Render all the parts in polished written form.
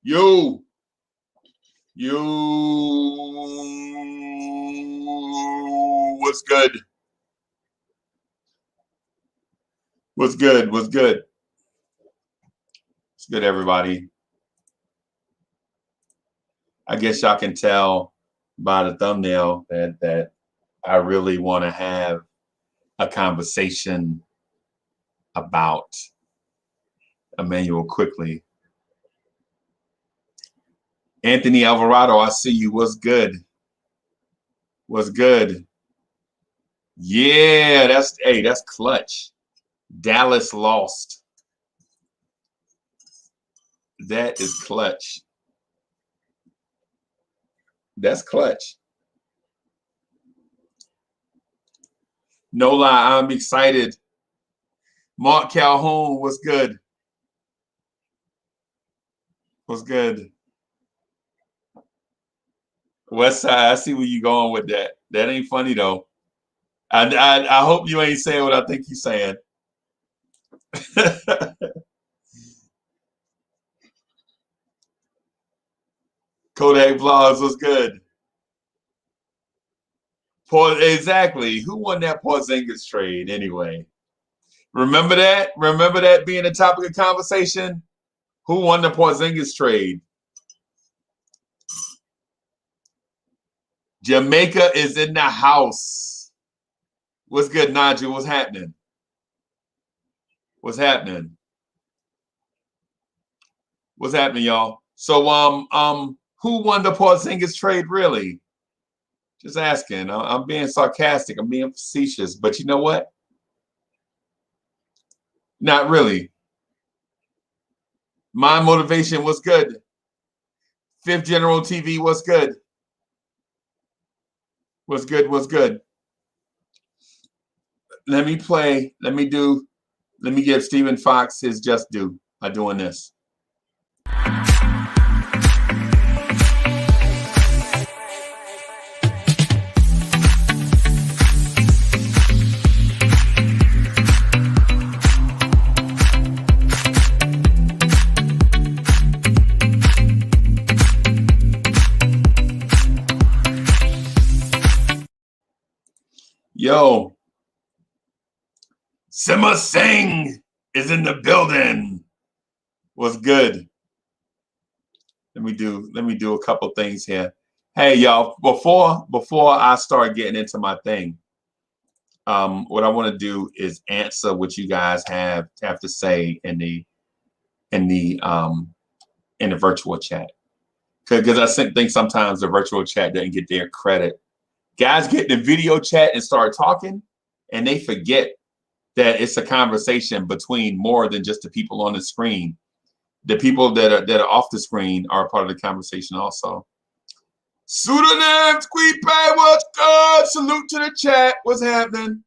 Yo. What's good? What's good? What's good? What's good, everybody? I guess y'all can tell by the thumbnail that I really want to have a conversation about Immanuel Quickley. Anthony Alvarado, I see you. What's good? What's good? Yeah, that's clutch. Dallas lost. That is clutch. That's clutch. No lie, I'm excited. Mark Calhoun, what's good? What's good? Westside, I see where you going with that. That ain't funny though. I hope you ain't saying what I think you're saying. Kodak Vlogs was good. Exactly. Who won that Porzingis trade anyway? Remember that? Remember that being a topic of conversation? Who won the Porzingis trade? Jamaica is in the house. What's good, Nigel? What's happening? What's happening? What's happening, y'all? So, who won the Porzingis trade, really? Just asking. I'm being sarcastic. I'm being facetious. But you know what? Not really. My motivation was good. Fifth General TV was good. Was good. Was good. Let me give Stephen Fox his just due by doing this. Yo, Sima Singh is in the building. What's good? Let me do a couple things here. Hey, y'all, before I start getting into my thing, what I want to do is answer what you guys have to say in the virtual chat, because I think sometimes the virtual chat doesn't get their credit. Guys get in the video chat and start talking, and they forget that it's a conversation between more than just the people on the screen. The people that are off the screen are a part of the conversation also. Pseudonym Squeepay, what's good? Salute to the chat. What's happening?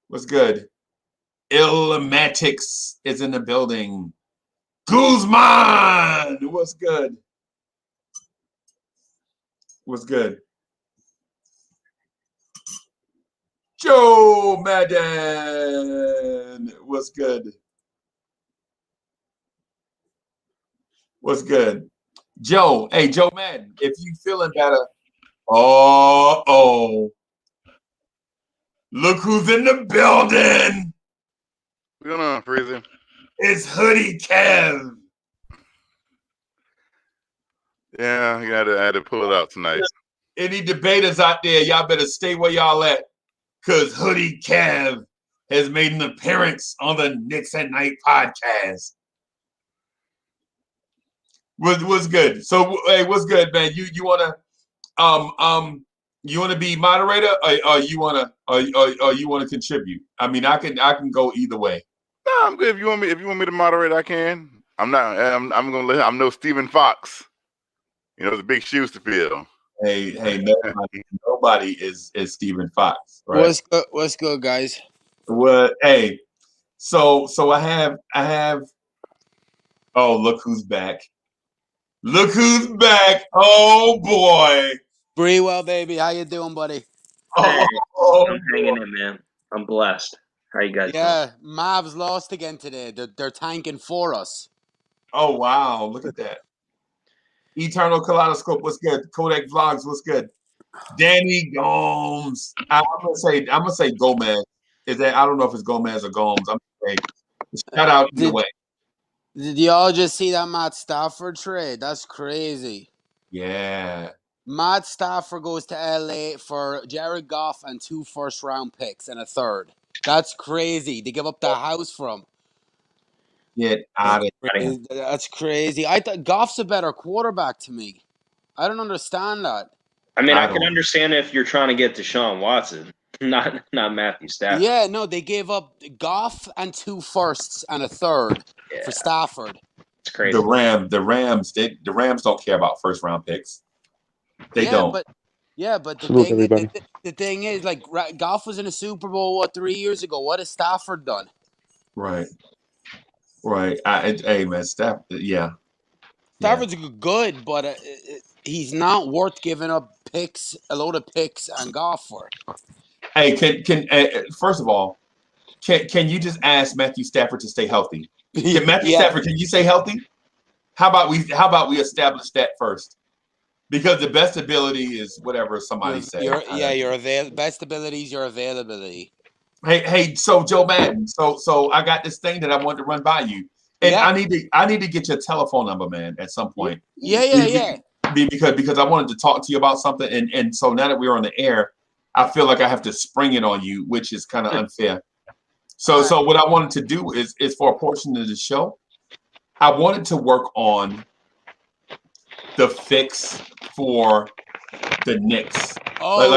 What's good? Illmatics is in the building. Guzman, what's good? What's good? Joe Madden, what's good? What's good? Joe, hey, Joe Madden, if you feeling better. Oh. Look who's in the building. What's going on, Freezer? It's Hoodie Kev. Yeah, I had to pull it out tonight. Any debaters out there, y'all better stay where y'all at, because Hoodie Kev has made an appearance on the Knicks at Night podcast. What's good? So, hey, what's good, man? You wanna you wanna be moderator, or you wanna contribute? I mean, I can go either way. No, I'm good. If you want me to moderate, I can. I'm not. I'm gonna let. I'm no Stephen Fox. You know, the big shoes to fill. Hey, nobody is Stephen Fox, right? What's good, guys? What? Hey, so I have. Oh, look who's back! Look who's back! Oh boy! Brewell, baby, how you doing, buddy? Hey, I'm hanging in, man. I'm blessed. How you guys doing? Yeah, Mavs lost again today. They're tanking for us. Oh wow, look at that. Eternal Kaleidoscope, what's good? Kodak Vlogs, what's good? Danny Gomes. I'm gonna say Gomez. Is that I don't know if it's Gomez or Gomes. I'm gonna say shout out either way. Did y'all just see that Matt Stafford trade? That's crazy. Yeah. Matt Stafford goes to LA for Jared Goff and 2 first-round picks and a third. That's crazy. They give up the house for him. Get out of here. That's crazy. I thought Goff's a better quarterback to me. I don't understand that. I mean, I can understand if you're trying to get Deshaun Watson, not Matthew Stafford. Yeah, no, they gave up Goff and 2 firsts and a third for Stafford. It's crazy. The Rams don't care about first round picks. They don't. But the thing is, like, Goff was in a Super Bowl 3 years ago. What has Stafford done? Right. Hey man, Stafford. Yeah. Stafford's good, but he's not worth giving up a load of picks and Goff for. Hey, can first of all, can you just ask Matthew Stafford to stay healthy? Can Matthew Stafford? Can you stay healthy? How about we establish that first? Because the best ability is whatever somebody said. Your best ability is your availability. Hey, so Joe Madden. So I got this thing that I wanted to run by you, and I need to get your telephone number, man, at some point. Yeah. Because I wanted to talk to you about something, and so now that we're on the air, I feel like I have to spring it on you, which is kind of unfair. So what I wanted to do is for a portion of the show, I wanted to work on the fix for the Knicks. Oh,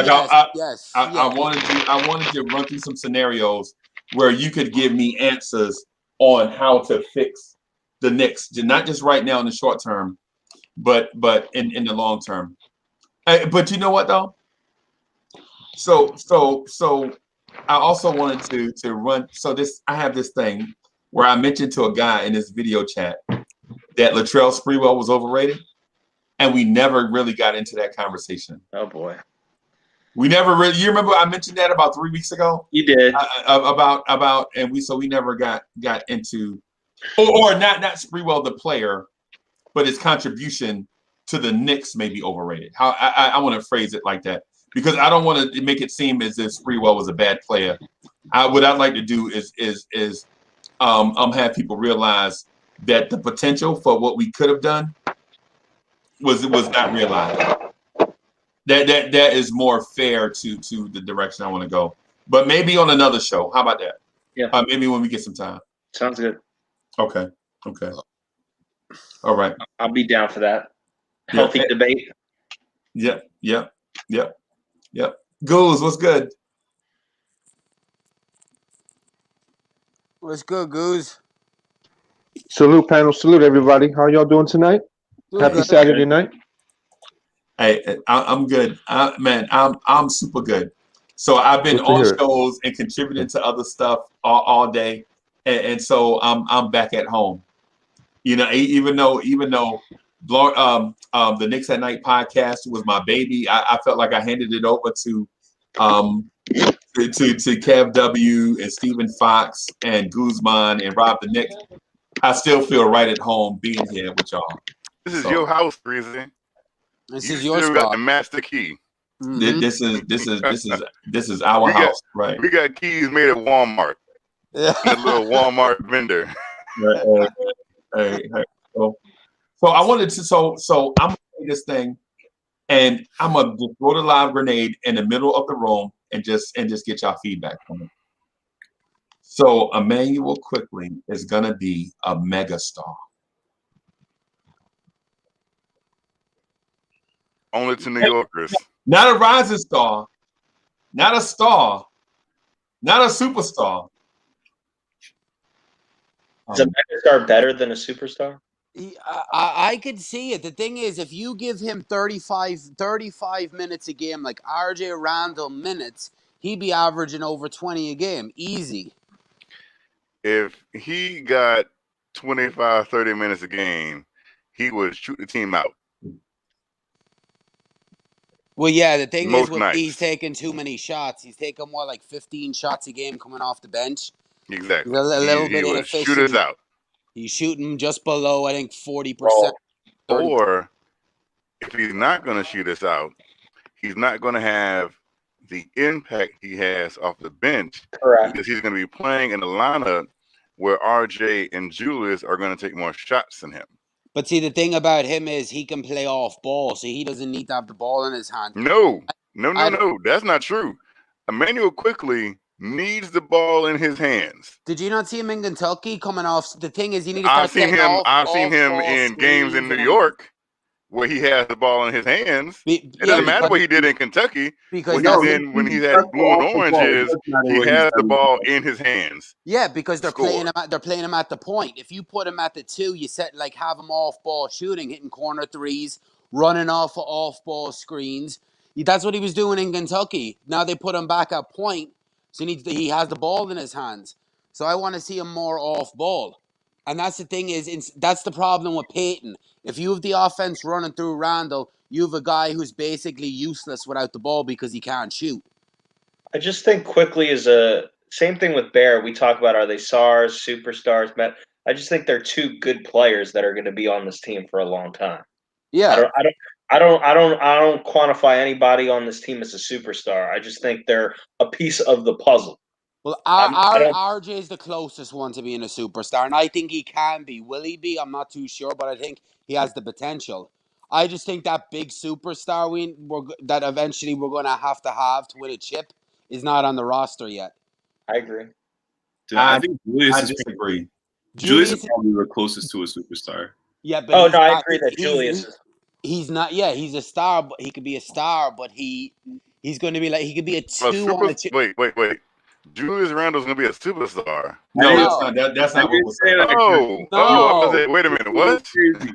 I wanted to run through some scenarios where you could give me answers on how to fix the Knicks, not just right now in the short term, but in the long term. But you know what though? So I also wanted to run. So I have this thing where I mentioned to a guy in this video chat that Latrell Sprewell was overrated, and we never really got into that conversation. Oh boy, we never really. You remember I mentioned that about 3 weeks ago? You did about and we never got into or not Sprewell the player, but his contribution to the Knicks may be overrated. How I want to phrase it like that. Because I don't want to make it seem as if Sprewell was a bad player. What I'd like to do is have people realize that the potential for what we could have done was not realized. That is more fair to the direction I want to go. But maybe on another show. How about that? Yeah. Maybe when we get some time. Sounds good. Okay. All right. I'll be down for that. Healthy debate. Yep. Goose, what's good? What's good, Goose? Salute, panel. Salute, everybody. How y'all doing tonight? Happy Saturday night. Hey, I'm good. Man, I'm super good. So I've been on shows and contributing to other stuff all day, and so I'm back at home. You know, even though the Knicks at Night podcast was my baby, I felt like I handed it over to Kev W and Stephen Fox and Guzman and Rob the Knick. I still feel right at home being here with y'all. This is your house, Breezy. This you is your still spot. got the master key. Mm-hmm. This is our house, right? We got keys made at Walmart. A little Walmart vendor. Hey. So I wanted to. So I'm gonna say this thing, and I'm gonna just throw the live grenade in the middle of the room and just get y'all feedback from it. So Immanuel Quickley is gonna be a megastar. Only to New Yorkers. Not a rising star, not a star, not a superstar. Is a megastar better than a superstar? I could see it. The thing is, if you give him 35 minutes a game, like RJ Randle minutes, he'd be averaging over 20 a game. Easy. If he got 25, 30 minutes a game, he would shoot the team out. Well, yeah, the thing is most with he's nights. taking too many shots. He's taking more like 15 shots a game coming off the bench. Exactly. He's a little He bit would shoot us inefficient. out. He's shooting just below, I think, 40%. Well, 30. Or if he's not going to shoot us out, he's not going to have the impact he has off the bench correct. because he's going to be playing in a lineup where RJ and Julius are going to take more shots than him. But see, the thing about him is he can play off ball, so he doesn't need to have the ball in his hand. No. That's not true. Immanuel Quickley needs the ball in his hands. Did you not see him in Kentucky coming off? The thing is, you need to I've start seen him. I've seen him off-ball in games in screens New and York where he has the ball in his hands. It doesn't matter what he did in Kentucky. Because When he's at blue and oranges, he has the ball in his hands. Yeah, because they're Score. playing him at the point. If you put him at the 2, you have him off ball shooting, hitting corner threes, running off ball screens. That's what he was doing in Kentucky. Now they put him back at point, so he has the ball in his hands. So I want to see him more off ball. And that's the thing that's the problem with Peyton. If you have the offense running through Randle, you have a guy who's basically useless without the ball because he can't shoot. I just think Quickley is same thing with Bear. We talk about, are they stars, superstars? I just think they're two good players that are going to be on this team for a long time. Yeah. I don't quantify anybody on this team as a superstar. I just think they're a piece of the puzzle. Well, RJ is the closest one to being a superstar, and I think he can be. Will he be? I'm not too sure, but I think he has the potential. I just think that big superstar that eventually we're going to have to win a chip is not on the roster yet. I agree. Dude, I think Julius is disagree. Julius is probably the closest to a superstar. Yeah, but I agree that Julius is. He's not. Yeah, he's a star, but he could be a star, but he's going to be he could be a 2 on a chip. Wait. Julius Randle's gonna be a superstar. No, that's not what we're saying. Wait a minute. What?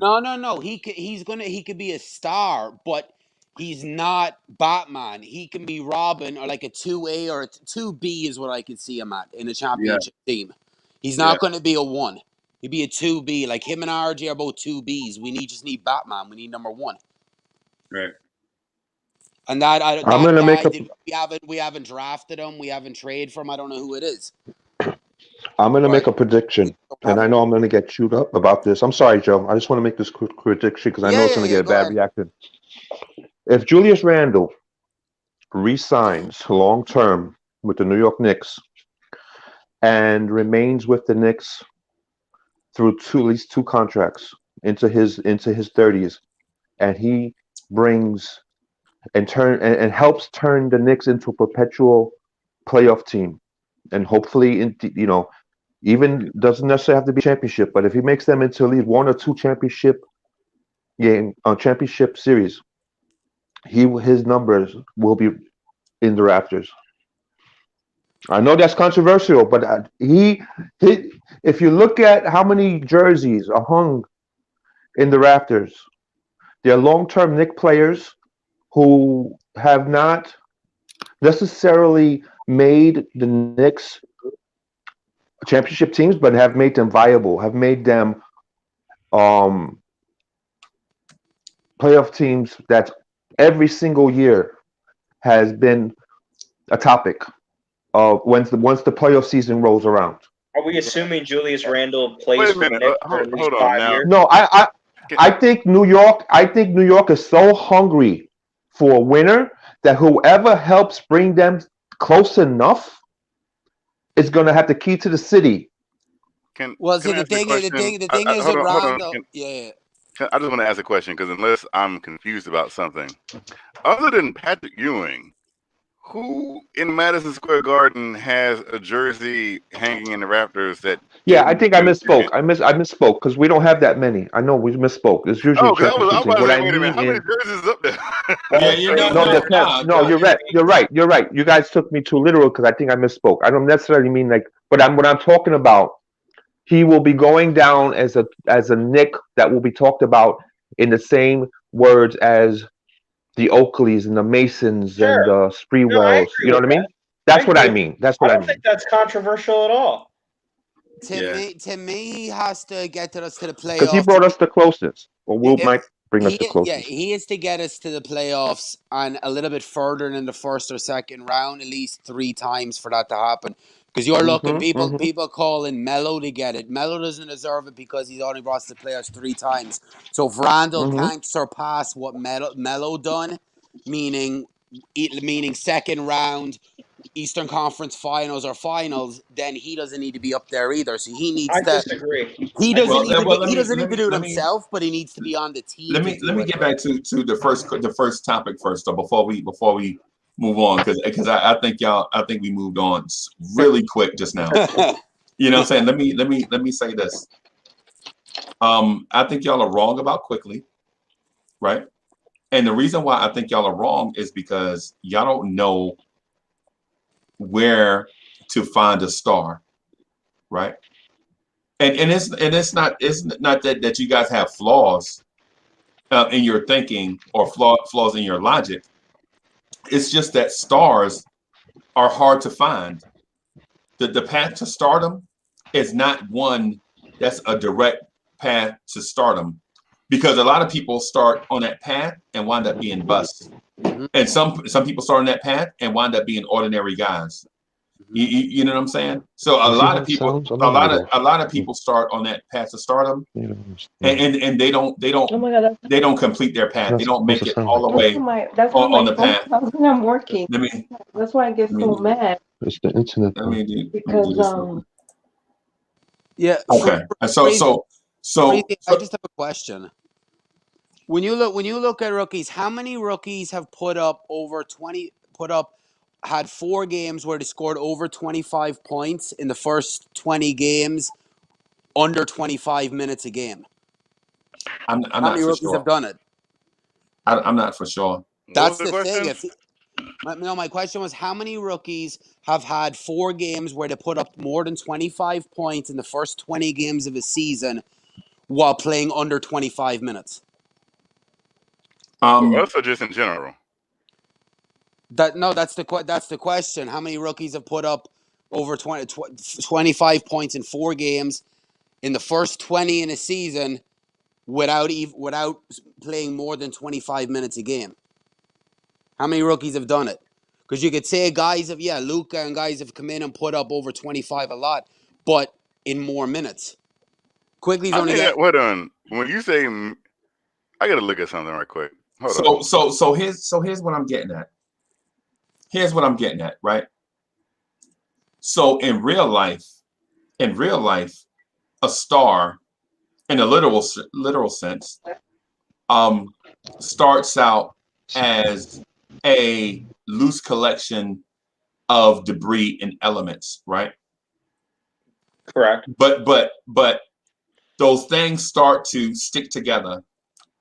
No. He could be a star, but he's not Batman. He can be Robin or like a 2A or a 2B is what I could see him at in a championship team. He's not going to be a 1. He'd be a 2B. Like him and RJ are both 2Bs. We just need Batman. We need number 1. Right. And we haven't drafted him. We haven't traded for him. I don't know who it is. I'm going to make a prediction, and I know I'm going to get chewed up about this. I'm sorry, Joe. I just want to make this quick prediction because I know it's going to get a bad reaction. If Julius Randle re-signs long-term with the New York Knicks and remains with the Knicks through at least 2 contracts into his 30s, and he brings and helps turn the Knicks into a perpetual playoff team, and hopefully, even doesn't necessarily have to be championship, but if he makes them into at least 1 or 2 championship series, his numbers will be in the rafters. I know that's controversial, but if you look at how many jerseys are hung in the rafters, they're long-term Knicks players who have not necessarily made the Knicks championship teams, but have made them viable, have made them playoff teams that every single year has been a topic of once the playoff season rolls around. Are we assuming Julius Randle plays for the Knicks for at least 5 years? No, I think New York is so hungry for a winner that whoever helps bring them close enough is going to have the key to the city. The thing is with Randle. Yeah. I just want to ask a question because unless I'm confused about something, other than Patrick Ewing, who in Madison Square Garden has a jersey hanging in the rafters that? Yeah, I think I misspoke. I misspoke because we don't have that many. I know we misspoke. It's usually how many jerseys up there? No, you're right. You guys took me too literal because I think I misspoke. I don't necessarily mean what I'm talking about. He will be going down as a Knick that will be talked about in the same words as the Oakleys and the Masons and the Spreewells. You know what I mean? That's what I mean. I don't think that's controversial at all. To me, he has to get us to the playoffs. Because he brought us the closest. Well, bring us the closest. He is to get us to the playoffs and a little bit further in the first or second round, at least 3 times for that to happen. Because you're looking, people calling Melo to get it. Melo doesn't deserve it because he's only brought us to the playoffs 3 times. So if Randle can't surpass what Melo done, meaning second round, Eastern Conference Finals or Finals, then he doesn't need to be up there either. So he needs I to. disagree. He doesn't need to do it himself, but he needs to be on the team. Let me get back to the first topic first, though, before we move on, because I think we moved on really quick just now. You know what I'm saying? Let me say this. I think y'all are wrong about Quickley, right? And the reason why I think y'all are wrong is because y'all don't know where to find a star, right? And it's not that you guys have flaws in your thinking or flaws in your logic. It's just that stars are hard to find. The path to stardom is not one that's a direct path to stardom, because a lot of people start on that path and wind up being busts. And some people start on that path and wind up being ordinary guys. You know what I'm saying? So a lot of people start on that path to stardom, and they don't complete their path. They don't make it all the way on the path. That's when I'm working. That's why I get so mad. It's the internet. Because yeah. Okay. So I just have a question. When you look at rookies, how many rookies have had 4 games where they scored over 25 points in the first 20 games, under 25 minutes a game? I'm how not many for rookies sure. have done it? I'm not for sure. That's the thing. My question was, how many rookies have had 4 games where they put up more than 25 points in the first 20 games of a season while playing under 25 minutes? For us or just in general? That's the question. How many rookies have put up over 25 points in 4 games in the first 20 in a season without playing more than 25 minutes a game? How many rookies have done it? Because you could say Luka and guys have come in and put up over 25 a lot, but in more minutes. Quickley's only got. Hold on. When you say, I got to look at something right quick. So here's what I'm getting at. Here's what I'm getting at, right? So in real life, a star, in a literal sense, starts out as a loose collection of debris and elements, right? Correct. But those things start to stick together,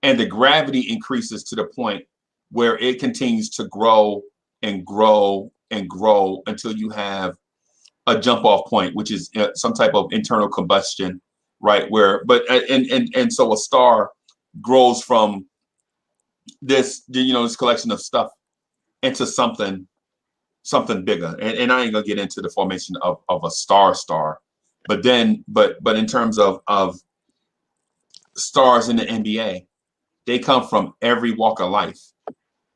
and the gravity increases to the point where it continues to grow and grow and grow until you have a jump off point, which is some type of internal combustion, right? So a star grows from this collection of stuff into something bigger. And I ain't gonna get into the formation of a star, but in terms of stars in the NBA, they come from every walk of life,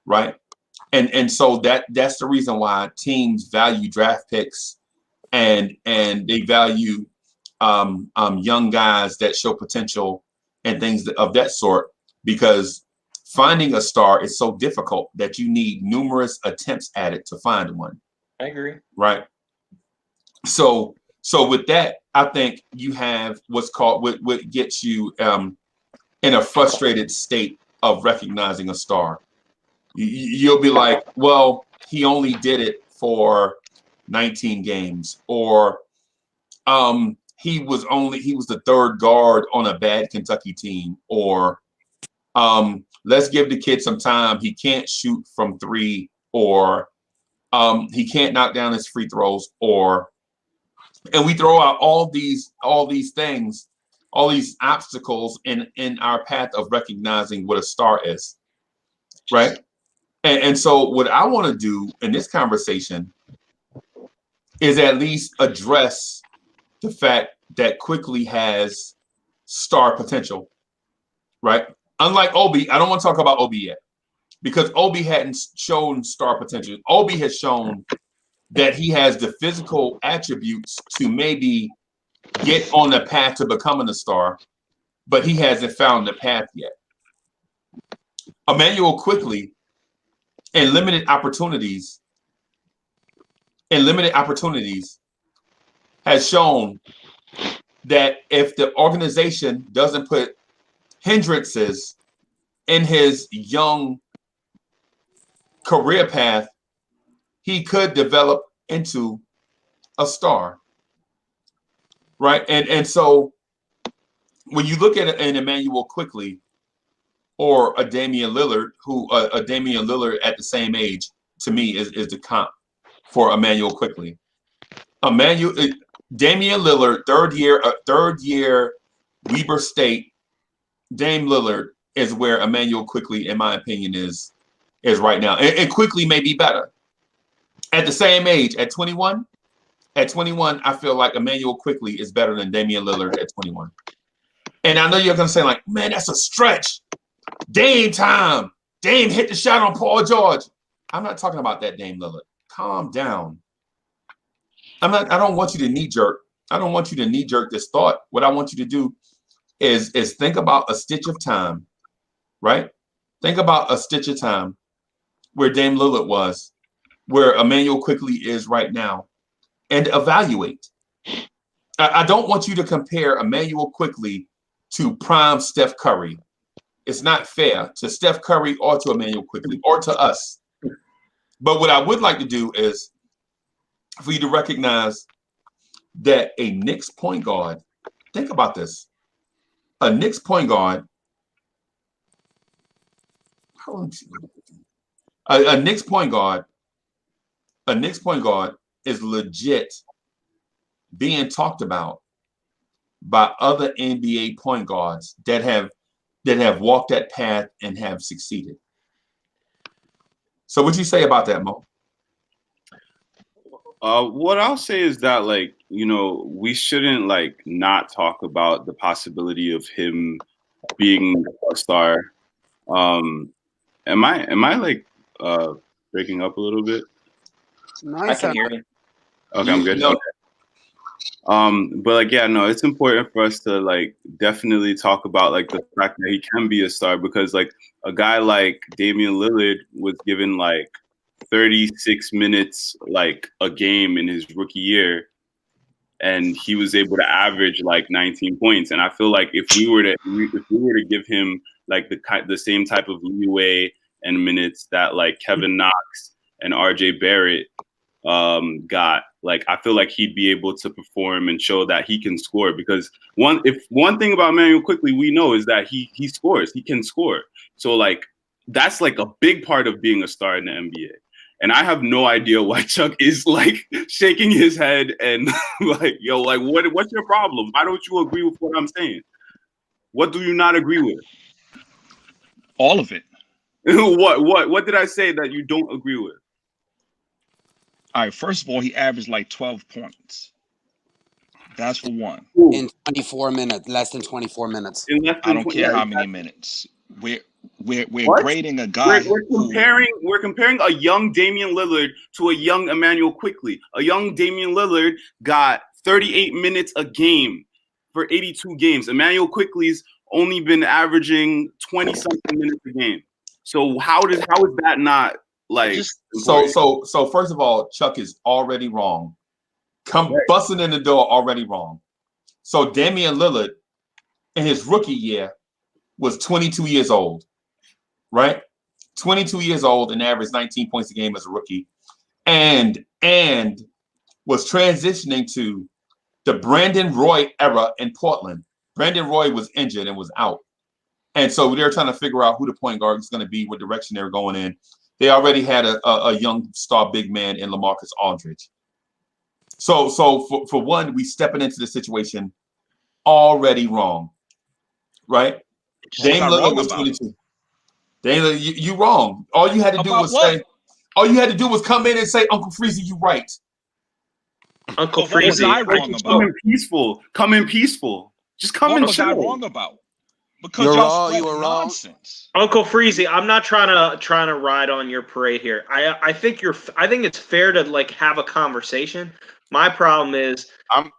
right? And so that's the reason why teams value draft picks and they value young guys that show potential and things of that sort, because finding a star is so difficult that you need numerous attempts at it to find one. I agree. Right. So with that, I think you have what's called what gets you in a frustrated state of recognizing a star. You'll be like, well, he only did it for 19 games, or he was the third guard on a bad Kentucky team, or let's give the kid some time. He can't shoot from 3, or he can't knock down his free throws, and we throw out all these things, all these obstacles in our path of recognizing what a star is, right? And so what I want to do in this conversation is at least address the fact that Quickley has star potential, right? unlike Obi, I don't want to talk about Obi yet because Obi hadn't shown star potential. Obi has shown that he has the physical attributes to maybe get on the path to becoming a star, but he hasn't found the path yet. Immanuel Quickley, in limited opportunities, has shown that if the organization doesn't put hindrances in his young career path, he could develop into a star, right? And so when you look at an Immanuel Quickley or a Damian Lillard, who a Damian Lillard at the same age, to me is the comp for Immanuel Quickley. Damian Lillard, third year Weber State. Dame Lillard is where Immanuel Quickley, in my opinion, is right now. And Quickley may be better. At the same age, at 21, I feel like Immanuel Quickley is better than Damian Lillard at 21. And I know you're going to say, like, man, that's a stretch. Dame time. Dame hit the shot on Paul George. I'm not talking about that, Dame Lillard. Calm down. I don't want you to knee jerk. I don't want you to knee jerk this thought. What I want you to do is think about a stitch of time, right? Think about a stitch of time where Dame Lillard was, where Immanuel Quickley is right now, and evaluate. I don't want you to compare Immanuel Quickley to prime Steph Curry. It's not fair to Steph Curry or to Immanuel Quickley or to us. But what I would like to do is for you to recognize that a Knicks point guard, think about this. A Knicks point guard, a Knicks point guard is legit being talked about by other NBA point guards that have walked that path and have succeeded. So what you say about that, Mo? What I'll say is that, like, you know, we shouldn't like not talk about the possibility of him being a star. Am I like breaking up a little bit? Nice. I can hear you. Okay, I'm good. No. Okay. But like, yeah, no, it's important for us to like definitely talk about like the fact that he can be a star, because like a guy like Damian Lillard was given like 36 minutes like a game in his rookie year, and he was able to average like 19 points. And I feel like if we were to give him like the same type of leeway and minutes that like Kevin Knox and RJ Barrett got, like, I feel like he'd be able to perform and show that he can score, because one thing about Emmanuel Quickley we know is that he scores, he can score. So like that's like a big part of being a star in the NBA. And I have no idea why Chuck is like shaking his head and like, yo, like what's your problem? Why don't you agree with what I'm saying? What do you not agree with? All of it. What did I say that you don't agree with? All right, first of all, he averaged like 12 points. That's for one. In 24 minutes, less than 24 minutes. I don't care how many minutes. We're grading a guy. We're comparing a young Damian Lillard to a young Immanuel Quickley. A young Damian Lillard got 38 minutes a game for 82 games. Immanuel Quickley's only been averaging 20-something minutes a game. So how is that not like? So first of all, Chuck is already wrong. Busting in the door already wrong. So Damian Lillard in his rookie year was 22 years old, right? 22 years old and averaged 19 points a game as a rookie, and was transitioning to the Brandon Roy era in Portland. Brandon Roy was injured and was out. And so they were trying to figure out who the point guard is going to be, what direction they were going in. They already had a young star big man in LaMarcus Aldridge. So for one, we stepping into the situation already wrong, right? Dame Lillard was 22. Dame Lillard, you wrong. All you had to do was say, all you had to do was come in and say, Uncle Freezy, you right. Uncle Freezy. Come in peaceful. Just come in chill. What was I wrong about? Because You're y'all wrong. spread You were wrong. nonsense. Uncle Freezy, I'm not trying to ride on your parade here. I think it's fair to like have a conversation. My problem is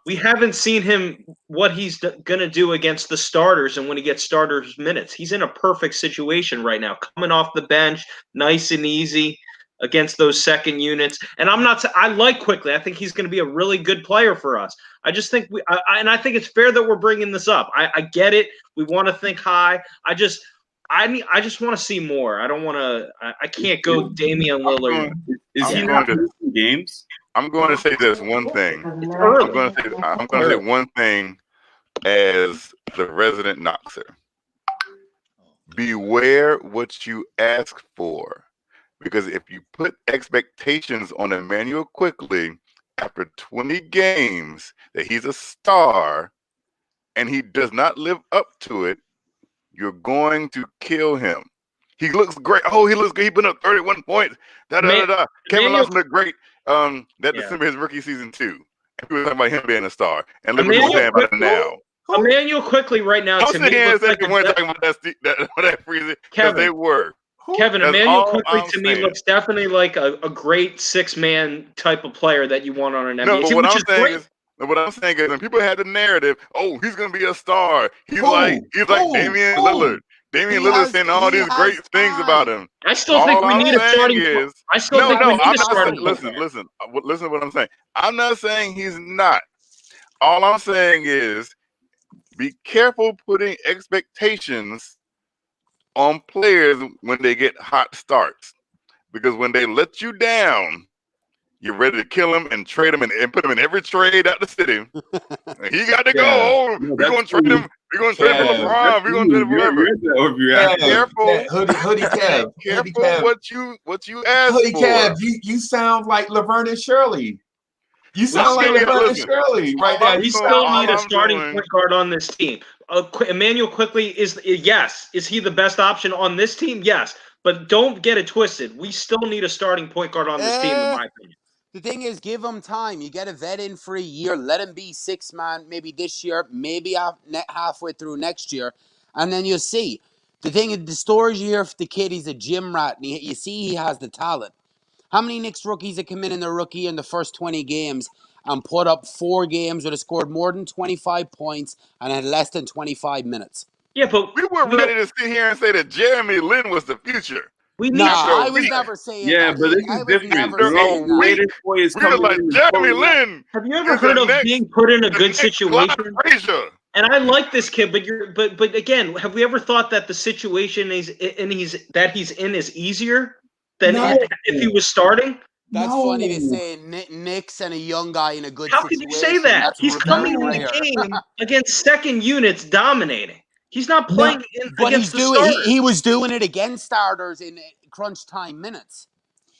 we haven't seen him what he's gonna do against the starters and when he gets starters minutes. He's in a perfect situation right now, coming off the bench, nice and easy against those second units. And I like Quickley. I think he's going to be a really good player for us. I just think I think it's fair that we're bringing this up. I get it. We want to think high. I just want to see more. I don't want to. I can't go Damian Lillard. Is he not missing games? I'm going to say this one thing. It's early. I'm going to say one thing as the resident Knoxer. Beware what you ask for, because if you put expectations on Immanuel Quickley after 20 games that he's a star and he does not live up to it, you're going to kill him. He looks great. Oh, he looks good. He put up 31 points. Kevin Love looked great. December his rookie season 2. And we were talking about him being a star. And look what he's saying about him now. Immanuel Quickley right now to me looks like talking about that Freezy, because they were. Kevin, Immanuel Quickley to me looks definitely like a great 6-man type of player that you want on an NBA team, which is great. What I'm saying is, when people had the narrative, oh, he's gonna be a star. He's like Damian Lillard. Damian Lillard saying all these great things about him. I still think we need a starting. I still think we need a starting. Listen to what I'm saying. I'm not saying he's not. All I'm saying is, be careful putting expectations on players when they get hot starts, because when they let you down, you're ready to kill him and trade him and put him in every trade out the city. He got to go. Oh, we're going to trade him. We're going to trade him for LeBron. We're going to trade him forever. Careful, Hoodie Kev. Careful what you ask Hoodie for. Kev, you sound like Laverne and Shirley. You sound like Laverne and Shirley right now. We still need a starting point guard on this team. Immanuel Quickley is he the best option on this team? Yes. But don't get it twisted. We still need a starting point guard on this team, in my opinion. The thing is, give him time. You get a vet in for a year. Let him be 6-man, maybe this year, maybe halfway through next year, and then you'll see. The thing is, the story here for the kid, he's a gym rat, and you see he has the talent. How many Knicks rookies have come in their rookie in the first 20 games and put up 4 games where they scored more than 25 points and had less than 25 minutes? Yeah, but we weren't ready to sit here and say that Jeremy Lin was the future. I was never saying that. Yeah, but this is different. We're like, Jeremy Lin. Have you ever heard of being put in a good situation? And I like this kid, but again, have we ever thought that the situation he's in is easier than if he was starting? That's funny to say. Knicks and a young guy in a good situation. How can you say that? He's coming in the game against second units dominating. He's not playing against the starters. He was doing it against starters in crunch time minutes.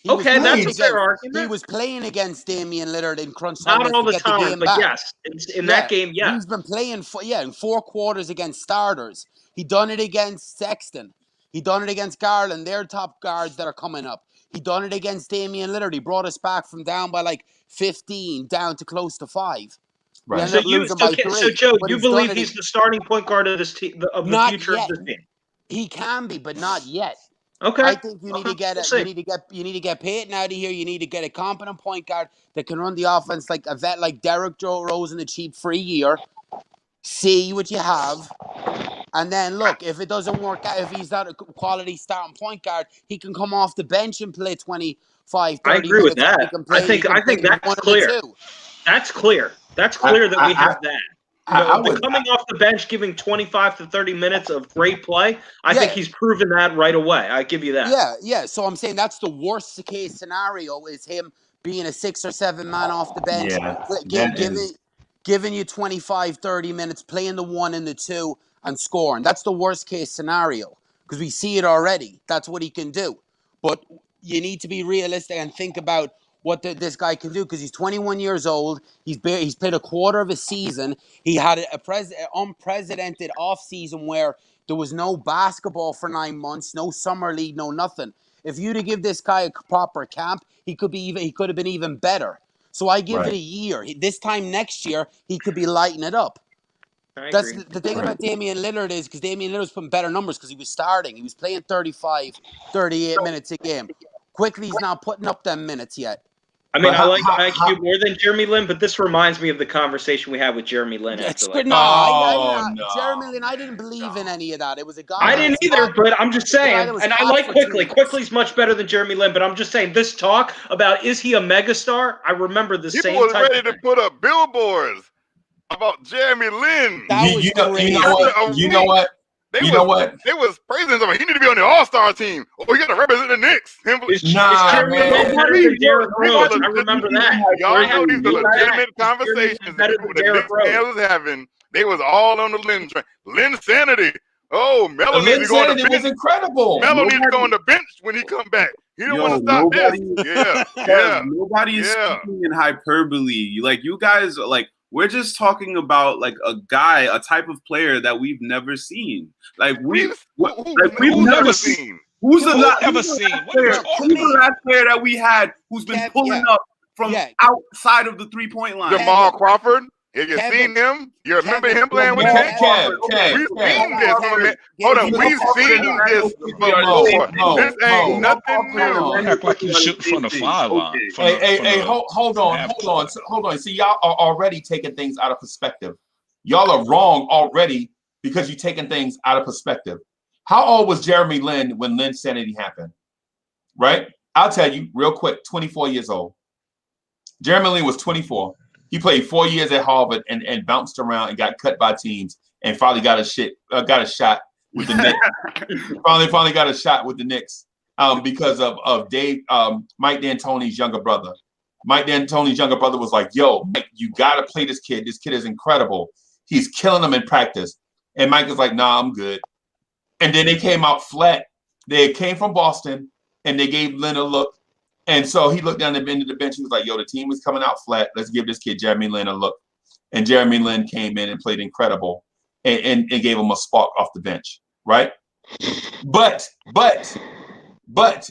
That's a fair argument. He was playing against Damian Lillard in crunch time minutes. Not all the time, but yes. In that game, yes. He's been playing in 4 quarters against starters. He done it against Sexton. He done it against Garland, their top guards that are coming up. He done it against Damian Lillard. He brought us back from down by like 15 down to close to 5. Right. So Joe, you believe he's the starting point guard of this team, of the future of this team? He can be, but not yet. Okay. I think you need to get you need to get Peyton out of here. You need to get a competent point guard that can run the offense like a vet like Derrick Rose in the cheap for a year. See what you have. And then look, if it doesn't work out, if he's not a quality starting point guard, he can come off the bench and play 25, 30 I agree minutes. with that. I think that's clear. That's clear. That's clear that we have that. Coming off the bench, giving 25 to 30 minutes of great play, I think he's proven that right away. I give you that. Yeah. So I'm saying that's the worst case scenario is him being a 6 or 7 man off the bench, giving you 25, 30 minutes, playing the 1 and the 2 and scoring. That's the worst case scenario because we see it already. That's what he can do. But you need to be realistic and think about what this guy can do because he's 21 years old. He's played a quarter of a season. He had an unprecedented offseason where there was no basketball for 9 months, no summer league, no nothing. If you'd have given this guy a proper camp, he could have been even better. So I give it a year. This time next year, he could be lighting it up. That's the thing about Damian Lillard is because Damian Lillard's putting better numbers because he was starting. He was playing 35, 38 minutes a game. Quickley's not putting up them minutes yet. I mean, I like IQ more than Jeremy Lin, but this reminds me of the conversation we had with Jeremy Lin. Jeremy Lin, I didn't believe in any of that. It was a guy. I didn't either, but I'm just saying. And I like Quickley. Quickley's much better than Jeremy Lin, but I'm just saying this talk about is he a megastar? I remember the same. People was ready to put up billboards about Jeremy Lin. You know what? They was praising him. He need to be on the All-Star team. Oh, he got to represent the Knicks. I remember that. Y'all know these are legitimate conversations that the Knicks fans was having. They was all on the Lin train. Linsanity. Oh, Melo needs to go on the bench. Was incredible. Melo needs to go on the bench when he come back. He don't want to stop this. Yeah. Nobody is speaking in hyperbole. Like, you guys, like, we're just talking about like a guy, a type of player that we've never seen. Like we've never seen. Who's the last player that we had who's been pulling up from outside of the 3-point line? Jamal Crawford. Have you seen him? You remember him playing with Knicks? We've seen this. Hold on, we've seen this before. This ain't nothing new. Act like you shoot from the 5 line. Hey, hold on. See, y'all are already taking things out of perspective. Y'all are wrong already because you're taking things out of perspective. How old was Jeremy Lin when Linsanity happened? Right? I'll tell you real quick, 24 years old. Jeremy Lin was 24. He played 4 years at Harvard and bounced around and got cut by teams and finally got a shot with the Knicks. finally got a shot with the Knicks because of Mike D'Antoni's younger brother. Mike D'Antoni's younger brother was like, "Yo, Mike, you gotta play this kid. This kid is incredible. He's killing them in practice." And Mike was like, "Nah, I'm good." And then they came out flat. They came from Boston and they gave Lin a look. And so he looked down the end of the bench. He was like, "Yo, the team is coming out flat. Let's give this kid Jeremy Lin a look." And Jeremy Lin came in and played incredible and gave him a spark off the bench, right? But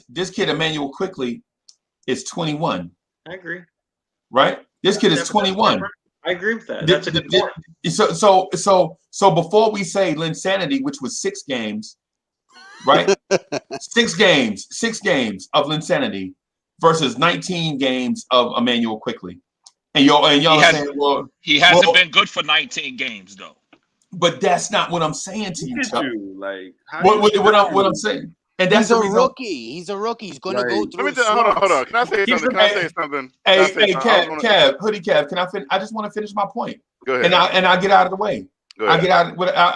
this kid Emmanuel Quickley is 21. I agree. Right? This kid is 21. I agree with that. That's a good point. So before we say Linsanity, which was 6 games, right? 6 games of Linsanity versus 19 games of Immanuel Quickley. And y'all are saying, well, he hasn't been good for 19 games though. But that's not what I'm saying to you, Chuck. Like, what I'm saying. And that's a rookie. He's a rookie. He's going to go through. Hold on. Can I say something? Hey, Hoodie Kev, can I finish? I just want to finish my point. Go ahead. And I get out of the way. I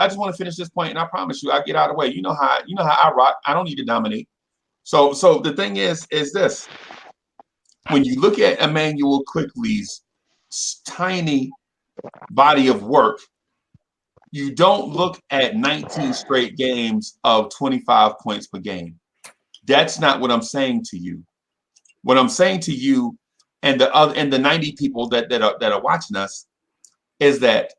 just want to finish this point, and I promise you, I get out of the way. You know how I rock. I don't need to dominate. So the thing is this: when you look at Emmanuel Quickley's tiny body of work, you don't look at 19 straight games of 25 points per game. That's not what I'm saying to you. What I'm saying to you and the 90 people that are watching us is that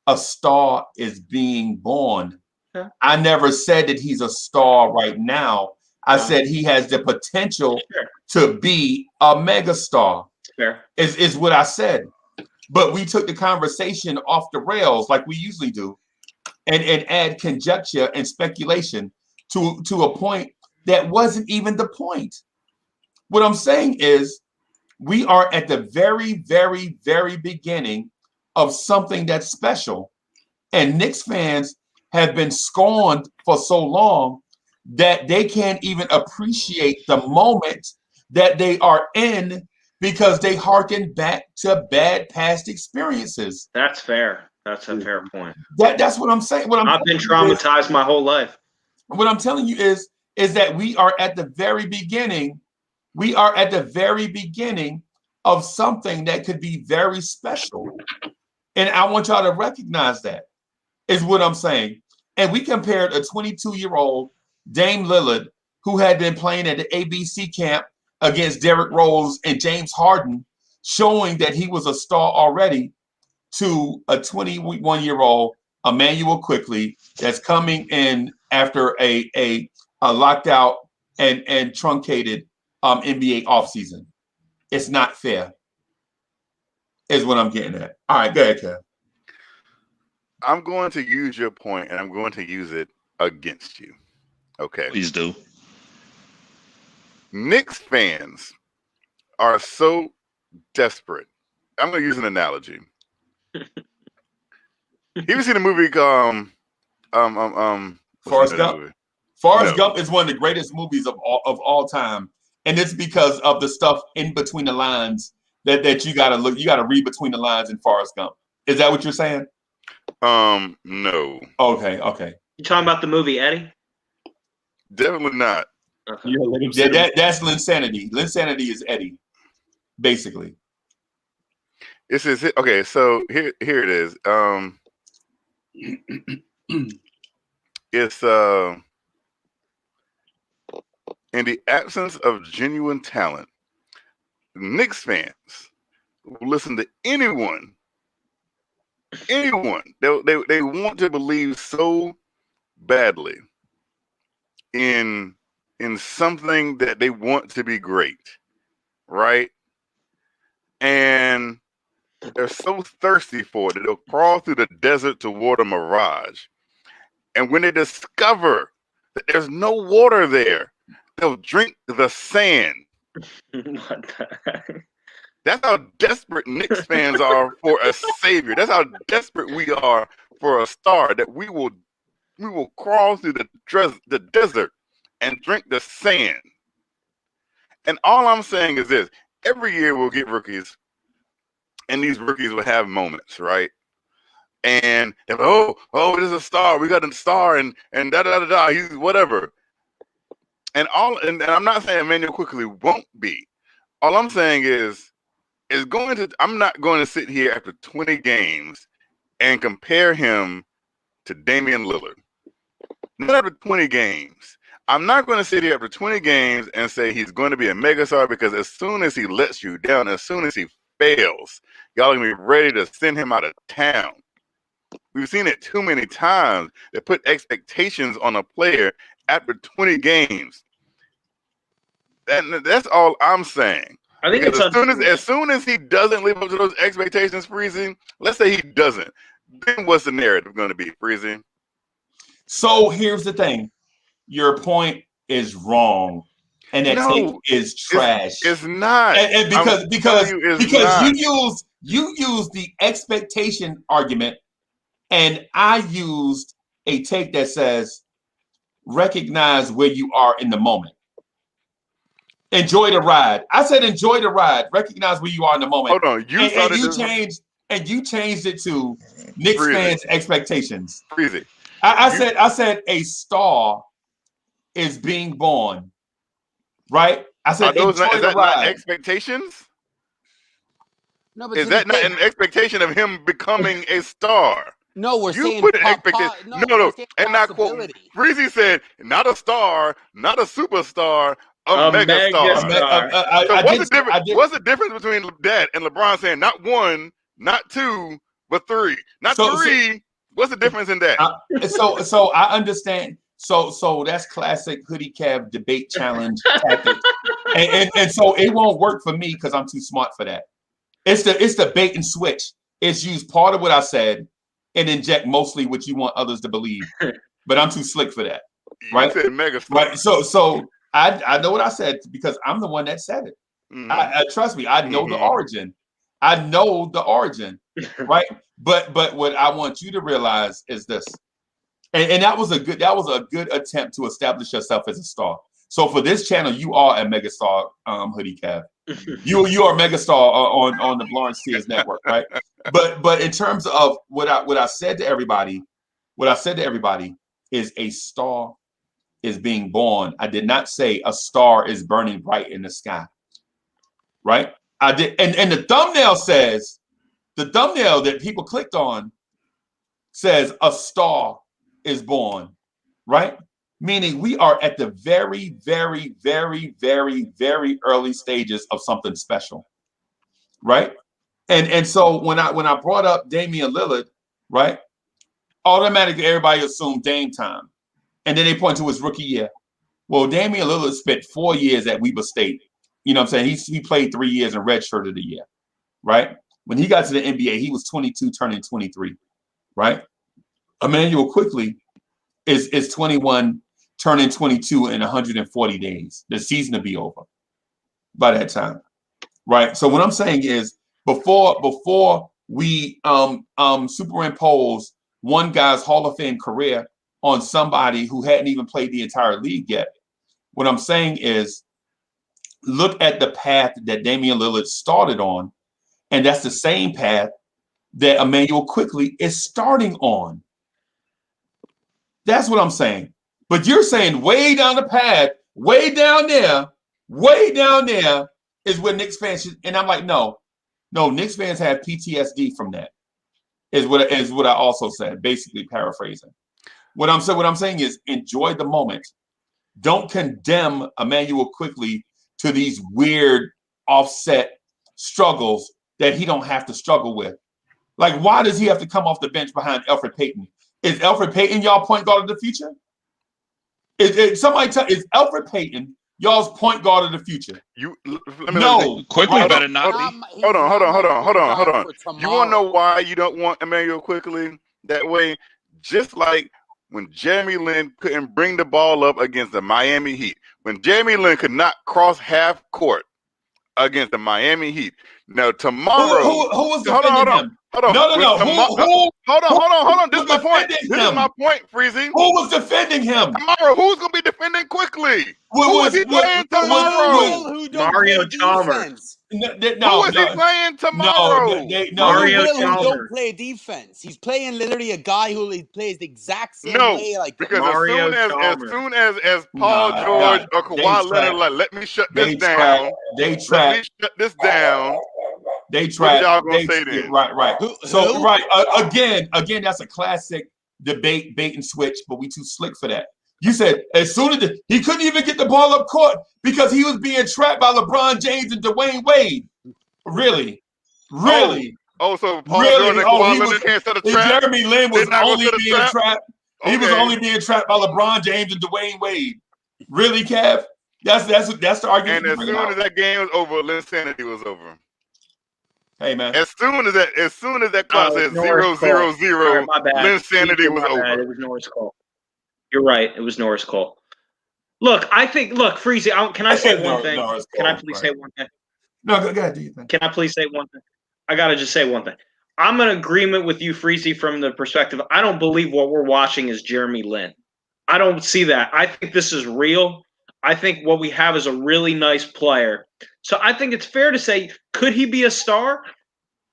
a star is being born. Yeah. I never said that he's a star right now. I said he has the potential to be a megastar. Is what I said. But we took the conversation off the rails like we usually do and add conjecture and speculation to a point that wasn't even the point. What I'm saying is we are at the very, very, very beginning of something that's special. And Knicks fans have been scorned for so long that they can't even appreciate the moment that they are in because they harken back to bad past experiences. That's fair. That's a fair point. That's what I'm saying. I've been traumatized my whole life. What I'm telling you is that we are at the very beginning. We are at the very beginning of something that could be very special. And I want y'all to recognize that is what I'm saying. And we compared a 22-year-old Dame Lillard who had been playing at the ABC camp against Derrick Rose and James Harden, showing that he was a star already, to a 21-year-old Emmanuel Quickley that's coming in after a locked out and truncated NBA offseason. It's not fair, is what I'm getting at. All right, go ahead, Kev. I'm going to use your point, and I'm going to use it against you. Okay. Please do. Knicks fans are so desperate. I'm going to use an analogy. You ever seen the movie Forrest Gump? Forrest Gump is one of the greatest movies of all time, and it's because of the stuff in between the lines that you gotta look. You gotta read between the lines in Forrest Gump. Is that what you're saying? No. Okay. You talking about the movie Eddie? Definitely not. Yeah, that's Linsanity. Linsanity is Eddie, basically. It says okay. So here it is. It's in the absence of genuine talent, Knicks fans will listen to anyone. They want to believe so badly in something that they want to be great, right? And they're so thirsty for it that they'll crawl through the desert toward a mirage. And when they discover that there's no water there, they'll drink the sand. What the heck? That's how desperate Knicks fans are for a savior. That's how desperate we are for a star, that we will crawl through the desert and drink the sand. And all I'm saying is this: every year we'll get rookies, and these rookies will have moments, right? And they're like, oh, this is a star. We got a star, and da. He's whatever. And I'm not saying Emmanuel Quickley won't be. All I'm saying is I'm not going to sit here after 20 games and compare him to Damian Lillard. Not after 20 games. I'm not going to sit here after 20 games and say he's going to be a megastar, because as soon as he lets you down, as soon as he fails, y'all are going to be ready to send him out of town. We've seen it too many times. They put expectations on a player after 20 games. That's all I'm saying. I think because as soon as he doesn't live up to those expectations, Freezing, let's say he doesn't, then what's the narrative going to be, Freezing? So here's the thing. Your point is wrong. And that take is trash. It's not. And because you use the expectation argument, and I used a take that says recognize where you are in the moment. Enjoy the ride. I said enjoy the ride. Recognize where you are in the moment. Hold on. You changed it to Knicks fans' expectations. Freezy. I said a star is being born. Right? I said is that not expectations? No, but is that not an expectation of him becoming a star? No, we're saying put an expectation. No, and not quote. Freezy said, not a star, not a superstar, a mega star. What's the difference between that and LeBron saying not one, not two, but three? Not three. What's the difference in that? So I understand. So that's classic hoodie cab debate challenge tactic, and so it won't work for me because I'm too smart for that. It's the bait and switch. It's use part of what I said and inject mostly what you want others to believe. But I'm too slick for that, right? You said megastar. Right. So I know what I said because I'm the one that said it. Mm-hmm. Trust me, I know the origin. I know the origin, right? But what I want you to realize is this, and that was a good attempt to establish yourself as a star. So for this channel, you are a megastar, hoodie cab. You are a megastar on the Lawrence Sears network, right? But in terms of what I said to everybody, is a star is being born. I did not say a star is burning bright in the sky, right? I did, and the thumbnail that people clicked on says a star is born, right? Meaning we are at the very, very, very, very, very early stages of something special, right? And so when I brought up Damian Lillard, right, automatically everybody assumed Dame time, and then they point to his rookie year. Well, Damian Lillard spent 4 years at Weber State. You know what I'm saying? He played 3 years and redshirted a year, right? When he got to the NBA, he was 22, turning 23, right? Immanuel Quickley is 21, turning 22 in 140 days. The season will be over by that time, right? So what I'm saying is, before we superimpose one guy's Hall of Fame career on somebody who hadn't even played the entire league yet, what I'm saying is, look at the path that Damian Lillard started on, and that's the same path that Immanuel Quickley is starting on. That's what I'm saying. But you're saying way down the path, way down there is where Knicks fans should, and I'm like, no, Knicks fans have PTSD from that, is what I also said, basically paraphrasing. What I'm saying is, enjoy the moment. Don't condemn Immanuel Quickley to these weird offset struggles that he don't have to struggle with. Like, why does he have to come off the bench behind Elfrid Payton? Is Elfrid Payton y'all point guard of the future? Is Elfrid Payton y'all's point guard of the future? Quickley better not be. Hold on. You want to know why you don't want Immanuel Quickley that way? Just like when Jeremy Lin couldn't bring the ball up against the Miami Heat, when Jeremy Lin could not cross half court against the Miami Heat. Now tomorrow, who was defending him? Hold on. Hold on. This is my point. This is my point, Freezy. Who was defending him? Tomorrow, who's going to be defending Quickley? Who is he playing tomorrow? Mario Chalmers. Who is he playing tomorrow? Mario Chalmers Chalmers. don't play defense. He's playing literally a guy who plays the exact same way. Like because Mario as soon as Paul George or Kawhi Leonard like, let me shut this down. Let me shut this down. They try. Y'all gonna say then? Right. Again, that's a classic debate, bait and switch, but we too slick for that. You said as soon as he couldn't even get the ball up court because he was being trapped by LeBron James and Dwayne Wade. Really? So Paul George and Kawhi Leonard can't set a trap. Jeremy Lin was only being trapped. He was only being trapped by LeBron James and Dwayne Wade. Really, Kev? That's the argument. And as soon as that game was over, Linsanity was over. Hey man! As soon as that clock says 0-0-0, Linsanity was over. It was Norris Cole. You're right. It was Norris Cole. Look, Freezy. Can I say one thing? Can I please say one thing? No, go ahead. Do you think? Can I please say one thing? I gotta just say one thing. I'm in agreement with you, Freezy, from the perspective. I don't believe what we're watching is Jeremy Lin. I don't see that. I think this is real. I think what we have is a really nice player. So I think it's fair to say, could he be a star?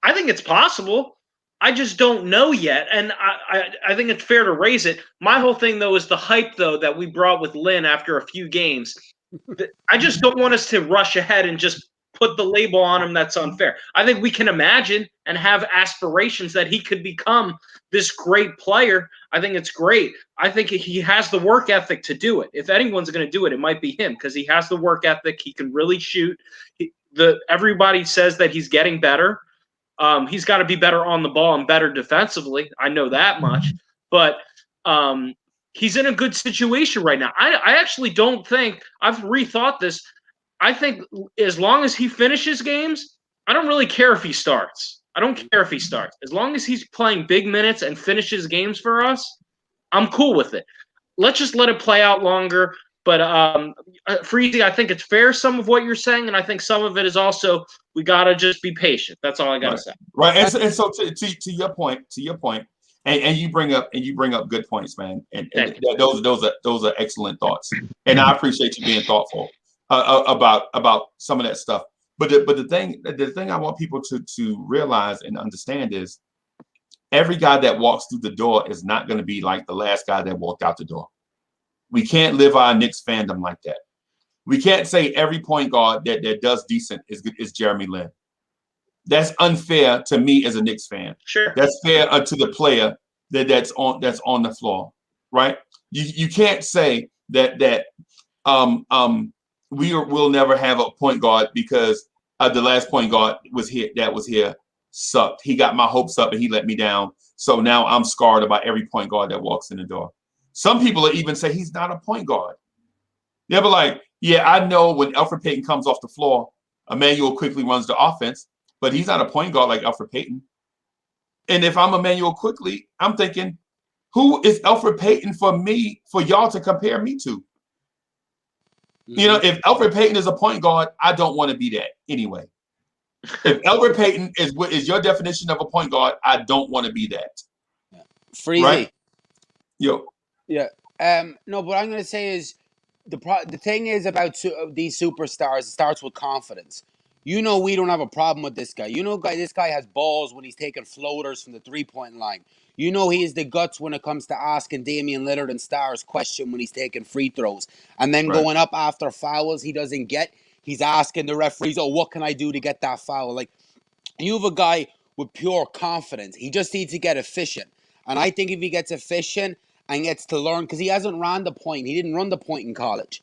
I think it's possible. I just don't know yet. And I think it's fair to raise it. My whole thing, though, is the hype, though, that we brought with Lin after a few games. I just don't want us to rush ahead and just put the label on him that's unfair. I think we can imagine and have aspirations that he could become this great player. I think it's great. I think he has the work ethic to do it. If anyone's going to do it, it might be him because he has the work ethic. He can really shoot. Everybody says that he's getting better. He's got to be better on the ball and better defensively. I know that much. But he's in a good situation right now. I actually don't think – I've rethought this. I think as long as he finishes games, I don't really care if he starts. I don't care if he starts. As long as he's playing big minutes and finishes games for us, I'm cool with it. Let's just let it play out longer. But Freezy, I think it's fair, some of what you're saying, and I think some of it is also we got to just be patient. That's all I got to say. Right. And so to your point, and you bring up good points, man. And those are excellent thoughts. And I appreciate you being thoughtful about some of that stuff. But the thing I want people to realize and understand is every guy that walks through the door is not going to be like the last guy that walked out the door. We can't live our Knicks fandom like that. We can't say every point guard that does decent is Jeremy Lin. That's unfair to me as a Knicks fan. Sure. That's fair to the player that's on the floor, right? You can't say that we'll never have a point guard because the last point guard was here sucked. He got my hopes up and he let me down. So now I'm scarred about every point guard that walks in the door. Some people even say he's not a point guard. They'll be like, yeah, I know when Elfrid Payton comes off the floor, Immanuel Quickley runs the offense, but he's not a point guard like Elfrid Payton. And if I'm Immanuel Quickley, I'm thinking, Who is Elfrid Payton for y'all to compare me to? You know, if Elfrid Payton is a point guard, I don't want to be that anyway. If Elfrid Payton is your definition of a point guard, I don't want to be that. Freezy. Right? Yo. Yeah. No, what I'm going to say is the thing is about these superstars, it starts with confidence. You know, we don't have a problem with this guy. You know, this guy has balls when he's taking floaters from the 3-point line. You know, he has the guts when it comes to asking Damian Lillard and Stars question when he's taking free throws. And then going up after fouls he doesn't get, he's asking the referees, oh, what can I do to get that foul? Like, you have a guy with pure confidence. He just needs to get efficient. And I think if he gets efficient and gets to learn, because he hasn't run the point. He didn't run the point in college.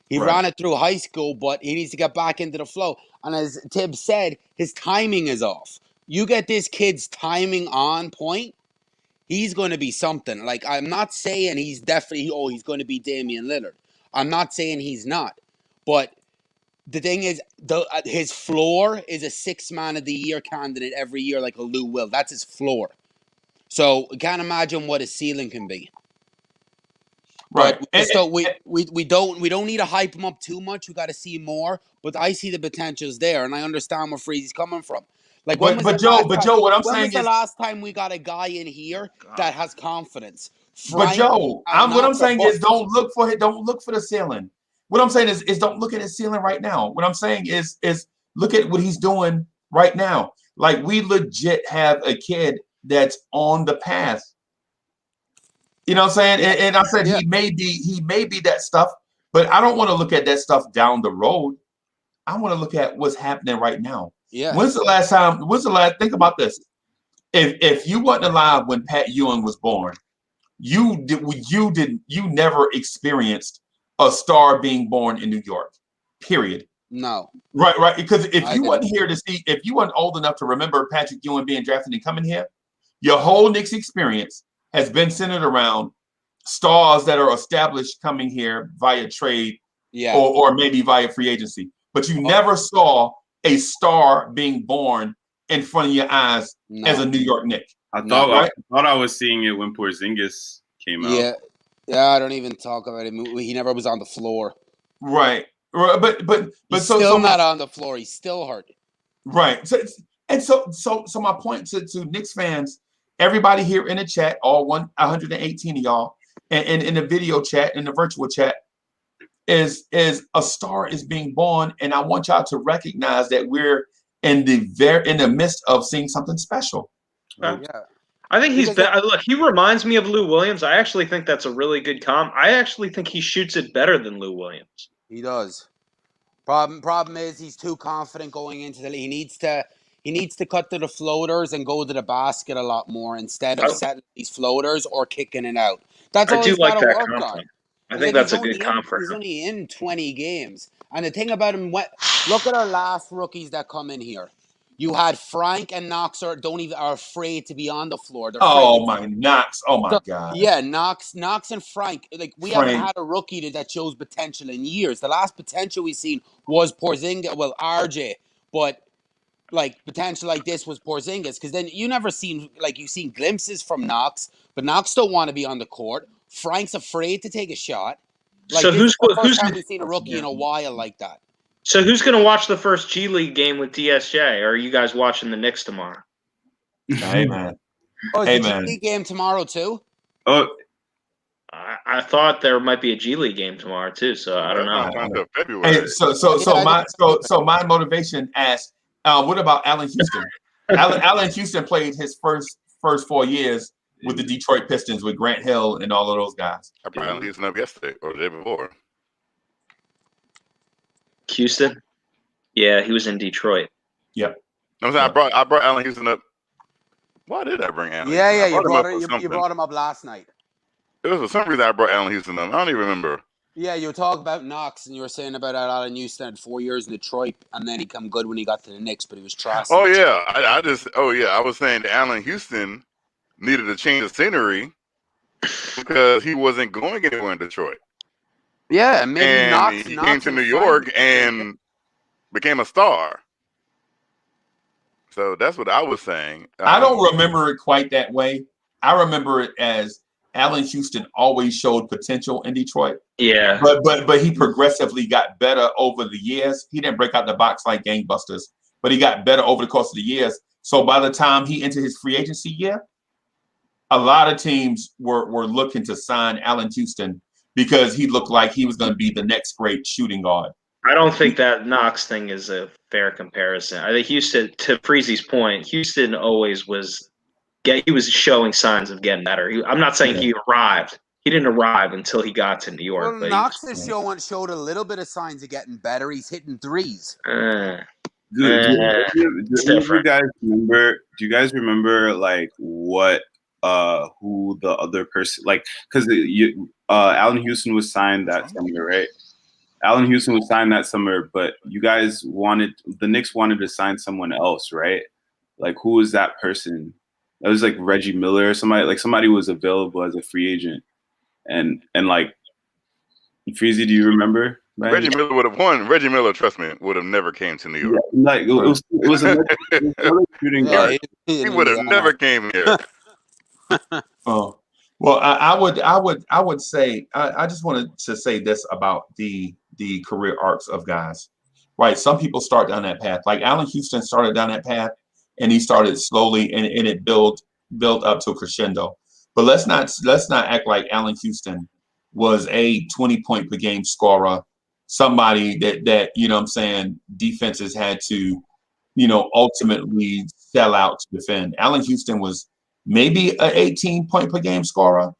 He ran it through high school, but he needs to get back into the flow. And as Tibbs said, his timing is off. You get this kid's timing on point, he's going to be something. Like, I'm not saying he's definitely, he's going to be Damian Lillard. I'm not saying he's not. But the thing is, his floor is a 6th man of the year candidate every year, like a Lou Will. That's his floor. So I can't imagine what his ceiling can be. Right. But so we don't need to hype him up too much. We got to see more. But I see the potentials there, and I understand where Freezy's coming from. Like, but Joe, what I'm saying is, the last time we got a guy in here that has confidence? But Joe, what I'm saying is, don't look for the ceiling. What I'm saying is don't look at his ceiling right now. What I'm saying is look at what he's doing right now. Like, we legit have a kid that's on the path. You know what I'm saying? And I said he may be that stuff, but I don't want to look at that stuff down the road. I want to look at what's happening right now. Yeah. When's the last? Think about this. If you wasn't alive when Pat Ewing was born, you never experienced a star being born in New York. Period. No. Right. Because if you wasn't old enough to remember Patrick Ewing being drafted and coming here, your whole Knicks experience has been centered around stars that are established coming here via trade, or maybe via free agency. But you never saw a star being born in front of your eyes as a New York Knick. I thought I was seeing it when Porzingis came out. Yeah. I don't even talk about him. He never was on the floor. Right. But he's still not on the floor. He's still hurt. Right. So my point to Knicks fans, everybody here in the chat, all 118 of y'all, and in the video chat, in the virtual chat, is a star is being born, and I want y'all to recognize that we're in the midst of seeing something special. Yeah. I think he's better. Look, he reminds me of Lou Williams. I actually think that's a really good comp. I actually think he shoots it better than Lou Williams. He does. Problem is he's too confident going into the. He needs to cut to the floaters and go to the basket a lot more instead of setting these floaters or kicking it out. That's all he's got to work on. I think that's a good comp for him. He's only in 20 games. And the thing about him, look at our last rookies that come in here. You had Frank and Knox are afraid to be on the floor. Knox. Oh my God. Yeah, Knox and Frank. Like, we haven't had a rookie that shows potential in years. The last potential we've seen was Porzingis. Well, RJ, but like potential like this was Porzingis. Because then you never seen you've seen glimpses from Knox, but Knox don't want to be on the court. Frank's afraid to take a shot. Like, so who's the first time we've seen a rookie in a while like that? So who's going to watch the first G League game with DSJ? Or are you guys watching the Knicks tomorrow? Hey, man. Oh, is the G League game tomorrow too? Oh, I thought there might be a G League game tomorrow too. So I don't know. February. So my motivation asked, what about Allen Houston? Allen Houston played his first 4 years with the Detroit Pistons with Grant Hill and all of those guys. I brought Allen Houston up yesterday or the day before. Houston? Yeah, he was in Detroit. Yep. I'm saying I brought Allen Houston up. Why did I bring Allen? Yeah, you brought him up last night. It was for some reason I brought Allen Houston up. I don't even remember. Yeah, you were talking about Knox, and you were saying about Allen Houston had 4 years in Detroit, and then he come good when he got to the Knicks, but he was trash. Oh yeah, I was saying that Allen Houston needed to change the scenery because he wasn't going anywhere in Detroit. Yeah, maybe Knox he came to New York and became a star. So that's what I was saying. I don't remember it quite that way. I remember it as Allen Houston always showed potential in Detroit. Yeah. But he progressively got better over the years. He didn't break out the box like gangbusters, but he got better over the course of the years. So by the time he entered his free agency year, a lot of teams were looking to sign Allen Houston because he looked like he was going to be the next great shooting guard. I don't think that Knox thing is a fair comparison. I think Houston, to Freezy's point, Houston always was he was showing signs of getting better. I'm not saying he arrived. He didn't arrive until he got to New York. Well, Knox is showed a little bit of signs of getting better. He's hitting threes. Do you guys remember? Do you guys remember like what who the other person like? Because Allen Houston was signed that summer, right? Allen Houston was signed that summer, but the Knicks wanted to sign someone else, right? Like who was that person? It was like Reggie Miller or somebody. Like somebody was available as a free agent, and like Freezy, do you remember? Right? Reggie Miller would have won. Reggie Miller, trust me, would have never came to New York. Yeah, like it was another shooting guard. He would have never came here. Oh, well, I would say I just wanted to say this about the career arcs of guys, right? Some people start down that path. Like Allen Houston started down that path, and he started slowly, and it built up to a crescendo. But let's not act like Allen Houston was a 20-point per game scorer, somebody that you know what I'm saying defenses had to, you know, ultimately sell out to defend. Allen Houston was maybe an 18-point per game scorer,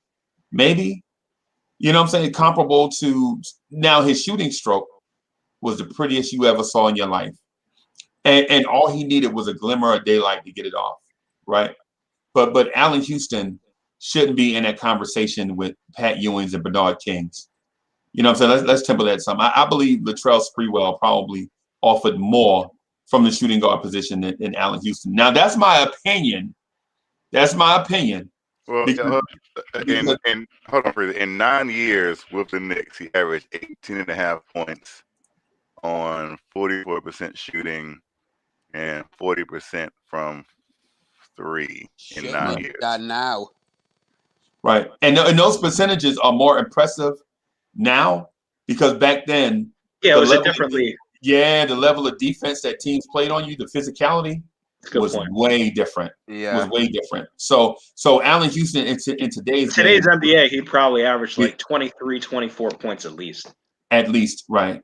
maybe. You know what I'm saying? Comparable to now his shooting stroke was the prettiest you ever saw in your life. And all he needed was a glimmer of daylight to get it off, right? But Allen Houston shouldn't be in that conversation with Pat Ewings and Bernard Kings. You know what I'm saying? Let's temper that some. I believe Latrell Sprewell probably offered more from the shooting guard position than Allen Houston. Now, that's my opinion. That's my opinion. Well, hold on, Freezy. In 9 years with the Knicks, he averaged 18.5 points on 44% shooting and 40% from three in 9 years. That now. Right. And those percentages are more impressive now because back then, it was a different league. Yeah, the level of defense that teams played on you, the physicality was way different. Yeah. Was way different. So Allen Houston in today's NBA, he probably averaged like 23, 24 points at least. At least, right.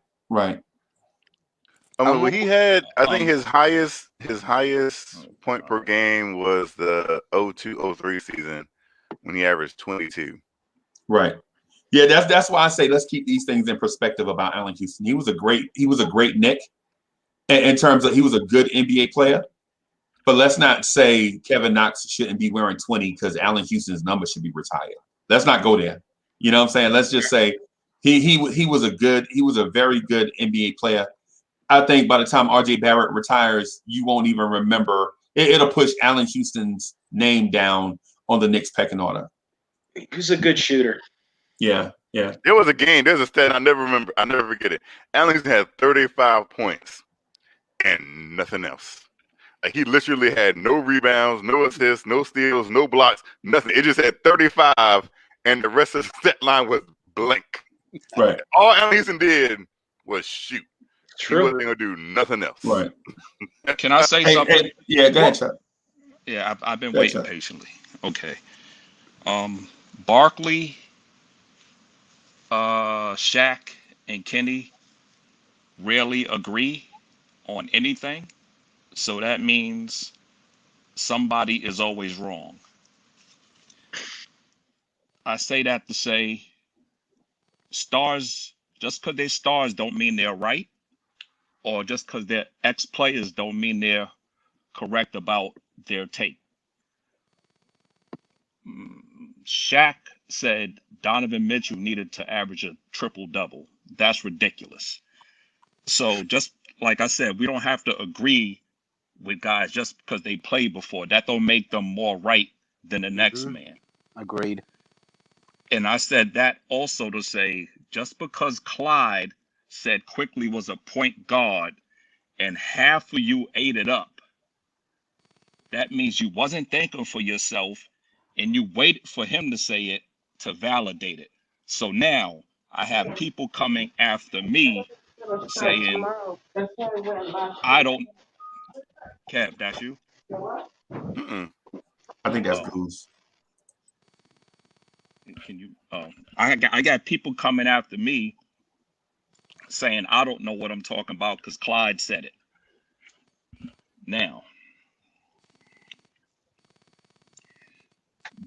I mean, he had, I think his highest point per game was the 02-03 season when he averaged 22. Right. Yeah, that's why I say let's keep these things in perspective about Allen Houston. He was a great Knick in terms of he was a good NBA player. But let's not say Kevin Knox shouldn't be wearing 20 because Allen Houston's number should be retired. Let's not go there. You know what I'm saying? Let's just say he was a very good NBA player. I think by the time RJ Barrett retires, you won't even remember. It'll push Allen Houston's name down on the Knicks pecking order. He's a good shooter. Yeah. There was a game. There's a stat I never forget it. Allen Houston had 35 points and nothing else. Like he literally had no rebounds, no assists, no steals, no blocks, nothing. It just had 35, and the rest of the stat line was blank. Right. All Allen Houston did was shoot. True. He wasn't gonna do nothing else. Right. Can I say something? Yeah, go ahead, Chuck. Yeah, I've been waiting patiently. Okay. Barkley, Shaq, and Kenny rarely agree on anything. So that means somebody is always wrong. I say that to say stars, just because they're stars don't mean they're right. Or just because they're ex-players don't mean they're correct about their take. Shaq said Donovan Mitchell needed to average a triple-double. That's ridiculous. So just like I said, we don't have to agree with guys just because they played before. That don't make them more right than the next man. Agreed. And I said that also to say, just because Clyde said Quickley was a point guard and half of you ate it up, that means you wasn't thinking for yourself and you waited for him to say it to validate it. So now I have people coming after me saying, I don't. Kev, that's you? Mm-mm. I think that's Goose. Can you? I got people coming after me saying I don't know what I'm talking about because Clyde said it. Now,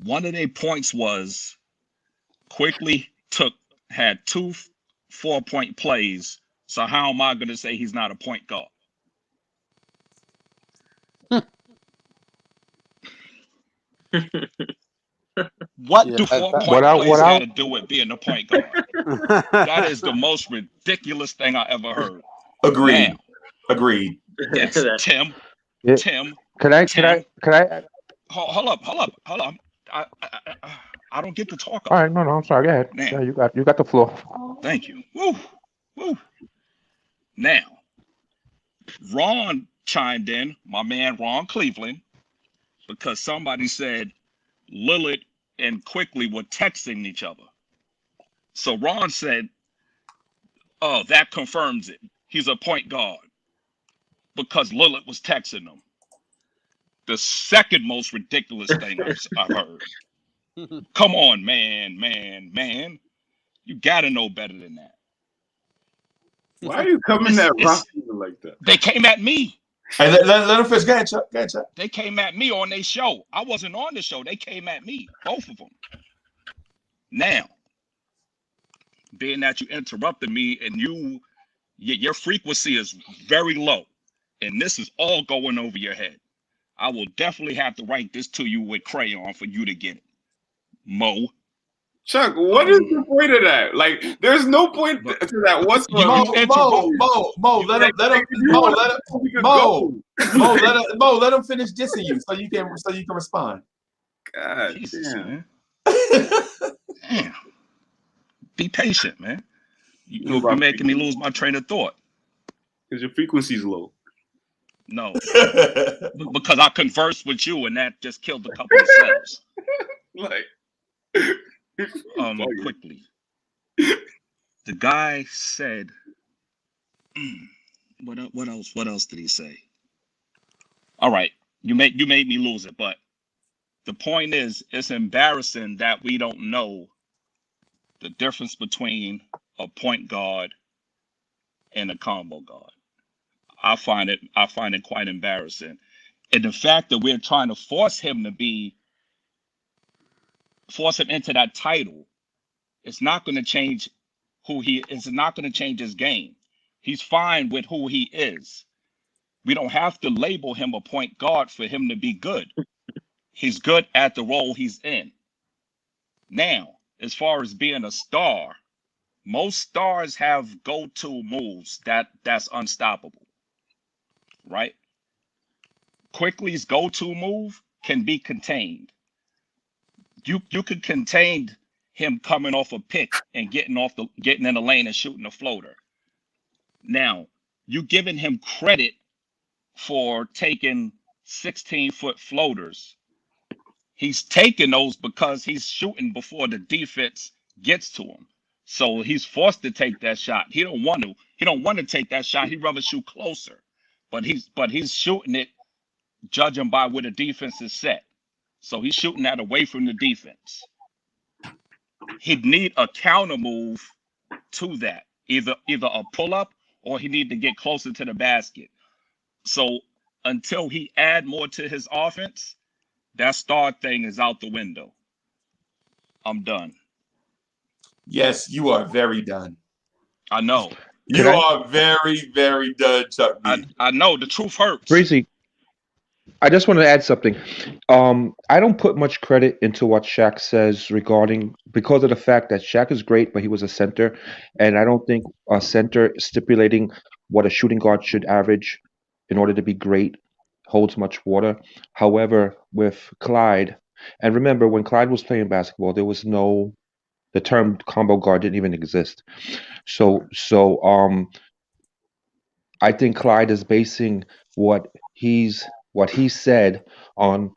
one of their points was Quickley had 2 4-point plays. So how am I going to say he's not a point guard? What do 4-point plays got to do with being a point guard? That is the most ridiculous thing I ever heard. Agreed. Now, Agreed. yes, Tim. Yeah. Tim. Can I? Hold up. I don't get to talk. All right, no, I'm sorry. Go ahead. Now, Yeah, you got the floor. Thank you. Woo. Now, Ron chimed in, my man Ron Cleveland, because somebody said Lillard and Quickley were texting each other. So Ron said, "Oh, that confirms it. He's a point guard because Lillard was texting him." The second most ridiculous thing I've heard. Come on, man. You got to know better than that. Why are you coming at Ron like that? They came at me. Hey, let him finish. Go ahead, Chuck. They came at me on their show. I wasn't on the show. They came at me, both of them. Now, being that you interrupted me and your frequency is very low, and this is all going over your head, I will definitely have to write this to you with crayon for you to get it. Mo. Chuck, what is the point of that? Like, there's no point to that whatsoever. Let him finish dissing you so you can respond. God Jesus, damn. Damn. Be patient, man. You're making me lose my train of thought. Because your frequency's low. No. Because I conversed with you and that just killed a couple of cells. Like quickly. The guy said, what else did he say? All right, you made me lose it, but the point is, it's embarrassing that we don't know the difference between a point guard and a combo guard. I find it quite embarrassing. And the fact that we're trying to force him into that title, it's not going to change who he is. It's not going to change his game. He's fine with who he is. We don't have to label him a point guard for him to be good. He's good at the role he's in. Now, as far as being a star, most stars have go-to moves that's unstoppable, right? Quickley's go-to move can be contained. You could contain him coming off a pick and getting in the lane and shooting a floater. Now, you giving him credit for taking 16-foot floaters. He's taking those because he's shooting before the defense gets to him. So he's forced to take that shot. He don't want to take that shot. He'd rather shoot closer. But he's shooting it judging by where the defense is set. So he's shooting that away from the defense. He'd need a counter move to that. Either a pull-up or he need to get closer to the basket. So until he add more to his offense, that star thing is out the window. I'm done. Yes, you are very done. I know. You are very, very done, Chuck B. I know. The truth hurts. Breezy, I just want to add something. I don't put much credit into what Shaq says because of the fact that Shaq is great, but he was a center. And I don't think a center stipulating what a shooting guard should average in order to be great holds much water. However, with Clyde, and remember when Clyde was playing basketball, the term combo guard didn't even exist. So I think Clyde is basing what he said on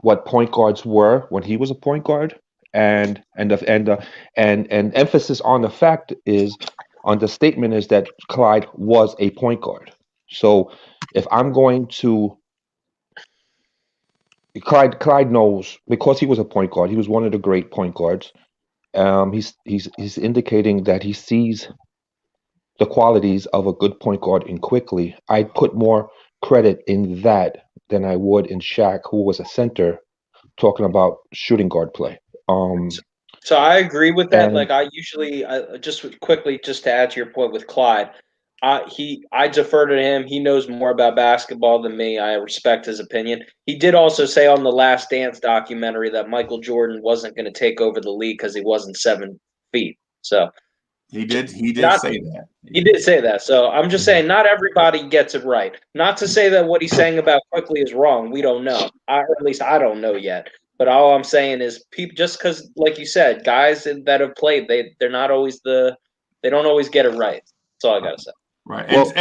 what point guards were when he was a point guard, and emphasis on the fact is on the statement is that Clyde was a point guard. So if I'm going to Clyde knows because he was a point guard. He was one of the great point guards. He's indicating that he sees the qualities of a good point guard in Quickley. I'd put more credit in that than I would in Shaq, who was a center, talking about shooting guard play. So I agree with that. And Like I just quickly, just to add to your point with Clyde, I defer to him. He knows more about basketball than me. I respect his opinion. He did also say on the Last Dance documentary that Michael Jordan wasn't going to take over the league because he wasn't 7 feet. So He did say that. He did say that. So I'm just saying not everybody gets it right. Not to say that what he's saying about Quickley is wrong. We don't know. Or at least I don't know yet. But all I'm saying is people just because, like you said, guys that have played, they don't always get it right. That's all I gotta say. Right. well,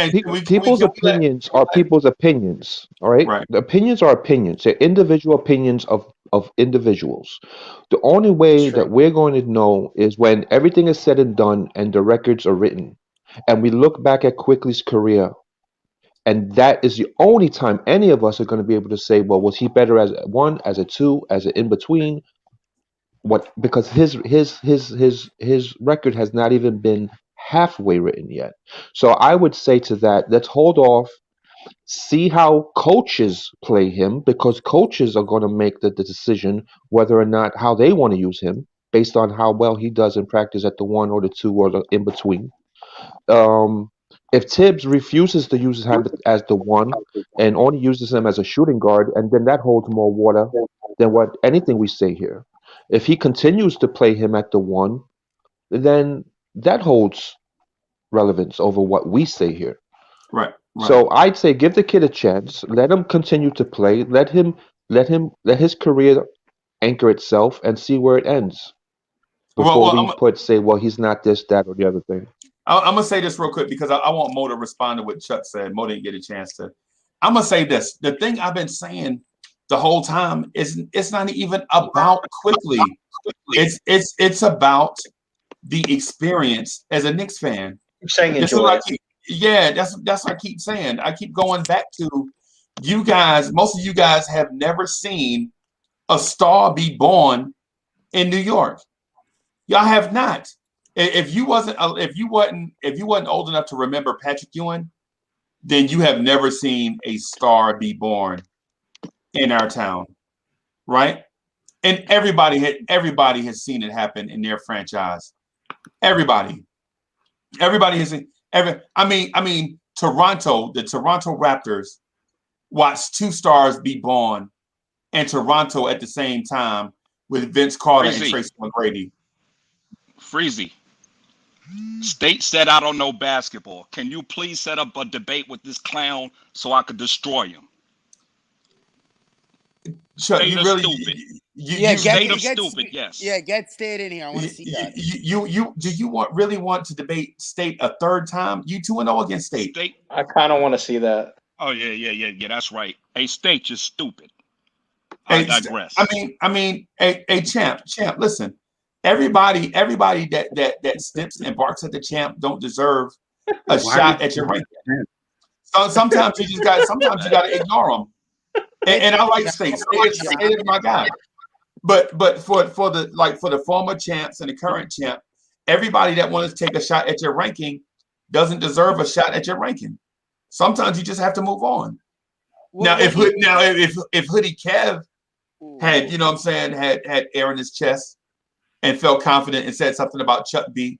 people's opinions are people's opinions. All right. Right. The opinions are opinions. They're individual opinions of individuals. The only way that we're going to know is when everything is said and done and the records are written, and we look back at Quickley's career. And that is the only time any of us are going to be able to say, well, was he better as a 1, as a 2, as an in between? What? Because his record has not even been halfway written yet. So I would say to that, let's hold off, see how coaches play him, because coaches are going to make the decision whether or not how they want to use him based on how well he does in practice at the 1 or the 2 or the in between. If Tibbs refuses to use him as the 1 and only uses him as a shooting guard, and then that holds more water than what anything we say here. If he continues to play him at the 1, then that holds relevance over what we say here. Right. So I'd say give the kid a chance, let him continue to play, let his career anchor itself and see where it ends before say, well, he's not this, that, or the other thing. I'm gonna say this real quick because I want Mo to respond to what Chuck said. Mo didn't get a chance to. I'm gonna say this: the thing I've been saying the whole time is it's not even about Quickley. It's about the experience as a Knicks fan. You're saying enjoy. That's what I keep saying. I keep going back to you guys. Most of you guys have never seen a star be born in New York. Y'all have not. If you wasn't old enough to remember Patrick Ewing, then you have never seen a star be born in our town, right? And everybody has seen it happen in their franchise. Everybody has seen. Toronto, the Toronto Raptors watched 2 stars be born in Toronto at the same time with Vince Carter and Tracy McGrady. Freezy. State said I don't know basketball. Can you please set up a debate with this clown so I could destroy him? Chuck, State you really stupid. Stupid. Yes. Yeah, get State in here. I want to see that. Do you really want to debate State a third time? You 2-0 against State. I kind of want to see that. Oh yeah. That's right. Hey, State just stupid. I digress. Hey, champ. Listen. Everybody that snips and barks at the champ don't deserve a shot at your ranking. So sometimes you got to ignore them. And I like State. State is my guy. But for the former champs and the current champ, everybody that wants to take a shot at your ranking doesn't deserve a shot at your ranking. Sometimes you just have to move on. If Hoodie Kev had, had air in his chest and felt confident and said something about Chuck B,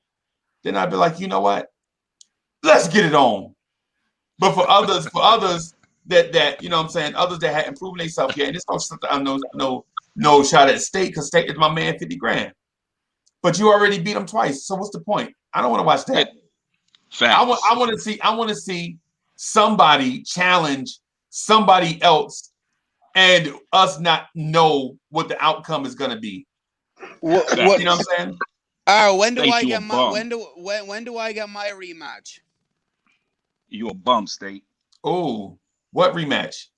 then I'd be like, you know what? Let's get it on. But for others that others that hadn't proven themselves yet, and it's no shot at State because State is my man, 50 grand. But you already beat them twice, so what's the point? I don't want to watch that. I want to see somebody challenge somebody else and us not know what the outcome is going to be. What you know what I'm saying? All right, when do I get my rematch? You a bum, State. Oh, what rematch?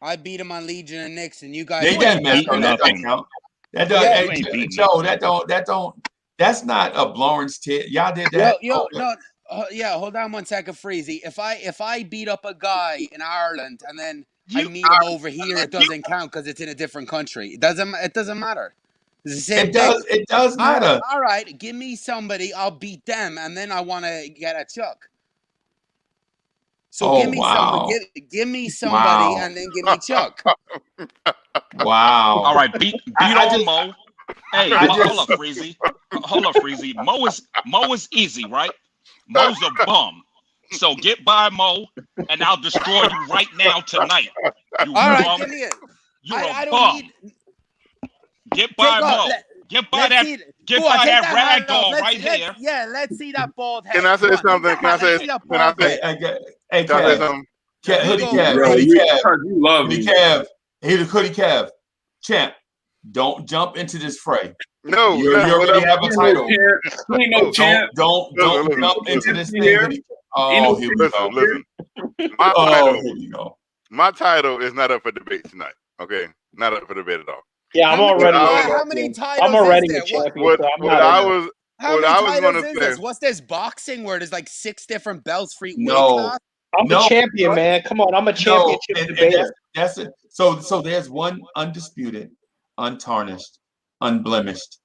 I beat him on Legion and Knicks, and you guys. They didn't count. That don't, You ain't beating Joe. That don't. That's not a Lawrence Ted. Y'all did that. Hold on 1 second, Freezy. If I beat up a guy in Ireland and then I meet him over here, it doesn't count because it's in a different country. It doesn't matter. It's the same thing. It does matter. All right, give me somebody. I'll beat them, and then I want to get a Chuck. So give me somebody, and then give me Chuck. Wow. All right, beat on Mo. Hey, hold up, Freezy. Mo is easy, right? Mo's a bum. So get by Mo, and I'll destroy you right now tonight. You All right, bum. give me it. You're a bum. Get by Mo. Get by that rag doll right here. Yeah, let's see that bald head. Can I say something? Can I say Hey, something? Hoodie Cav. Champ, don't jump into this fray. No, you already have a title. Ain't no champ. Don't jump into this thing. Oh, here we go. Listen. Here we go. My title is not up for debate tonight. Okay, not up for debate at all. Yeah, I'm already. How many titles? I'm already is a champion. What I was going to say. This? What's this boxing where there's like 6 different belts for each weight class? I'm a champion, man. Come on, I'm a championship debater. That's it. So there's one undisputed, untarnished, unblemished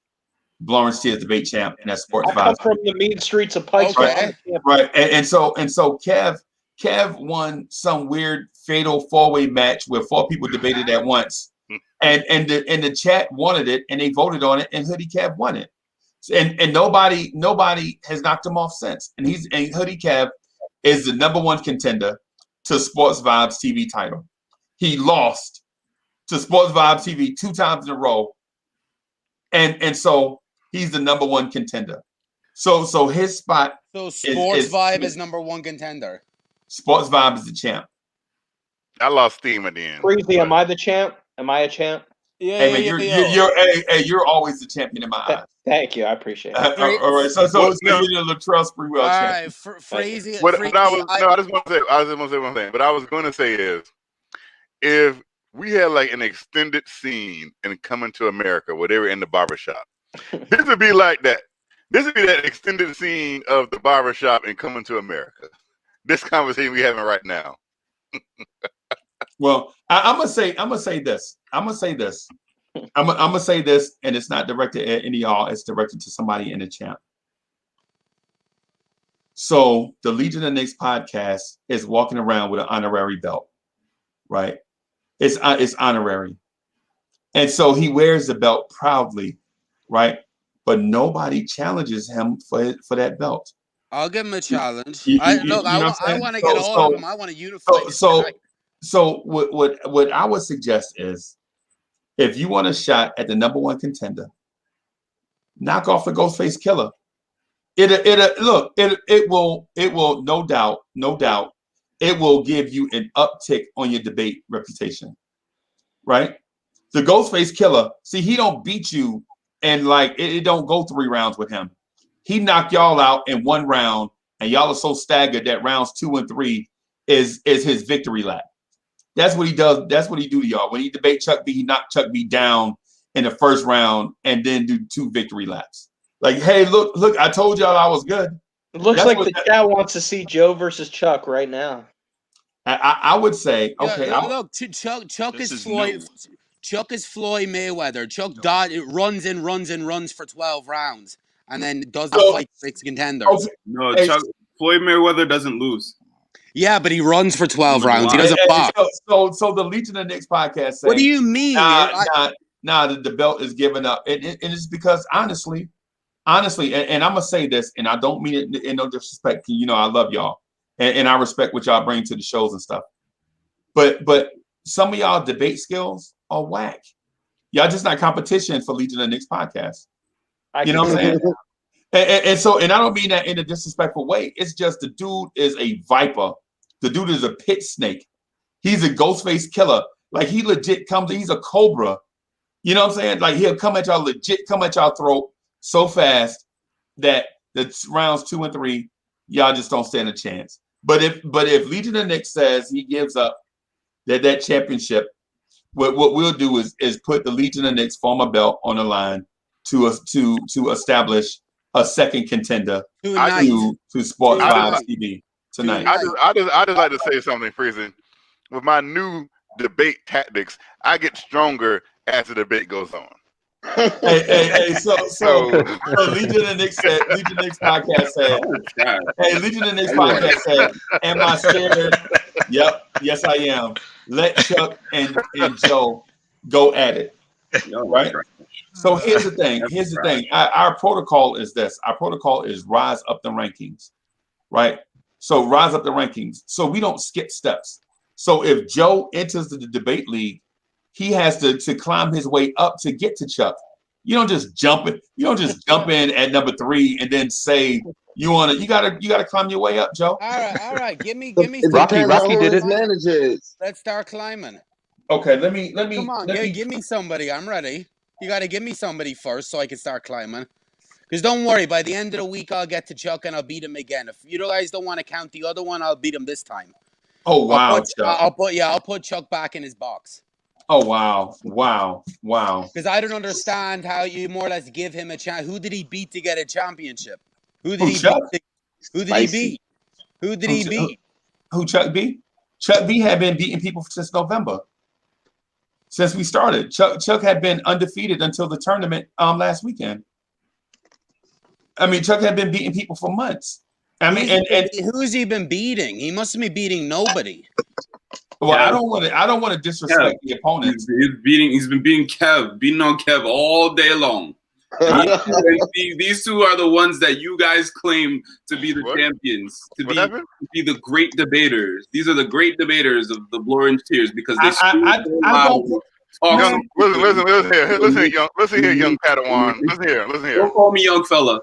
Lawrence Tiers debate champ, and that's Sports Vibes. I come from the mean streets of Pikes. Right. And so Kev won some weird fatal 4-way match where 4 people debated at once, and the chat wanted it, and they voted on it, and Hoodie Kev won it, and nobody has knocked him off since, and Hoodie Kev is the #1 contender to Sports Vibes TV title. He lost to Sports Vibes TV 2 times in a row, and so he's the #1 contender. So his spot. So Sports Vibe is #1 contender. Sports Vibe is the champ. I lost steam at the end. Freezy, am I the champ? Am I a champ? Yeah, you're always the champion in my eyes. Thank you, I appreciate it. All right, so you're the Latrell Sprewell champion. All right, Freezy. I just want to say one thing. What I was going to say is, if we had like an extended scene in Coming to America where they were in the barbershop, this would be like that. This would be that extended scene of the barbershop in Coming to America. This conversation we're having right now. Well, I'm gonna say this, and it's not directed at any of y'all. It's directed to somebody in the champ. So the Legion of Knicks podcast is walking around with an honorary belt, right? It's honorary, and so he wears the belt proudly, right? But nobody challenges him for that belt. I'll give him a challenge. I want to get all of them. I want to unify. So what I would suggest is, if you want a shot at the #1 contender, knock off the Ghostface Killer. It will no doubt it will give you an uptick on your debate reputation, right? The Ghostface Killer, see, he don't beat you, and like it don't go 3 rounds with him. He knocked y'all out in 1 round, and y'all are so staggered that rounds 2 and 3 is his victory lap. That's what he does. That's what he do to y'all. When he debate Chuck B, he knocked Chuck B down in the 1st round and then do 2 victory laps. Like, hey, look, I told y'all I was good. It looks like the chat wants to see Joe versus Chuck right now. I would say, okay. Look, Chuck is Floyd. Chuck is Floyd Mayweather. Chuck runs for 12 rounds and then does the fight 6 contenders. Okay. No, Floyd Mayweather doesn't lose. Yeah, but he runs for 12 rounds. He doesn't box. So the Legion of Knicks podcast says, what do you mean? The belt is given up. And it's because honestly, and I'm gonna say this, and I don't mean it in no disrespect. You know, I love y'all, and I respect what y'all bring to the shows and stuff. But some of y'all debate skills are whack. Y'all just not competition for Legion of Knicks podcast. You know what I'm saying? And I don't mean that in a disrespectful way. It's just the dude is a viper. The dude is a pit snake. He's a Ghostface Killer. Like, he legit he's a cobra. You know what I'm saying? Like, he'll come at y'all throat so fast that the rounds 2 and 3, y'all just don't stand a chance. But if Legion of Knicks says he gives up that championship what we'll do is put the Legion of Knicks former belt on the line to establish a second contender to Sports 5 TV tonight. I just like to say something, Freezing. With my new debate tactics, I get stronger as the debate goes on. Hey, so Legion of Knicks podcast said, Legion of Knicks podcast said, am I scared? Yep, yes I am. Let Chuck and Joe go at it. Right? So here's the thing. Our protocol is this. Our protocol is rise up the rankings. Right? So rise up the rankings. So we don't skip steps. So if Joe enters the debate league, he has to climb his way up to get to Chuck. You don't just jump in. You don't just jump in at number 3 and then say you want to. You gotta climb your way up, Joe. All right. Give me. Rocky did it. Managers. Let's start climbing. Okay, let me. Come on, give me somebody. I'm ready. You got to give me somebody first so I can start climbing. Because don't worry, by the end of the week I'll get to Chuck and I'll beat him again. If you guys don't want to count the other one, I'll beat him this time. Oh wow, I'll put Chuck back in his box. Oh wow. Because I don't understand how you more or less give him a chance. Who did he beat to get a championship? Who did he beat? Who did he beat? Who Chuck B? Chuck B had been beating people since November. Since we started, Chuck had been undefeated until the tournament last weekend. I mean, Chuck had been beating people for months. I mean, and who's he been beating? He must be beating nobody. Well, I don't want to disrespect the opponents. He's been beating on Kev all day long. These two are the ones that you guys claim to be the champions, to be the great debaters. These are the great debaters of the Bloor and Tears because they Listen here, young Padawan. Listen here. Don't call me young fella.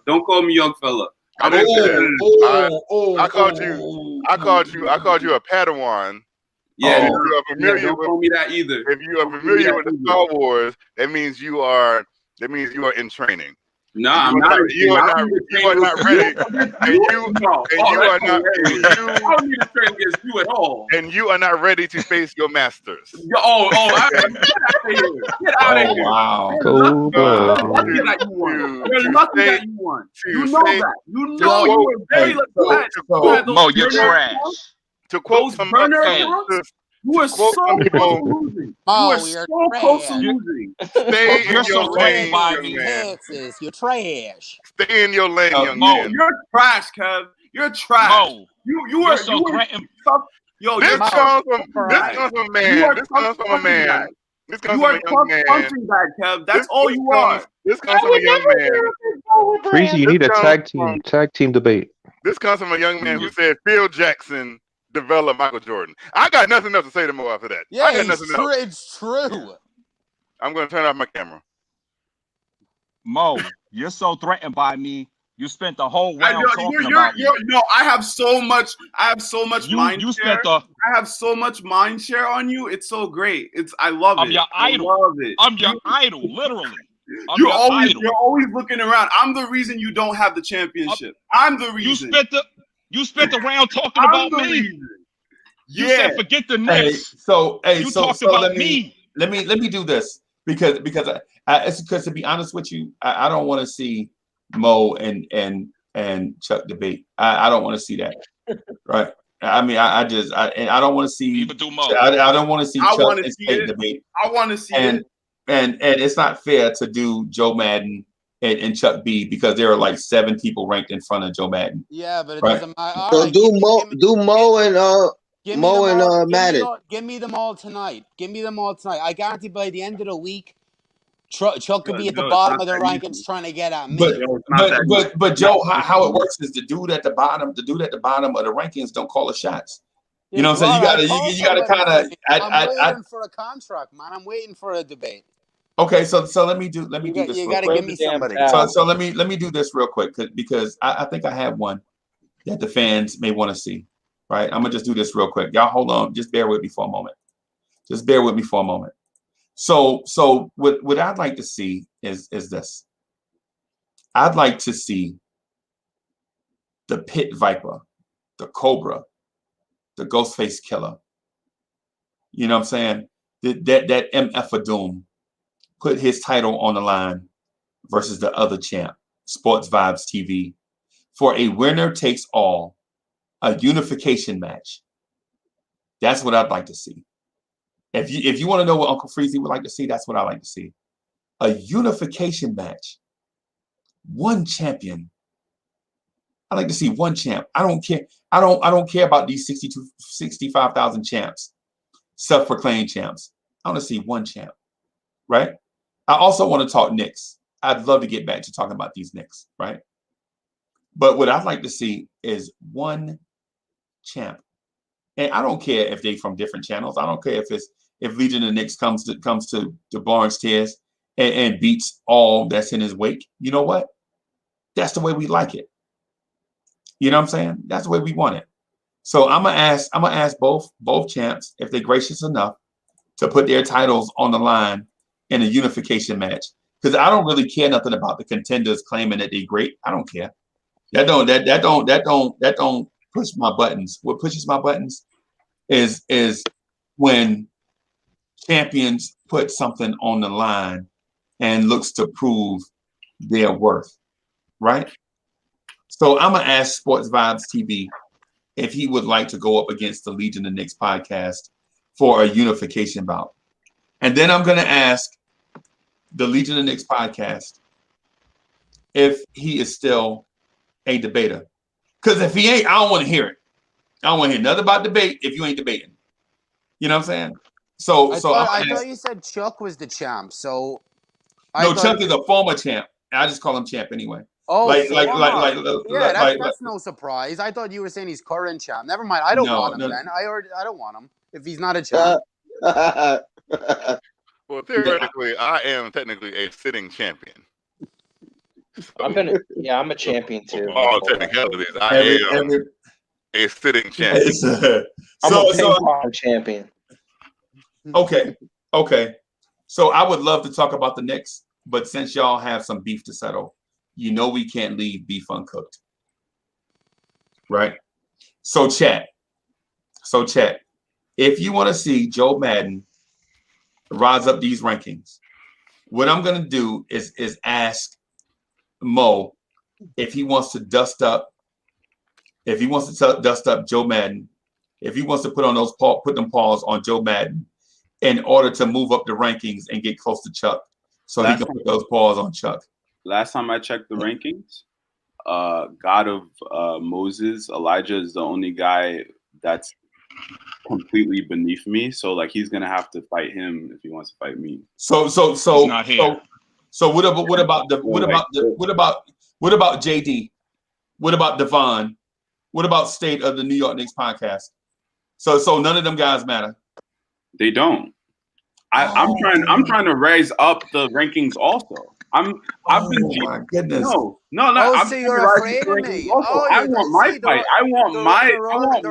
I didn't say that. I called you a Padawan. Yeah, don't call me that either. If you are familiar with the Star Wars, that means you are in training. No, I'm not. You are not ready. I don't need to train against you at all. And you are not ready to face your masters. Get out of here. Wow. You're lucky that you won. You know that. You know you were very lucky. Mo, you're trash. To quote some you were so close to losing. Stay in your lane, young man. You're trash. Stay in your lane, young Mo, man. you're trash, Kev. You're trash. Mo, you were so threatened. Yo, this comes from a man. This comes from a man. This comes from a young man. Punching bag, Kev. That's all you are. This comes from a young man. Freezy, you need a tag team debate. This comes from a young man who said Phil Jackson developed Michael Jordan. I got nothing else to say to Mo after that. Yeah, it's true. I'm going to turn off my camera. Mo, you're so threatened by me. You spent the whole round talking about me. No, I have so much mind share. I have so much mind share on you. It's so great. I love it. I'm your idol. I love it. I'm your idol, literally. You're always looking around. I'm the reason you don't have the championship. I'm the reason. You spent the round talking about me. You said forget the Knicks. You talked about me. Let me do this because to be honest with you, I don't want to see Mo and Chuck debate. I don't want to see that. Right? I mean, I don't want to see. Even do Mo. I don't want to see Chuck and State debate. I want to see it. And it's not fair to do Joe Madden and Chuck B because there are like 7 people ranked in front of Joe Madden. Yeah, but it doesn't matter. So do Mo and Madden. Give me them all tonight. I guarantee by the end of the week, Chuck could be at the bottom of the rankings trying to get at me. But Joe, how it works is the dude at the bottom of the rankings don't call the shots. You know what I'm saying? You gotta kind of. I'm waiting for a contract, man. I'm waiting for a debate. Okay, so let me do this. You gotta give me somebody. So let me do this real quick because I think I have one that the fans may want to see. Right, I'm gonna just do this real quick. Y'all hold on, just bear with me for a moment. So what I'd like to see is this. I'd like to see the Pit Viper, the Cobra, the Ghostface Killer. You know what I'm saying? that MF Doom put his title on the line versus the other champ, Sports Vibes TV, for a winner takes all, a unification match. That's what I'd like to see. If you want to know what Uncle Freezy would like to see, that's what I like to see. A unification match. One champion. I like to see one champ. I don't care. I don't care about these 65,000 champs, self-proclaimed champs. I want to see one champ, right? I also want to talk Knicks. I'd love to get back to talking about these Knicks, right? But what I'd like to see is one champ. And I don't care if they from different channels. I don't care if Legion of Knicks comes to Barnes Tears and beats all that's in his wake. You know what? That's the way we like it. You know what I'm saying? That's the way we want it. So I'm gonna ask both champs if they're gracious enough to put their titles on the line in a unification match. Because I don't really care nothing about the contenders claiming that they're great. I don't care. That don't push my buttons. What pushes my buttons is when champions put something on the line and looks to prove their worth, right? So I'm gonna ask Sports Vibes TV if he would like to go up against the Legion of Knicks podcast for a unification bout, and then I'm gonna ask the Legion of Knicks podcast if he is still a debater. Because if he ain't, I don't want to hear it. I don't want to hear nothing about debate if you ain't debating. You know what I'm saying? I thought you said Chuck was the champ. So Chuck is a former champ. I just call him champ anyway. Oh, that's no surprise. I thought you were saying he's current champ. Never mind. I don't want him then. I don't want him if he's not a champ. Well, theoretically, I am technically a sitting champion. So, I'm a champion too. All technicalities, I am a sitting champion. I'm a champion. Okay. So I would love to talk about the Knicks, but since y'all have some beef to settle, you know we can't leave beef uncooked, right? So chat. If you want to see Joe Madden rise up these rankings, what I'm gonna do is ask Mo if he wants to dust up Joe Madden, if he wants to put them paws on Joe Madden in order to move up the rankings and get close to Chuck, so he can put those paws on Chuck. Last time I checked the rankings, God of Moses, Elijah is the only guy that's completely beneath me. So like he's gonna have to fight him if he wants to fight me. So not here. So what about JD? What about Devon? What about State of the New York Knicks podcast? So none of them guys matter. They don't. I'm trying to raise up the rankings also. My goodness. No. So you're afraid of me. I want my fight. I want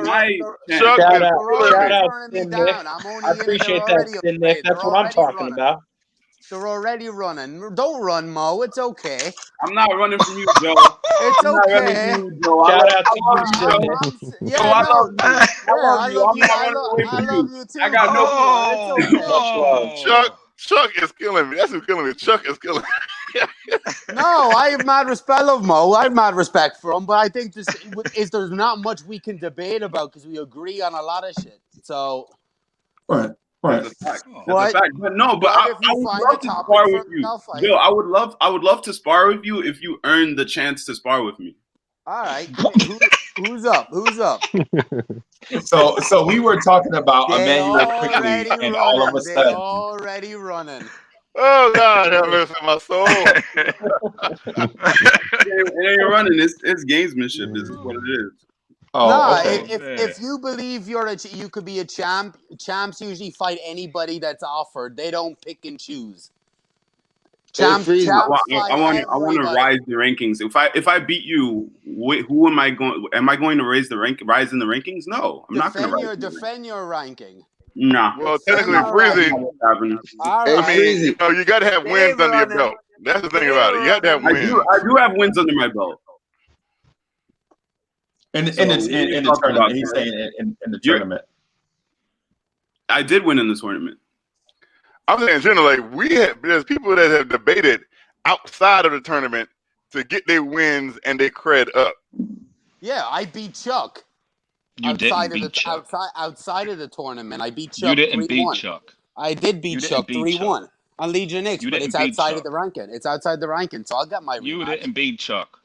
my shout out Nick. I appreciate that, Nick. That's what I'm talking about. They're already running. Don't run, Mo. It's okay. I'm not running from you, Joe. It's okay. Shout out to you, Joe. I love you too. I got no. Chuck is killing me. That's who's killing me. Chuck is killing me. No, I have mad respect. I love Mo. I have mad respect for him, but I think there's not much we can debate about because we agree on a lot of shit. So, right. That's a fact. But no, but I would love to spar with you. Bill, I would love to spar with you if you earn the chance to spar with me. All right. Who's up? So we were talking about Emmanuel Quickley, and all of a sudden, they're already running. Oh God, have mercy on my soul. It ain't running. It's gamesmanship. This is what it is. If you believe you could be a champ, champs usually fight anybody that's offered. They don't pick and choose. I want to rise the rankings. If I beat you, who am I going? Am I going to rise in the rankings? No, I'm not going to defend your ranking. Nah. Well, technically, Freezy. You got to have wins under your belt. That's the thing about it. You have to have wins. I do have wins under my belt. In the tournament, he's saying in the tournament. I did win in the tournament. I'm saying generally, there's people that have debated outside of the tournament to get their wins and their cred up. Yeah, I beat Chuck. You didn't beat Chuck. Outside of the tournament, I beat Chuck. You didn't 3-1. beat Chuck. I did beat Chuck 3-1 on Legion Knicks, but it's outside of the ranking. It's outside the ranking, so I'll get my rematch. You didn't beat Chuck.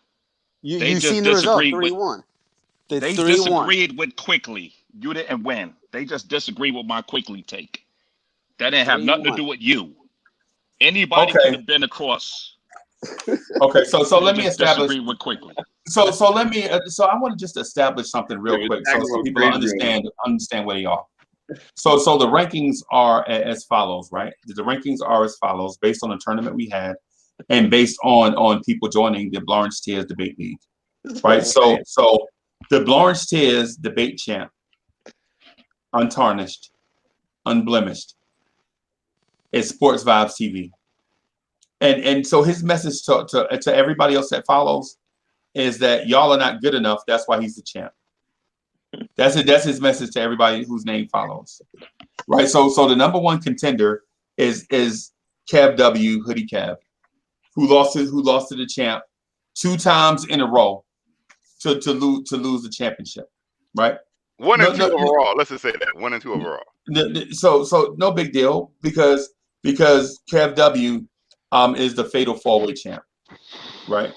You seen the result, 3-1. They disagreed with Quickley. You didn't win. They just disagreed with my Quickley take. That didn't have nothing to do with you. Anybody could have been across. Okay, so let me establish. Disagree with Quickley. So let me. So I want to just establish something real quick, so people understand where they are. So the rankings are as follows, right? The rankings are as follows based on the tournament we had, and based on people joining the Lawrence Tears Debate League, right? So the Lawrence Tears Debate Champ, untarnished, unblemished, is Sports Vibes TV. And so his message to everybody else that follows is that y'all are not good enough. That's why he's the champ. That's it. That's his message to everybody whose name follows. Right. So the number one contender is Kev W, Hoodie Kev, who lost to the champ 2 times in a row to lose the championship. Right. 1 and 2 overall. Let's just say that 1 and 2 overall. So no big deal because Kev W is the fatal 4-way champ, right?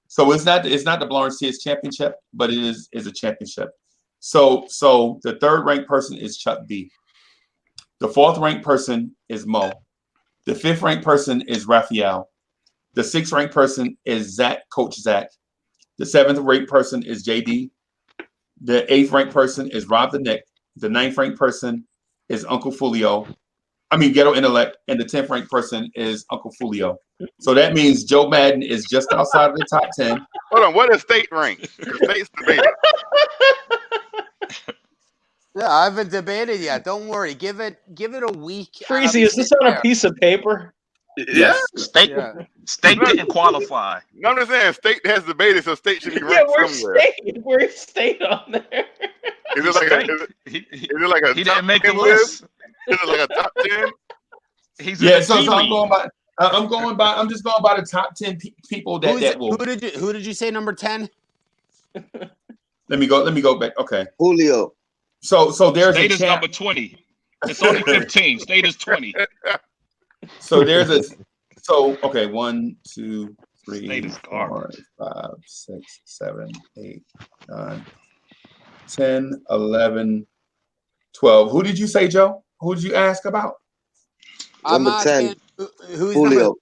So it's not the Lawrence Tears championship, but it is a championship. So the 3rd ranked person is Chuck B. The 4th ranked person is Mo. The 5th ranked person is Raphael. The 6th ranked person is Coach Zach. The 7th ranked person is JD. The 8th ranked person is Rob the Nick. The 9th ranked person is Uncle Fulio. Ghetto Intellect, and the 10th ranked person is Uncle Fulio. So that means Joe Madden is just outside of the top 10. Hold on, what is state rank? State's debated. Yeah, I haven't debated yet. Don't worry. Give it a week. Freezy, is this on a piece of paper? Yes. State didn't qualify. No, I'm just saying state has debated, so state should be ranked somewhere. Where's state on there? Is it like a he top didn't make 10 the list? Is it like a top 10? So I'm just going by the top 10 people that will. Who did you say number 10? Let me go back. Okay. Julio. So there's State is number 20. It's only 15. State is 20. So there's okay, 1, 2, 3, 4, 5, 6, 7, 8, 9, 10, 11, 12. Who did you say, Joe? Who did you ask about? I'm asking 10. Who's Julio.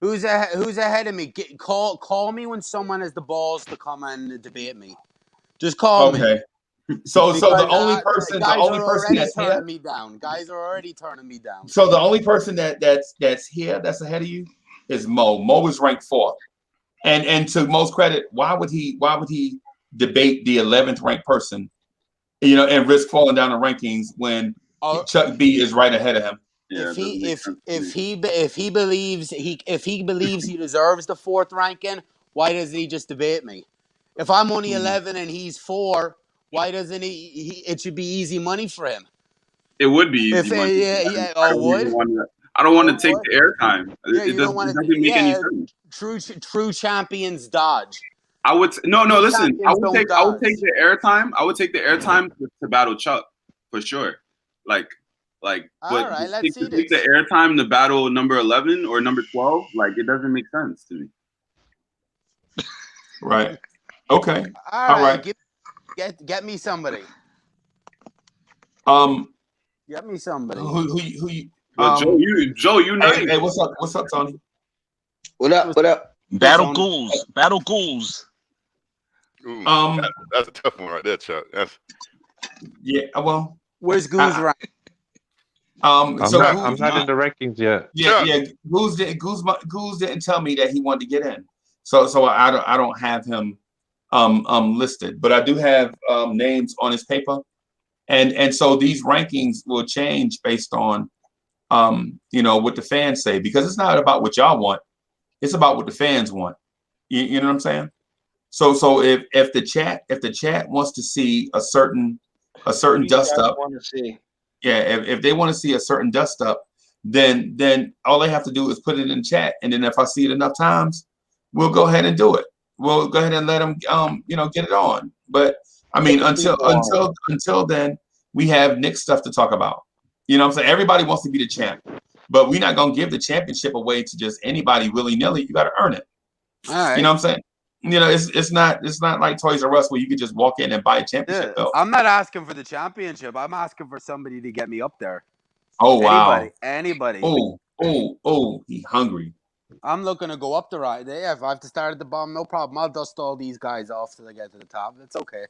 Who's ahead of me? Call me when someone has the balls to come and debate me. Just call me. Okay. So the only person that's here, me down. Guys are already turning me down. So the only person that's here that's ahead of you is Mo. Mo is ranked 4th. And to Mo's credit, why would he debate the 11th ranked person, and risk falling down the rankings when Chuck B is right ahead of him? Yeah, if he believes he deserves the 4th ranking, why doesn't he just debate me? If I'm only 11 and he's 4, why doesn't he? It should be easy money for him. It would be easy money. I don't want to take the airtime. It doesn't make any sense. True champions dodge. I would listen. I would take the airtime. I would take the airtime to battle Chuck for sure. But let's see take the airtime to battle number 11 or number 12. It doesn't make sense to me. Right. Okay. All right. Get me somebody. Get me somebody. Who you? Joe, you know. Hey, what's up? What's up, Tony? What up? Battle Ghouls. Ooh, that's a tough one right there, Chuck. Yeah. Well, where's Ghouls rank? I'm not in the rankings yet. Yeah. Ghouls didn't tell me that he wanted to get in, so I don't have him listed, but I do have names on his paper, and so these rankings will change based on what the fans say, because it's not about what y'all want, it's about what the fans want. You know what I'm saying? So if the chat wants to see a certain dust up, if they want to see a certain dust up, then all they have to do is put it in chat, and then if I see it enough times, we'll go ahead and do it. We'll go ahead and let them get it on. But I mean, until then, we have Knicks stuff to talk about. You know what I'm saying? Everybody wants to be the champ, but we're not gonna give the championship away to just anybody willy-nilly. You got to earn it. All right. You know what I'm saying? You know, it's not like Toys R Us where you could just walk in and buy a championship belt. I'm not asking for the championship. I'm asking for somebody to get me up there. Oh wow! Anybody. Oh, he hungry. I'm looking to go up the right. Yeah, if I have to start at the bottom, no problem. I'll dust all these guys off till I get to the top. It's okay.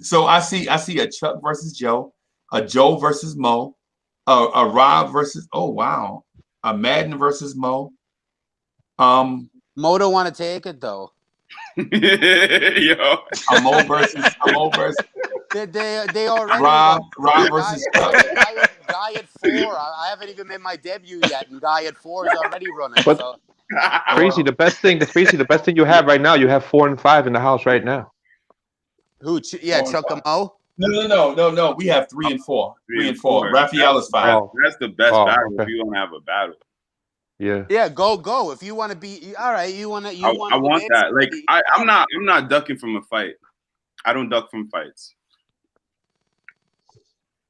So I see a Chuck versus Joe, a Joe versus Mo, a Rob versus a Madden versus Mo. Mo don't want to take it though. Yo, a Mo versus. They already Rob versus guy at 4. I haven't even made my debut yet, and guy at 4 is already running. But so. Crazy, the best thing you have right now, you have 4 and 5 in the house right now. Who? Yeah, Chuck and Mo. No. We have 3 and 4. 3 and 4. Raphael is 5. That's the best battle okay. if you want to have a battle. Yeah. Yeah, go. If you want to be all right, you want. I want that. Like I'm not ducking from a fight. I don't duck from fights.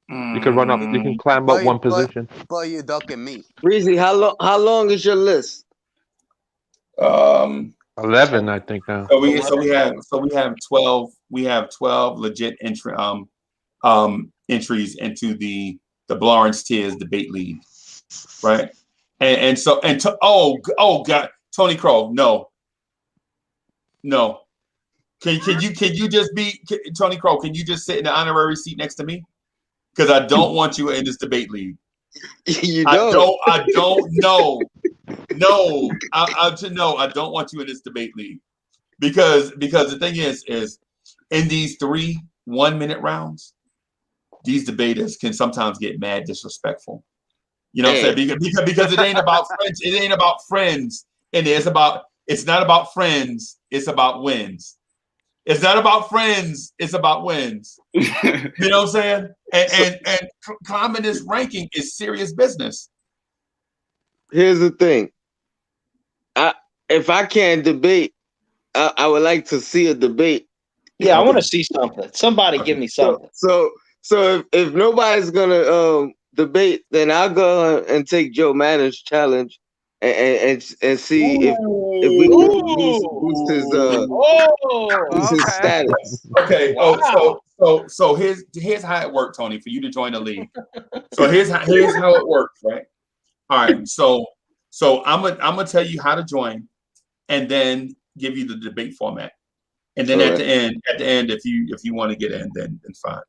You can run up. You can climb up one position. But you ducking me. Breezy, how long is your list? 11, I think now. So we have 12. We have 12 legit entries into the Lawrence Tears debate league, right? Oh God, Tony Crow, no. Can you just be Tony Crow? Can you just sit in the honorary seat next to me? Because I don't want you in this debate league. You don't. I don't know. No, I don't want you in this debate league because the thing is in these 3 1-minute rounds, these debaters can sometimes get mad disrespectful. You know what I'm saying? Because it ain't about friends. It ain't about friends. And it's not about friends. It's about wins. It's not about friends. It's about wins. You know what I'm saying? And climbing this ranking is serious business. Here's the thing. If I can't debate, I would like to see a debate. Yeah, I want to see something. Somebody give me something. So if nobody's gonna debate, then I'll go and take Joe Madden's challenge and see if we can boost his status. Okay. Wow. So here's how it worked, Tony, for you to join the league. So here's how it works, right? All right. So I'm gonna tell you how to join, and then give you the debate format, and then at the end, if you want to get in, then fine.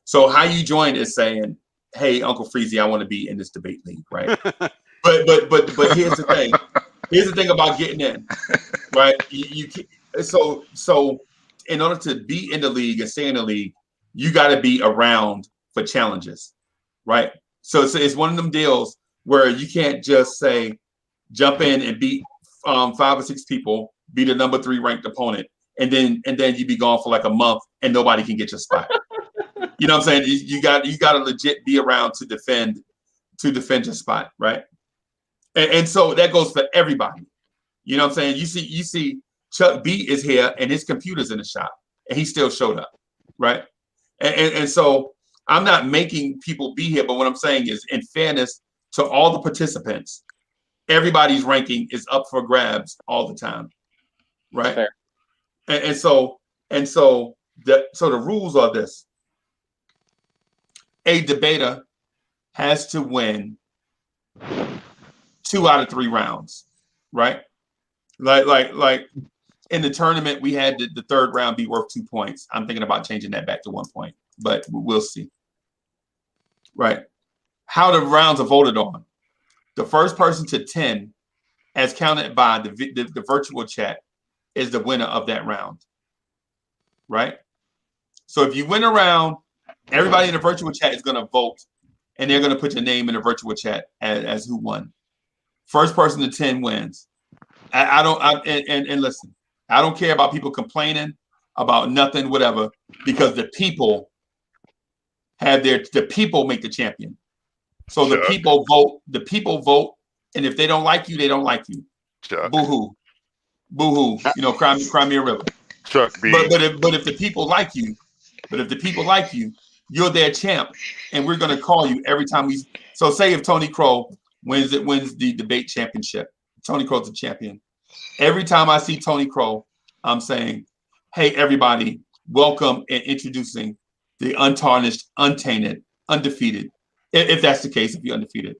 So how you join is saying, "Hey, Uncle Freezy, I want to be in this debate league," right? but here's the thing. Here's the thing about getting in, right? So in order to be in the league and stay in the league, you got to be around for challenges, right? So it's one of them deals where you can't just say jump in and beat 5 or 6 people, beat a number 3 ranked opponent, and then you be gone for like a month and nobody can get your spot. You know what I'm saying? You got to legit be around to defend your spot, right? And so that goes for everybody. You know what I'm saying? You see Chuck B is here and his computer's in the shop and he still showed up, right? And so I'm not making people be here, but what I'm saying is, in fairness to all the participants, everybody's ranking is up for grabs all the time, right? Fair. And so the rules are this: a debater has to win 2 out of 3 rounds, right? Like in the tournament, we had the 3rd round be worth 2 points. I'm thinking about changing that back to 1 point, but we'll see. Right? How the rounds are voted on. The first person to 10, as counted by the virtual chat, is the winner of that round. Right? So if you win a round, everybody in the virtual chat is going to vote, and they're going to put your name in the virtual chat as who won. First person to 10 wins. And listen, I don't care about people complaining about nothing, whatever, because the people make the champion. So the people vote. The people vote, and if they don't like you, they don't like you. Boo-hoo. Boo-hoo. You know, cry me a river. Chuck B. But if the people like you, you're their champ, and we're gonna call you every time we. So say if Tony Crow wins the debate championship, Tony Crow's the champion. Every time I see Tony Crow, I'm saying, "Hey, everybody, welcome and introducing the untarnished, untainted, undefeated. If that's the case, if you're undefeated,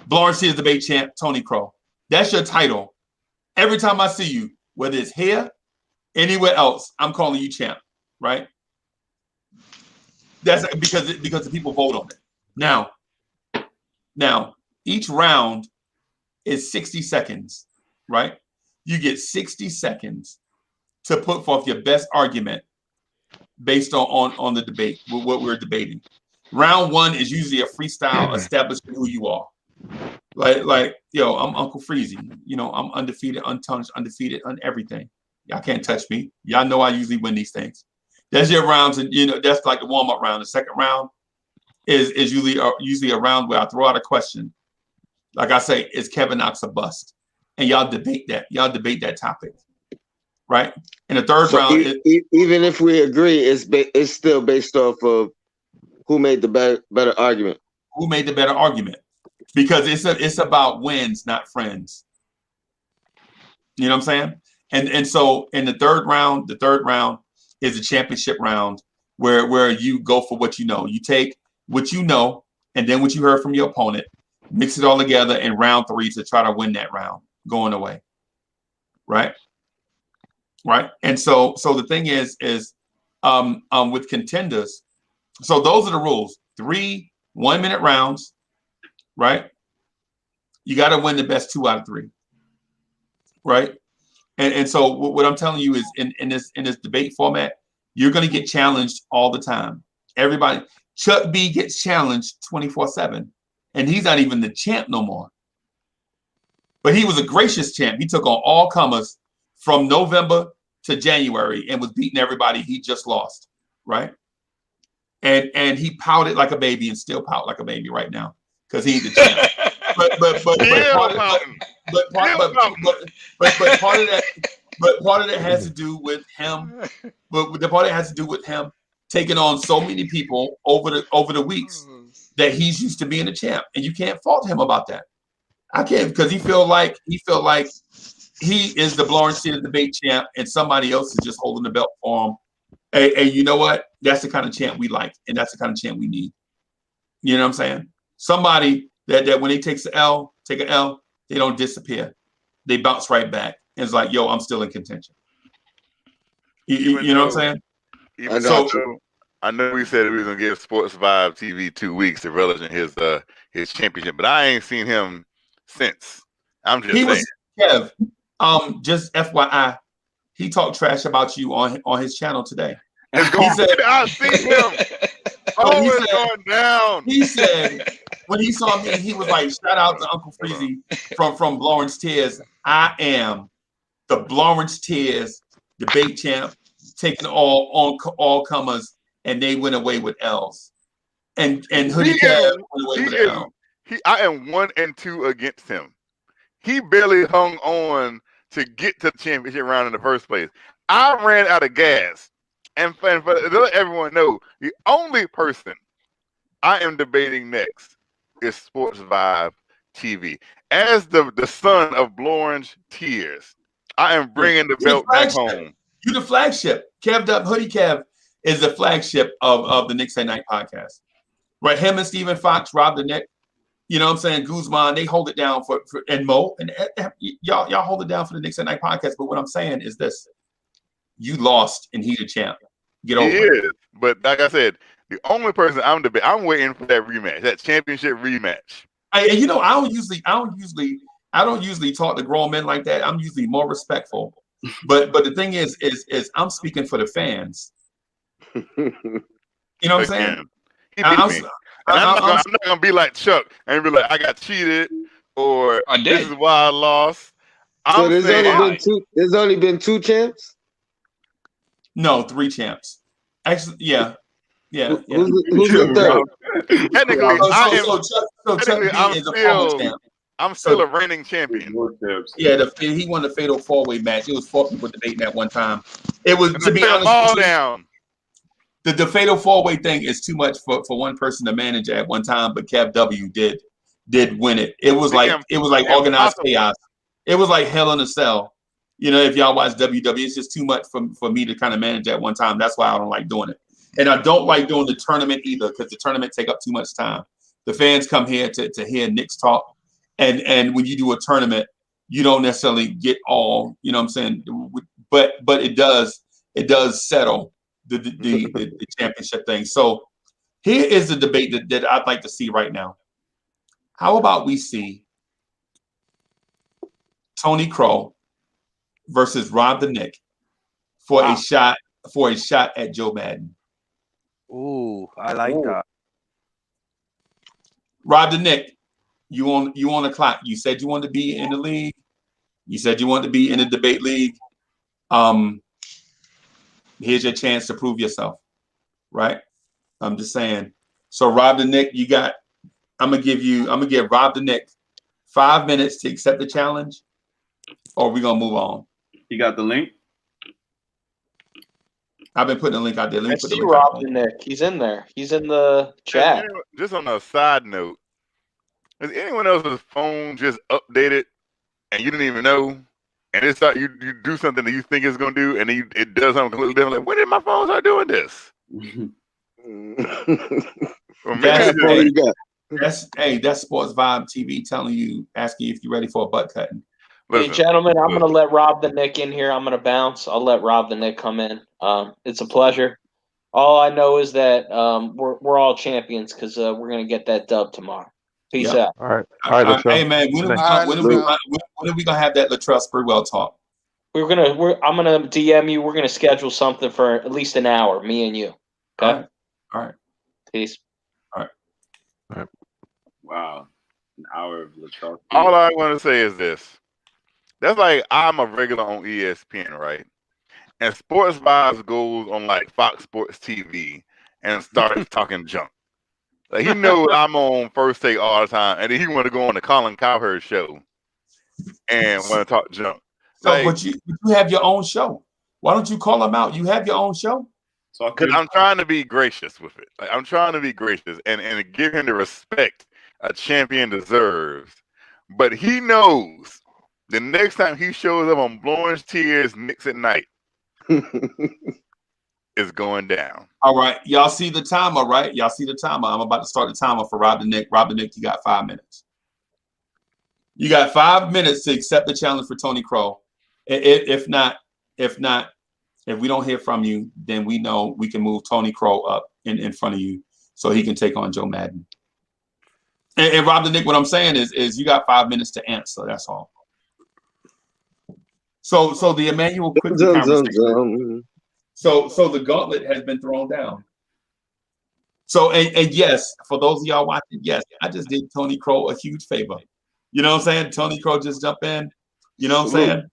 Lawrence is debate champ, Tony Crow. That's your title. Every time I see you, whether it's here, anywhere else, I'm calling you champ, right? That's because the people vote on it. Now, each round is 60 seconds, right? You get 60 seconds to put forth your best argument based on the debate, what we're debating. Round one is usually a freestyle establishing who you are. Like, yo, I'm Uncle Freezy. You know, I'm undefeated, untarnished, undefeated on everything. Y'all can't touch me. Y'all know I usually win these things. That's your rounds, and that's like the warm-up round. The second round is usually a round where I throw out a question. Like I say, is Kevin Knox a bust? And y'all debate that. Y'all debate that topic, right? And the third round, even if we agree, it's still based off of who made the better argument. Who made the better argument? Because it's about wins, not friends. You know what I'm saying? And so in the third round is the championship round where you go for what you know. You take what you know and then what you heard from your opponent, mix it all together in round three to try to win that round going away. Right? And so the thing is with contenders, so those are the rules. 3 1-minute rounds, right? You got to win the best 2 out of 3. Right? And so what I'm telling you is in this debate format, you're going to get challenged all the time. Everybody, Chuck B gets challenged 24/7, and he's not even the champ no more. But he was a gracious champ. He took on all comers from November to January and was beating everybody he just lost, right? And he pouted like a baby and still pout like a baby right now because he's the champ. But part of that has to do with him. But the part that has to do with him taking on so many people over the weeks that he's used to being a champ, and you can't fault him about that. I can't, because he feel like he is the Lawrence Theater debate champ, and somebody else is just holding the belt for him. And you know what? That's the kind of champ we like, and that's the kind of champ we need. You know what I'm saying? Somebody that when they take an L, they don't disappear. They bounce right back. And it's like, yo, I'm still in contention. You know what I'm saying? I know we said we was gonna give Sports Vibe TV 2 weeks to relish in his championship, but I ain't seen him since. I'm just saying. Kev, just FYI, he talked trash about you on his channel today. He said, I seen him. Always going down. He said when he saw me, he was like, "Shout out to Uncle Freezy from Lawrence Tears. I am the Lawrence Tears debate champ, taking all comers, and they went away with L's. And Hoodie Kev went away with L. I am 1-2 against him. He barely hung on to get to the championship round in the first place. I ran out of gas. And for to let everyone know, the only person I am debating next is Sports Vibe TV. As the son of Lawrence Tears, I am bringing the belt back home. You the flagship. Kev'd Up Hoodie Kev is the flagship of the Knicks at Night podcast. Right? Him and Stephen Fox, Rob the Nick, you know what I'm saying? Guzman, they hold it down for and Mo. And y'all hold it down for the Knicks at Night podcast. But what I'm saying is this. You lost and he's the champ. Get over it. But like I said, the only person I'm waiting for that rematch, that championship rematch. And you know, I don't usually talk to grown men like that. I'm usually more respectful. But the thing is I'm speaking for the fans. You know what I'm saying? He beat me. I'm not gonna be like Chuck and be like, I got cheated or this is why I lost. So there's only been 2 champs? No, 3 champs. Actually, yeah. Who's the third? Technically, So Chuck D is a former champ. I'm still a reigning champion. Yeah, he won the fatal 4-way match. It was 4 people debating at one time. It was, to be honest with you, down. The fatal 4-way thing is too much for one person to manage at one time. But Kev W did win it. It was like organized chaos. It was like Hell in a Cell. You know, if y'all watch WWE, it's just too much for me to kind of manage at one time. That's why I don't like doing it. And I don't like doing the tournament either, because the tournament take up too much time. The fans come here to hear Knicks talk. And when you do a tournament, you don't necessarily get all, you know what I'm saying? But it does settle the championship thing. So here is the debate that I'd like to see right now. How about we see Tony Crow versus Rob the Knick for a shot at Joe Madden? Ooh, I like that. Rob the Knick, you on the clock. You said you wanted to be in the league. You said you wanted to be in the debate league. Here's your chance to prove yourself, right? I'm just saying. So Rob the Knick, I'm gonna give Rob the Knick 5 minutes to accept the challenge, or we're gonna move on. You got the link? I've been putting the link out there. I see Rob the Knick. He's in there. He's in the chat. Just on a side note, is anyone else's phone just updated and you didn't even know? And it's like you do something that you think it's gonna do, and then it does something completely different. Like, when did my phone start doing this? That's Sports Vibe TV telling you, asking you if you're ready for a butt cutting. Hey, gentlemen, I'm going to let Rob the Knick in here. I'm going to bounce. I'll let Rob the Knick come in. It's a pleasure. All I know is that we're all champions, because we're going to get that dub tomorrow. Peace out. All right. Hey, man, when are we going to have that Latrell Sprewell talk? I'm going to DM you. We're going to schedule something for at least an hour, me and you. Okay? All right. Peace. All right. Wow. An hour of Latrell. All I want to say is this. That's like I'm a regular on ESPN, right? And Sports Vibes goes on like Fox Sports TV and starts talking junk. Like, he knows I'm on First Take all the time, and then he want to go on the Colin Cowherd show and want to talk junk. So, like, but you have your own show. Why don't you call him out? You have your own show. Because I'm trying to be gracious with it. Like, I'm trying to be gracious and give him the respect a champion deserves. But he knows the next time he shows up on Blowing Tears Knicks at Night, is going down. All right. Y'all see the timer, right? Y'all see the timer. I'm about to start the timer for Rob the Knick. Rob the Knick, you got 5 minutes. You got 5 minutes to accept the challenge for Tony Crow. If we don't hear from you, then we know we can move Tony Crow up in front of you so he can take on Joe Madden. And Rob the Knick, what I'm saying is you got 5 minutes to answer. That's all. So the Emmanuel Quickley conversation. So the gauntlet has been thrown down. So and yes, for those of y'all watching, yes, I just did Tony Crow a huge favor. You know what I'm saying? Tony Crow just jump in. You know what I'm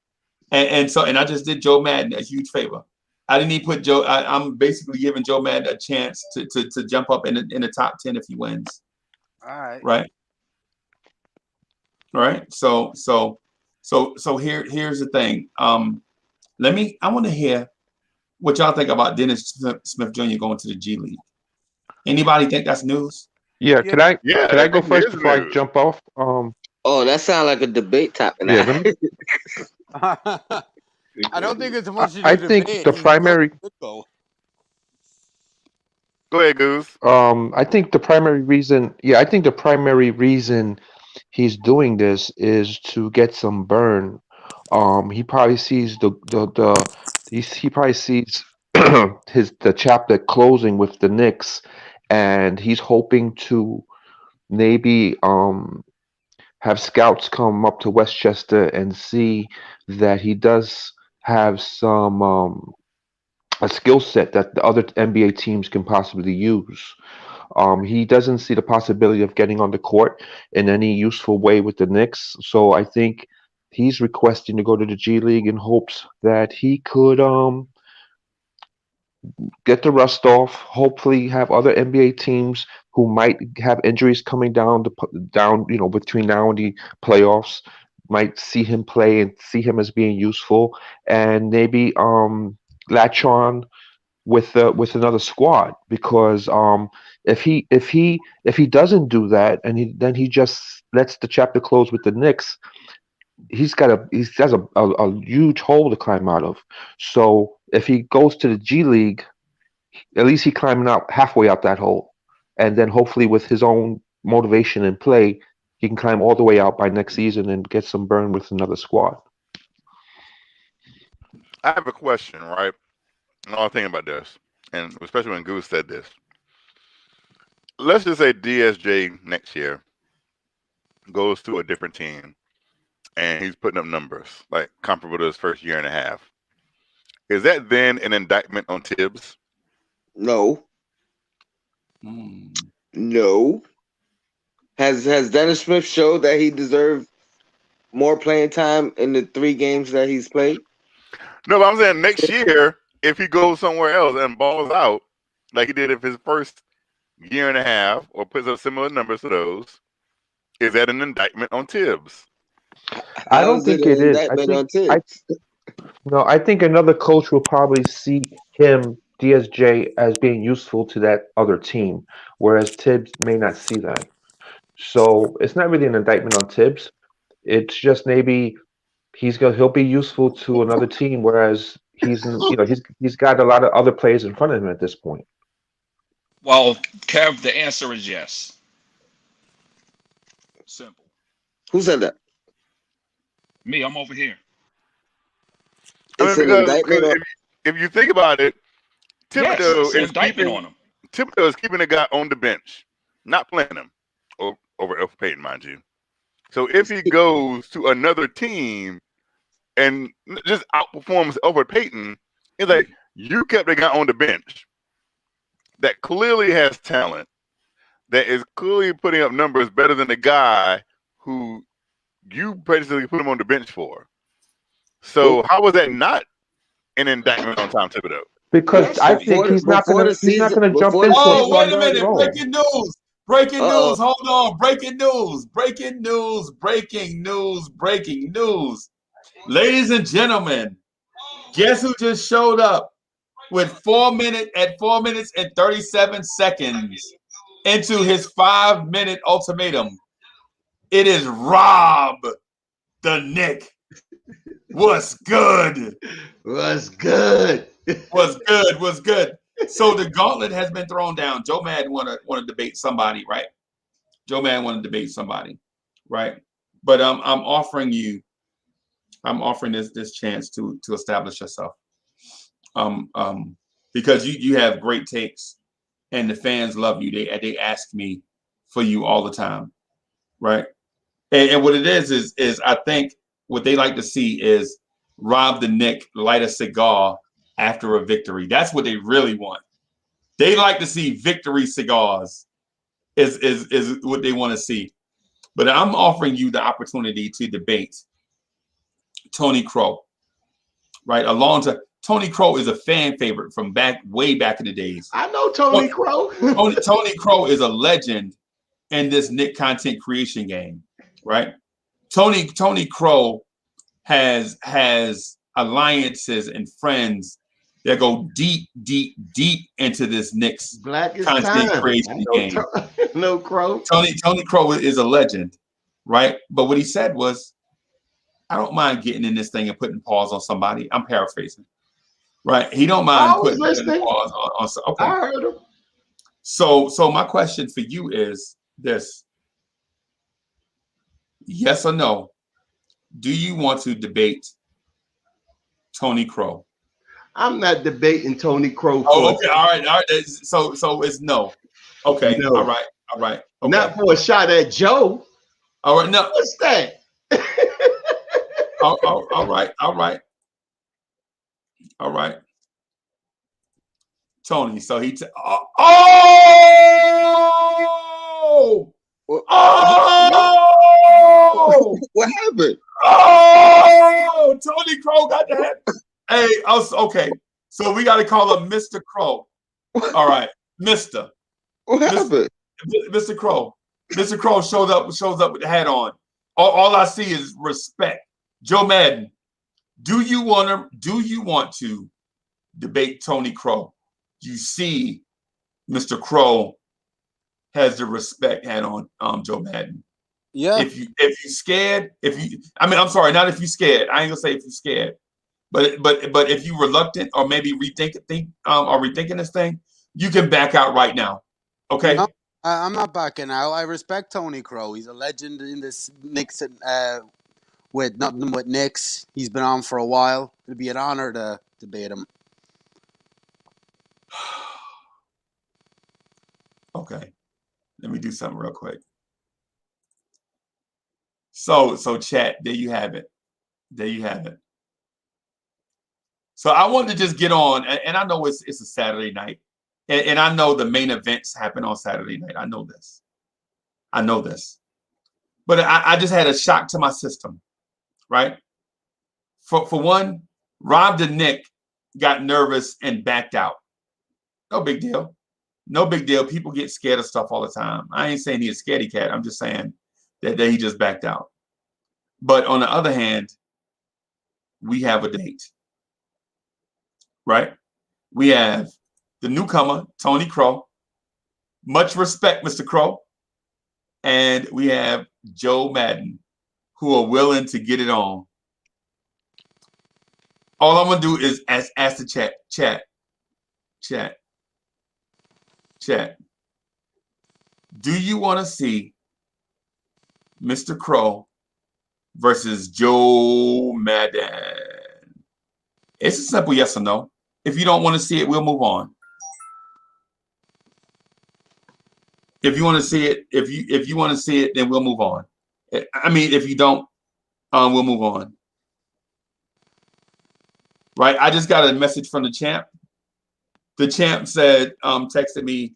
saying? And I just did Joe Madden a huge favor. I didn't even put Joe. I'm basically giving Joe Madden a chance to jump up in the top 10 if he wins. All right. Right. Right. So here's the thing. I want to hear what y'all think about Dennis Smith Jr. going to the G League. Anybody think that's news? Yeah. Can I go first before I jump off? Oh, that sounds like a debate topic. Yeah, I don't think it's much. I think the primary. Go ahead, Goose. I think the primary reason. Yeah, I think the primary reason he's doing this is to get some burn. He probably sees he probably sees the chapter closing with the Knicks, and he's hoping to maybe have scouts come up to Westchester and see that he does have some a skill set that the other NBA teams can possibly use. He doesn't see the possibility of getting on the court in any useful way with the Knicks, so I think he's requesting to go to the G League in hopes that he could get the rust off, hopefully have other NBA teams who might have injuries coming down, between now and the playoffs, might see him play and see him as being useful, and maybe latch on with another squad, because if he doesn't do that, and he just lets the chapter close with the Knicks, he has a huge hole to climb out of. So if he goes to the G League, at least he climbing out halfway out that hole, and then hopefully with his own motivation and play, he can climb all the way out by next season and get some burn with another squad. I have a question, right? And I was thinking about this, and especially when Goose said this. Let's just say DSJ next year goes to a different team, and he's putting up numbers like comparable to his first year and a half. Is that then an indictment on Tibbs? No. No. Has Dennis Smith showed that he deserved more playing time in the 3 games that he's played? No, but I'm saying next year, if he goes somewhere else and balls out like he did in his first year and a half, or puts up similar numbers to those, is that an indictment on Tibbs? I don't think it is. I think another coach will probably see him, DSJ, as being useful to that other team, whereas Tibbs may not see that. So it's not really an indictment on Tibbs. It's just maybe he'll be useful to another team, whereas he's got a lot of other players in front of him at this point. Well, Kev, the answer is yes. Simple. Who said that? Me, I'm over here. I mean, if you think about it, Thibodeau is keeping a guy on the bench, not playing him over Elf Payton, mind you. So if he goes to another team and just outperforms over Payton, it's like you kept a guy on the bench that clearly has talent, that is clearly putting up numbers better than the guy who you basically put him on the bench for. So how was that not an indictment on Tom Thibodeau? Because I think he's not going to jump into. Oh, wait a minute! Breaking news! Breaking news! Hold on! Breaking news! Breaking news! Breaking news! Breaking news! Ladies and gentlemen, guess who just showed up with 4 minutes and 37 seconds into his 5-minute ultimatum? It is Rob the Knick. What's good? What's good? What's good? What's good? So the gauntlet has been thrown down. Joe Madden want to debate somebody, right? Joe Madden want to debate somebody, right? But I'm offering this chance to establish yourself. Because you have great takes, and the fans love you. They ask me for you all the time, right? And what it is I think what they like to see is Rob the Knick light a cigar after a victory. That's what they really want. They like to see victory cigars is what they want to see. But I'm offering you the opportunity to debate Tony Crow, right? Tony Crow is a fan favorite from way back in the days. I know Tony Crow. Tony Crow is a legend in this Knick content creation game, right? Tony Crow has alliances and friends that go deep into this Knicks content creation game. No Crow. Tony Crow is a legend, right? But what he said was, I don't mind getting in this thing and putting pause on somebody. I'm paraphrasing, right? He don't mind putting pause on. Okay. I heard him. So my question for you is this: yes or no? Do you want to debate Tony Crow? I'm not debating Tony Crow. Oh, okay, all right. So it's no. Okay, no. All right. Okay. Not for a shot at Joe. All right, no. What's that? all right. Tony, so he what happened? Oh, Tony Crow got that. Hey, okay. So we got to call him Mr. Crow. All right, Mr. What happened? Mr. Crow. Mr. Crow shows up with the hat on. All I see is respect. Joe Madden, do you want to debate Tony Crow? You see, Mr. Crow has the respect hat on, Joe Madden. Yeah. If you scared, I'm sorry, not if you scared. I ain't gonna say if you scared, but if you reluctant or maybe rethinking this thing, you can back out right now. Okay. No, I'm not backing out. I respect Tony Crow. He's a legend in this Knicks with nothing but Knicks. He's been on for a while. It'd be an honor to debate him. Okay. Let me do something real quick. So chat, there you have it. There you have it. So I wanted to just get on, and I know it's a Saturday night, and I know the main events happen on Saturday night. I know this. But I just had a shock to my system, right? For one, Rob the Nick got nervous and backed out. No big deal. No big deal. People get scared of stuff all the time. I ain't saying he's a scaredy cat. I'm just saying that he just backed out. But on the other hand, we have a date, right? We have the newcomer, Tony Crow. Much respect, Mr. Crow. And we have Joe Madden, who are willing to get it on. All I'm going to do is ask the chat. Do you want to see Mr. Crow versus Joe Madden? It's a simple yes or no. If you don't want to see it, we'll move on. If you want to see it, if you want to see it, then we'll move on. I mean, if you don't, we'll move on. Right? I just got a message from the champ. The champ said, texted me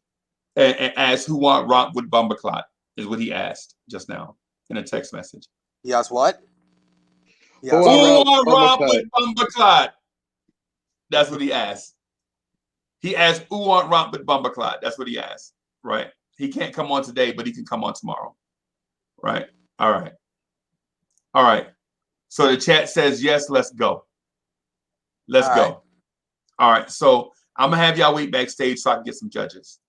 and asked who want rock with Bumberclot, is what he asked just now in a text message. He asked what? Who want rock with Bumberclot? That's what he asked. He asked who want rock with Bumberclot. That's what he asked. Right? He can't come on today, but he can come on tomorrow. Right? All right. So the chat says yes, let's go. Let's go. All right. So I'm gonna have y'all wait backstage so I can get some judges.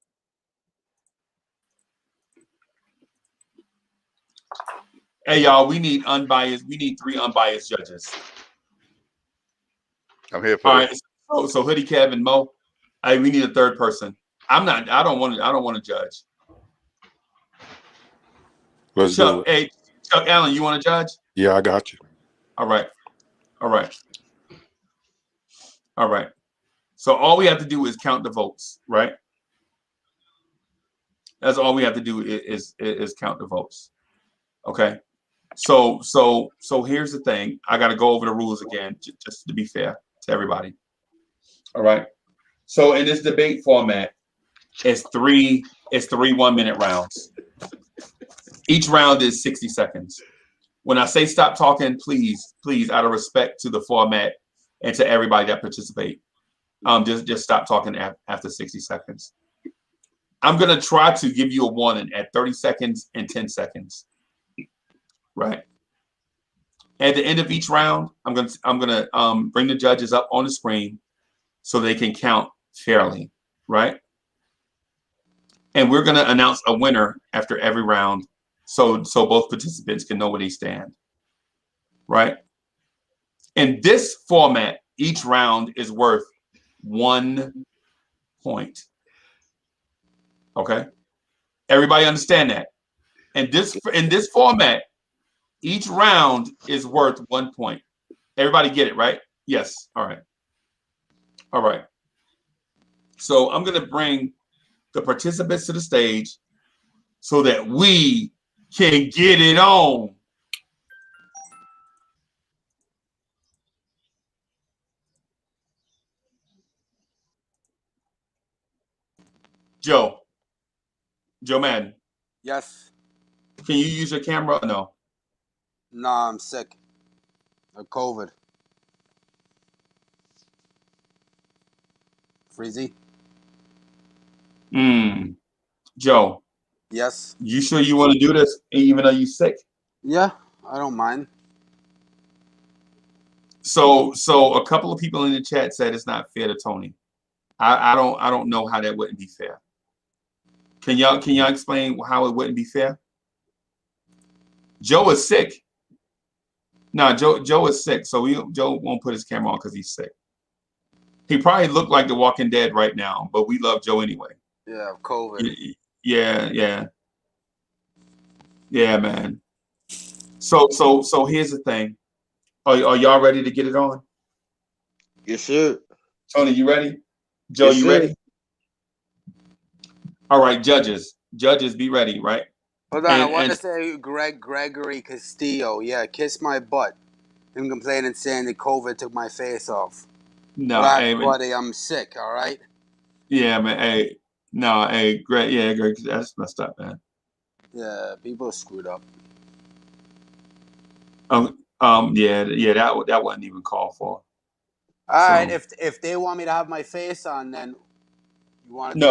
Hey y'all, we need unbiased. We need 3 unbiased judges. I'm here for all it. right. So Hoodie, Kev, and Mo. Hey, we need a third person. I don't want to judge. Let's do it. Hey, Chuck Allen, you want to judge? Yeah, I got you. All right. So all we have to do is count the votes, right? That's all we have to do is count the votes. Okay. So here's the thing. I got to go over the rules again, just to be fair to everybody. All right. So in this debate format, it's three 1-minute rounds. Each round is 60 seconds. When I say stop talking, please, out of respect to the format and to everybody that participate, just stop talking after 60 seconds. I'm gonna try to give you a warning at 30 seconds and 10 seconds. Right. At the end of each round, I'm gonna bring the judges up on the screen so they can count fairly. Right. And we're gonna announce a winner after every round, so both participants can know where they stand. Right. In this format, each round is worth 1 point. Okay. Everybody understand that? In this format, each round is worth 1 point. Everybody get it, right? Yes. All right. So I'm going to bring the participants to the stage so that we can get it on. Joe Madden. Yes. Can you use your camera or no? No, I'm sick of COVID. Freezy. Joe, Yes. You sure you want to do this even though you sick? Yeah, I don't mind. So a couple of people in the chat said it's not fair to Tony. I don't know how that wouldn't be fair. Can y'all explain how it wouldn't be fair? Joe is sick. No, Joe is sick, so Joe won't put his camera on because he's sick. He probably looked like The Walking Dead right now, but we love Joe anyway. Yeah, COVID. Yeah, man. So here's the thing. Are y'all ready to get it on? Yes, sir. Tony, you ready? Joe, Yes, you sir. ready? All right, judges, be ready, right? Hold on, I want to say Gregory Castillo. Yeah, kiss my butt. Him complaining saying that COVID took my face off. No, buddy, I'm sick, all right? Yeah, man. Hey, no, hey, Greg. Yeah, Greg, that's messed up, man. Yeah, people are screwed up. Yeah, that wasn't even called for. All right, if they want me to have my face on, then you want to do it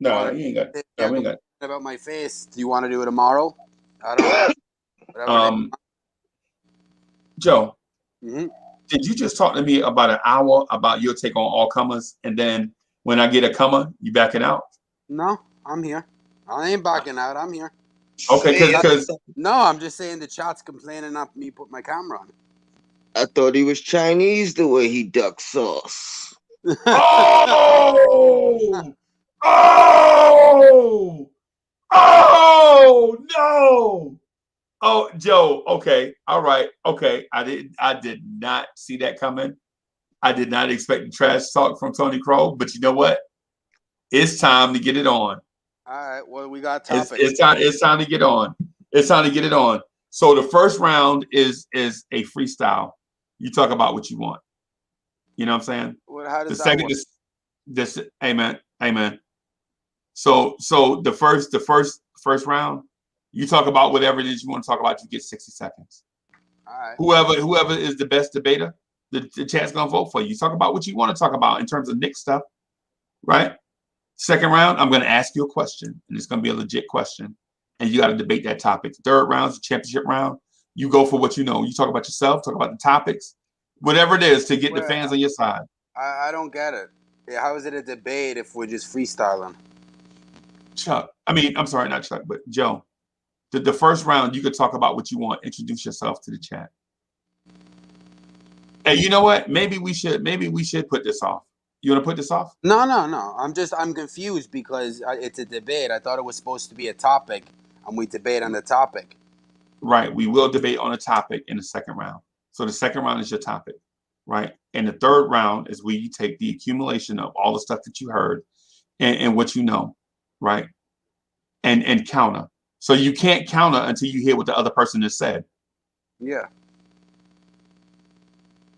tomorrow? You ain't got. No, we ain't got. About my face. Do you want to do it tomorrow? I don't know. Joe, Mm-hmm. did you just talk to me about an hour about your take on all comers, and then when I get a comer, you backing out? No, I'm here. I ain't backing out. I'm here. Okay, because no, I'm just saying the chat's complaining not me put my camera on. I thought he was Chinese the way he duck sauce. Oh no! Oh, Joe. Okay, all right. Okay, I did not see that coming. I did not expect the trash talk from Tony Crow, but you know what? It's time to get it on. All right. Well, we got topics. It's time to get on. It's time to get it on. So the first round is a freestyle. You talk about what you want. You know what I'm saying? Well, how does the that second work? this amen. So the first round, you talk about whatever it is you want to talk about. You get 60 seconds. All right. Whoever is the best debater, the chat's gonna vote for you. You talk about what you want to talk about in terms of Knicks stuff, right? Second round, I'm gonna ask you a question, and it's gonna be a legit question, and you got to debate that topic. Third round is the championship round. You go for what you know. You talk about yourself, talk about the topics, whatever it is to get the fans on your side. I don't get it. Yeah, how is it a debate if we're just freestyling? Chuck, I'm sorry, not Chuck, but Joe. The first round, you could talk about what you want. Introduce yourself to the chat. Hey, you know what? Maybe we should put this off. You want to put this off? No. I'm confused because it's a debate. I thought it was supposed to be a topic, and we debate on the topic. Right. We will debate on a topic in the second round. So the second round is your topic, right? And the third round is where you take the accumulation of all the stuff that you heard and what you know, right? And counter. So you can't counter until you hear what the other person has said. Yeah.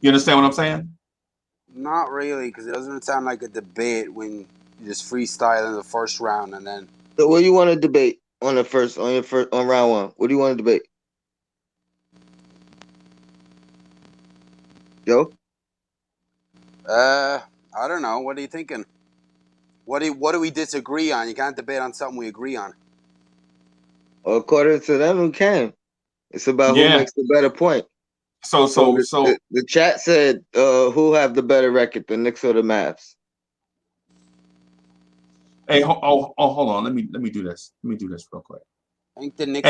You understand what I'm saying? Not really, because it doesn't sound like a debate when you just freestyle in the first round and then. So what do you want to debate on round one? What do you want to debate? Joe? I don't know. What are you thinking? What do we disagree on? You can't debate on something we agree on. According to them, we can. It's about who makes the better point. So the chat said who have the better record, the Knicks or the Mavs? Hey, hold on. Let me do this. Let me do this real quick. I think the Knicks.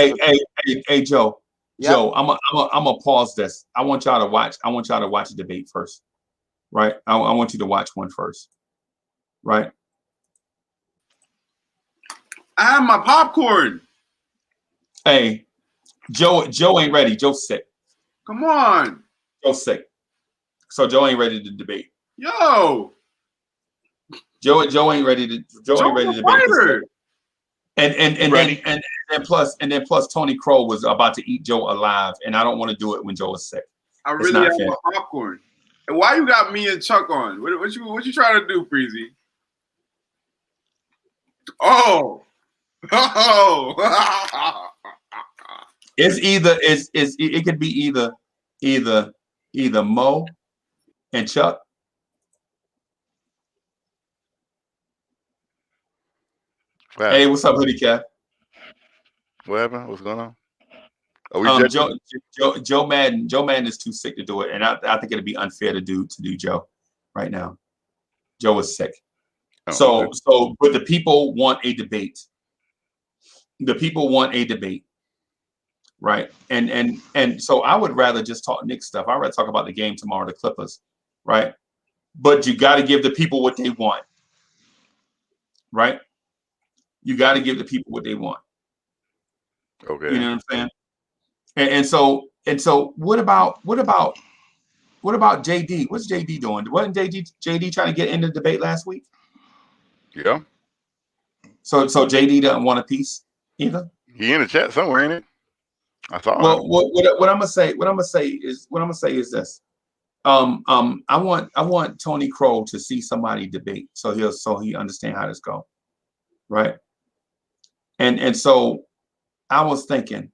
Hey, Joe. Yep. Joe, I'm gonna pause this. I want y'all to watch the debate first, right? I want you to watch one first, right? I have my popcorn. Hey, Joe ain't ready. Joe's sick. Come on. Joe's sick. So Joe ain't ready to debate. Yo. Joe ain't ready to debate. And plus Tony Crow was about to eat Joe alive, and I don't want to do it when Joe is sick. I really have my popcorn. And why you got me and Chuck on? What you trying to do, Freezy? Oh. It could be either Mo and Chuck. Right. Hey, what's up, Hoodie Cat? What happened? What's going on? Are we Joe Madden is too sick to do it, and I think it'd be unfair to do Joe right now. Joe is sick. Oh, so but the people want a debate. The people want a debate, right? And so I would rather just talk Knicks stuff. I'd rather talk about the game tomorrow, the Clippers, right? But you got to give the people what they want, right? You got to give the people what they want. Okay. You know what I'm saying? And so what about JD? What's JD doing? Wasn't JD trying to get in the debate last week? Yeah. So JD doesn't want a piece either. He in the chat somewhere, ain't it? I saw Well, him. what I'm gonna say is this. I want Tony Crow to see somebody debate, so he understand how this go, right? And so I was thinking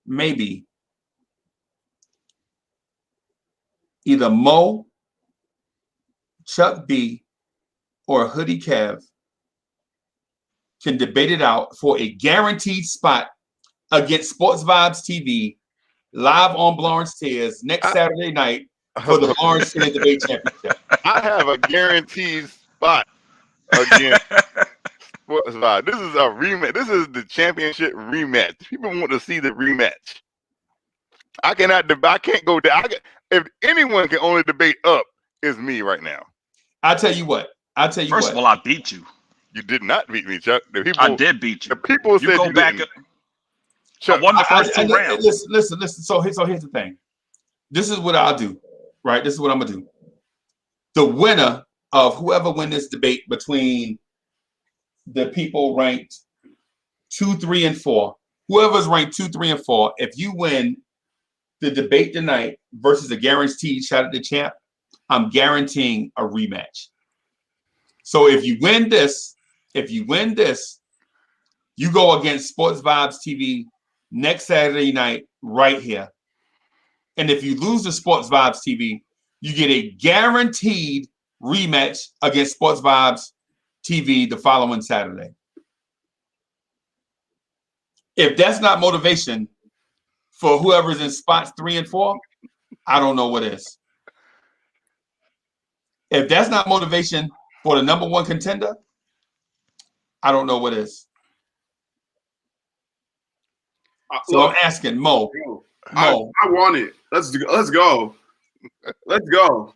maybe either Mo, Chuck B, or Hoodie Kev can debate it out for a guaranteed spot against Sports Vibes TV live on Lawrence Tears next Saturday night for the Lawrence Tears Debate Championship. I have a guaranteed spot against Sports Vibes. This is a rematch. This is the championship rematch. People want to see the rematch. I can't go down. If anyone can only debate up, it's me right now. I tell you what. First of all, I beat you. You did not beat me, Chuck. I did beat you. The people said go you back. Didn't. Chuck, I won the first two rounds. Listen. So here's the thing. This is what I'll do, right? This is what I'm gonna do. The winner of whoever win this debate between the people ranked 2, 3, and 4, whoever's ranked 2, 3, and 4, if you win the debate tonight versus a guaranteed shot at the champ, I'm guaranteeing a rematch. So if you win this, you go against Sports Vibes TV next Saturday night right here. And if you lose to Sports Vibes TV, you get a guaranteed rematch against Sports Vibes TV the following Saturday. If that's not motivation for whoever's in spots 3 and 4, I don't know what is. If that's not motivation for the number 1 contender, I don't know what is. So I'm asking Mo. I want it. Let's go. Let's go.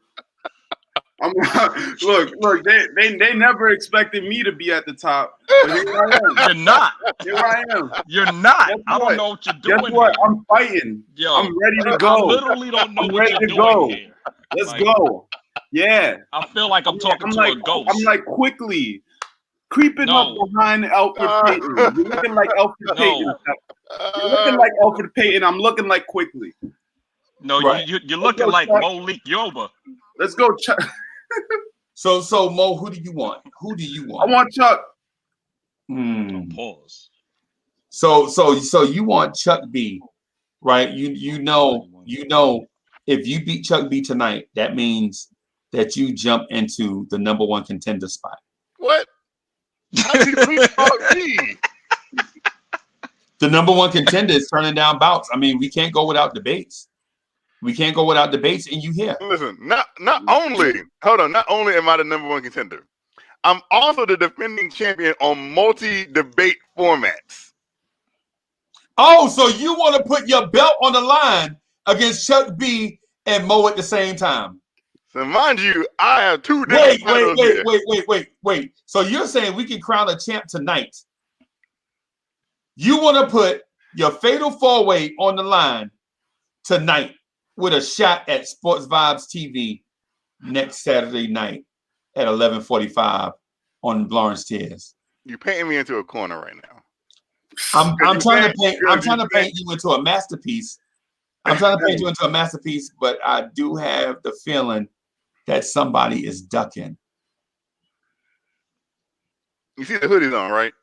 Look. They never expected me to be at the top. But here I am. You're not. Here I am. You're not. I don't know what you're doing. Guess what? I'm fighting. Yo, I'm ready to go. I literally don't know I'm what ready you're to doing go. here. Let's go. Yeah. I feel like I'm talking to a ghost. I'm like Quickley. Creeping up behind Alfred Payton. You're looking like Alfred Payton. You're looking like Alfred Payton. I'm looking like Quickley. No, right. You're looking like Malik Yoba. Let's go, Chuck. So Mo, who do you want? I want Chuck. Pause. So you want Chuck B, right? You know, if you beat Chuck B tonight, that means that you jump into the number 1 contender spot. What? How do you think about me? The number 1 contender is turning down bouts. I mean, we can't go without debates. And you here. Listen, not only am I the number 1 contender, I'm also the defending champion on multi-debate formats. Oh, so you want to put your belt on the line against Chuck B and Mo at the same time? So mind you, I have 2 different titles here. Wait. So you're saying we can crown a champ tonight? You want to put your fatal 4-way on the line tonight with a shot at Sports Vibes TV next Saturday night at 11:45 on Lawrence Tears. You're painting me into a corner right now. I'm trying to paint you into a masterpiece. But I do have the feeling that somebody is ducking. You see the hoodies on, right?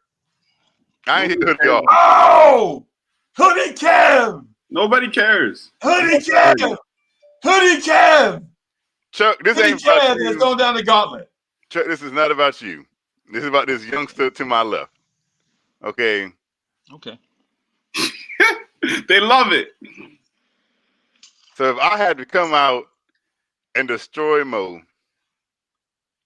I ain't hit the hoodie off. Oh! Hoodie Kev! Nobody cares. Hoodie Kev! Chuck, this Hoodie ain't about Kev you. is going down the gauntlet. Chuck, this is not about you. This is about this youngster to my left. Okay? Okay. They love it. So if I had to come out and destroy Mo,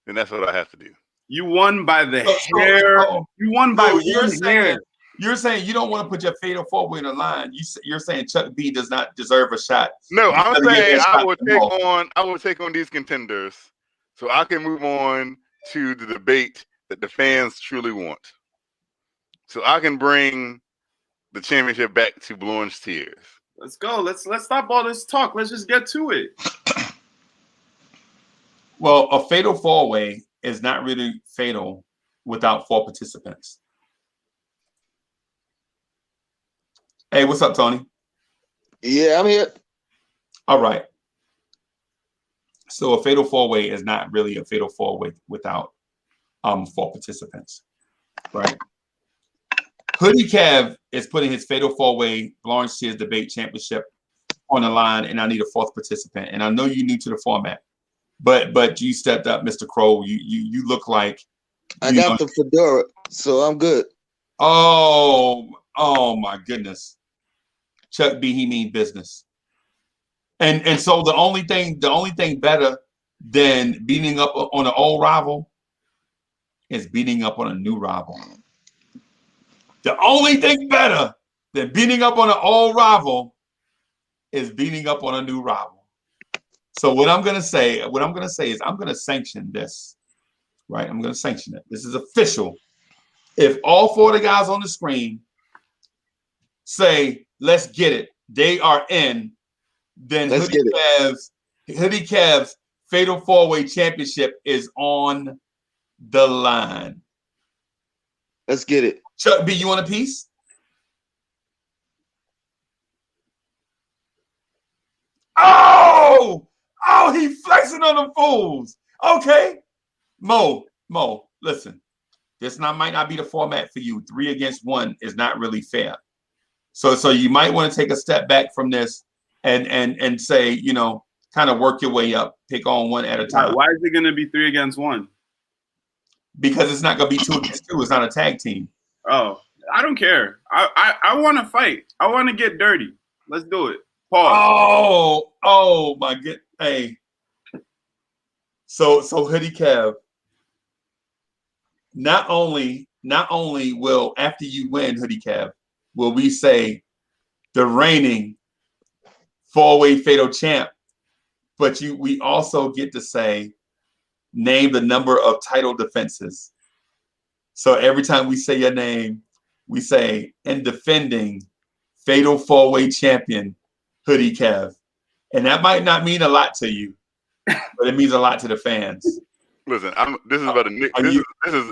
then that's what I have to do. You won by the hair. You won by one hair. You're saying you don't want to put your fatal four-way on the line. You're saying Chuck B does not deserve a shot. No, I'm saying I will take on these contenders so I can move on to the debate that the fans truly want. So I can bring the championship back to Blue Orange Tears. Let's go. Let's stop all this talk. Let's just get to it. Well, a fatal four-way is not really fatal without 4 participants. Hey, what's up, Tony? Yeah, I'm here. All right. So a fatal four-way is not really a fatal four-way without 4 participants, right? Hoodie Kev is putting his fatal four-way Lawrence Tears Debate Championship on the line, and I need a 4th participant. And I know you're new to the format, but you stepped up, Mr. Crow. You look like I got the fedora, so I'm good. Oh my goodness. Chuck B, he mean business. And so the only thing better than beating up on an old rival is beating up on a new rival. The only thing better than beating up on an old rival is beating up on a new rival. So what I'm gonna say is I'm gonna sanction this. Right? I'm gonna sanction it. This is official. If all 4 of the guys on the screen say, let's get it, they are in, then Hoodie Kev's Fatal 4-Way Championship is on the line. Let's get it. Chuck B, you want a piece? Oh, he flexing on the fools. Okay. Mo, listen. This might not be the format for you. 3 against 1 is not really fair. So you might want to take a step back from this and say, kind of work your way up, pick on 1 at a time. Why is it going to be 3 against 1? Because it's not going to be 2 against 2. It's not a tag team. Oh, I don't care. I want to fight. I want to get dirty. Let's do it. Pause. Oh my God. Hey. So Hoodie Kev, not only will, after you win, Hoodie Kev, will we say the reigning 4-way fatal champ, but we also get to say, name the number of title defenses. So every time we say your name, we say, in defending fatal 4-way champion, Hoodie Kev. And that might not mean a lot to you, but it means a lot to the fans. Listen, this is about a Knicks.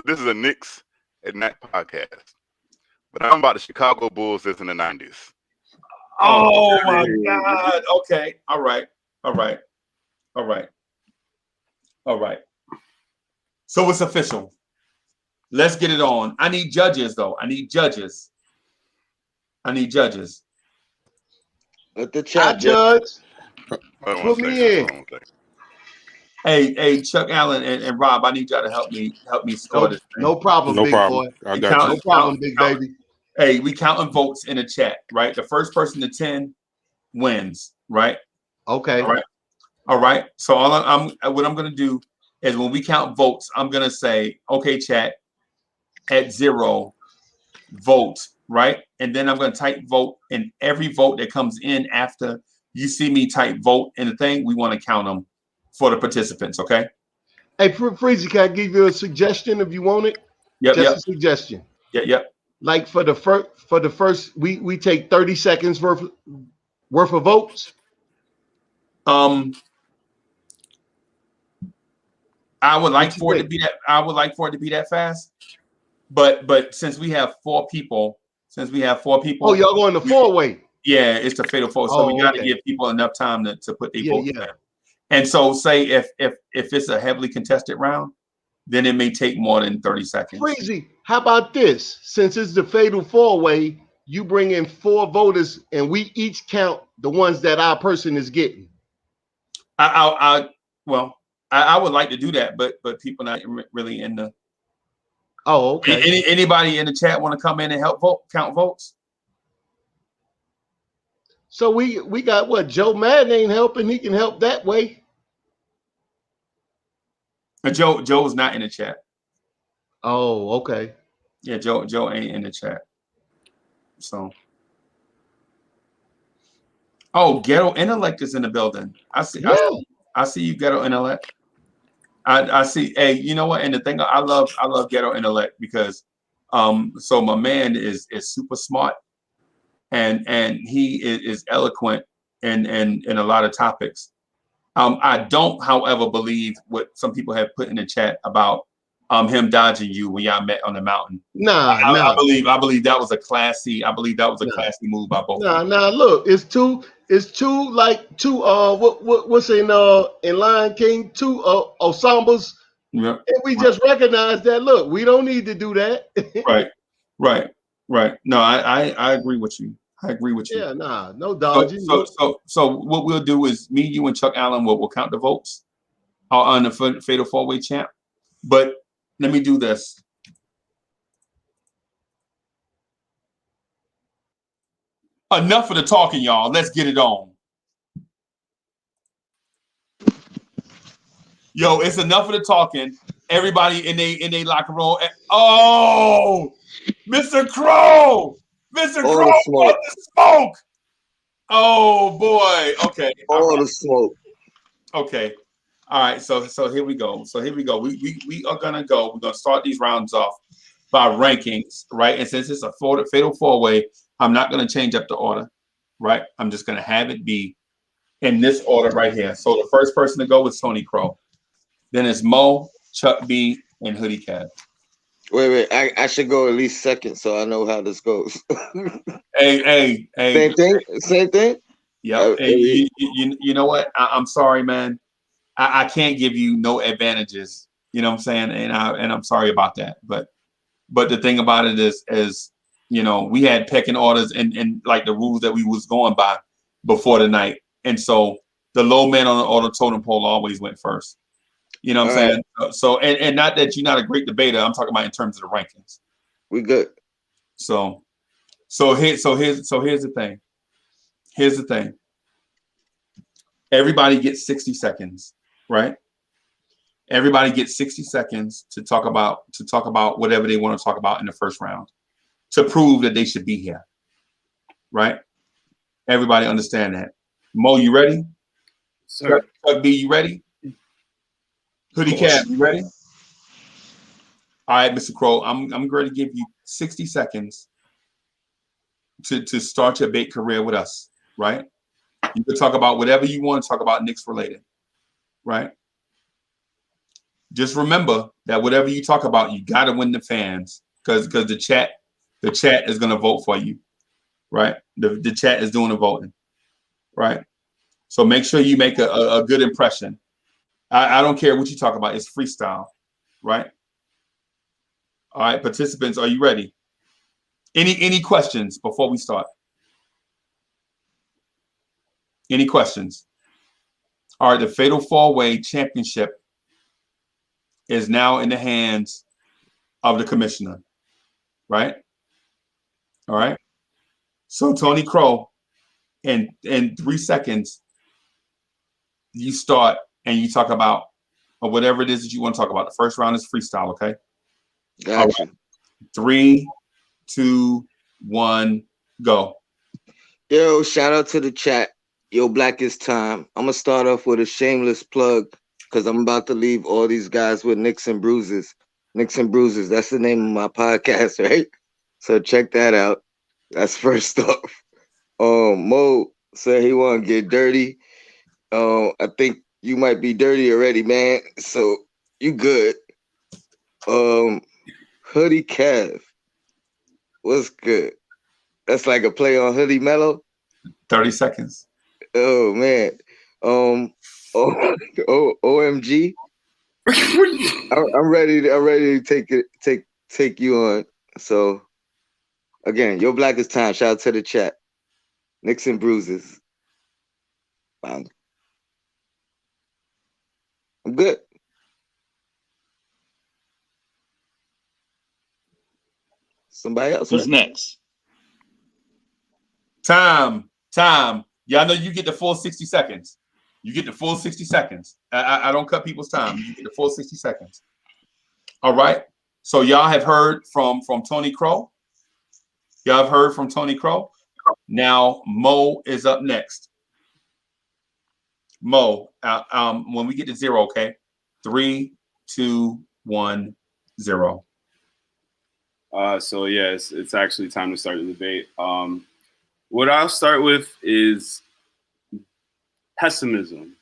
This is a Knicks at Night podcast, but I'm about the Chicago Bulls that's in the 90s. Oh my God! Okay, all right. So it's official. Let's get it on. I need judges, though. I need judges. Let the chat judge. Put me in. Hey, Chuck Allen and Rob, I need y'all to help me score this thing. No problem, big boy. I got you. No problem, big baby. Hey, we counting votes in the chat, right? The first person to 10 wins, right? Okay. All right. So what I'm gonna do is when we count votes, I'm gonna say, okay, chat, at 0, vote, right? And then I'm gonna type vote, and every vote that comes in after you see me type vote in the thing, we want to count them for the participants, okay? Hey, Freezy, can I give you a suggestion if you want it? Yep. A suggestion. Yep. Like for the first, we take 30 seconds worth of votes. I would like for it to be that fast, but since we have 4 people, oh, y'all going the 4-way? Yeah, it's the fatal 4. So we got to give people enough time to put their votes in. And so, say if it's a heavily contested round, then it may take more than 30 seconds. Crazy. How about this? Since it's the fatal 4-way, you bring in 4 voters, and we each count the ones that our person is getting. I would like to do that, but people not really in the. Oh, okay. Anybody in the chat want to come in and help count votes? So we got what? Joe Madden ain't helping. He can help that way. Joe's not in the chat. Oh, okay. Yeah, Joe ain't in the chat. So, Ghetto Intellect is in the building. I see you, Ghetto Intellect. I see. Hey, you know what? And the thing I love Ghetto Intellect because, so my man is super smart, and he is eloquent in a lot of topics. I don't, however, believe what some people have put in the chat about him dodging you when y'all met on the mountain. I believe that was a classy. I believe that was a classy move by both. Look, it's two what's in Lion King, two ensembles. Yeah. And we just recognize that. Look, we don't need to do that. Right. No, I agree with you. I agree with you. Yeah, no dodging. So what we'll do is me, you, and Chuck Allen will count the votes on the Fatal 4-Way champ. But let me do this. Enough of the talking, y'all. Let's get it on. Yo, it's enough of the talking. Everybody in they locker room. Oh, Mr. Crow. Mr. Crow, what the smoke? Oh boy. Okay. All the smoke. Okay. All right. So here we go. We are gonna go. We're gonna start these rounds off by rankings, right? And since it's a fatal 4-way, I'm not gonna change up the order, right? I'm just gonna have it be in this order right here. So the first person to go is Tony Crow. Then it's Mo, Chuck B, and Hoodie Cav. Wait. I should go at least second so I know how this goes. Hey. Same thing? Yeah. You know what? I'm sorry, man. I can't give you no advantages. You know what I'm saying? And I'm sorry about that. But the thing about it is, you know, we had pecking orders and like the rules that we was going by before the night. And so the low man on the order totem pole always went first. You know what I'm saying? So and not that you're not a great debater. I'm talking about in terms of the rankings. We good. So here's the thing. Here's the thing. Everybody gets 60 seconds, right? Everybody gets 60 seconds to talk about whatever they want to talk about in the first round to prove that they should be here. Right? Everybody understand that. Mo, you ready? Sir. Chuck B, you ready? Hoodie Cat, you ready? All right, Mr. Crow, I'm going to give you 60 seconds to start your bait career with us, right? You can talk about whatever you want to talk about Knicks related, right? Just remember that whatever you talk about, you got to win the fans because the chat is going to vote for you, right? The chat is doing the voting, right? So make sure you make a good impression. I don't care what you talk about. It's freestyle, right? All right, participants, are you ready? Any questions before we start? Any questions? All right, the Fatal 4-Way Championship is now in the hands of the commissioner, right? All right. So Tony Crow, in 3 seconds, you start and you talk about whatever it is that you want to talk about. The first round is freestyle, okay? Gotcha. Right. 3, 2, 1, go. Yo, shout out to the chat. Yo, Black is time. I'm gonna start off with a shameless plug because I'm about to leave all these guys with Knicks and Bruises. Knicks and Bruises, that's the name of my podcast, right? So check that out. That's first off. Mo said he wanna get dirty. I think you might be dirty already, man. So you good. Hoodie Cav. What's good? That's like a play on Hoodie Mellow. 30 seconds. Oh man. OMG. I'm ready to take you on. So again, your Black is time. Shout out to the chat. Knicks and Bruises. I'm good. Somebody else. Who's next? Time. Y'all know you get the full 60 seconds. You get the full 60 seconds. I don't cut people's time. You get the full 60 seconds. All right. So y'all have heard from Tony Crow. Y'all have heard from Tony Crow. Now Mo is up next. Mo, when we get to 0, okay? 3, 2, 1, 0. So yeah, it's actually time to start the debate. What I'll start with is pessimism.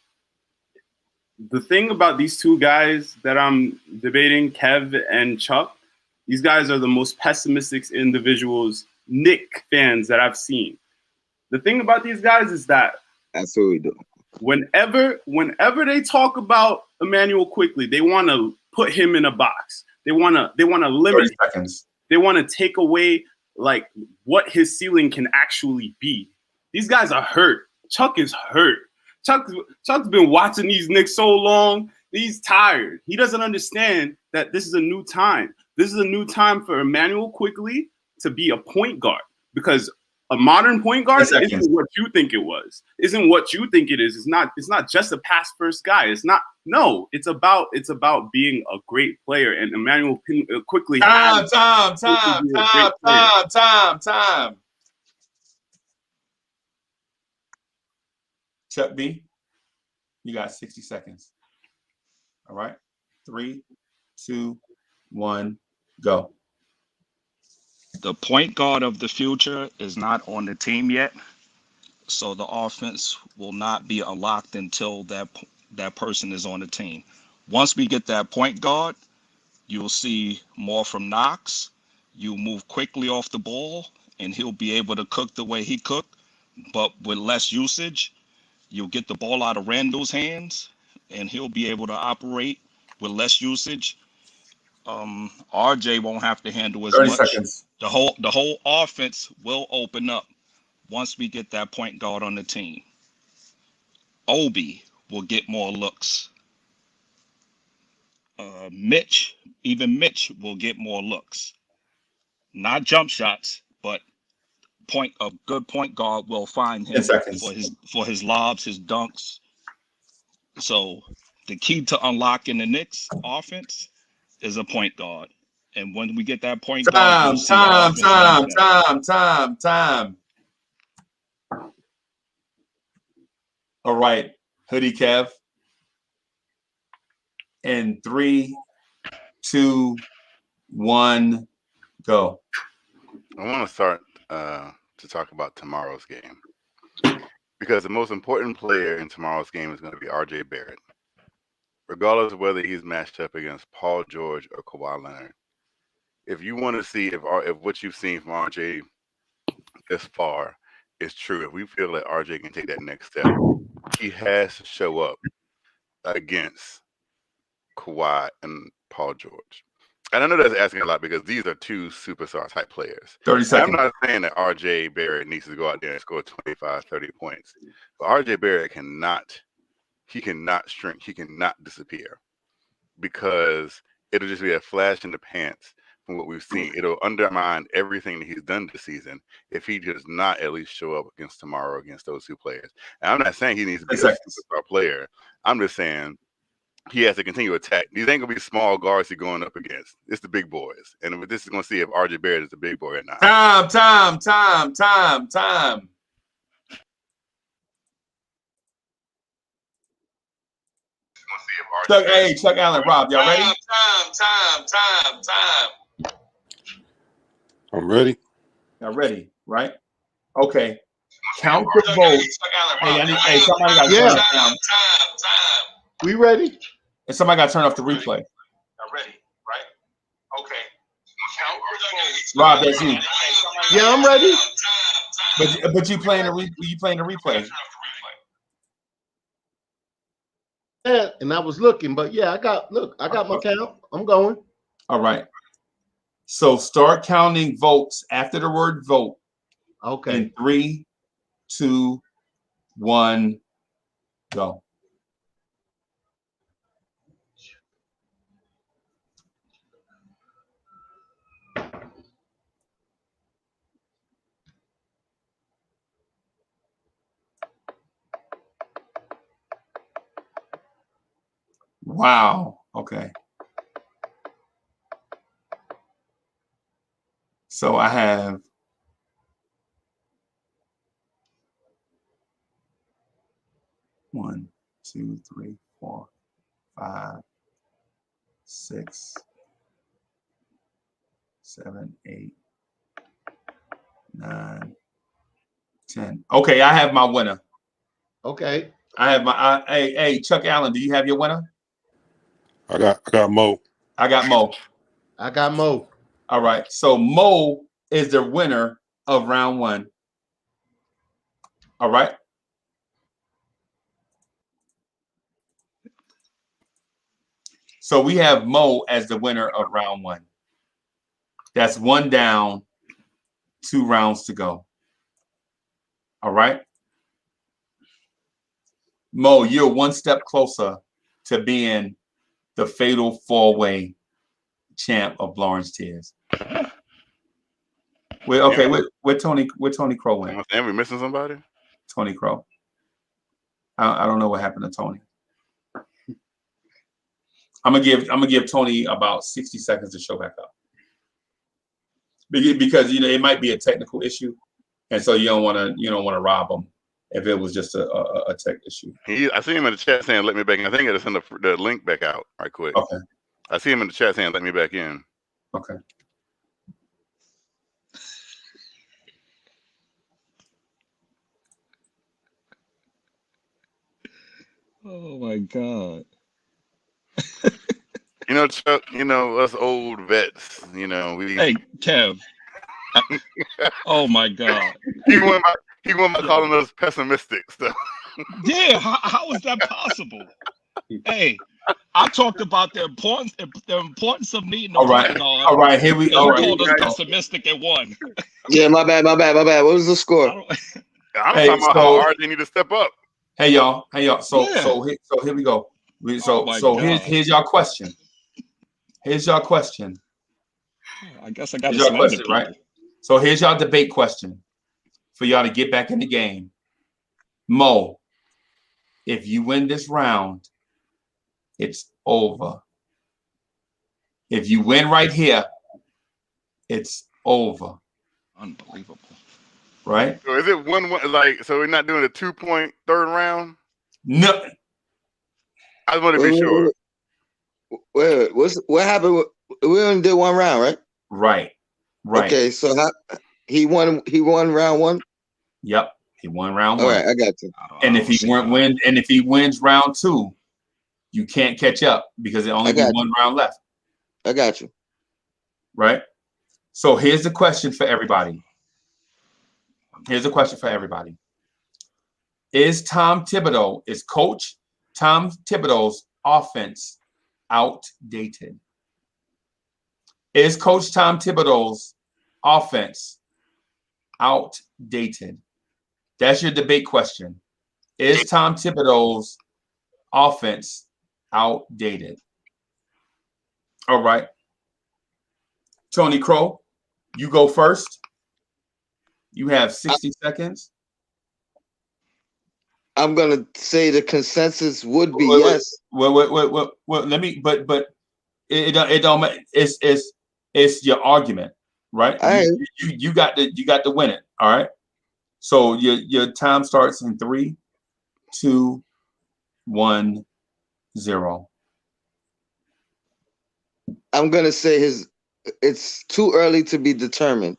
The thing about these two guys that I'm debating, Kev and Chuck, these guys are the most pessimistic individuals, Knicks fans, that I've seen. The thing about these guys is that that's what we do. Whenever they talk about Immanuel Quickley, they want to put him in a box. They want to limit. 30 seconds. They want to take away like what his ceiling can actually be. These guys are hurt. Chuck is hurt. Chuck's been watching these Knicks so long. He's tired. He doesn't understand that this is a new time. This is a new time for Immanuel Quickley to be a point guard, because a modern point guard isn't what you think it was. Isn't what you think it is. It's not just a pass first guy. It's not. No, it's about being a great player. And Immanuel Quickley. Time. Chuck B, you got 60 seconds. All right. 3, 2, 1, go. The point guard of the future is not on the team yet, so the offense will not be unlocked until that person is on the team. Once we get that point guard, you'll see more from Knox. You move quickly off the ball, and he'll be able to cook the way he cooked, but with less usage. You'll get the ball out of Randle's hands, and he'll be able to operate with less usage. RJ won't have to handle as 30 much. seconds. The whole offense will open up once we get that point guard on the team. Obi will get more looks. Mitch will get more looks. Not jump shots, but a good point guard will find him for his lobs, his dunks. So the key to unlocking the Knicks offense is a point guard. And when we get that point guard, time. All right, Hoodie Kev. In 3, 2, 1, go. I want to start to talk about tomorrow's game, because the most important player in tomorrow's game is going to be RJ Barrett, regardless of whether he's matched up against Paul George or Kawhi Leonard. If you want to see if what you've seen from RJ this far is true, if we feel that RJ can take that next step, he has to show up against Kawhi and Paul George. And I know that's asking a lot, because these are two superstar type players. 30 seconds. I'm not saying that RJ Barrett needs to go out there and score 25, 30 points. But RJ Barrett cannot shrink. He cannot disappear, because it'll just be a flash in the pants from what we've seen. It'll undermine everything that he's done this season if he does not at least show up against tomorrow against those two players. And I'm not saying he needs to be a superstar player. I'm just saying he has to continue to attack. These ain't gonna be small guards he's going up against. It's the big boys. And this is gonna see if RJ Barrett is the big boy or not. Time. Chuck Allen, Rob, y'all ready? Time. I'm ready. Y'all ready, right? Okay. Count the votes. Hey, somebody got to turn off. Time. We ready? And somebody got to turn off the replay. Y'all ready, right? Okay. Count the votes. Rob, that's you. Yeah, I'm ready. But you playing the replay. Yeah, and I was looking, but yeah, I got my count. I'm going. All right. So start counting votes after the word vote. Okay. In 3, 2, 1, go. Wow. Okay. So I have one, two, three, 4, 5, 6, 7, 8, 9, 10. Okay, I have my winner. Okay. I have my hey Chuck Allen, do you have your winner? I got Mo. I got Mo. I got Mo. All right. So Mo is the winner of round 1. All right. So we have Mo as the winner of round 1. That's 1 down, 2 rounds to go. All right. Mo, you're 1 step closer to being the fatal 4-way champ of Lawrence Tears. Okay, where Tony Crow went? And we missing somebody? Tony Crow. I don't know what happened to Tony. I'm gonna give Tony about 60 seconds to show back up. Because it might be a technical issue, and so you don't want to rob him if it was just a tech issue. I see him in the chat saying let me back in. I think I gotta send the link back out right quick. Okay. I see him in the chat saying let me back in. Okay. Oh my God. Chuck, us old vets, we Hey, Kev. Oh my God. he went by calling us pessimistic stuff. Yeah, how is that possible? Hey, I talked about the importance of needing a point guard. All right, here we go. You called us pessimistic at 1. Yeah, my bad. What was the score? I'm talking about how hard they need to step up. Hey y'all. So here we go. Here's your question. Here's your question. I guess I got to question, right? So here's your debate question for y'all to get back in the game. Mo, if you win this round, it's over. If you win right here, it's over. Unbelievable. Right? So is it 1-1? So we're not doing a 2-point third round? No. I just want to be sure. Wait, what happened? We only did 1 round, right? Right. Okay, so he won round 1? Yep. He won round 1. All right, I got you. And if he wins round 2, you can't catch up because it only be 1 round left. I got you. Right? So here's the question for everybody. Is Coach Tom Thibodeau's offense outdated? Is Coach Tom Thibodeau's offense outdated? That's your debate question. Is Tom Thibodeau's offense outdated? All right. Tony Crow, you go first. You have 60 seconds. I'm gonna say the consensus would be yes. Well, let me. But it don't. It's your argument, right? You got to win it. All right. So your time starts in 3, 2, 1, 0. I'm gonna say it's too early to be determined.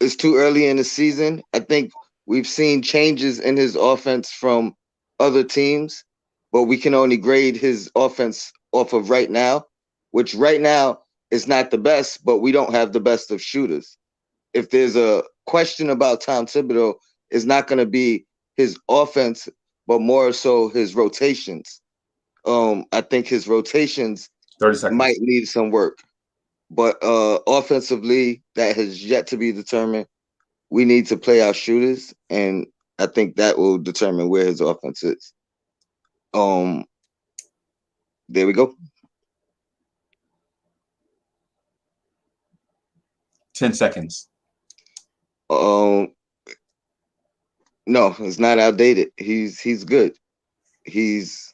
It's too early in the season. I think we've seen changes in his offense from other teams, but we can only grade his offense off of right now, which right now is not the best, but we don't have the best of shooters. If there's a question about Tom Thibodeau, it's not going to be his offense, but more so his rotations. I think his rotations might need some work. But offensively, that has yet to be determined. We need to play our shooters, and I think that will determine where his offense is. There we go. 10 seconds. No, it's not outdated. He's good. He's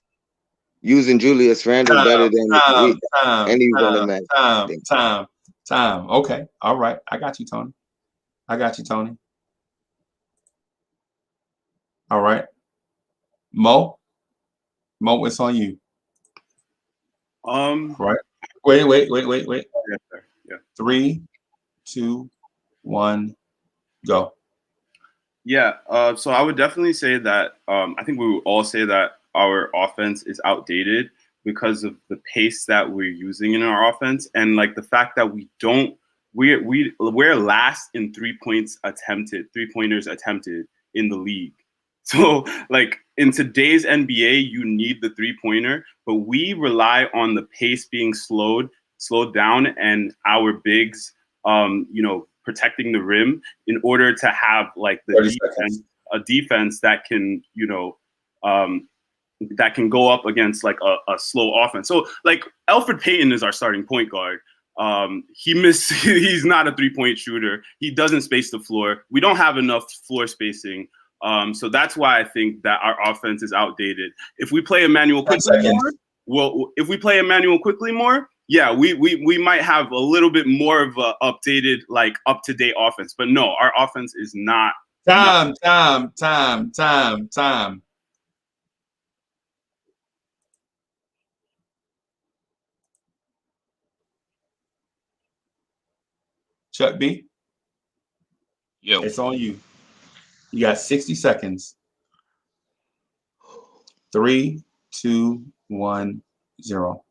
using Julius Randle better than any running man. Time. Okay. All right. I got you, Tony. All right. Mo, it's on you. Right. Wait. Yes, sir. Yeah. 3, 2, 1, go. Yeah. So I would definitely say that I think we would all say that our offense is outdated because of the pace that we're using in our offense, and like the fact that we're last in 3-pointers attempted in the league. So like in today's NBA, you need the 3-pointer, but we rely on the pace being slowed down and our bigs, protecting the rim in order to have like a defense that can, that can go up against like a slow offense. So like Elfrid Payton is our starting point guard. He's not a 3-point shooter. He doesn't space the floor. We don't have enough floor spacing. So that's why I think that our offense is outdated. If we play Immanuel Quickley more, yeah, we might have a little bit more of a updated, like up-to-date offense. But no, our offense is not. Time. Chuck B. Yo. It's on you. You got 60 seconds. 3, 2, 1, 0.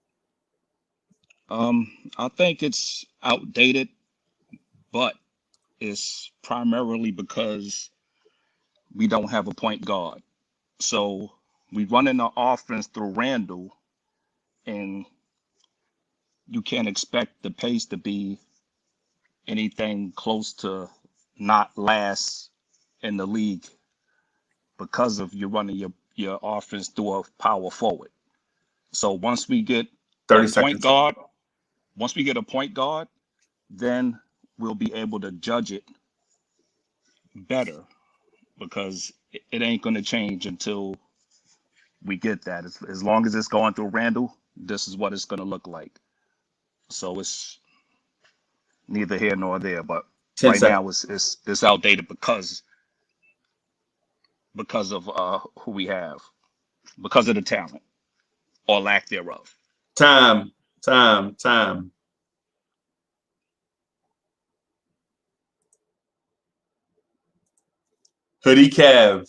I think it's outdated, but it's primarily because we don't have a point guard. So we run in the offense through Randle, and you can't expect the pace to be anything close to not last in the league because of you running your offense through a power forward. So once we get 30 a seconds. Once we get a point guard, then we'll be able to judge it better because it ain't going to change until we get that. As long as it's going through Randle, this is what it's going to look like. So it's neither here nor there, but right now it's outdated because of who we have, because of the talent or lack thereof. Time. Hoodie Cav.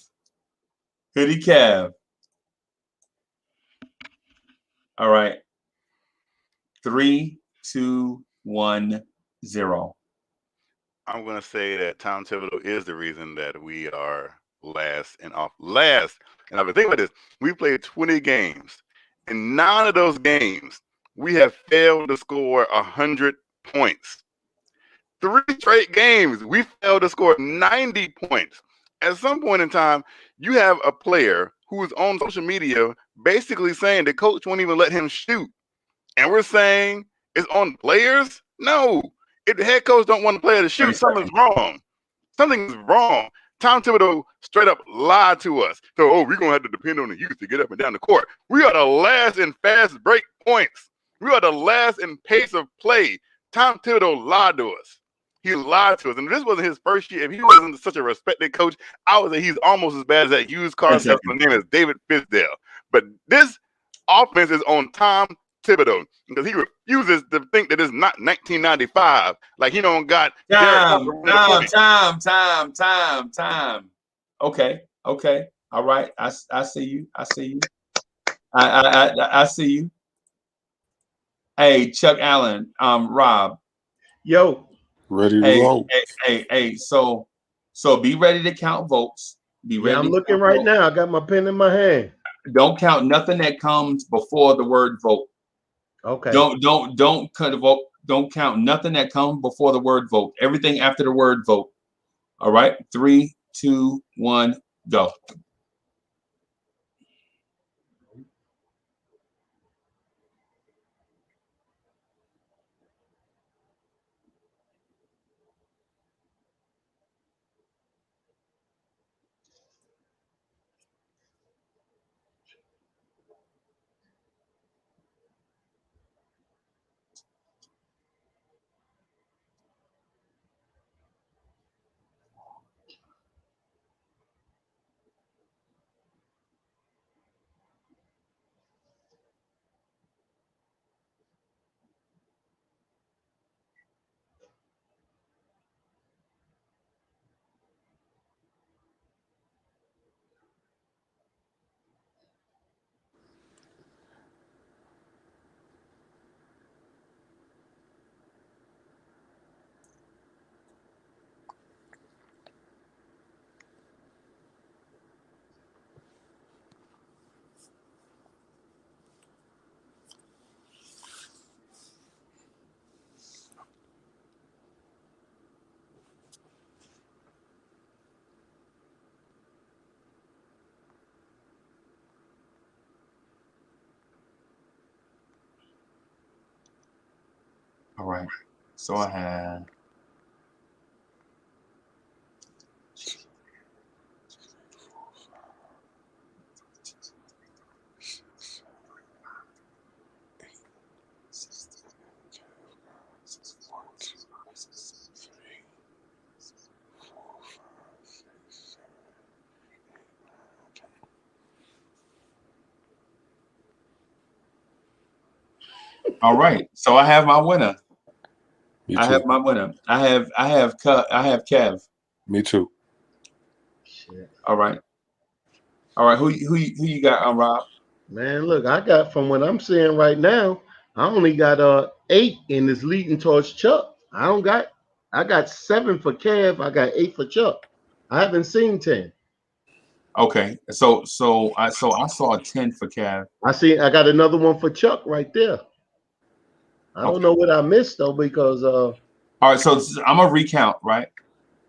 All right. 3, 2, 1, 0. I'm going to say that Tom Thibodeau is the reason that we are last. And I've been thinking about this. We played 20 games. In 9 of those games, we have failed to score 100 points. 3 straight games, we failed to score 90 points. At some point in time, you have a player who is on social media basically saying the coach won't even let him shoot. And we're saying it's on players? No. If the head coach don't want the player to shoot, something's wrong. Something's wrong. Tom Thibodeau straight up lied to us. So, we're going to have to depend on the youth to get up and down the court. We are the last in fast break points. We are the last in pace of play. Tom Thibodeau lied to us. He lied to us. And if this wasn't his first year, if he wasn't such a respected coach, I would say he's almost as bad as that used car salesman name is David Fisdale. But this offense is on Tom Thibodeau because he refuses to think that it's not 1995. Like he don't got time. Okay. All right. I see you. I see you. Hey, Chuck Allen. Rob. Yo. Ready to roll. Hey. So be ready to count votes. Be ready. I'm looking right now. I got my pen in my hand. Don't count nothing that comes before the word vote. Okay. Don't cut a vote. Don't count nothing that comes before the word vote. Everything after the word vote. All right. 3, 2, 1, go. All right. So I have. All right. So I have my winner. Me too. I have my winner. I have Kev. Me too. Shit. All right. All right. Who you got, Rob? Man, look, I got from what I'm seeing right now, I only got 8 and it's leading towards Chuck. I got 7 for Kev, I got 8 for Chuck. I haven't seen 10. Okay. So I saw a 10 for Kev. I got another one for Chuck right there. I don't know what I missed though, because all right, so I'm gonna recount, right?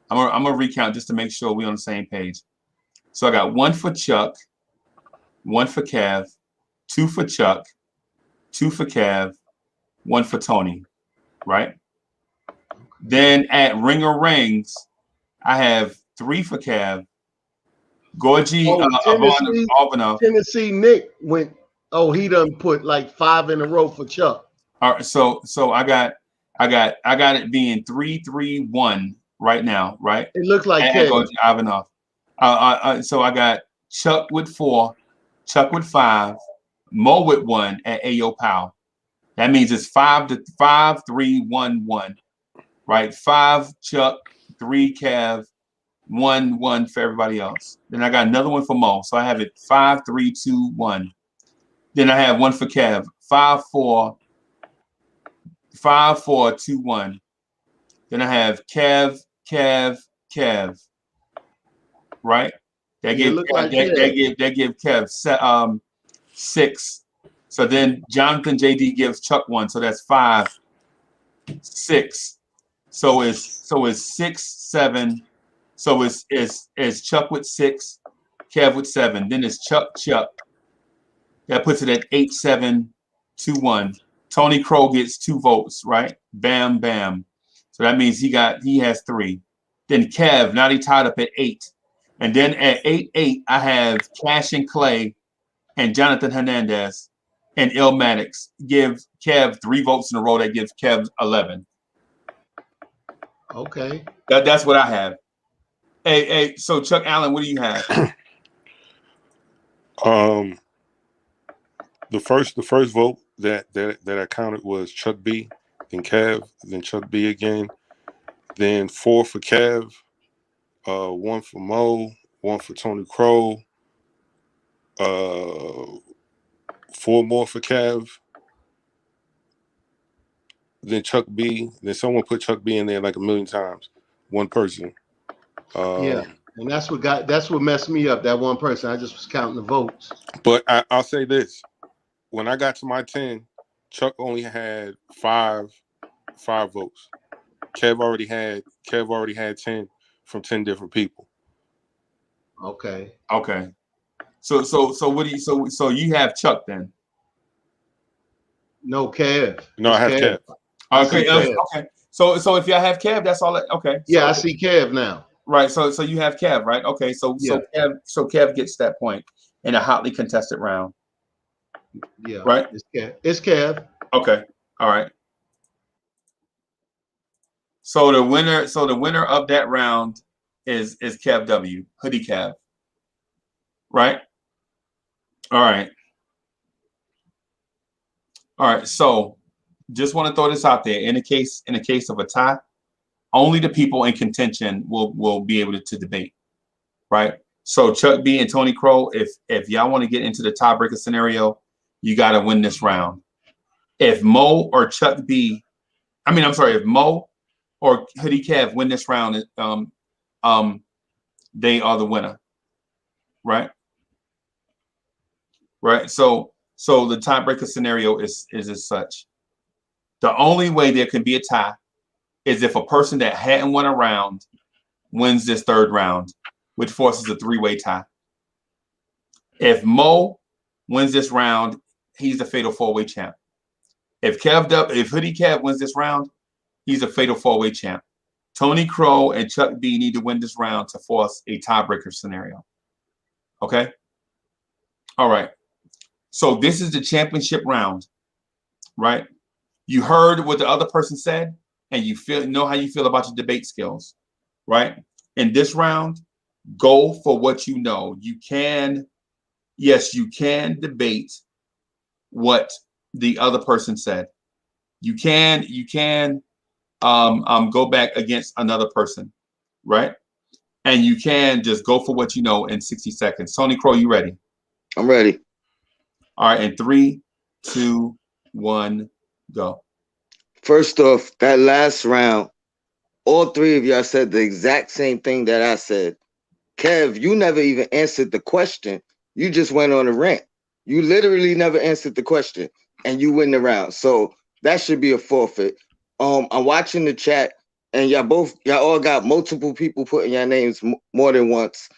I'm gonna recount just to make sure we're on the same page. So I got 1 for Chuck, 1 for Kev, 2 for Chuck, 2 for Kev, 1 for Tony, right? Then at Ringer Rings, I have 3 for Kev, Gorgie, Tennessee Nick went. Oh, he done put like 5 in a row for Chuck. All right, so I got it being 3-3-1 right now, right? It looks like Gorgie Ivanov. So I got Chuck with 4, Chuck with 5, Mo with 1 at Ayo Powell. That means it's 5-3-1-1, right? 5 Chuck, 3 Kev, 1 for everybody else. Then I got another one for Mo, so I have it 5-3-2-1. Then I have 1 for Kev, 5-4-2-1. Then I have Kev, right? That give Kev 6. So then Jonathan JD gives Chuck 1, so that's 5, 6. So it's 6-7. So it's Chuck with 6, Kev with 7. Then it's Chuck. That puts it at 8-7-2-1. Tony Crow gets 2 votes, right? Bam, bam. So that means he has 3. Then Kev, now he tied up at 8. And then at 8-8, I have Cash and Clay and Jonathan Hernandez and Illmatic give Kev 3 votes in a row. That gives Kev 11. Okay. That's what I have. Hey, so Chuck Allen, what do you have? The first vote that I counted was Chuck B, then Kev, then Chuck B again, then 4 for Kev, 1 for Mo, 1 for Tony Crow, 4 more for Kev, then Chuck B. Then someone put Chuck B in there like a million times. One person. Yeah, and that's what messed me up. That one person. I just was counting the votes. But I'll say this: when I got to my 10, Chuck only had 5 votes. Kev already had 10 from 10 different people. Okay. So what do you so you have Chuck then? No, Kev. No, I have Kev. Okay. So if y'all have Kev, that's all. Okay. Yeah, I see Kev now. Right. So you have Kev, right? Okay. So Kev gets that point in a hotly contested round. Yeah. Right. It's Kev. Okay. All right. So the winner of that round is Kev W. Hoodie Kev. Right. All right. So just want to throw this out there. In the case of a tie, only the people in contention will be able to debate. Right. So Chuck B and Tony Crow, if y'all want to get into the tiebreaker scenario, you got to win this round. If Mo or Chuck B, if Mo or Hoodie Kev win this round, they are the winner. Right. Right. So the tiebreaker scenario is as such. The only way there can be a tie is if a person that hadn't won a round wins this third round, which forces a 3-way tie. If Mo wins this round, he's the fatal 4-way champ. If Hoodie Kev wins this round, he's a fatal 4-way champ. Tony Crow and Chuck B need to win this round to force a tiebreaker scenario. Okay? All right. So this is the championship round, right? You heard what the other person said, and you know how you feel about your debate skills, right? In this round, go for what you know. You can debate what the other person said. You can go back against another person, right? And you can just go for what you know in 60 seconds. Tony Crow, you ready? I'm ready. All right, in 3, 2, 1, go. First off, that last round, all three of y'all said the exact same thing that I said. Kev, you never even answered the question. You just went on a rant. You literally never answered the question, and you win the round. So that should be a forfeit. I'm watching the chat, and y'all all got multiple people putting your names more than once.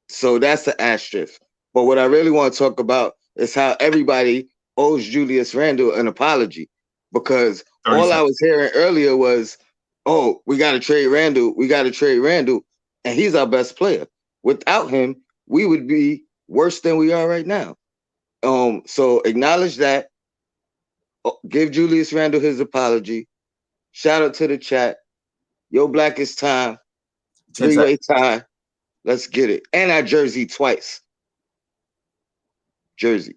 So that's the asterisk. But what I really want to talk about is how everybody owes Julius Randle an apology, because all I was hearing earlier was, oh, we got to trade Randle. We got to trade Randle. And he's our best player. Without him, we would be worse than we are right now. So acknowledge that. Give Julius Randle his apology. Shout out to the chat. Yo, Black is time. 3-way tie. Let's get it. And our jersey twice. Jersey.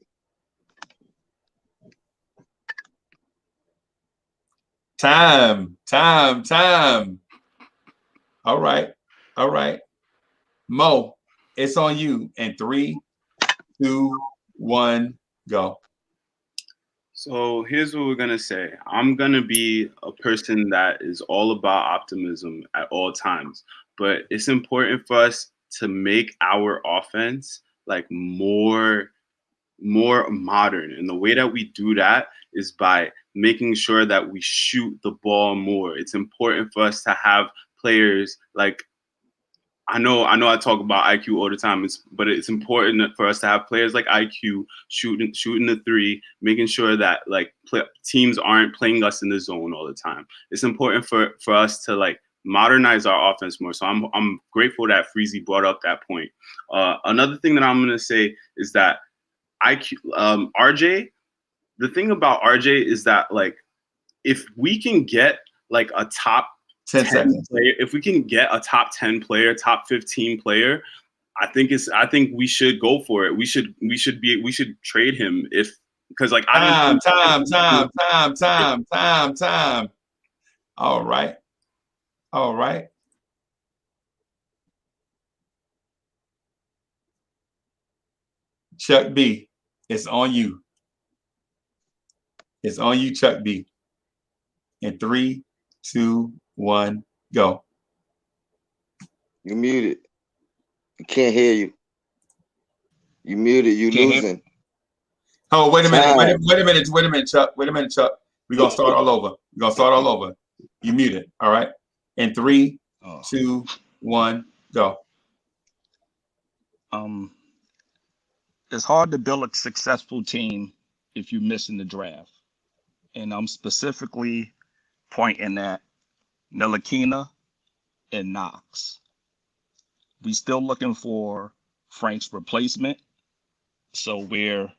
Time. All right. Mo, it's on you. In 3, 2, 1, go. So here's what we're going to say. I'm going to be a person that is all about optimism at all times. But it's important for us to make our offense like more modern. And the way that we do that is by making sure that we shoot the ball more. It's important for us to have players like, I know I talk about IQ all the time, but it's important for us to have players like IQ shooting the three, making sure that like teams aren't playing us in the zone all the time. It's important for us to like modernize our offense more. So I'm grateful that Freezy brought up that point. Another thing that I'm going to say is that RJ, the thing about RJ is that like if we can get like a top 10 player, if we can get a top 10 player, top 15 player, I think we should go for it. We should trade him because like time. All right. Chuck B, it's on you. It's on you, Chuck B. In 3, 2, 1, go. You muted. I can't hear you. You muted. You losing. Oh, wait a minute, Chuck. We're gonna start all over. You muted. All right. In 3, 2, 1, go. It's hard to build a successful team if you miss in the draft. And I'm specifically pointing at Ntilikina and Knox. We still looking for Frank's replacement, so we're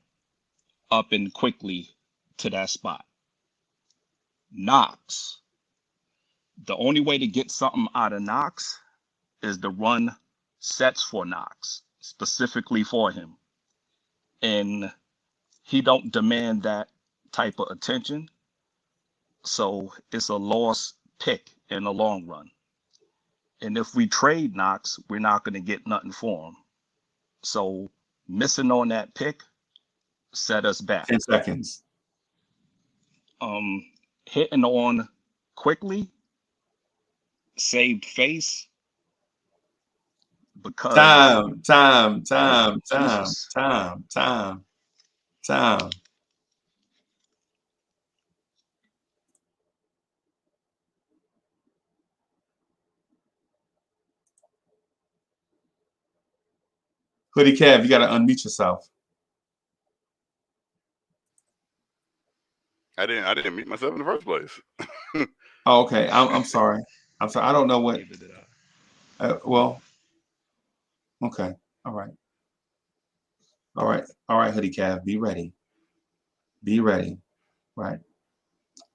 up and quickly to that spot. Knox, the only way to get something out of Knox is to run sets for Knox, specifically for him. And he don't demand that type of attention, so it's a lost pick in the long run. And if we trade Knox, we're not going to get nothing for him. So missing on that pick set us back. 10 seconds. Hitting on Quickley saved face because time. Hoodie Kev, you got to unmute yourself. I didn't meet myself in the first place. Oh, okay. I'm sorry. I'm sorry. I don't know what. Well, okay. All right. All right. All right, Hoodie Cav. Be ready. Be ready. Right.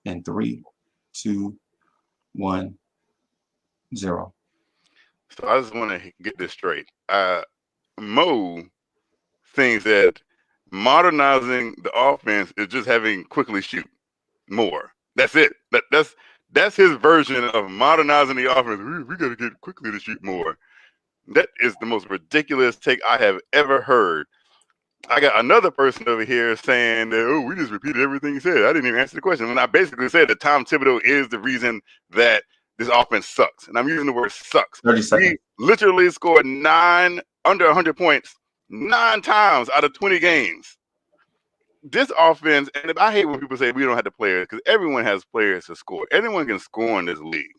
In 3, 2, 1, 0. So I just want to get this straight. Mo thinks that modernizing the offense is just having Quickley shoot more. That's it. That's his version of modernizing the offense. We got to get Quickley to shoot more. That is the most ridiculous take I have ever heard. I got another person over here saying that, oh, we just repeated everything he said. I didn't even answer the question. And I basically said that Tom Thibodeau is the reason that this offense sucks. And I'm using the word sucks. 30 seconds. We literally scored under 100 points 9 times out of 20 games. This offense, and I hate when people say we don't have the players, because everyone has players to score. Anyone can score in this league.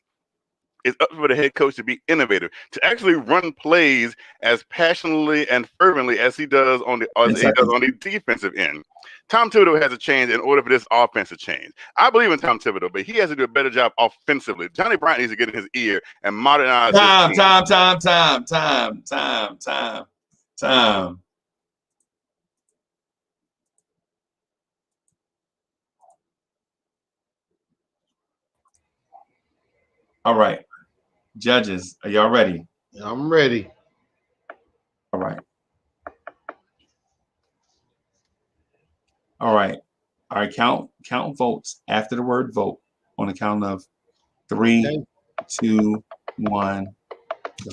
It's up for the head coach to be innovative, to actually run plays as passionately and fervently as he does on the defensive end. Tom Thibodeau has to change in order for this offense to change. I believe in Tom Thibodeau, but he has to do a better job offensively. Johnny Bryant needs to get in his ear and modernize his team. Time. All right. Judges, are y'all ready? I'm ready. All right. All right. All right. Count votes after the word vote on the count of 3, 2, 1. Go.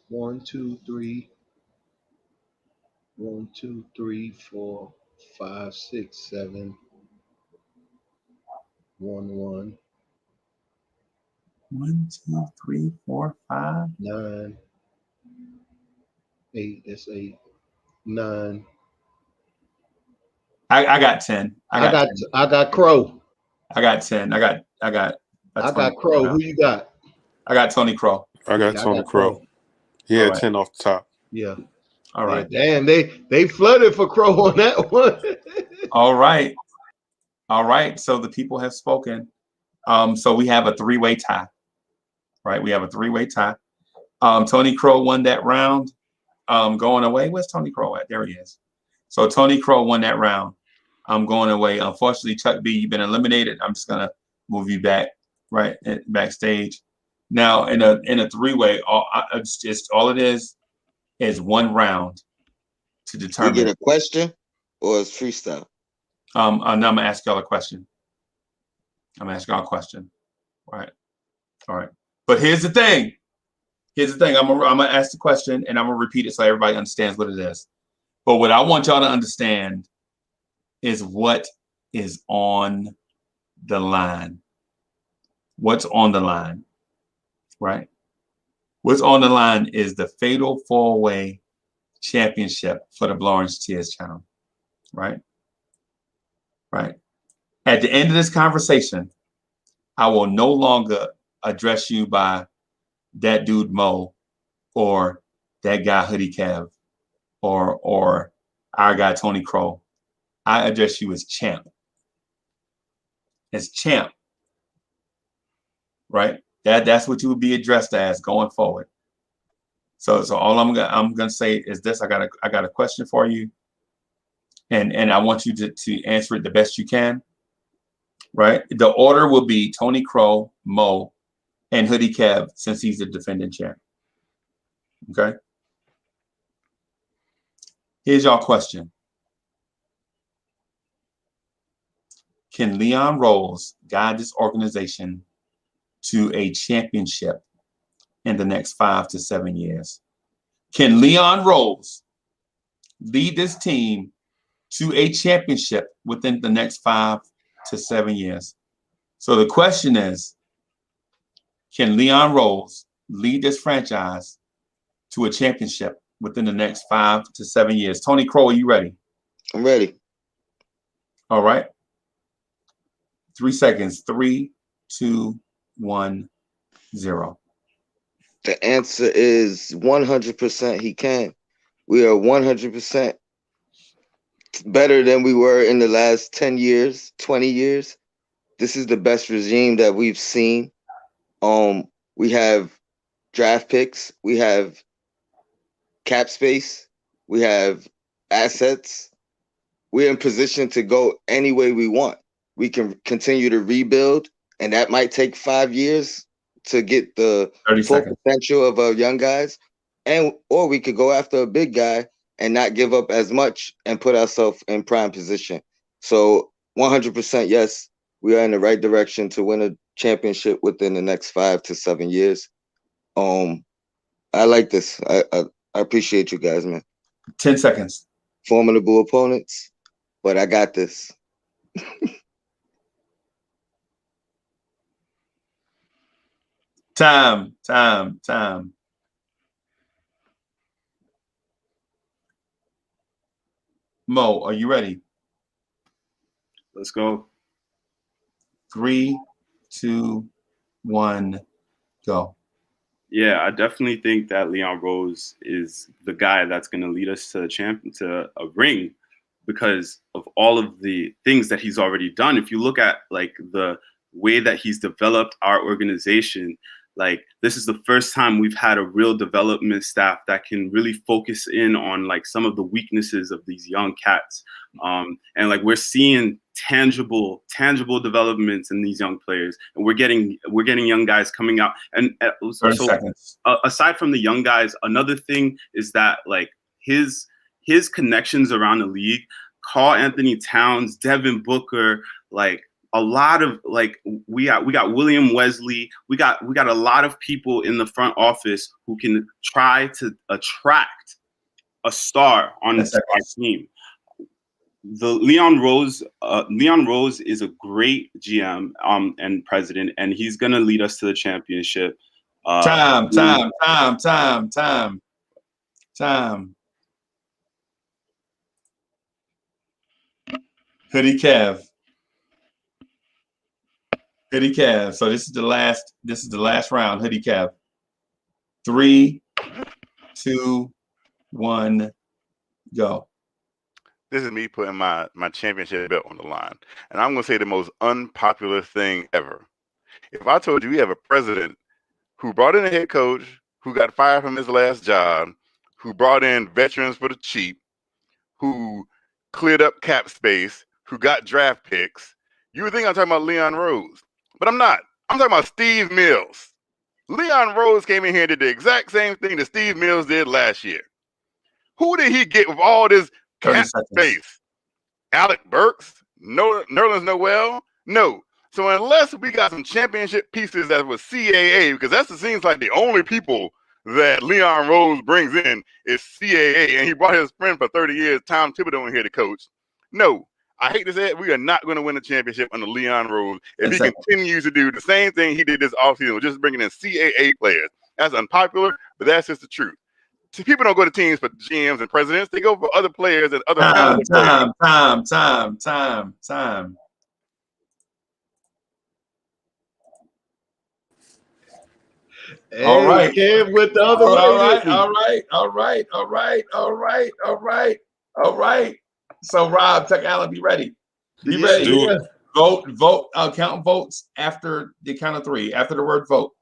One, 2, 3. 1, 2, 3, 4, 5, 6, 7. 1, 1. 1, 2, 3, 4, 5. 9. 8. That's 8. 9. I got 10. I got Crow. I got 10. I got Crow. Who you got? I got Tony Crow. I got Tony Crow. He had 10 off the top. Yeah. All right. Yeah, damn, they flooded for Crow on that one. All right. All right. So the people have spoken. So we have a 3-way tie. Right. We have a 3-way tie. Tony Crow won that round. Going away. Where's Tony Crow at? There he is. So Tony Crow won that round. I'm going away. Unfortunately, Chuck B, you've been eliminated. I'm just gonna move you back, right, backstage. Now in a 3-way, all it is 1 round to determine. You get a question or it's freestyle? And I'm gonna ask y'all a question. I'm gonna ask y'all a question. All right. But here's the thing. I'm gonna ask the question and I'm gonna repeat it so everybody understands what it is. But what I want y'all to understand is what is on the line. What's on the line, right? What's on the line is the fatal 4-way championship for the Lawrence Tears channel, right? Right. At the end of this conversation, I will no longer address you by that dude Mo or that guy Hoodie Kev or our guy Tony Crow. I address you as champ. As champ. Right? That's what you would be addressed as going forward. So all I'm gonna say is this. I got a question for you. And I want you to answer it the best you can. Right? The order will be Tony Crow, Mo, and Hoodie Kev, since he's the defending champ. Okay. Here's your question. Can Leon Rose guide this organization to a championship in the next 5 to 7 years? Can Leon Rose lead this team to a championship within the next 5 to 7 years? So the question is, can Leon Rose lead this franchise to a championship within the next 5 to 7 years? Tony Crow, are you ready? I'm ready. All right. 3 seconds. 3, 2, 1, 0. The answer is 100% he can. We are 100% better than we were in the last 10 years, 20 years. This is the best regime that we've seen. We have draft picks, we have cap space, we have assets. We're in position to go any way we want. We can continue to rebuild, and that might take 5 years to get the full potential of our young guys, or we could go after a big guy and not give up as much and put ourselves in prime position. So 100% yes, we are in the right direction to win a championship within the next 5 to 7 years. I like this. I appreciate you guys, man. 10 seconds. Formidable opponents, but I got this. Time. Mo, are you ready? Let's go. 3, 2, 1, go. Yeah, I definitely think that Leon Rose is the guy that's going to lead us to a ring because of all of the things that he's already done. If you look at like the way that he's developed our organization, like this is the first time we've had a real development staff that can really focus in on like some of the weaknesses of these young cats. And like we're seeing tangible developments in these young players, and we're getting young guys coming out. And so aside from the young guys, another thing is that like his connections around the league, Karl Anthony Towns, Devin Booker, like a lot of like we got William Wesley, we got a lot of people in the front office who can try to attract a star on our team. The Leon Rose is a great GM and president, and he's gonna lead us to the championship. Time. Hoodie Kev. So this is the last round. Hoodie Kev. 3, 2, 1, go. This is me putting my championship belt on the line. And I'm going to say the most unpopular thing ever. If I told you we have a president who brought in a head coach, who got fired from his last job, who brought in veterans for the cheap, who cleared up cap space, who got draft picks, you would think I'm talking about Leon Rose. But I'm not. I'm talking about Steve Mills. Leon Rose came in here and did the exact same thing that Steve Mills did last year. Who did he get with all this cap space? Alec Burks? No, Nerlens Noel? No. So unless we got some championship pieces that was CAA, because that seems like the only people that Leon Rose brings in is CAA, and he brought his friend for 30 years, Tom Thibodeau, in here to coach. No, I hate to say it, we are not going to win a championship under Leon Rose if he continues to do the same thing he did this offseason, just bringing in CAA players. That's unpopular, but that's just the truth. See, people don't go to teams for GMs and presidents; they go for other players and other time. Hey, all right, Kev with the other All right. So Rob, Tuck Allen, be ready. Be ready. Do it. Vote. Count votes after the count of 3. After the word vote.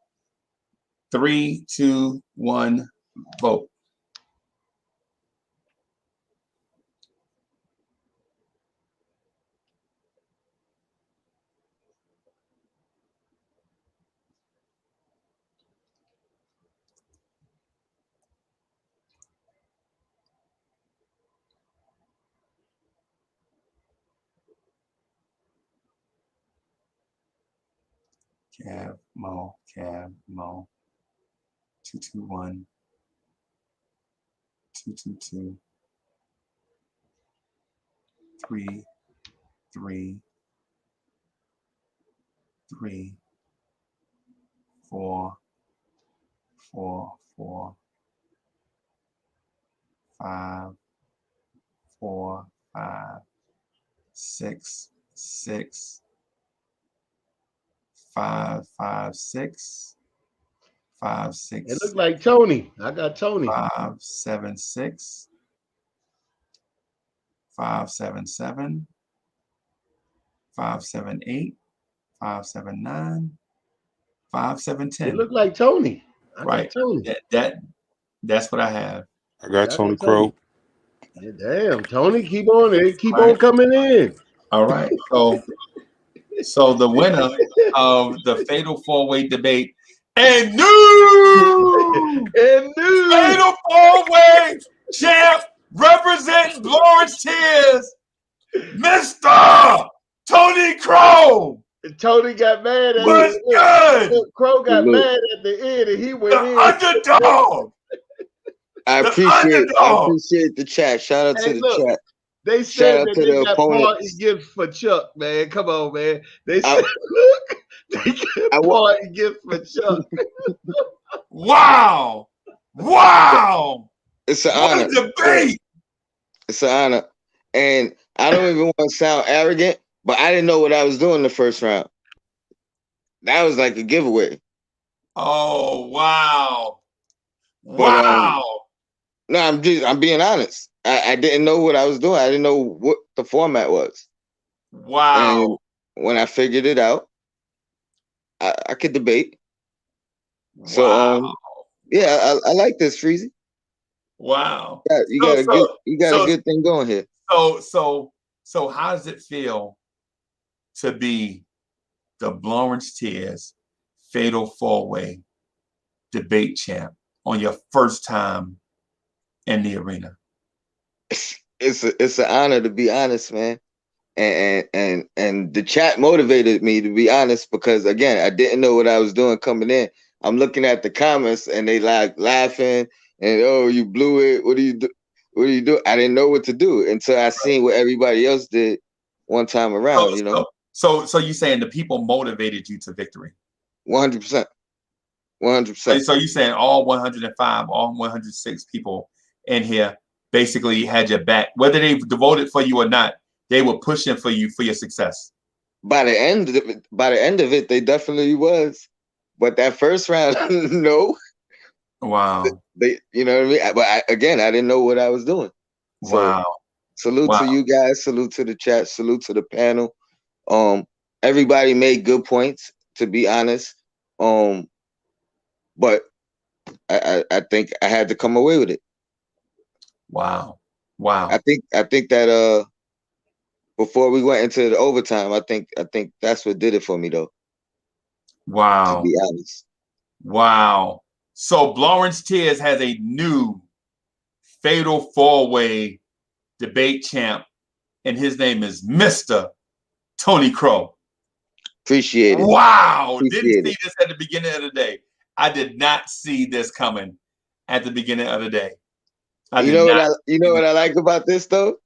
3, 2, 1, vote. Cab, Mo. 221. 222. 3, 3, 3, 4, 4, 4, 5, 4, 5, 6, 6, 5, 5, 6, 5, 6. It looked like Tony. I got Tony. 5, 7, 6. 5, 7, 7. 5, 7, 8. 5, 7, 9. 5, 7, 10. It looked like Tony. Right. Got Tony. That's what I have. I got Tony Crow. Yeah, damn, Tony, keep on it. Keep on coming in. All right. So the winner of the Fatal 4-Way debate and new Fatal 4-Way champ representing Lawrence Tears, Mr. Tony Crow. Tony got mad at What's good? Crow got mad at the end and he went in. Underdog. I appreciate the chat. Shout out to the chat. They said that they got party gifts for Chuck, man. Come on, man. They said, look, they got party gifts for Chuck. Wow. It's an honor. Debate. It's an honor. And I don't even want to sound arrogant, but I didn't know what I was doing the first round. That was like a giveaway. Oh, wow. But, no, I'm being honest. I didn't know what I was doing. I didn't know what the format was. Wow. And when I figured it out, I could debate. Wow. So yeah, I like this, Freezy. Wow. You got a good thing going here. So how does it feel to be the Lawrence Tears Fatal 4-Way debate champ on your first time in the arena? It's an honor, to be honest, man. And the chat motivated me, to be honest, because again, I didn't know what I was doing coming in. I'm looking at the comments and they like laughing and, oh, you blew it. What do you do? What do you do? I didn't know what to do until I seen what everybody else did one time around, you know. So you're saying the people motivated you to victory? 100%. 100%. So you're saying all 105, all 106 people in here basically had your back, whether they voted for you or not. They were pushing for you for your success. By the end of it, they definitely was. But that first round, no. Wow. You know what I mean? But I didn't know what I was doing. So, wow. Salute to you guys. Salute to the chat. Salute to the panel. Everybody made good points, to be honest. But I think I had to come away with it. Wow. I think that before we went into the overtime, I think that's what did it for me, though. Wow. To be honest. Wow. So Lawrence Tears has a new Fatal 4-Way debate champ, and his name is Mr. Tony Crow. Appreciate it. Wow. Didn't see this at the beginning of the day. I did not see this coming at the beginning of the day. You know what I like about this though?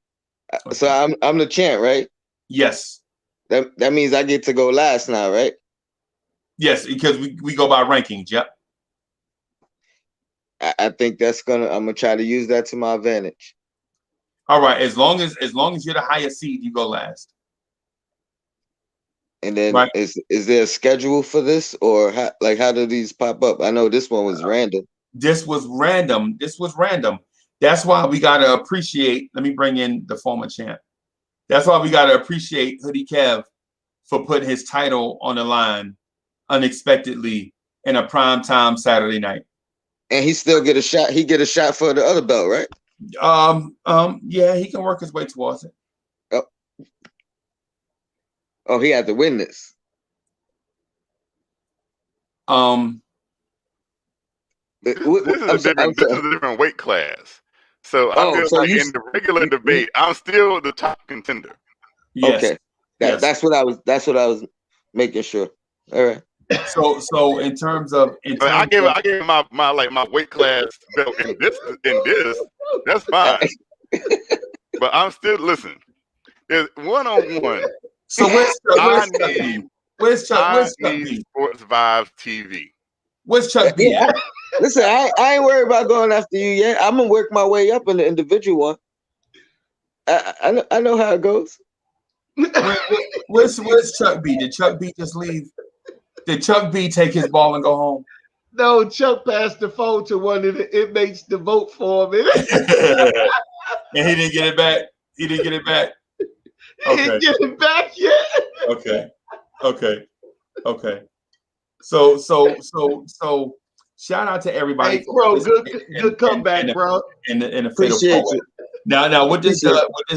Okay. So I'm the champ, right? Yes. That means I get to go last now, right? Yes, because we go by rankings. Yep. I think I'm gonna try to use that to my advantage. All right. As long as you're the highest seed, you go last. And then is there a schedule for this, or how do these pop up? I know this one was random. This was random. That's why we gotta appreciate. Let me bring in the former champ. That's why we gotta appreciate Hoodie Kev for putting his title on the line unexpectedly in a primetime Saturday night. And he still get a shot. He get a shot for the other belt, right? Yeah, he can work his way towards it. Oh, he had to win this. This is a different weight class. So I feel like in the regular debate, I'm still the top contender. Yes. Okay. That's what I was making sure. All right. So in terms of I gave my weight class belt in this, that's fine. But I'm still there's one-on-one. So where's Chuck B? Sports Vibes TV. Where's Chuck B? Listen, I ain't worried about going after you yet. I'm gonna work my way up in the individual one. I know how it goes. Where's Chuck B? Did Chuck B just leave? Did Chuck B take his ball and go home? No, Chuck passed the phone to one of the inmates to vote for him. And he didn't get it back. He didn't get it back. He didn't get it back yet. Okay. So shout out to everybody. Hey, bro, good comeback, bro. And the Appreciate you. Now what this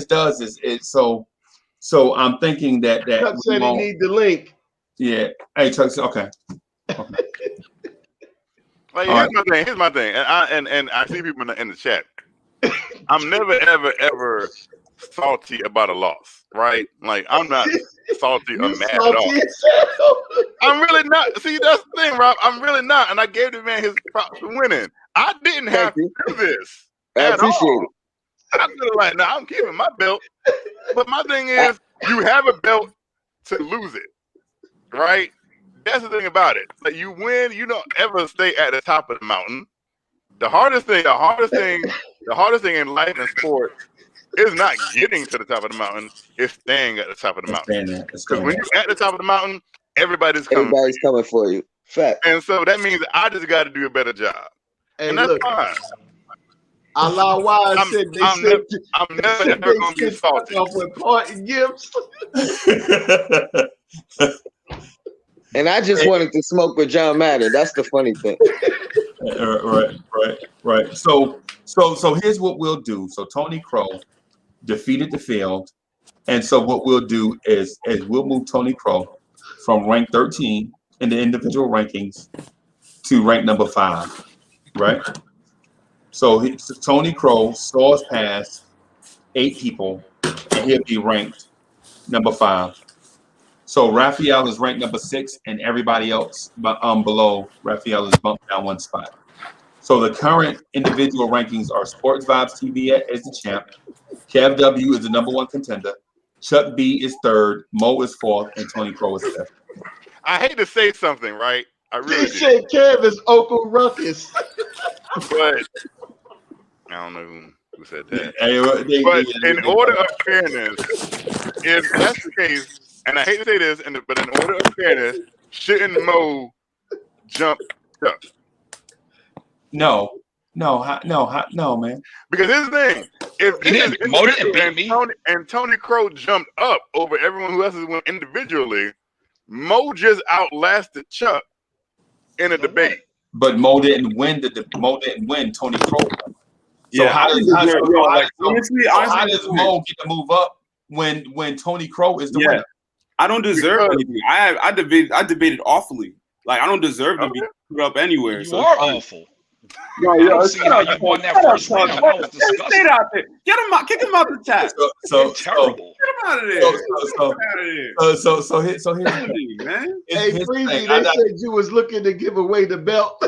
does is it so I'm thinking that Chuck said he need the link. Yeah. Hey, Chuck. Okay. Like, here's my thing, and I see people in the chat. I'm never ever salty about a loss, right? Like, I'm not salty or mad at all. I'm really not. See, that's the thing, Rob. I'm really not, and I gave the man his props for winning. I didn't have to do this. I appreciate it. I could have like, I'm keeping my belt, but my thing is, you have a belt to lose it, right? That's the thing about it. Like, you win, you don't ever stay at the top of the mountain. The hardest thing in life and sports is not getting to the top of the mountain. It's staying at the top of the mountain. Because when you're at the top of the mountain, everybody's coming for you. Fact. And so that means I just got to do a better job. Hey, and that's fine. Allah Wise said I'm never ever going to be salty. With parting gifts. And I just wanted to smoke with John Madden. That's the funny thing. Right. So here's what we'll do. So Tony Crow defeated the field, and so what we'll do is we'll move Tony Crow from rank 13 in the individual rankings to rank number 5, right? So Tony Crow soars past 8 people, and he'll be ranked number 5. So Raphael is ranked number 6, and everybody else below Raphael is bumped down 1 spot. So the current individual rankings are Sports Vibes TV as the champ, Kev W is the number 1 contender, Chuck B is 3rd, Mo is 4th, and Tony Crow is 5th. I hate to say something, right? I really do. Said Kev is Uncle Ruckus. But I don't know who said that. But in order of fairness, if that's the case, and I hate to say this, but in order of fairness, shouldn't Mo jump Chuck? No, man. Because here's the thing: if Tony Crow jumped up over everyone who else went individually, Mo just outlasted Chuck in a debate. But Mo didn't win Tony Crow. So how does Mo get to move up when Tony Crow is the winner? I don't deserve anything. I debated awfully. Like, I don't deserve to be put up anywhere. You are awful. Yo, you won that first round. That was disgusting. Stay out there. Get him out. Kick him out the chat. So terrible. Get him out of there. So here, man. Hey, Freezy, they said you was looking to give away the belt.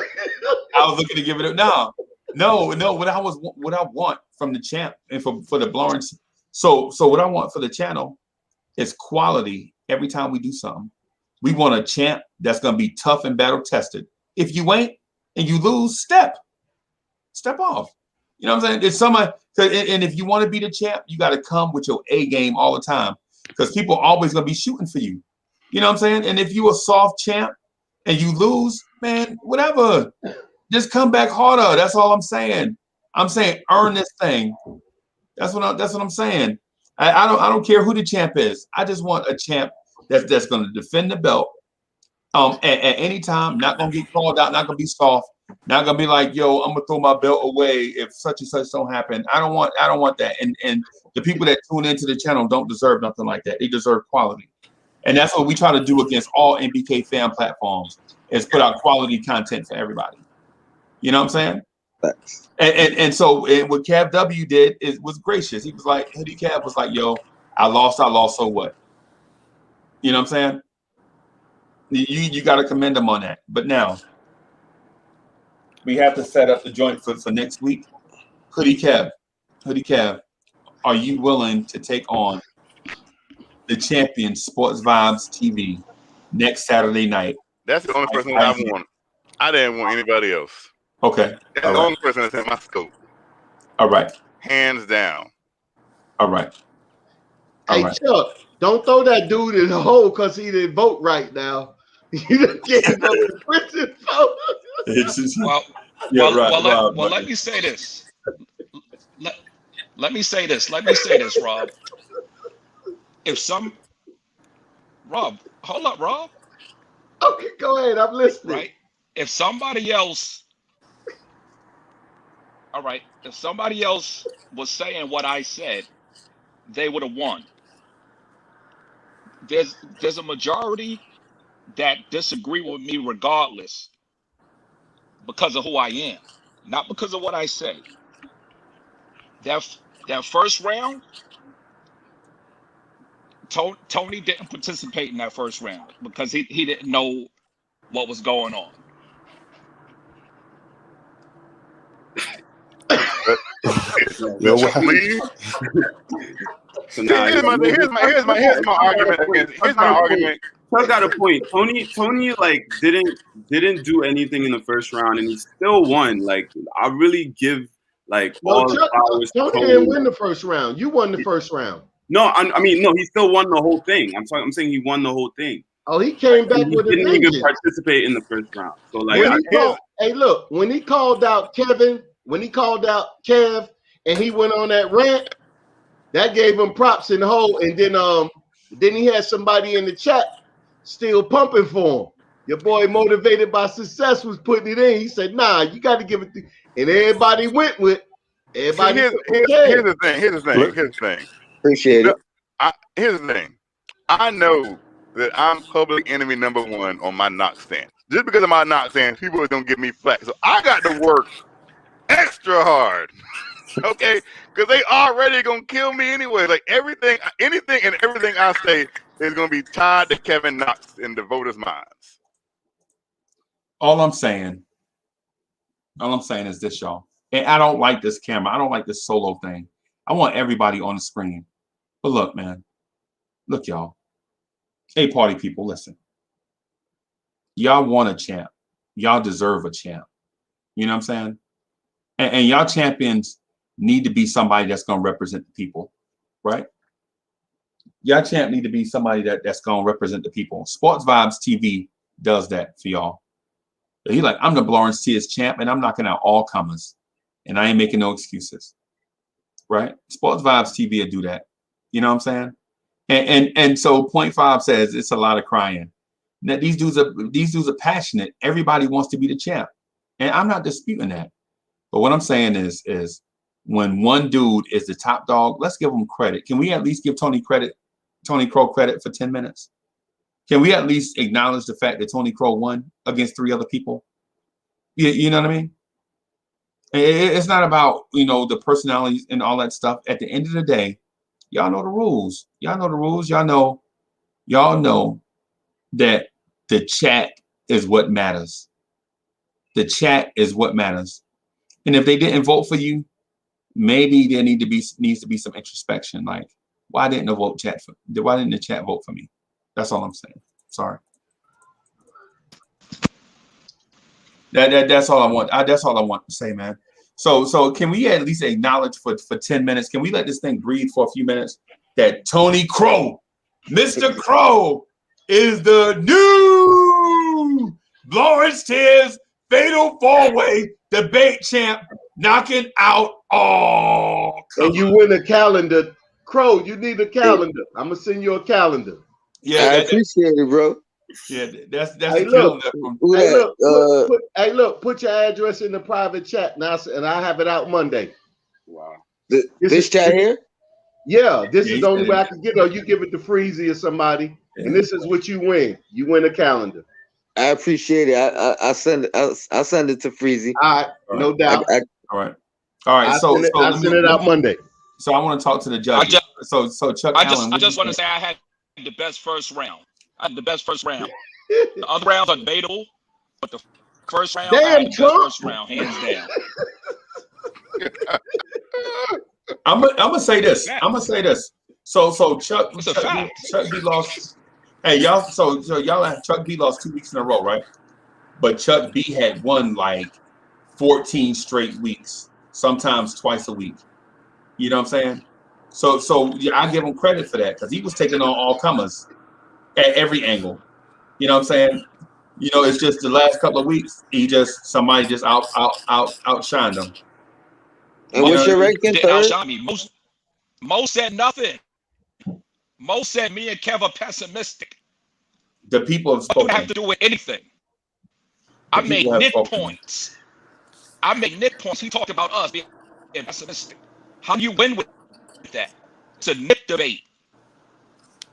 I was looking to give it up. No. What I want from the champ and for the Blorns. So what I want for the channel is quality every time we do something. We want a champ that's going to be tough and battle tested. If you ain't and you lose, step off. You know what I'm saying? It's somebody, and if you want to be the champ, you got to come with your A game all the time because people are always going to be shooting for you. You know what I'm saying? And if you a soft champ and you lose, man, whatever. Just come back harder. That's all I'm saying. I'm saying earn this thing. That's what I'm saying. I don't care who the champ is. I just want a champ that's going to defend the belt at any time. Not going to get called out. Not going to be soft. Not going to be like, yo, I'm going to throw my belt away if such and such don't happen. I don't want that. And the people that tune into the channel don't deserve nothing like that. They deserve quality. And that's what we try to do against all NBK fan platforms is put out quality content for everybody. You know what I'm saying? And so what Cav W did was gracious. He was like, Hoodie Cav was like, yo, I lost, so what? You know what I'm saying? You got to commend him on that. But now, we have to set up the joint for next week. Hoodie Cav, are you willing to take on the champion Sports Vibes TV next Saturday night? That's the only person that I want. I didn't want anybody else. Okay. That's the only person that's in my scope. All right. Hands down. All right. Hey, Chuck, don't throw that dude in the hole because he didn't vote right now. You done gave him a prison vote. Let me say this. Let me say this, Rob. Rob, hold up, Rob. Okay, go ahead. I'm listening. Right? If somebody else was saying what I said, they would have won. There's a majority that disagree with me regardless because of who I am, not because of what I say. That first round, Tony didn't participate in that first round because he didn't know what was going on. Here's my argument. Chuck got a point. Tony like didn't do anything in the first round, and he still won. Like I really give like all the powers. Tony didn't win the first round. You won the first round. No, I mean no. He still won the whole thing. I'm saying he won the whole thing. Oh, he came back with a vengeance. He didn't even participate in the first round. So like, when he called out Kev, and he went on that rant, that gave him props in the hole. And then he had somebody in the chat still pumping for him. Your boy, motivated by success, was putting it in. He said, "Nah, you got to give it." And everybody went with. Everybody. Here's the thing. Appreciate it. Here's the thing. I know that I'm public enemy number one on my knock stance. Just because of my knock stance, people are gonna give me flack. So I got to work extra hard. Okay, because they already gonna kill me anyway. Like anything and everything I say is gonna be tied to Kevin Knox in the voters' minds. All I'm saying is this, y'all. And I don't like this camera. I don't like this solo thing. I want everybody on the screen. But look, man. Look, y'all. Hey, party people, listen. Y'all want a champ. Y'all deserve a champ. You know what I'm saying? And y'all champions need to be somebody that's going to represent the people, right? Y'all champ need to be somebody that's going to represent the people. Sports Vibes TV does that for y'all. He like, I'm the Lawrence Tears champ, and I'm knocking out all comers, and I ain't making no excuses, right? Sports Vibes TV will do that. You know what I'm saying? And so 0.5 says it's a lot of crying. Now these dudes are passionate. Everybody wants to be the champ, and I'm not disputing that. But what I'm saying is when one dude is the top dog, let's give him credit. Can we at least give Tony Crow credit for 10 minutes? Can we at least acknowledge the fact that Tony Crow won against 3 other people? You know what I mean? It's not about, the personalities and all that stuff. At the end of the day, y'all know the rules. Y'all know that the chat is what matters. The chat is what matters. And if they didn't vote for you, maybe there needs to be some introspection. Like, why didn't the chat vote for me? That's all I'm saying. Sorry. That's all I want. That's all I want to say, man. So can we at least acknowledge for 10 minutes? Can we let this thing breathe for a few minutes? That Tony Crow, Mr. Crow, is the new Lawrence Tears Fatal 4-Way debate champ, knocking out all. And you win a calendar. Crow, you need a calendar. I'm gonna send you a calendar. Yeah, I appreciate it, bro. Yeah, that's hey, the look, put your address in the private chat now, and I have it out Monday. Wow. This chat here? Yeah, this is the only way I can get it. Or you give it to Freezy or somebody, and this is what you win. You win a calendar. I appreciate it. I send it to Freezy. All right, no doubt. All right. I send it out Monday. So I want to talk to the judge. So Chuck Allen. I just want to say I had the best first round. The other rounds are debatable, but the first round, first round, hands down. I'm gonna say this. So Chuck B lost. Hey y'all. So y'all have Chuck B lost 2 weeks in a row, right? But Chuck B had won like 14 straight weeks, sometimes twice a week. You know what I'm saying? So I give him credit for that because he was taking on all comers at every angle. You know what I'm saying? You know, it's just the last couple of weeks. Somebody just outshined him. And what's your ranking? Didn't outshine me. Mo said nothing. Mo said me and Kev are pessimistic. The people have spoken. What do I have to do with anything? I made nit points. He talked about us being pessimistic. How do you win with that? It's a nit debate.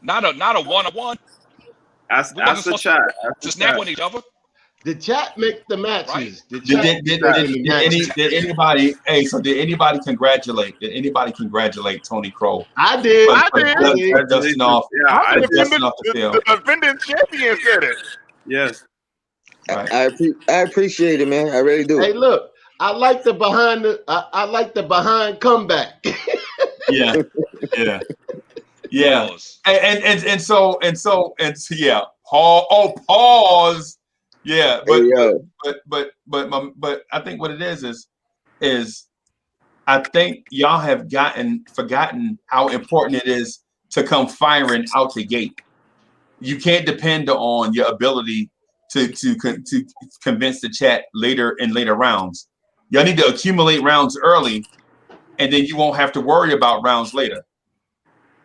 Not a one-on-one. Ask the chat. To snap on each other. The chat make the matches. Right. Did anybody? Hey, so did anybody congratulate? Did anybody congratulate Tony Crow? I did. Dusting off. Yeah, the defending champion said it. Yes. Right. I appreciate it, man. I really do. Hey, look, I like the behind comeback. Yeah. And so yeah. Pause. Yeah, but I think what it is I think y'all have forgotten how important it is to come firing out the gate. You can't depend on your ability to convince the chat later in later rounds. Y'all need to accumulate rounds early, and then you won't have to worry about rounds later.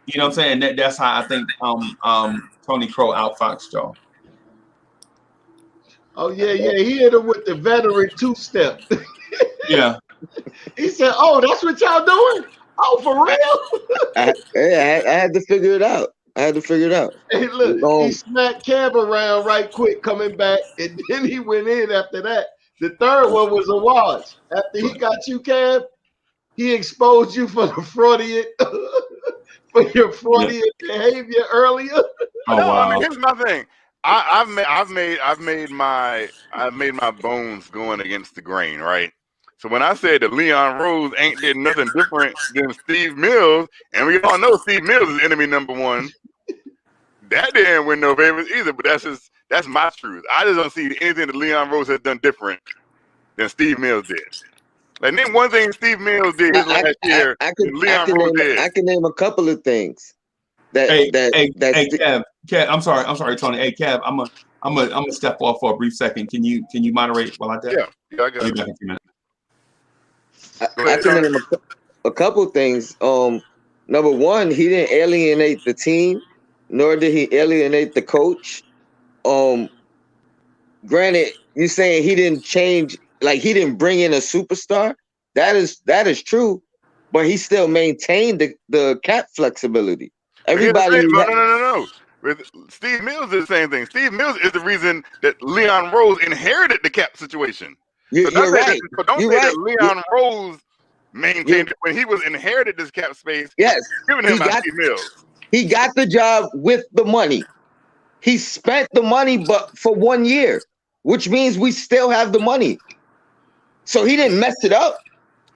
You know what I'm saying? That's how I think Tony Crow outfoxed y'all. Oh yeah, he hit him with the veteran two-step. Yeah. He said, "Oh, that's what y'all doing? Oh, for real?" I had to figure it out. Hey, look, he smacked Kev around right quick coming back, and then he went in after that. The third one was a wash. After he got you, Kev, he exposed you for the Freudian for your Freudian behavior earlier. Oh wow! I mean, here's my thing. I've made my bones going against the grain, right? So when I said that Leon Rose ain't did nothing different than Steve Mills, and we all know Steve Mills is enemy number one, that didn't win no favors either. But that's my truth. I just don't see anything that Leon Rose has done different than Steve Mills did. Like, name one thing Steve Mills did last year. I can name a couple of things. Kev, I'm sorry, Tony. Hey, Kev, I'm gonna step off for a brief second. Can you moderate while I do? Yeah, I got it. I can name a couple things. Number one, he didn't alienate the team, nor did he alienate the coach. Granted, you saying he didn't change, like he didn't bring in a superstar. That is true, but he still maintained the cap flexibility. Everybody. No. With Steve Mills is the same thing. Steve Mills is the reason that Leon Rose inherited the cap situation. You're right. Don't say that Leon Rose maintained it when he was inherited this cap space. Yes, given him by Steve Mills. He got the job with the money. He spent the money, but for 1 year, which means we still have the money. So he didn't mess it up.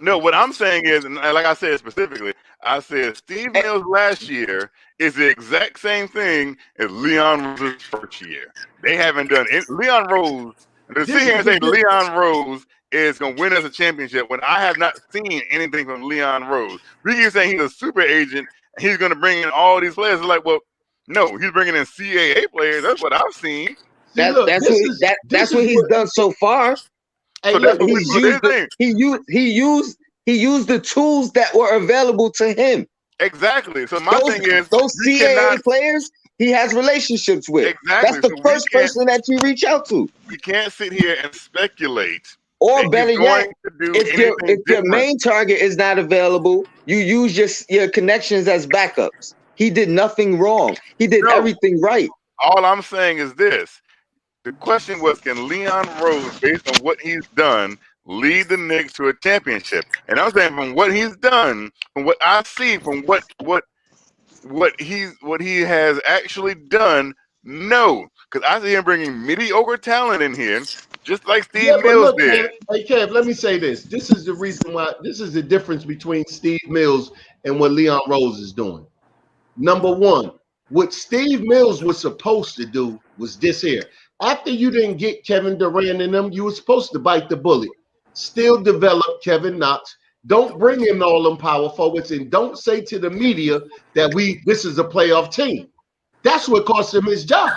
No, what I'm saying is, and like I said specifically, I said Steve Mills last year is the exact same thing as Leon Rose's first year. They haven't done it. Leon Rose, to sit here and say Leon Rose is going to win us a championship when I have not seen anything from Leon Rose. We keep saying he's a super agent and he's going to bring in all these players. It's like, well, no, he's bringing in CAA players. That's what I've seen. That's what he's done so far. Hey, so look, he used the tools that were available to him. Exactly. So my thing is, those CAA players he has relationships with. Exactly. That's the first person that you reach out to. We can't sit here and speculate. Or better yet, if your main target is not available, you use your connections as backups. He did nothing wrong. He did everything right. All I'm saying is this. The question was, can Leon Rose, based on what he's done, lead the Knicks to a championship? And I'm saying from what he's done, from what I see, from what he has actually done, no. Because I see him bringing mediocre talent in here, just like Steve Mills did. Hey, Kev, let me say this. This is the reason why. This is the difference between Steve Mills and what Leon Rose is doing. Number one, what Steve Mills was supposed to do was this here. After you didn't get Kevin Durant and them, you were supposed to bite the bullet. Still develop Kevin Knox. Don't bring in all them power forwards, and don't say to the media that this is a playoff team. That's what cost him his job.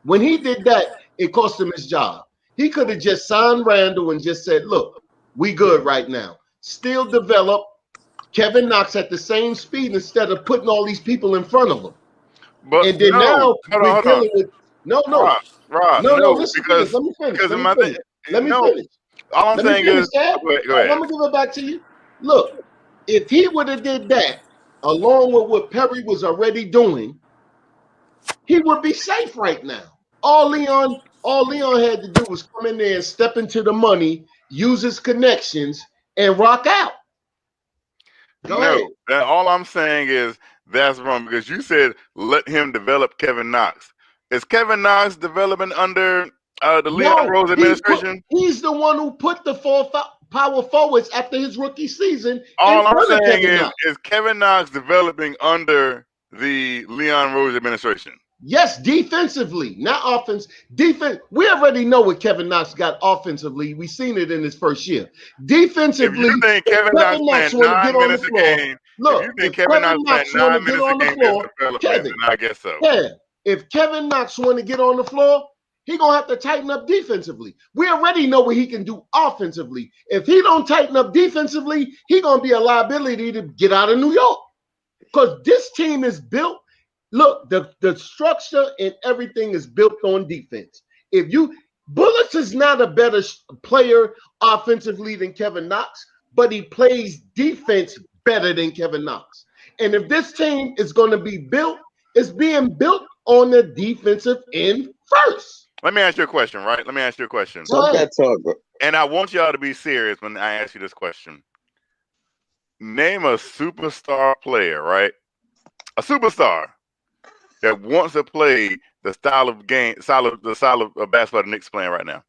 When he did that, it cost him his job. He could have just signed Randle and just said, look, we good right now. Still develop Kevin Knox at the same speed instead of putting all these people in front of him. But and then now we're dealing with Rob, listen to this. because Let me finish. because Let in me my finish. thing, Let me no, finish. all I'm Let me saying finish, is, Dad. go I'm ahead. gonna give it back to you. Look, if he would have did that along with what Perry was already doing, he would be safe right now. All Leon had to do was come in there and step into the money, use his connections, and rock out. Go ahead. All I'm saying is that's wrong because you said let him develop Kevin Knox. Is Kevin Knox developing under the Leon Rose administration? He's the one who put the four power forwards after his rookie season. All I'm saying is Kevin Knox developing under the Leon Rose administration? Yes, defensively, not offense. Defense. We already know what Kevin Knox got offensively. We've seen it in his first year. Defensively, if you think Kevin Knox playing 9 minutes a game, look, if you think Kevin Knox playing 9 minutes a game is development, then I guess so. Yeah, if Kevin Knox want to get on the floor, he gonna have to tighten up defensively. We already know what he can do offensively. If he don't tighten up defensively, he gonna be a liability to get out of New York. Because this team is built. Look, the structure and everything is built on defense. Bullets is not a better player offensively than Kevin Knox, but he plays defense better than Kevin Knox. And if this team is going to be built, it's being built on the defensive end first. Let me ask you a question, right? Let me ask you a question. And I want y'all to be serious when I ask you this question. Name a superstar player, right? A superstar that wants to play the style of basketball the Knicks playing right now.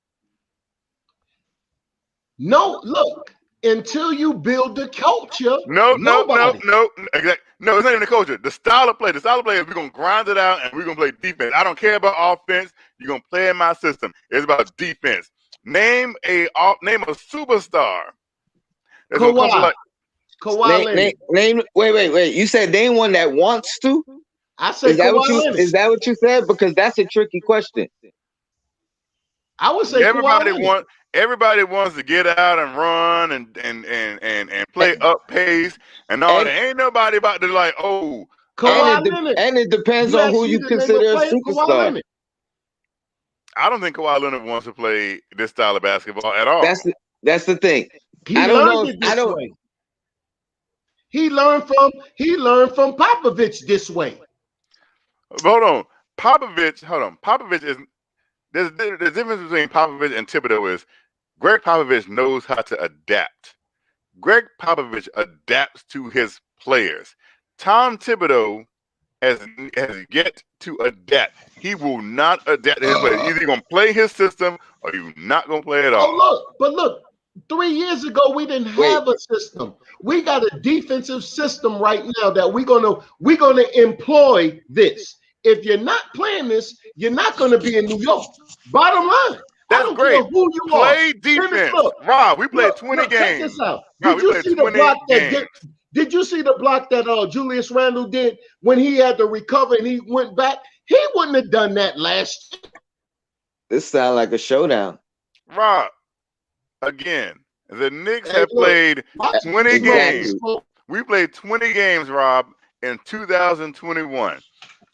No, look, until you build the culture. No, exactly. No, it's not even the culture. The style of play. The style of play is we're gonna grind it out and we're gonna play defense. I don't care about offense. You're gonna play in my system. It's about defense. Name a superstar. Kawhi. Wait. You said name one that wants to? I said, is that what you said? Because that's a tricky question. I would say everybody wants to get out and run and play up pace and all that. Ain't nobody about to like, oh. And it depends on who you consider a superstar. I don't think Kawhi Leonard wants to play this style of basketball at all. That's the thing. He learned from Popovich this way. Hold on. Popovich is the difference between Popovich and Thibodeau is Greg Popovich knows how to adapt. Greg Popovich adapts to his players. Tom Thibodeau has yet to adapt. He will not adapt to his players. Either you're gonna play his system or you're not gonna play at all. Look, 3 years ago we didn't have a system. We got a defensive system right now that we're gonna employ this. If you're not playing this, you're not going to be in New York. Bottom line. That's great. Who you play defense. Rob, we played 20 games. Check this out. Did you see the block that Julius Randle did when he had to recover and he went back? He wouldn't have done that last year. This sounds like a showdown. Rob, again, the Knicks have played 20 games. We played 20 games, Rob, in 2021.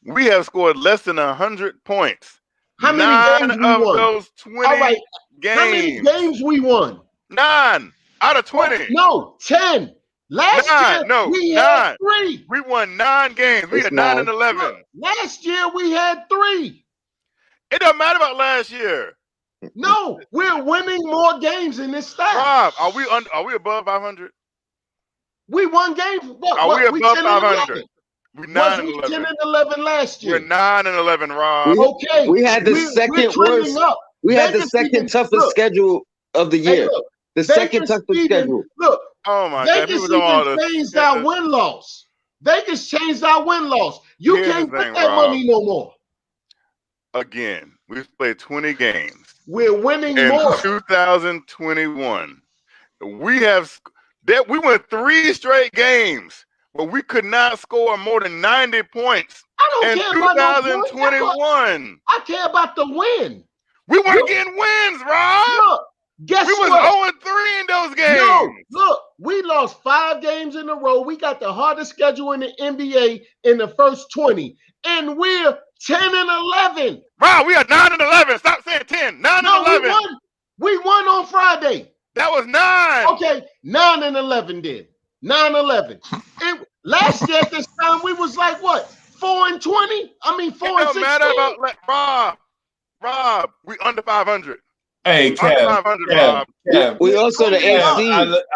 We have scored less than 100 points. How many games we won? Those 20 games. How many games we won? 9 out of 20. No, 10. Last year we had 3. We won 9 games. We had 9 and 11. Look, last year we had 3. It doesn't matter about last year. No, we're winning more games in this style. Rob, are we above 500? We won games. Are we above 500? We're 9 and 11. 10 and 11 last year. We're 9 and 11, Rob. Okay. We had the second worst. We had the second toughest schedule of the year. The second toughest schedule. Look. Oh my God. Vegas changed our win loss. Vegas changed our win loss. You can't put that money no more. Again, we've played 20 games. We're winning more. In 2021, we won 3 straight games. But we could not score more than 90 points in 2021. I care about the win. We weren't getting wins, Rob. Look, guess we was what? 0-3 in those games. No, look, we lost 5 games in a row. We got the hardest schedule in the NBA in the first 20, and we're 10-11. Rob, we are 9-11. Stop saying 10. 9-11. We won on Friday. That was 9. Okay, 9-11 then. 9-11. Last year at this time, we was like what? 4-20? I mean 4-16. It don't matter about Rob, we under 500. Hey, Kev, we also the AC.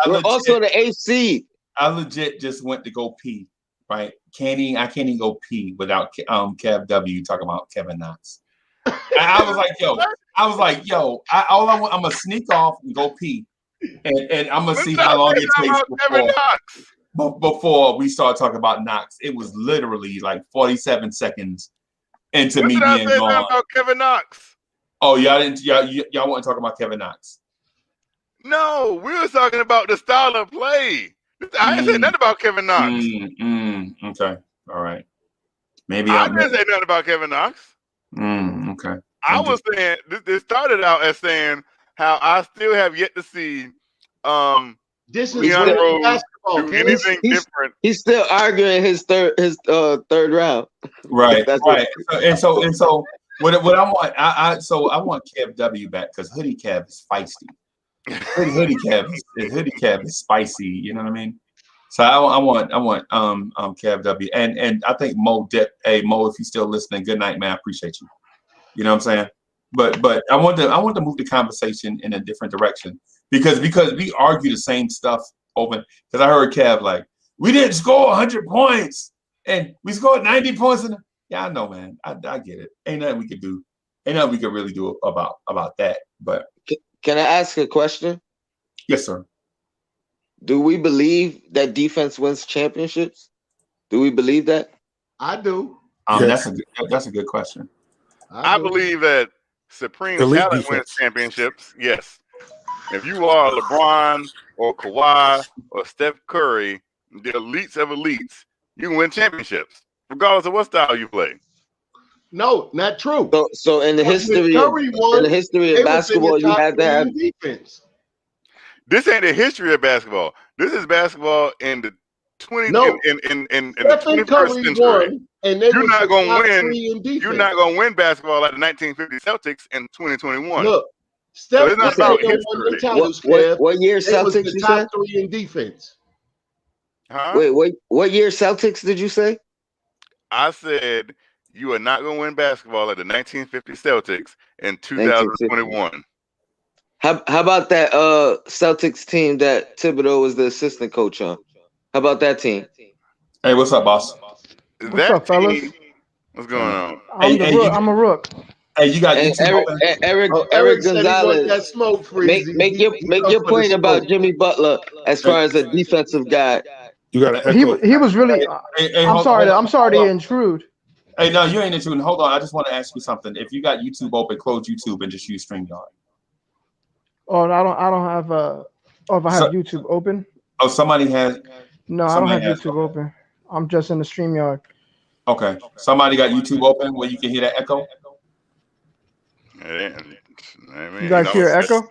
We're also the AC. I legit just went to go pee. Right? I can't even go pee without Kev W talking about Kevin Knox. I was like, yo, I'm gonna sneak off and go pee, and I'm gonna see how long it takes before we start talking about Knox. It was literally like 47 seconds into me being gone. About Kevin Knox? Oh, y'all want to talk about Kevin Knox? No, we were talking about the style of play. I didn't say nothing about Kevin Knox. Okay, all right. Maybe I didn't say nothing about Kevin Knox. Okay. I was saying this started out as saying how I still have yet to see this is basketball. Do anything different. He's still arguing his third round. Right. Right. And so what I want, I want Kev W back because Hoodie Kev is feisty. Hoodie Kev is spicy. You know what I mean? So I want Kev W and I think Mo Dip. Hey Mo, if you're still listening, good night, man. I appreciate you. You know what I'm saying? But I want to move the conversation in a different direction because we argue the same stuff over. Because I heard Kev like we didn't score 100 points and we scored 90 points. Yeah, I know, man. I get it. Ain't nothing we could do. Ain't nothing we could really do about that. But can I ask a question? Yes, sir. Do we believe that defense wins championships? Do we believe that? I do. That's a good question. I believe that supreme talent wins championships. Yes. If you are LeBron or Kawhi or Steph Curry, the elites of elites, you can win championships, regardless of what style you play. No, not true. So in the history of basketball, you had to have defense. This ain't the history of basketball. This is basketball in the in the 21st century. You're not gonna win. You're not gonna win basketball like the 1950 Celtics in 2021. Look, so it's not about history. What year Celtics? The top 3 in defense. Huh? Wait. What year Celtics did you say? I said you are not going to win basketball at the 1950 Celtics in 2021. How about that Celtics team that Thibodeau was the assistant coach on? How about that team? Hey, what's up, boss? What's up, fellas? What's going on? I'm a rook. Hey, you got Eric Gonzalez. That smoke make your point about Jimmy Butler as far as a defensive guy. You got he was really. I'm sorry to intrude. Hey, no, you ain't intruding. Hold on, I just want to ask you something. If you got YouTube open, close YouTube and just use StreamYard. Oh, I don't have if I have YouTube open. Oh, somebody has. No, I don't have YouTube open. I'm just in the StreamYard. Okay, somebody got YouTube open where you can hear that echo. You guys hear echo?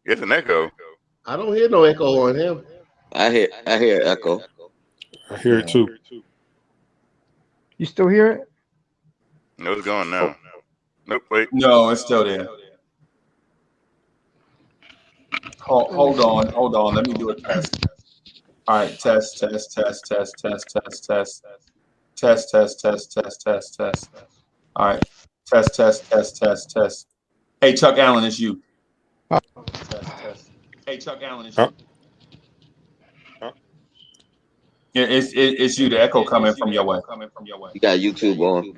It's an echo. I don't hear no echo on him. I hear echo. I hear it too. You still hear it? No, it's gone now. Nope, wait. No, it's still there. Hold on. Let me do a test. All right, test. All right, test. Hey, Chuck Allen, it's you. Hey, Chuck Allen, it's you. Yeah, it's you. The echo coming from your way. You got YouTube on.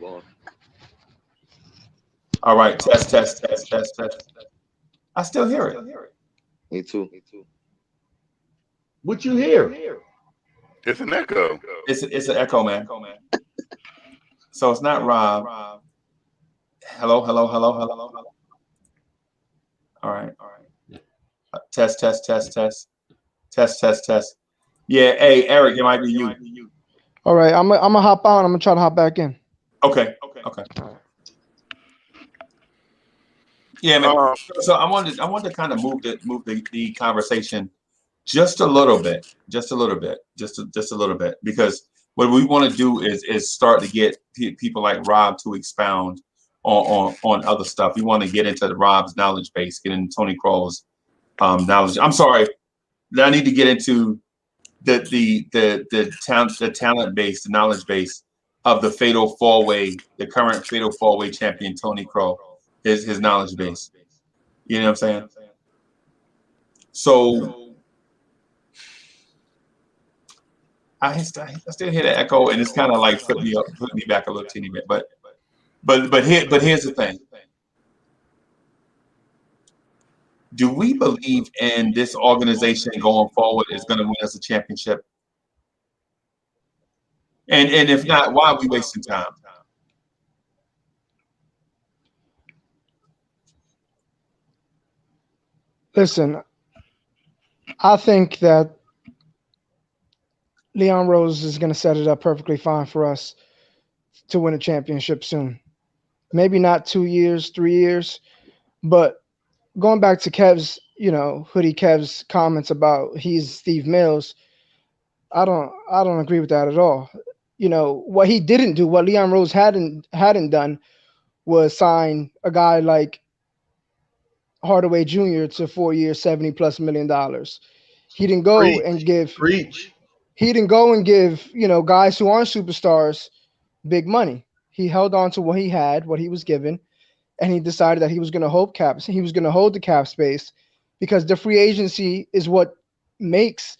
All right, test. I still hear it. Me too. What you hear? It's an echo. It's an echo, man. So it's not Rob. Hello. All right. Test. Yeah, hey, Eric, it might be you. All right, I'm gonna hop out. I'm gonna try to hop back in. Okay. Yeah, man. So I wanted to kind of move the conversation just a little bit, just a little bit, because what we want to do is start to get people like Rob to expound on other stuff. We want to get into Rob's knowledge base, get into Tony Crowell's knowledge. I'm sorry, I need to get into the talent base, the knowledge base of the fatal four-way, the current fatal four-way champion Tony Crow, his knowledge base. You know what I'm saying? So I still hear the echo, and it's kind of like put me back a little teeny bit. But here's the thing. Do we believe in this organization going forward is going to win us a championship? And if not, why are we wasting time? Listen, I think that Leon Rose is going to set it up perfectly fine for us to win a championship soon. Maybe not 2 years, 3 years, but going back to Kev's, Hoodie Kev's comments about he's Steve Mills, I don't agree with that at all. What he didn't do, what Leon Rose hadn't done, was sign a guy like Hardaway Jr. to 4 years, $70+ million. He didn't go and give He didn't go and give guys who aren't superstars big money. He held on to what he had, what he was given, and he decided that he was going to hold caps. He was going to hold the cap space because the free agency is what makes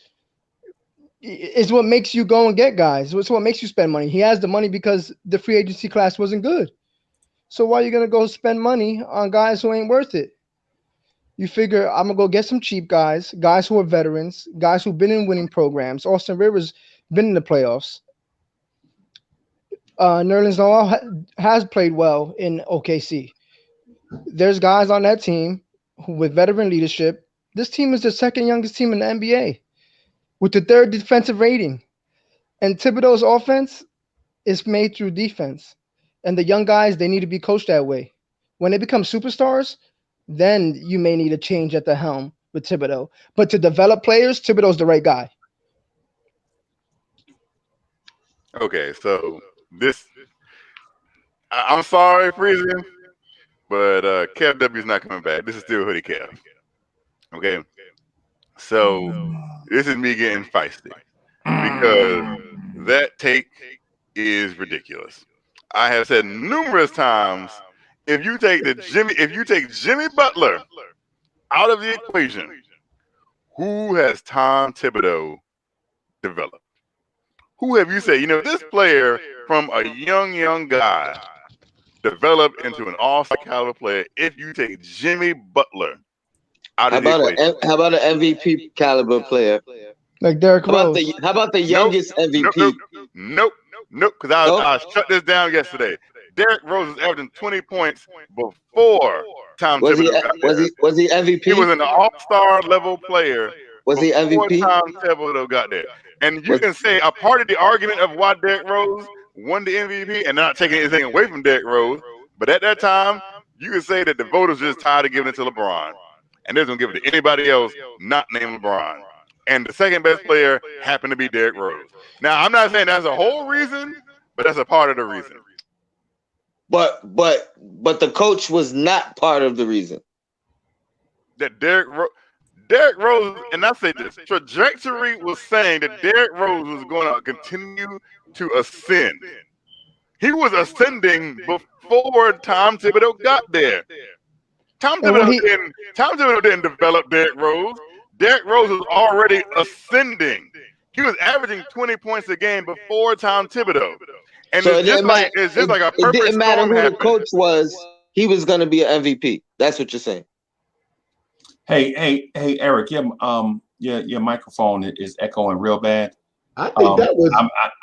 you go and get guys. It's what makes you spend money. He has the money because the free agency class wasn't good. So why are you going to go spend money on guys who ain't worth it? You figure I'm going to go get some cheap guys who are veterans, guys who've been in winning programs. Austin Rivers been in the playoffs. Nerlens Noel has played well in OKC. There's guys on that team with veteran leadership. This team is the second youngest team in the NBA with the third defensive rating. And Thibodeau's offense is made through defense. And the young guys, they need to be coached that way. When they become superstars, then you may need a change at the helm with Thibodeau. But to develop players, Thibodeau's the right guy. Okay, so I'm sorry, Freezing, but Kev W's not coming back. This is still Hoodie Kev. Okay, so this is me getting feisty because that take is ridiculous. I have said numerous times, if you take Jimmy Butler out of the equation, who has Tom Thibodeau developed? Who have you said, this player from a young guy developed into an all-star caliber player if you take Jimmy Butler out of the equation? How about an MVP caliber player? Like Derrick Rose. How about the youngest MVP? Nope. Because I shut this down yesterday. Derrick Rose was averaging 20 points before Tom Thibodeau got there. Was he MVP? He was an all-star level player. Was he MVP? Tom Thibodeau got there. And you can say a part of the argument of why Derrick Rose won the MVP, and not taking anything away from Derrick Rose, but at that time, you can say that the voters just tired of giving it to LeBron. And they're going to give it to anybody else not named LeBron. And the second best player happened to be Derrick Rose. Now, I'm not saying that's the whole reason, but that's a part of the reason. But the coach was not part of the reason. That Derrick Rose, and I say this, trajectory was saying that Derrick Rose was going to continue to ascend. He was ascending before Tom Thibodeau got there. Tom Thibodeau didn't develop Derrick Rose. Derrick Rose was already ascending. He was averaging 20 points a game before Tom Thibodeau. And so it's just like a perfect storm. It didn't matter who the coach was. He was going to be an MVP. That's what you're saying. Hey, Eric, your microphone is echoing real bad. I think that was.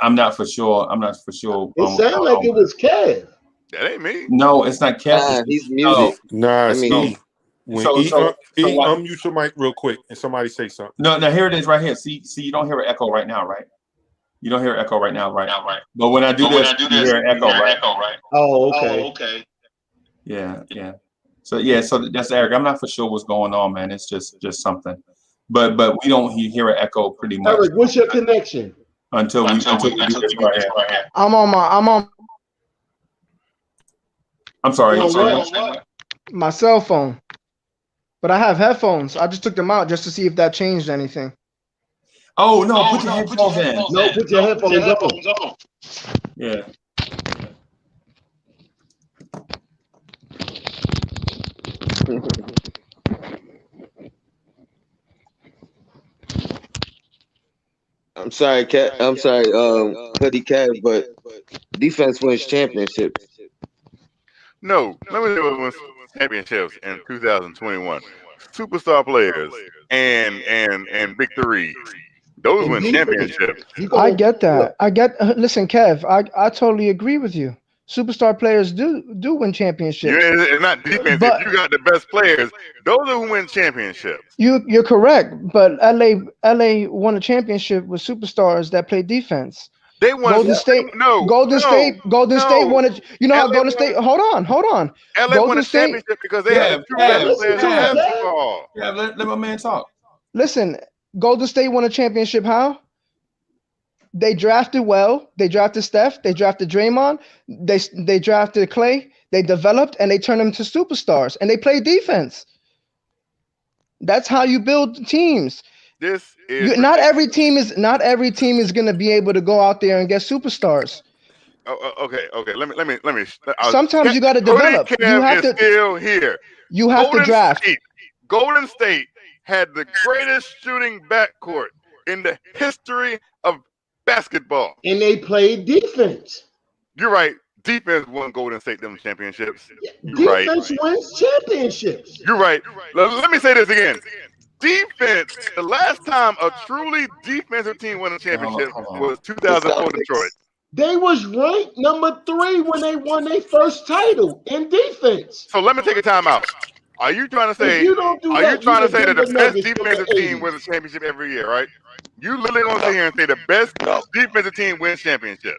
I'm not for sure. It sounded like it was Kev. That ain't me. No, it's not Kev. He's muted. Nah, it's me. When so unmute your mic real quick and somebody say something. No, here it is right here. See, you don't hear an echo right now, right? You don't hear an echo right now, right? But when I do this, you hear an echo, right? Oh, okay. Yeah. So that's Eric. I'm not for sure what's going on, man. It's just something. But we don't hear an echo pretty much. Eric, what's your connection? Until we do this right here. I'm on I'm sorry. my cell phone. But I have headphones. I just took them out just to see if that changed anything. Oh no, put your headphones in. No, put your headphones on. Yeah. I'm sorry, Hoodie Cav, but defense wins championships. No, let me say what wins championships in 2021. Superstar players and big threes. Those win championships. I get that. Listen, Kev, I totally agree with you. Superstar players do win championships. It's not defense. But if you got the best players, those are who win championships. You're correct, but LA won a championship with superstars that play defense. They won. Golden State won it. You know how Golden State? Hold on. LA won a championship because they had two best players in basketball. Yeah, let my man talk. Listen, Golden State won a championship. How? They drafted well. They drafted Steph. They drafted Draymond. They drafted Clay. They developed and they turned them to superstars. And they play defense. That's how you build teams. This is not every team is going to be able to go out there and get superstars. Okay. Let me. Sometimes you got to develop. You have to still here. You have to draft. Golden State had the greatest shooting backcourt in the history of basketball, and they played defense. You're right. Defense won Golden State them championships. Defense wins championships. You're right. Let me say this again. Defense. The last time a truly defensive team won a championship was 2004 Detroit. They was ranked number 3 when they won their first title in defense. So let me take a timeout. Are you trying to say? That the best defensive team wins a championship every year, right? You literally gonna sit here and say the best defensive team wins championship?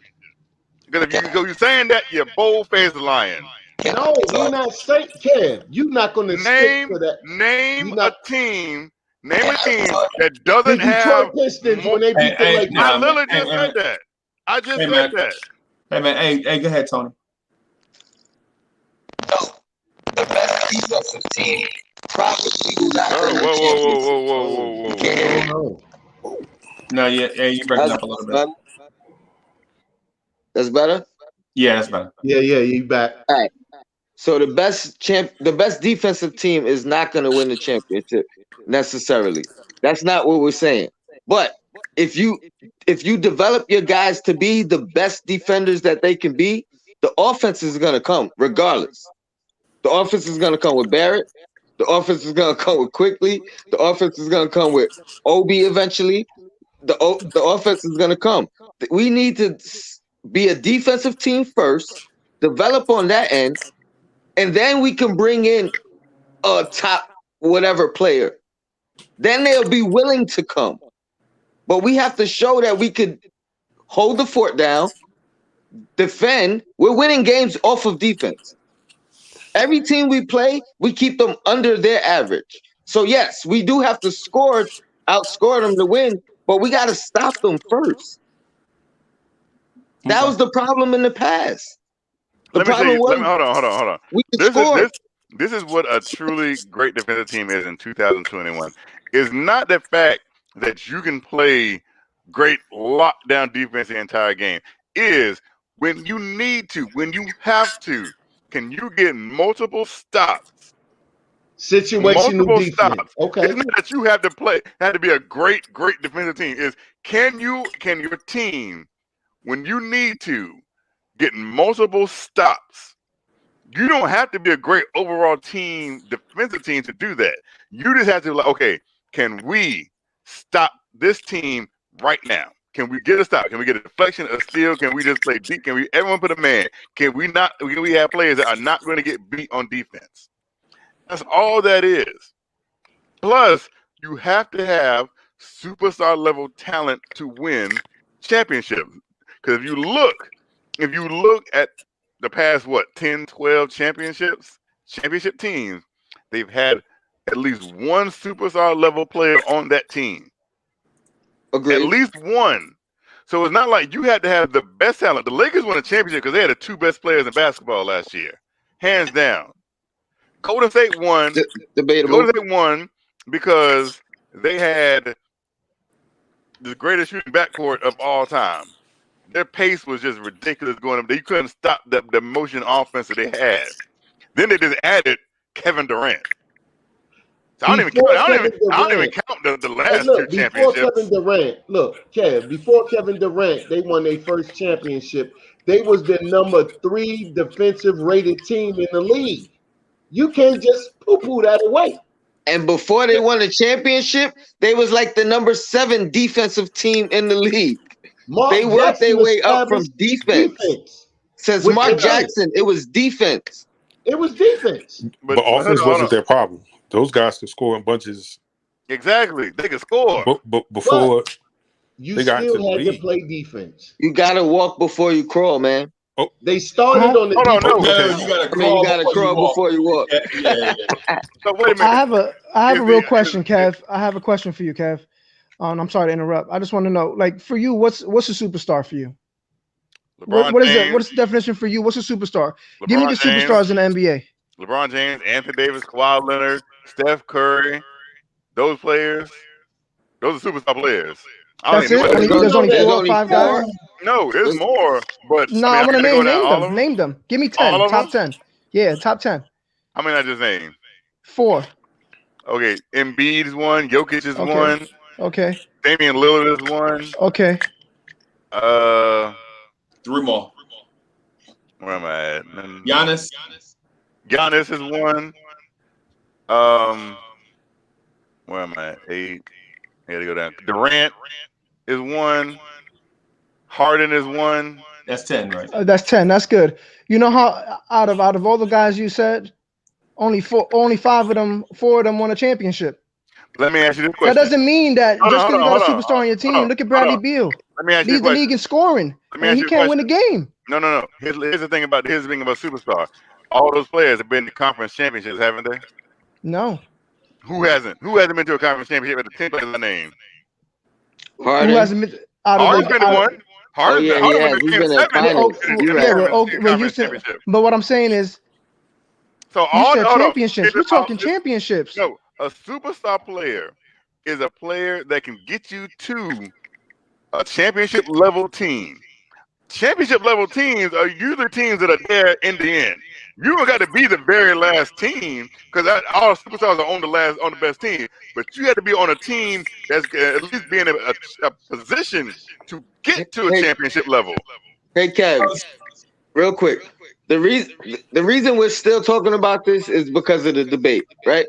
Because if you're saying that, you're bold-faced lying. No, you're not saying, Kev. You're not going to stick to that. Name a team that doesn't have. Pistons when they beat the Lakers. I literally just said that. I just said that. Hey man, hey, go ahead, Tony. The best defensive team probably not. Whoa. No, you breaking up a little bit. That's better? Yeah, that's better. Yeah, you back. All right. So the best defensive team is not going to win the championship necessarily. That's not what we're saying. But if you develop your guys to be the best defenders that they can be, the offense is going to come regardless. The offense is going to come with Barrett. The offense is going to come with Quickley. The offense is going to come with Obi eventually. The offense is going to come. We need to be a defensive team first, develop on that end, and then we can bring in a top whatever player. Then they'll be willing to come. But we have to show that we could hold the fort down, defend. We're winning games off of defense. Every team we play, we keep them under their average. So yes, we do have to outscore them to win, but we got to stop them first. That was the problem in the past. Hold on. This is what a truly great defensive team is in 2021. It's not the fact that you can play great lockdown defense the entire game. Is when you need to, when you have to, can you get multiple stops? Situational defense. Okay. It's not that you have to be a great defensive team. Is can your team, when you need to, get multiple stops? You don't have to be a great overall defensive team to do that. You just have to okay, can we stop this team right now? Can we get a stop? Can we get a deflection, a steal? Can we just play deep? Can everyone put a man? Can we have players that are not going to get beat on defense? That's all that is. Plus, you have to have superstar level talent to win championships. Because if you look at the past 10, 12 championships, championship teams, they've had at least one superstar level player on that team. Agreed. At least one. So it's not like you had to have the best talent. The Lakers won a championship because they had the two best players in basketball last year, hands down. Golden State won. Debatable. Golden State won because they had the greatest shooting backcourt of all time. Their pace was just ridiculous going up. They couldn't stop the motion offense that they had. Then they just added Kevin Durant. So I don't even count the last two championships. Before Kevin Durant, look, Kev, before Kevin Durant, they won their first championship. They was the number 3 defensive rated team in the league. You can't just poo-poo that away. And before they won a championship, they was like the number 7 defensive team in the league. They worked their way up from defense. Since Mark Jackson, it was defense. It was defense. But offense wasn't their problem. Those guys could score in bunches. Exactly. They could score. But before you they got into the still had to league. play defense. You got to walk before you crawl, man. Oh, they started on the defense. You got to crawl before you walk. So wait a minute. I have a real question, Kev. I have a question for you, Kev. I'm sorry to interrupt. I just want to know, like, for you, what's a superstar for you? What is it? What is the definition for you? What's a superstar? Give me the superstars in the NBA. LeBron James, Anthony Davis, Kawhi Leonard, Steph Curry, those players, those are superstar players. That's it? There's only 4 or 5 guys? No, there's more. But no, I want to name them. Give me 10. Top 10. Yeah, top 10. How many I just named? 4. Okay, Embiid is one. Jokic is one. Okay. Damian Lillard is one. Okay. 3 more. Where am I at? Giannis is one. Where am I at? 8. I gotta go down. Durant is one. Harden is one. That's 10, right? That's 10. That's good. You know how out of all the guys you said, only 4 of them won a championship. Let me ask you this question. That doesn't mean that just because you got a superstar on your team. Look at Bradley Beal. Let me ask you Leads the league in scoring, and he can't win a game. No. Here's the thing about superstar. All those players have been to conference championships, haven't they? No. Who hasn't? Who hasn't been to a conference championship at the 10 players I named? Harden. Who hasn't been? Harden's been to one. Harden went to 7. But what I'm saying is, so you said championships. We're talking championships. No, a superstar player is a player that can get you to a championship level team. Championship level teams are usually teams that are there in the end. You don't got to be the very last team because all superstars are on the best team. But you have to be on a team that's at least be in a position to get to a championship level. Hey, Kev, real quick. The reason we're still talking about this is because of the debate, right?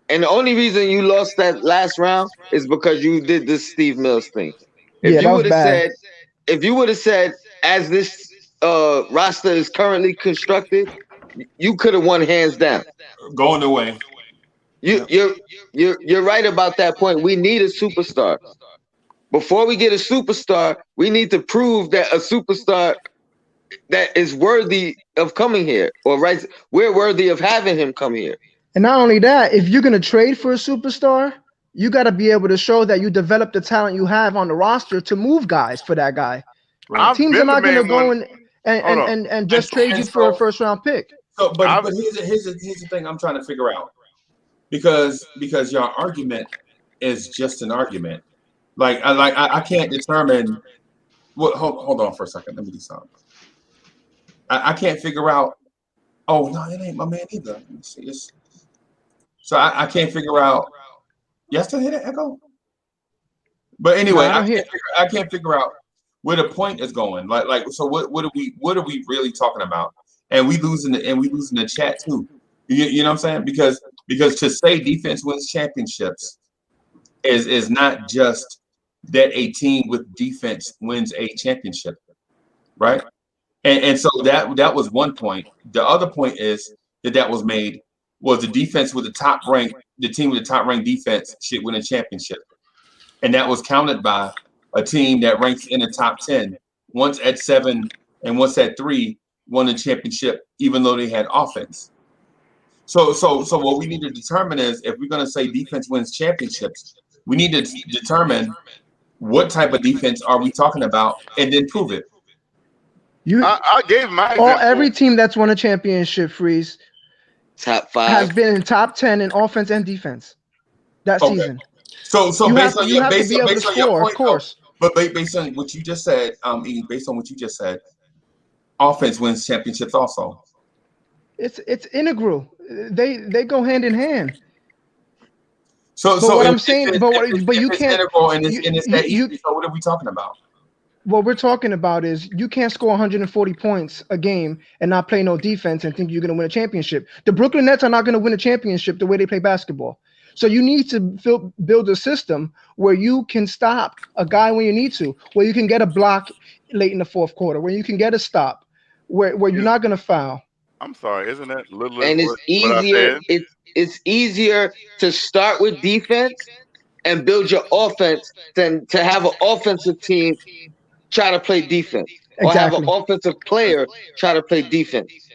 And the only reason you lost that last round is because you did this Steve Mills thing. If you would have said, as this roster is currently constructed, you could have won hands down. Going away. You're right about that point. We need a superstar. Before we get a superstar, we need to prove that a superstar that is worthy of coming here, or right, we're worthy of having him come here. And not only that, if you're gonna trade for a superstar, you got to be able to show that you develop the talent you have on the roster to move guys for that guy. Right. Teams are not going to go and just trade you for a first round pick. So, but here's the thing I'm trying to figure out, because your argument is just an argument. Like I can't determine. What? Hold on for a second. Let me do something. I can't figure out. Oh no, it ain't my man either. Let me see this. So I can't figure out. You still hear that echo? But anyway, I can't figure out where the point is going. Like so what are we really talking about? And we losing the chat too. You know what I'm saying? Because to say defense wins championships is not just that a team with defense wins a championship, right? And so that was one point. The other point is that was made was the defense with the team with the top ranked defense should win a championship. And that was counted by a team that ranks in the top 10, once at 7 and once at 3, won the championship, even though they had offense. So what we need to determine is if we're going to say defense wins championships, we need to determine what type of defense are we talking about and then prove it. I gave my example. Every team that's won a championship, Freeze, top 5 has been in top 10 in offense and defense that season. So you based have on to be able to score, of course. But based on what you just said, offense wins championships also. It's integral. They go hand in hand. So what I'm saying, but you can't. Integral and it's that easy. So what are we talking about? What we're talking about is you can't score 140 points a game and not play no defense and think you're going to win a championship. The Brooklyn Nets are not going to win a championship the way they play basketball. So you need to build a system where you can stop a guy when you need to, where you can get a block late in the fourth quarter, where you can get a stop, where you're not going to foul. I'm sorry, isn't that little? And it's easier. It's easier to start with defense and build your offense than to have an offensive team try to play defense, or have an offensive player try to play defense.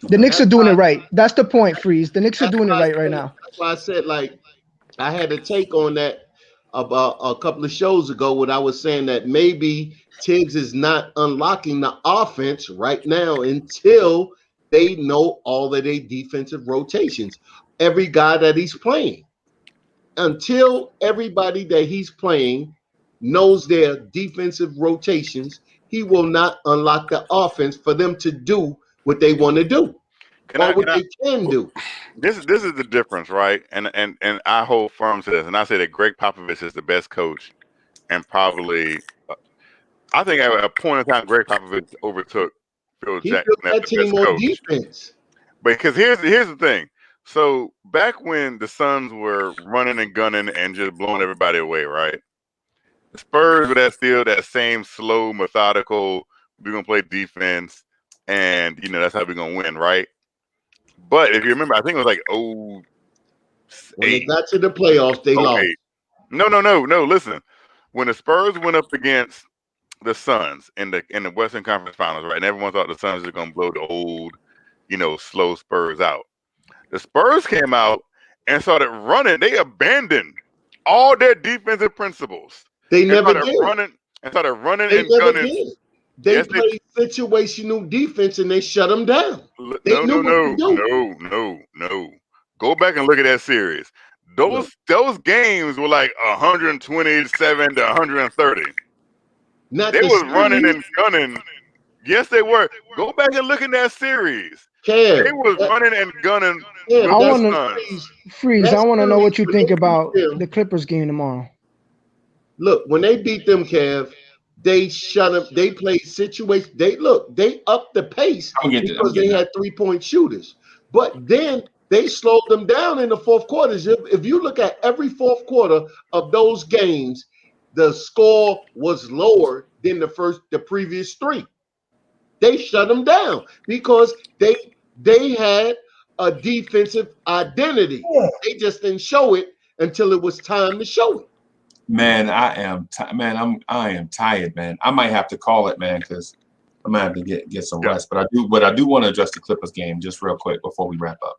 The Knicks are doing it right. That's the point, Freeze. The Knicks are doing it right now. That's why I said, like, I had a take on that about a couple of shows ago when I was saying that maybe Tiggs is not unlocking the offense right now until they know all of their defensive rotations. Every guy that he's playing. Until everybody that he's playing knows their defensive rotations, he will not unlock the offense for them to do what they want to do, they can do. This is the difference, right? And I hold firm to this, and I say that Greg Popovich is the best coach, and probably, I think at a point in time, Greg Popovich overtook Phil Jackson as the team best on coach. defense. Because here's the thing. So back when the Suns were running and gunning and just blowing everybody away, right? The Spurs were that same slow, methodical, we're gonna play defense. And that's how we're gonna win, right? But if you remember, I think it was like when they got to the playoffs, they lost. No. Listen, when the Spurs went up against the Suns in the Western Conference Finals, right? And everyone thought the Suns were gonna blow the old, slow Spurs out. The Spurs came out and started running. They abandoned all their defensive principles. They never did. Started running and gunning. They played situational defense and they shut them down. No. Go back and look at that series. Those games were like 127 to 130. They was running and gunning. Yes, they were. Go back and look at that series. They was running and gunning. I want to Freeze. I want to know what you think about the Clippers game tomorrow. Look, when they beat them, Kev, they shut up. They played situation. They upped the pace because they had 3-point shooters. But then they slowed them down in the fourth quarter. If you look at every fourth quarter of those games, the score was lower than the previous 3. They shut them down because they had a defensive identity. They just didn't show it until it was time to show it. Man, I am tired, man. I might have to call it, man, because I'm gonna have to get some rest. But I do want to address the Clippers game just real quick before we wrap up.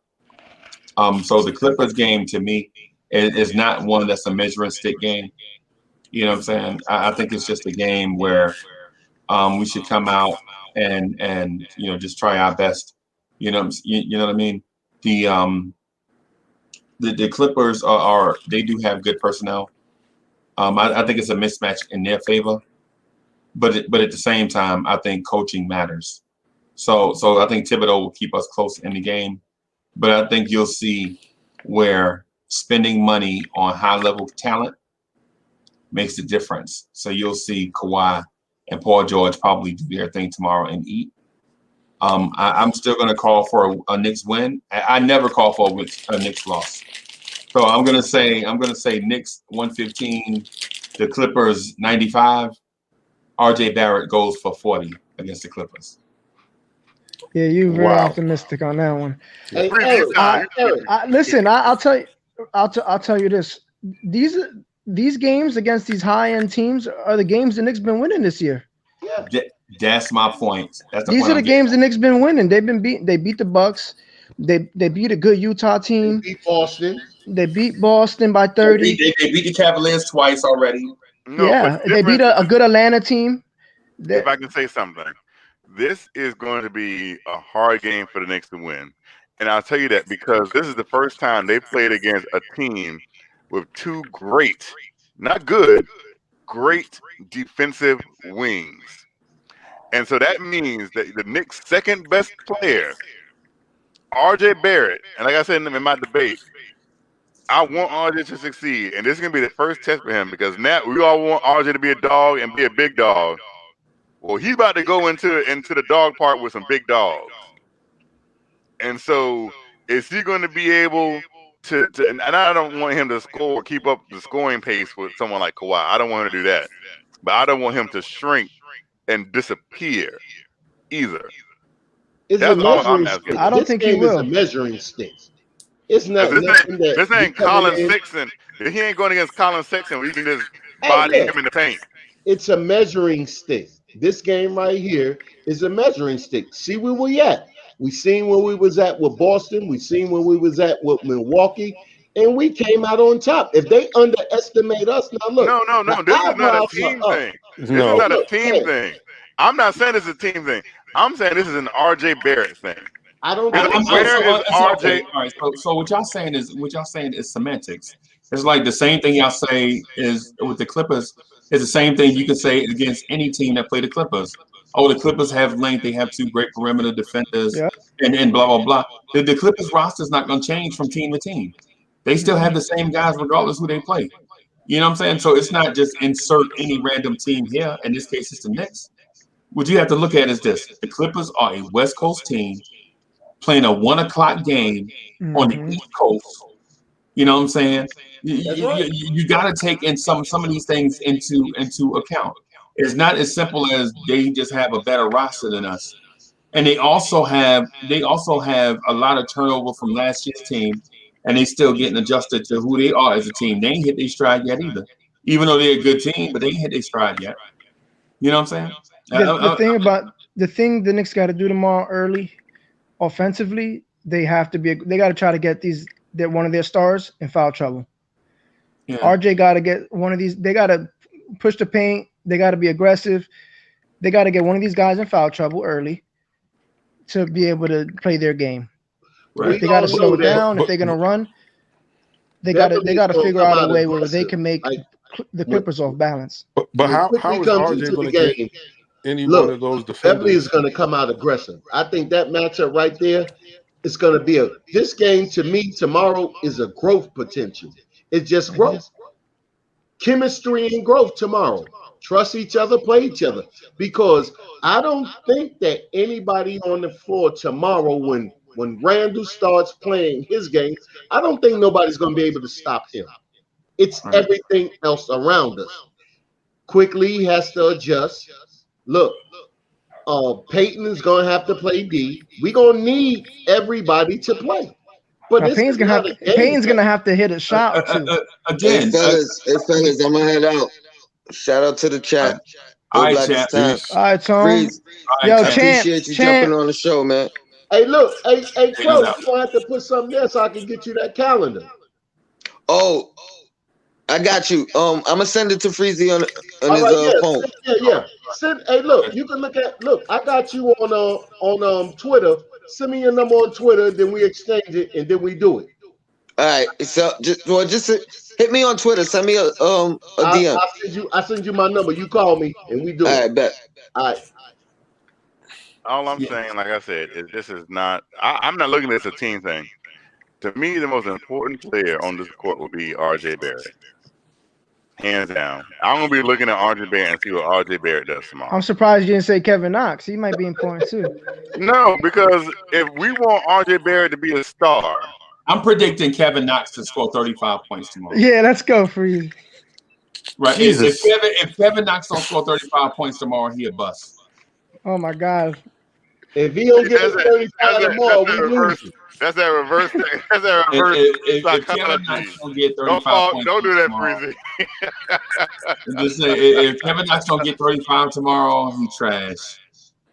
So the Clippers game to me is not one that's a measuring stick game. You know what I'm saying? I think it's just a game where we should come out and just try our best. You know what I mean? The Clippers they do have good personnel. I think it's a mismatch in their favor, but at the same time, I think coaching matters. So I think Thibodeau will keep us close in the game, but I think you'll see where spending money on high-level talent makes the difference. So you'll see Kawhi and Paul George probably do their thing tomorrow and eat. I'm still going to call for a Knicks win. I never call for a Knicks loss. So I'm gonna say Knicks 115, the Clippers 95. RJ Barrett goes for 40 against the Clippers. Yeah, you're very optimistic on that one. Hey, listen, I'll tell you this. These games against these high-end teams are the games the Knicks been winning this year. Yeah. That's my point. These are the games the Knicks been winning. They beat the Bucks. They beat a good Utah team. They beat Boston. They beat Boston by 30. They beat the Cavaliers twice already. No, Yeah, they beat a good Atlanta team. If I can say something, this is going to be a hard game for the Knicks to win. And I'll tell you that because this is the first time they've played against a team with two great, not good, great defensive wings. And so that means that the Knicks' second best player, RJ Barrett, and like I said in my debate, I want RJ to succeed. And this is going to be the first test for him because now we all want RJ to be a dog and be a big dog. Well, he's about to go into the dog part with some big dogs. And so is he going to be able to and I don't want him to keep up the scoring pace with someone like Kawhi. I don't want him to do that. But I don't want him to shrink and disappear either. It's That's a all I'm measuring asking. stick. I don't This think he game is will. a measuring stick. It's not This nothing that this ain't you coming Colin in. Sexton. He ain't going against Colin Sexton where you can just Hey, body look, him in the paint. it's a measuring stick. This game right here is a measuring stick. See where we at. We seen where we was at with Boston. We seen where we was at with Milwaukee, and we came out on top. If they underestimate us, now look. No. The This is not a eyebrows team are up. thing. This No. is not a Look, team man, thing. I'm not saying this is a team thing. I'm saying this is an RJ Barrett thing. I don't I'm, think I'm, I'm, Where so, is so, RJ? okay, all right. So what y'all saying is semantics. It's like the same thing y'all say is with the Clippers. It's the same thing you can say against any team that play the Clippers. Oh, the Clippers have length. They have two great perimeter defenders, Yeah. and blah blah blah. The Clippers roster is not going to change from team to team. They still have the same guys regardless who they play. You know what I'm saying? So it's not just insert any random team here. In this case, it's the Knicks. What you have to look at is this: the Clippers are a West Coast team playing a 1 o'clock game on the East Coast. You know what I'm saying? that's right. You got to take in some of these things into account. It's not as simple as they just have a better roster than us, and they also have a lot of turnover from last year's team, and they still getting adjusted to who they are as a team. They ain't hit their stride yet either, even though they're a good team, but they ain't hit their stride yet. You know what I'm saying? The thing the Knicks got to do tomorrow early, offensively, they got to try to get one of their stars in foul trouble. Yeah. RJ got to get one of these. They got to push the paint. They got to be aggressive. They got to get one of these guys in foul trouble early to be able to play their game. Right. They got to slow it down. But- if they're gonna run, they got to figure out a way where they can make the Clippers off balance. But how Quickly is comes RJ into going the to game. get any Look, one of those Beverly is defenders? going to come out aggressive. I think that matchup right there is going to be this game to me tomorrow is a growth potential. It's just growth. Chemistry and growth tomorrow. Trust each other, play each other. Because I don't think that anybody on the floor tomorrow, when Randle starts playing his game, I don't think nobody's going to be able to stop him. It's everything else around us. Quickly has to adjust. Look, Peyton is going to have to play D. We're going to need everybody to play. But Now, Payne's gonna have to hit a shot too. Again, fellas, I'm gonna head out. Shout out to the chat. All right, Black chat. Time. All right, Tom. Freeze. Yo, I Champ. appreciate you jumping on the show, man. Hey, look, hey, Crow, you're gonna have to put something there so I can get you that calendar. Oh, I got you. I'm gonna send it to Freezy on his phone. Yeah. Hey, look, you can look. I got you on Twitter. Send me your number on Twitter, then we exchange it, and then we do it. All right. So just hit me on Twitter. Send me a DM. I send you my number. You call me, and we do it. All right, bet. All right. All I'm saying, like I said, is this is not. I'm not looking at this as a team thing. To me, the most important player on this court will be RJ Barrett. Hands down. I'm going to be looking at RJ Barrett and see what RJ Barrett does tomorrow. I'm surprised you didn't say Kevin Knox. He might be important too. No, because if we want RJ Barrett to be a star. I'm predicting Kevin Knox to score 35 points tomorrow. Yeah, let's go for you. Right. If Kevin Knox don't score 35 points tomorrow, he a bust. Oh my God. If he don't get 35 tomorrow, we lose. That's that reverse thing. That's that reverse if Kevin Knox don't get 35 points, don't do that, tomorrow, Freezy. Just say if Kevin Knox don't get 35 tomorrow, he trash.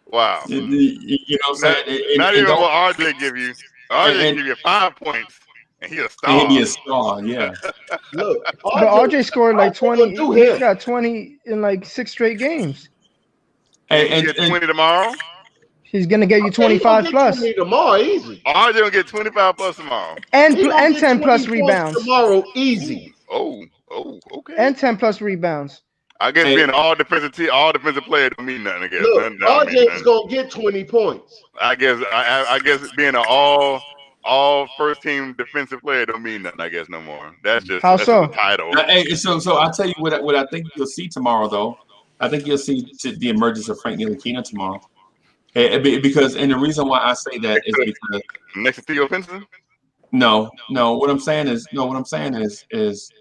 Wow. You know what I'm saying? Not even what RJ give you. RJ can give you 5 points, and he's a star. And he'd be a star, yeah. Look, But RJ scored like 20. do He him. got 20 in like 6 straight games. And he get 20 tomorrow. He's gonna get you 25 plus. 20 tomorrow, easy. RJ gonna get 25 plus tomorrow. And He gonna get 10 plus 20 points rebounds. tomorrow, easy. Oh, okay. And 10 plus rebounds. I guess being an all defensive player don't mean nothing. I guess Look, RJ's gonna get 20 points. I guess being an all first team defensive player don't mean nothing. I guess no more. That's just a title. So I'll tell you what I think you'll see tomorrow, though. I think you'll see the emergence of Frank Ntilikina tomorrow. Because the reason why I say that is because next to Theo Pinson. No. What I'm saying is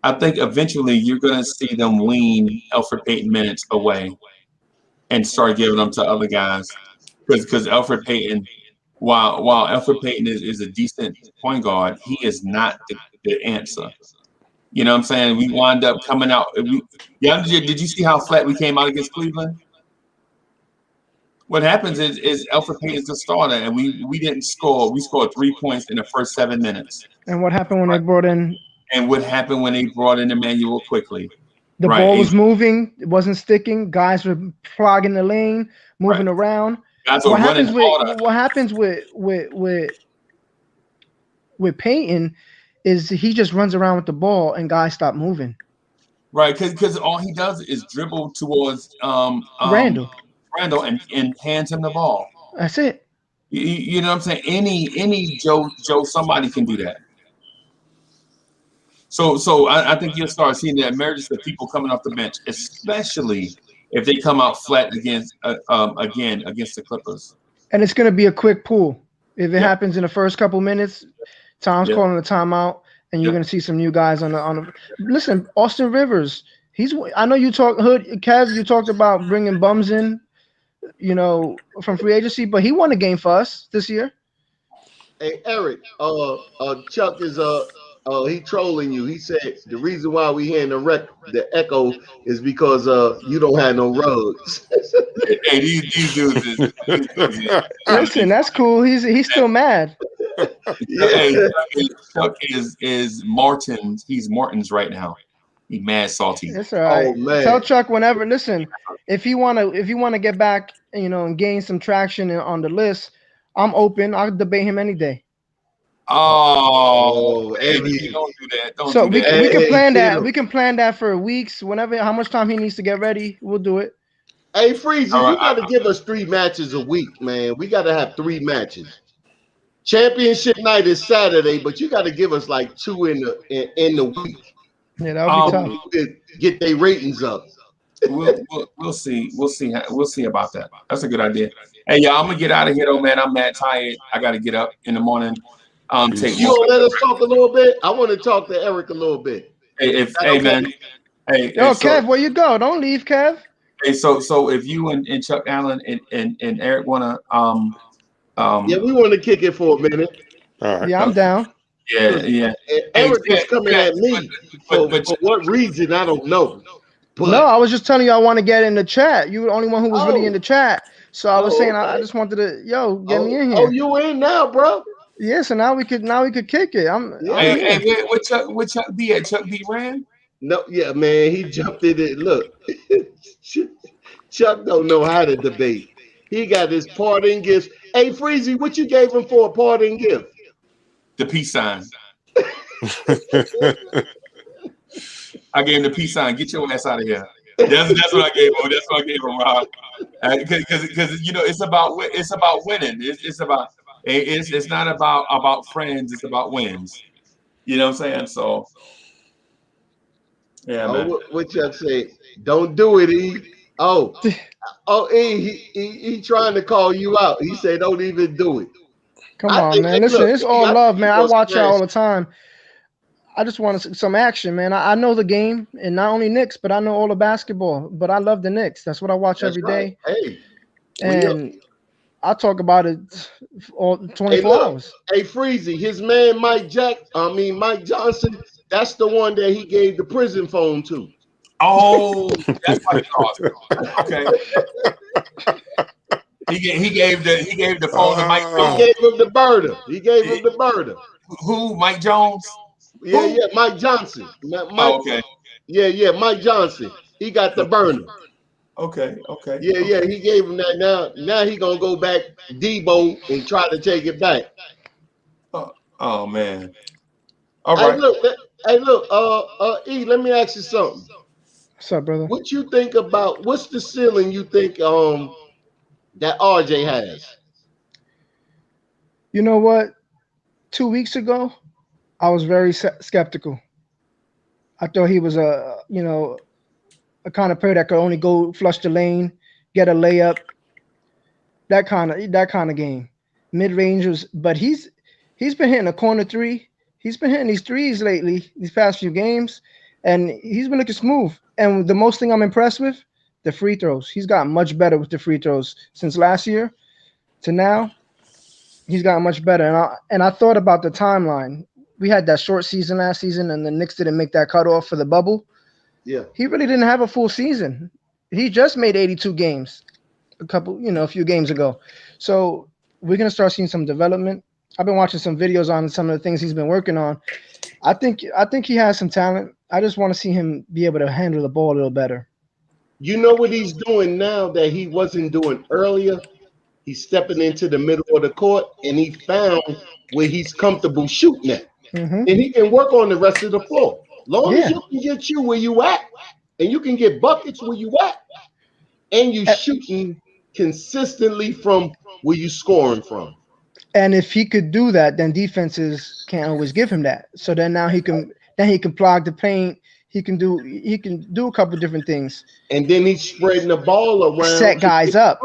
I think eventually you're gonna see them wean Elfrid Payton minutes away and start giving them to other guys. Because Elfrid Payton, while Elfrid Payton is a decent point guard, he is not the answer. You know what I'm saying? We wind up coming out. Did you see how flat we came out against Cleveland? What happens is Elfrid Payton's the starter, and we didn't score. We scored 3 points in the first 7 minutes. And what happened when they brought in? And what happened when they brought in Emmanuel Quickley? The ball was moving. It wasn't sticking. Guys were clogging the lane, moving around. Guys were running harder. What happens with Payton is he just runs around with the ball and guys stop moving. Right, because all he does is dribble towards Randle and hands him the ball. That's it. You know what I'm saying? Any Joe somebody can do that. So I think you'll start seeing the emergence of people coming off the bench, especially if they come out flat against the Clippers. And it's going to be a quick pull. If it happens in the first couple minutes, Tom's calling a timeout, and you're going to see some new guys on the. Listen, Austin Rivers. I know you talk hood, Kev. You talked about bringing bums in, from free agency, but he won a game for us this year. Hey Eric, Chuck is he trolling you. He said the reason why we hearing the echo is because you don't have no rugs. Hey, these dudes. Listen, that's cool. He's still mad. Hey, Chuck is Martin's. He's Martin's right now. He's mad salty. That's all right. Oh, man. Tell Chuck whenever. Listen, if you wanna get back, and gain some traction on the list, I'm open. I'll debate him any day. Oh, Eddie, don't do that. We can plan that. We can plan that for weeks. Whenever, how much time he needs to get ready, we'll do it. Hey, Freezy, you got to give us 3 matches a week, man. We got to have 3 matches. Championship night is Saturday, but you got to give us like 2 in the week. Yeah, that'll be tough. Get their ratings up. We'll see. We'll see about that. That's a good idea. Hey, y'all, I'm gonna get out of here though, man. I'm mad tired. I got to get up in the morning. You gonna let us talk a little bit? I want to talk to Eric a little bit. Man. Hey, Kev, where you go? Don't leave, Kev. Hey, so if you and Chuck Allen and Eric wanna we want to kick it for a minute. All right. Yeah, I'm down. Yeah. Eric is coming at me for what reason? I don't know. But, no, I was just telling you I want to get in the chat. You were the only one who was really in the chat. So I was saying I just wanted to get me in here. Oh, you in now, bro? Yeah, so now we could kick it. Hey, what Chuck B at? Chuck B ran? No, yeah, man, he jumped in it. Look, Chuck don't know how to debate. He got his parting gifts. Hey, Freezy, what you gave him for a parting gift? The peace sign. I gave him the peace sign. Get your ass out of here. That's what I gave him. That's what I gave him, Rob. Because it's about winning. It's not about friends. It's about wins. You know what I'm saying? So, yeah, man. What Chuck say? Don't do it, E. He trying to call you out. He said, don't even do it. Come on, man. Listen, it's all love, man. I watch y'all all the time. I just want some action, man. I know the game, and not only Knicks, but I know all the basketball. But I love the Knicks. That's what I watch every day. Hey, and I talk about it all 24 hours. Hey, Freezy, his man Mike Johnson, that's the one that he gave the prison phone to. Oh, that's fucking awesome. Okay. He gave the phone to Mike He Jones. gave him the burner. He gave him the burner. Who? Mike Jones? Yeah, Who? yeah, Mike Johnson. Mike, Oh, okay. Yeah, Mike Johnson. He got the burner. Okay. Yeah, he gave him that. Now he gonna go back Debo and try to take it back. Oh man. All right. Hey, look, E, let me ask you something. What's up, brother? What you think about what's the ceiling you think that RJ has? You know what? 2 weeks ago, I was very skeptical. I thought he was a kind of player that could only go flush the lane, get a layup, that kind of game. Mid-range was, but he's been hitting a corner three. He's been hitting these threes lately, these past few games, and he's been looking smooth. And the most thing I'm impressed with, the free throws. He's gotten much better with the free throws since last year to now. He's gotten much better. And I thought about the timeline. We had that short season last season, and the Knicks didn't make that cutoff for the bubble. Yeah. He really didn't have a full season. He just made 82 games a few games ago. So we're going to start seeing some development. I've been watching some videos on some of the things he's been working on. I think he has some talent. I just want to see him be able to handle the ball a little better. You know what he's doing now that he wasn't doing earlier? He's stepping into the middle of the court, and he found where he's comfortable shooting at. Mm-hmm. And he can work on the rest of the floor. Long as you can get you where you at, and you can get buckets where you at, and you shooting consistently from where you scoring from. And if he could do that, then defenses can't always give him that. So then now he can plug the paint. He can do a couple of different things. And then he's spreading the ball around. Set guys up.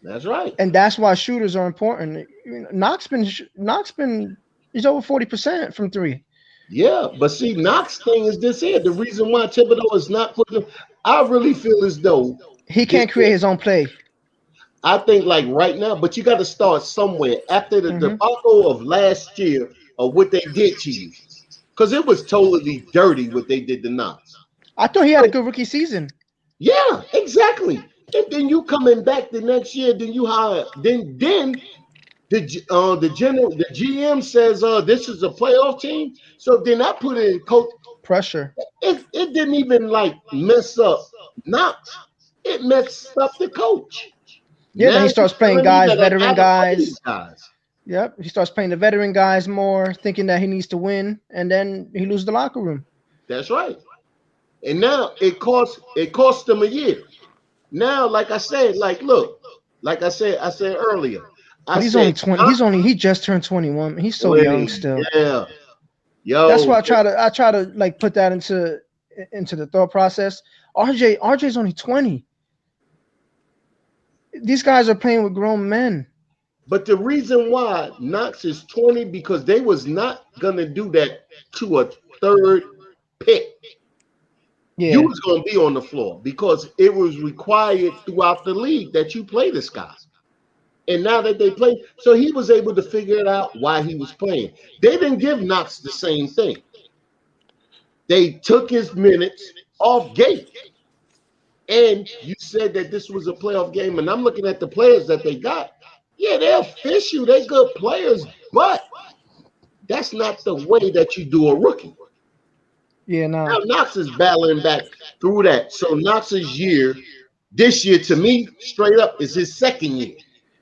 That's right. And that's why shooters are important. Knox been he's over 40% from three. Yeah, but see, Knox thing is this here. The reason why Thibodeau is not putting him, I really feel as though he can't create his own play. I think like right now, but you got to start somewhere after the debacle of last year of what they did to you. Because it was totally dirty what they did to Knox. I thought he had a good rookie season. Yeah, exactly. And then you coming back the next year, then you hire, then the GM says this is a playoff team. So then I put in coach pressure. It didn't even like mess up Knox. It messed up the coach. Yeah, then he starts playing veteran guys. Yep, he starts playing the veteran guys more, thinking that he needs to win, and then he loses the locker room. That's right. And now it cost them a year. Now, like I said, I said earlier. He's only 20. He just turned 21. He's so young still. Yeah. Yo. That's why I try to like put that into the thought process. RJ's only 20. These guys are playing with grown men. But the reason why Knox is 20 because they was not gonna do that to a third pick. Yeah. You was gonna be on the floor because it was required throughout the league that you play this guy. And now that they play, so he was able to figure it out why he was playing. They didn't give Knox the same thing. They took his minutes off gate. And you said that this was a playoff game, and I'm looking at the players that they got. Yeah, they're official, they're good players, but that's not the way that you do a rookie. Yeah, no. Now Knox is battling back through that. So Knox's year, this year to me, straight up, is his second year.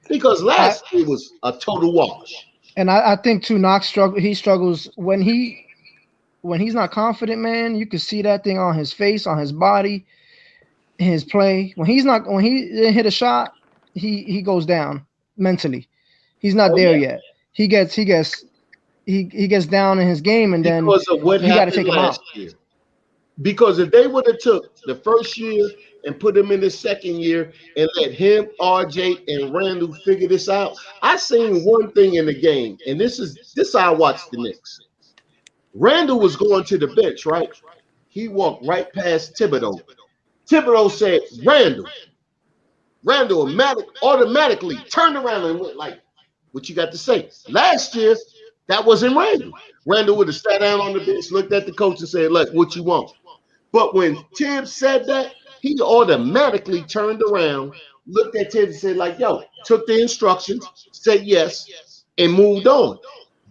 Because last year was a total wash. And I think too, Knox struggles when he's not confident, man. You can see that thing on his face, on his body, in his play. When he didn't hit a shot, he goes down mentally. He's not there yet. He gets down in his game, and then because of what you got to take him out. Year. Because if they would have took the first year and put him in the second year and let him, RJ, and Randle figure this out, I seen one thing in the game, and this how I watched the Knicks. Randle was going to the bench, right? He walked right past Thibodeau. Thibodeau said, Randle automatically turned around and went like, what you got to say? Last year, that wasn't Randle. Randle would have sat down on the bench, looked at the coach and said, look, what you want? But when Tibbs said that, he automatically turned around, looked at Ted and said, like, yo, took the instructions, said yes, and moved on.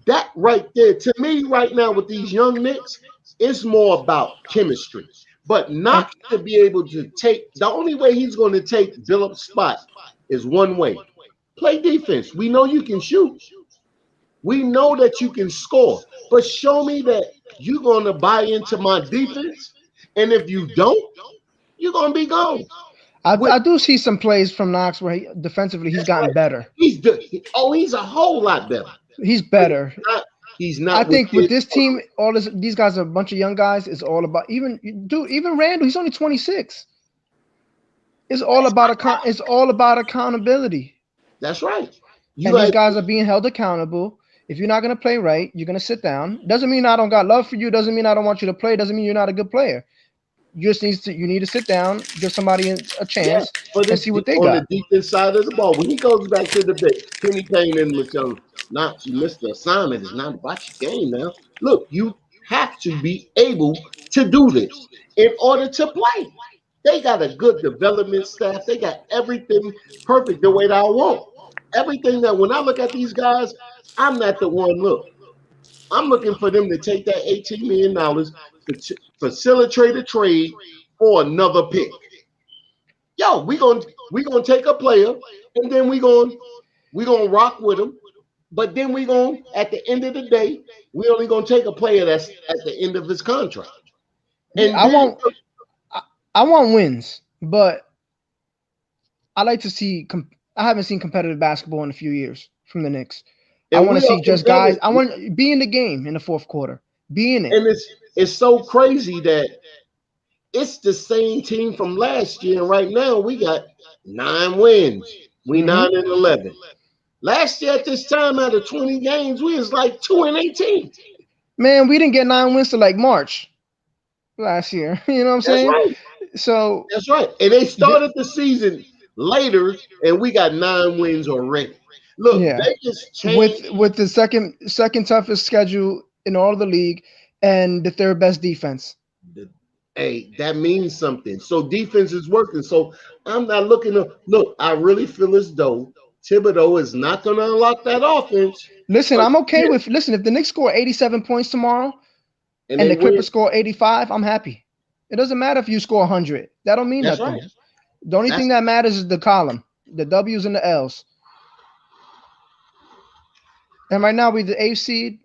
That right there, to me, right now with these young Knicks, it's more about chemistry. But not to be able to take, the only way he's going to take Billup's spot is one way. Play defense. We know you can shoot. We know that you can score. But show me that you're going to buy into my defense. And if you don't, you're going to be gone. I do see some plays from Knox where defensively he's gotten better. He's a whole lot better. He's better. He's not. I think with this team, these guys are a bunch of young guys. It's all about even Randle. He's only 26. It's all about accountability. That's right. These guys are being held accountable. If you're not going to play right, you're going to sit down. Doesn't mean I don't got love for you. Doesn't mean I don't want you to play. Doesn't mean you're not a good player. You need to sit down, give somebody a chance, and see what they got. On the defense side of the ball, when he goes back to the bench, Kenny Payne and Michelle, not you missed the assignment. It's not about your game now. Look, you have to be able to do this in order to play. They got a good development staff. They got everything perfect the way that I want. Everything that when I look at these guys, I'm not the one. Look, I'm looking for them to take that $18 million to facilitate a trade for another pick. Yo, we gonna take a player and then we gonna rock with him. But then we gonna at the end of the day, we only gonna take a player that's at the end of his contract. And I want wins, but I like to see. I haven't seen competitive basketball in a few years from the Knicks. I want to see just guys. I want to be in the game in the fourth quarter. Be in it. And it's so crazy that it's the same team from last year. And right now we got 9 wins. We 9-11. Last year at this time, out of 20 games, we was like 2-18. Man, we didn't get 9 wins till like March last year. You know what I'm saying? Right. So that's right. And they started the season later, and we got 9 wins already. Look, they just changed with the second toughest schedule in all of the league and the third best defense. Hey, that means something. So defense is working. So I'm not looking to look. I really feel as though Thibodeau is not going to unlock that offense. Listen, I'm okay with. Listen, if the Knicks score 87 points tomorrow and the Clippers score 85, I'm happy. It doesn't matter if you score 100. That don't mean nothing. Right. The only thing that matters is the column, the W's and the L's. And right now we're the 8th seed,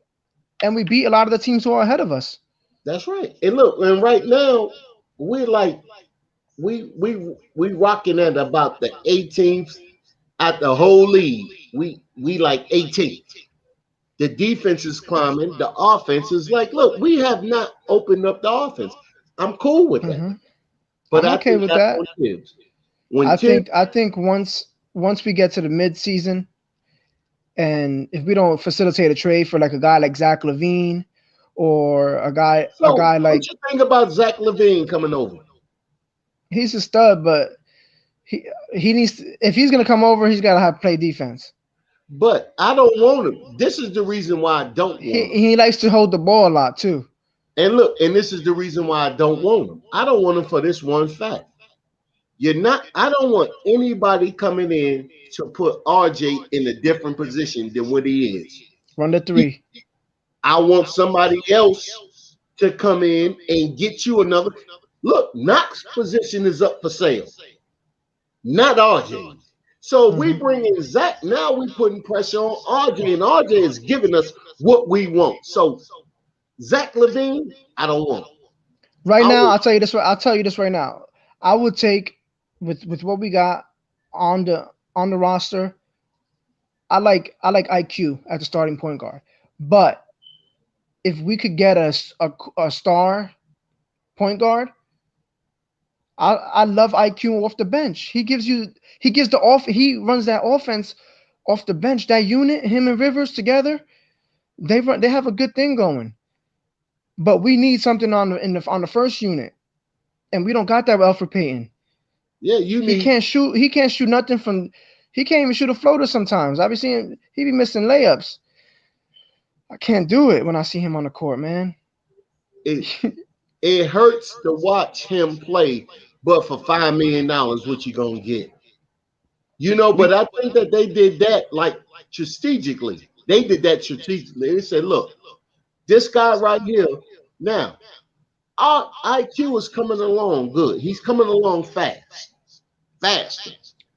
and we beat a lot of the teams who are ahead of us. That's right. And look, and right now we're like we rocking at about the 18th at the whole league. We like 18th. The defense is climbing. The offense is like, look, we have not opened up the offense. I'm cool with that. But I'm okay with that. I think once we get to the mid-season, and if we don't facilitate a trade for like a guy like Zach LaVine or a guy like what you think about Zach LaVine coming over? He's a stud, but he needs to, if he's gonna come over, he's gotta play defense. But I don't want him. This is the reason why I don't want him. He likes to hold the ball a lot too. And look, and this is the reason why I don't want him. I don't want him for this one fact. I don't want anybody coming in to put RJ in a different position than what he is. Run the 3. I want somebody else to come in and get you another. Look, Knox's position is up for sale, not RJ. So if we bring in Zach, now we're putting pressure on RJ, and RJ is giving us what we want. So Zach LaVine, I don't want. Right now, I'll tell you this right now. I would take with what we got on the roster. I like IQ at the starting point guard, but if we could get a star point guard, I love IQ off the bench. He runs that offense off the bench. That unit, him and Rivers together, they have a good thing going. But we need something on the first unit, and we don't got that with Elfrid Payton. Yeah, he can't shoot. He can't shoot nothing from. He can't even shoot a floater sometimes. I be seeing he be missing layups. I can't do it when I see him on the court, man. It hurts to watch him play but for $5 million, what you gonna get? You know, but I think that they did that like strategically. They did that strategically. They said, look, this guy right here, now, our IQ is coming along good. He's coming along faster.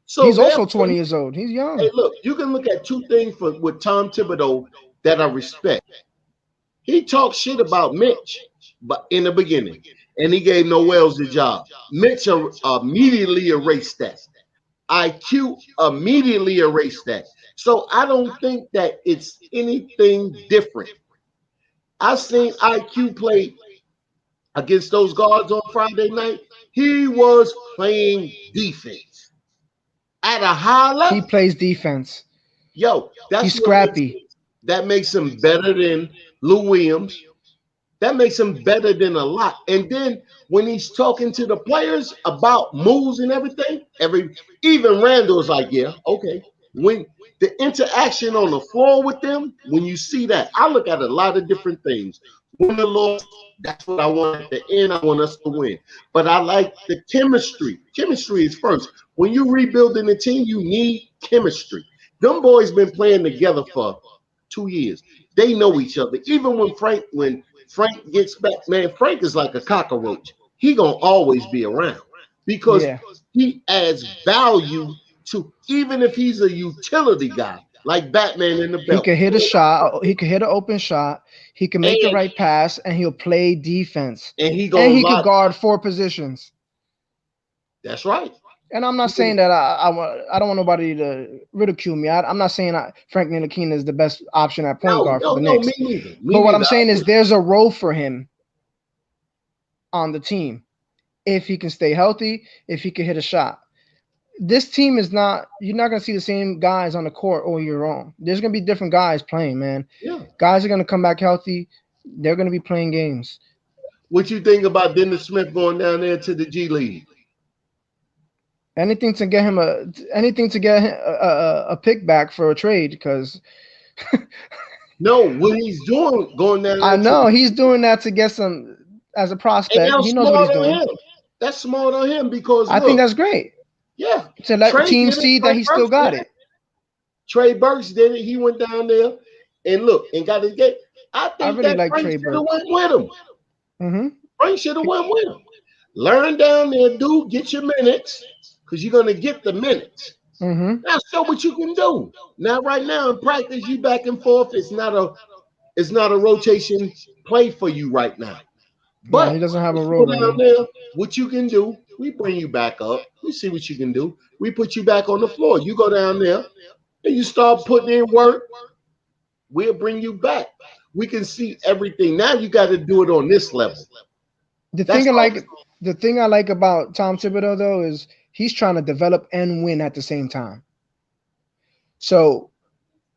So he's also 20 years old. He's young. Hey, look, you can look at two things with Tom Thibodeau that I respect. He talked shit about Mitch, but in the beginning, and he gave Noels the job. Mitch immediately erased that. IQ immediately erased that. So I don't think that it's anything different. I seen IQ play against those guards on Friday night. He was playing defense at a high level. He plays defense. Yo, he's scrappy. That makes him better than Lou Williams. That makes him better than a lot. And then when he's talking to the players about moves and everything, even Randall's like, yeah, okay. When the interaction on the floor with them, when you see that, I look at a lot of different things. Win or loss, that's what I want at the end. I want us to win. But I like the chemistry. Chemistry is first. When you're rebuilding a team, you need chemistry. Them boys been playing together for 2 years. They know each other. Even when Frank gets back, man, Frank is like a cockroach. He gonna always be around because he adds value to, even if he's a utility guy, like Batman in the belt. He can hit a shot. He can hit an open shot. He can make the right pass, and he'll play defense. And he can guard 4 positions. That's right. And I'm not saying that I don't want nobody to ridicule me. I'm not saying Frank Ntilikina is the best option at point guard for the Knicks. Me neither. But what I'm saying is there's a role for him on the team if he can stay healthy, if he can hit a shot. This team is not – you're not going to see the same guys on the court all year long. There's going to be different guys playing, man. Yeah. Guys are going to come back healthy. They're going to be playing games. What you think about Dennis Smith going down there to the G League? Anything to get him a pick back for a trade because no, what he's doing going down there. I know he's doing that to get some as a prospect. He knows what he's doing. That's smart on him because I think that's great. Yeah, to let the team see that he still got it. Trey Burks did it. He went down there and got his game. I really like Trey Burks. Went with him. Mm-hmm. Frank should have went with him. Learn down there, dude. Get your minutes. Because you're going to get the minutes. Mm-hmm. Now show what you can do. Now, right now in practice, you back and forth. It's not a rotation play for you right now. But he doesn't have a role down there. What you can do, we bring you back up. We see what you can do. We put you back on the floor. You go down there and you start putting in work. We'll bring you back. We can see everything. Now you got to do it on this level. The thing I like about Tom Thibodeau though is he's trying to develop and win at the same time. So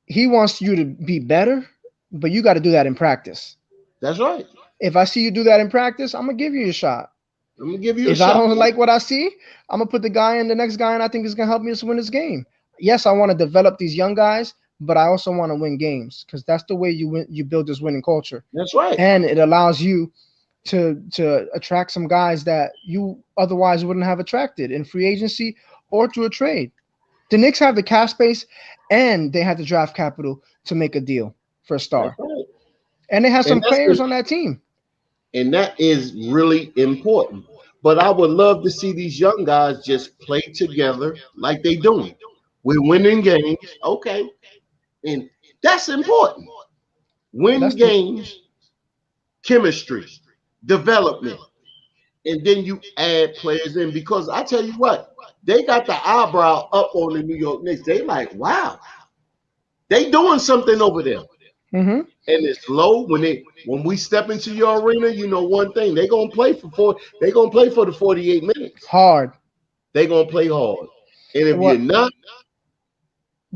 he wants you to be better, but you got to do that in practice. That's right. If I see you do that in practice, I'm going to give you a shot. I'm going to give you a shot. If I don't like what I see, I'm going to put the next guy, and I think is going to help me to win this game. Yes, I want to develop these young guys, but I also want to win games because that's the way you build this winning culture. That's right. And it allows you to attract some guys that you otherwise wouldn't have attracted in free agency or through a trade. The Knicks have the cap space and they have the draft capital to make a deal for a star. Right. And they have some players on that team. And that is really important. But I would love to see these young guys just play together like they're doing. We're winning games. Okay. And that's important. Win games, chemistry, development. And then you add players in because I tell you what, they got the eyebrow up on the New York Knicks. They like, wow, they doing something over there. Mm-hmm. And it's low when we step into your arena. You know one thing, they're gonna play for the 48 minutes. Hard. They're gonna play hard. And if you're not,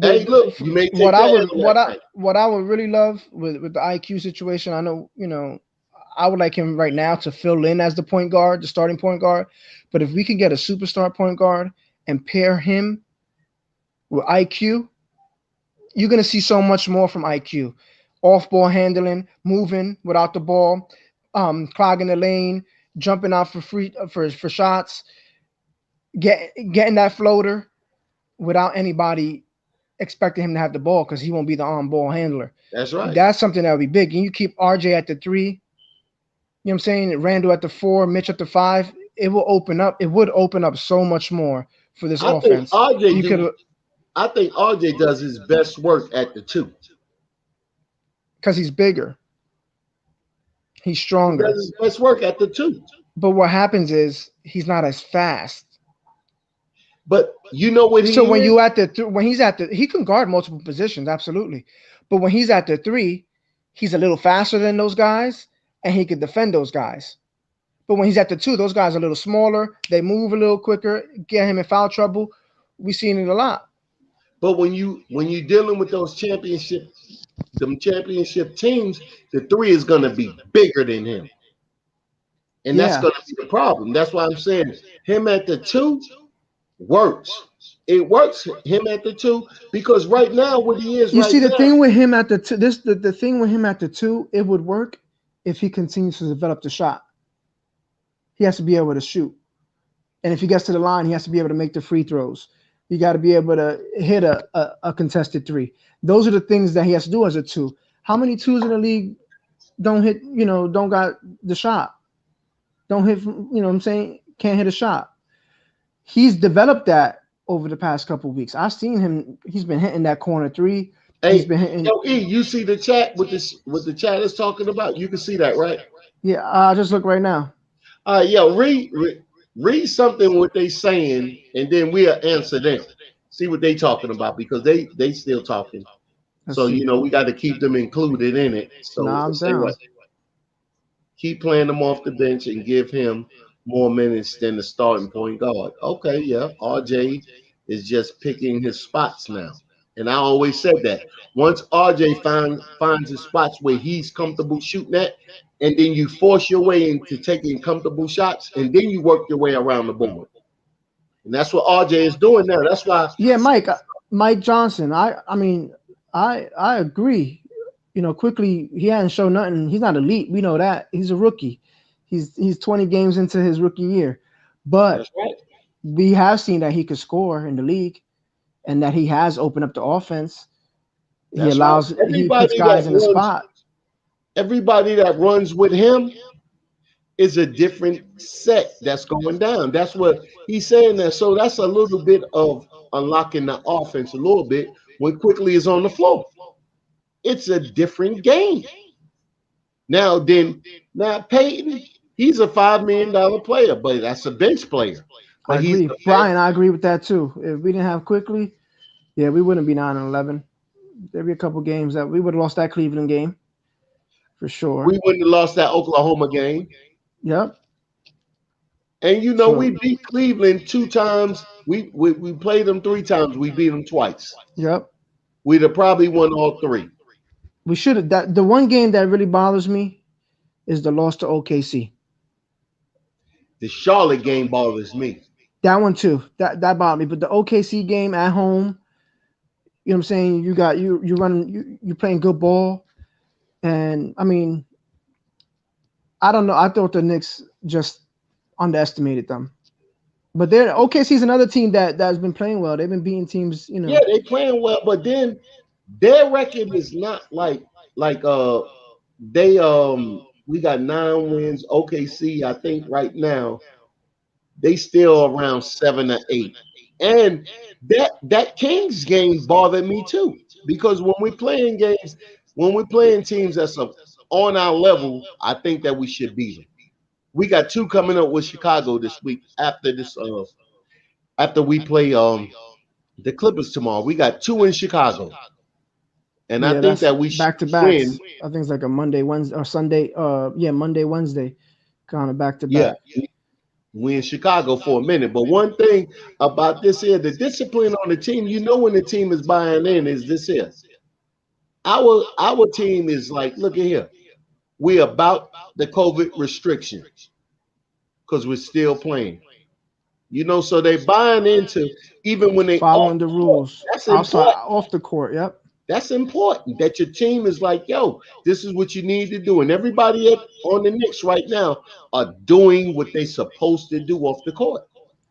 hey, look, you may take what I would really love with the IQ situation. I know, I would like him right now to fill in as the point guard, the starting point guard. But if we can get a superstar point guard and pair him with IQ, you're going to see so much more from IQ. Off-ball handling, moving without the ball, clogging the lane, jumping out for shots. getting that floater without anybody expecting him to have the ball because he won't be the on-ball handler. That's right. That's something that would be big. And you keep RJ at the 3, you know what I'm saying? Randle at the 4, Mitch at the 5. It will open up. It would open up so much more for this offense. I think RJ does his best work at the 2 because he's bigger. He's stronger. He does his best work at the 2. But what happens is he's not as fast. But you know what he so when is? you at the when he's at the he can guard multiple positions, absolutely. But when he's at the 3, he's a little faster than those guys, and he can defend those guys. But when he's at the 2, those guys are a little smaller. They move a little quicker, get him in foul trouble. We've seen it a lot. But when you're dealing with those championship teams, the 3 is going to be bigger than him, and that's going to be the problem. That's why I'm saying him at the 2 works. It works him at the 2 because right now what he is. You see the thing with him at the 2. The thing with him at the 2, it would work if he continues to develop the shot. He has to be able to shoot, and if he gets to the line, he has to be able to make the free throws. You got to be able to hit a contested 3. Those are the things that he has to do as a 2. How many 2s in the league don't hit? Don't got the shot. Don't hit. You know what I'm saying? Can't hit a shot. He's developed that over the past couple of weeks. I've seen him. He's been hitting that corner 3. He's been hitting. You see the chat with the chat is talking about? You can see that, right? Yeah, I just look right now. Read something what they saying, and then we'll answer them. See what they talking about because they still talking. So we got to keep them included in it. So I'm down. Keep playing them off the bench and give him more minutes than the starting point guard. Okay, yeah. RJ is just picking his spots now. And I always said that. Once RJ finds his spots where he's comfortable shooting at, and then you force your way into taking comfortable shots, and then you work your way around the board. And that's what RJ is doing now. That's why. Yeah, Mike Johnson. I agree. Quickly, he hasn't shown nothing. He's not elite. We know that. He's a rookie. He's 20 games into his rookie year. But we have seen that he could score in the league and that he has opened up the offense. He puts guys in the spot. Everybody that runs with him is a different set that's going down. That's what he's saying there. So that's a little bit of unlocking the offense a little bit when Quickley is on the floor. It's a different game. Now Peyton, he's a $5 million player, but that's a bench player. I agree. Brian, I agree with that too. If we didn't have Quickley, we wouldn't be 9-11. There'd be a couple games that we would have lost that Cleveland game. For sure. We wouldn't have lost that Oklahoma game. Yep. And we beat Cleveland 2 times. We played them 3 times. We beat them twice. Yep. We'd have probably won all 3. We should have. The one game that really bothers me is the loss to OKC. The Charlotte game bothers me. That one too. That bothered me. But the OKC game at home, you know what I'm saying? You got you running, you're playing good ball. And I mean, I don't know. I thought the Knicks just underestimated them. But OKC is another team that's been playing well. They've been beating teams, Yeah, they playing well, but then their record is not like we got 9 wins. OKC, I think right now, they still around 7 or 8. And that Kings game bothered me too. Because when we're playing games, when we're playing teams that's on our level, I think that we should beat them. We got 2 coming up with Chicago this week after we play the Clippers tomorrow. We got 2 in Chicago. And I think that we should back-to-backs. win. I think it's like a Monday, Wednesday, or Sunday. Monday, Wednesday, kind of back-to-back. Yeah, we in Chicago for a minute. But one thing about this here, the discipline on the team, when the team is buying in is this here. Our team is like, look at here. We're about the COVID restrictions because we're still playing. So they buying into even when they following the rules. That's important. Off the court. Yep. That's important that your team is like, yo, this is what you need to do. And everybody on the Knicks right now are doing what they're supposed to do off the court.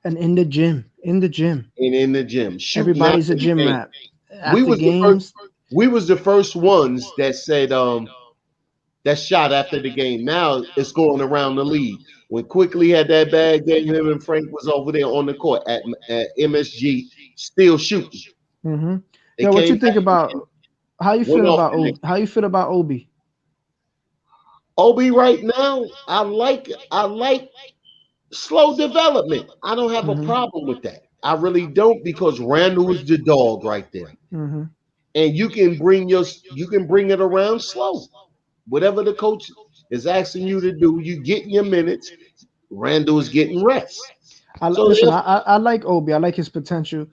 And in the gym. And in the gym. Shooting Everybody's a after the gym game. rat. After games. We was the first ones that said that shot after the game. Now it's going around the league. When Quickley had that bad game, him and Frank was over there on the court at MSG, still shooting. Mm-hmm. Yo, what you think about? How you feel about Obi? Obi right now, I like slow development. I don't have a problem with that. I really don't, because Randle is the dog right there, and you can bring it around slow. Whatever the coach is asking you to do, you getting your minutes. Randle is getting rest. I like Obi. I like his potential.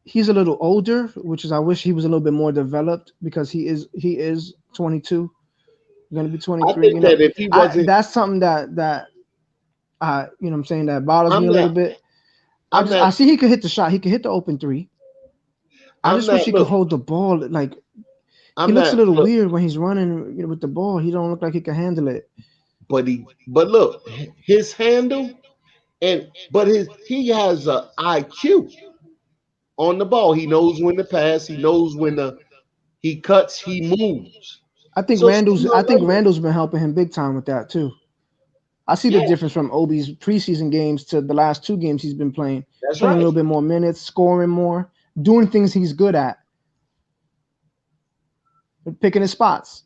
He's a little older, which is I wish he was a little bit more developed, because he is 22. He's gonna be 23. I think that if he wasn't, that's something that you know what I'm saying, that bothers me a little bit. I see he could hit the shot. He could hit the open three. I just wish he could hold the ball. Like, he looks a little weird when he's running with the ball. He don't look like he can handle it. But look, his handle he has a IQ on the ball. He knows when to pass. He knows when he cuts. He moves. I think Randle's been helping him big time with that too. I see the difference from Obi's preseason games to the last 2 games he's been playing. That's playing right. a little bit more minutes, scoring more, doing things he's good at, picking his spots.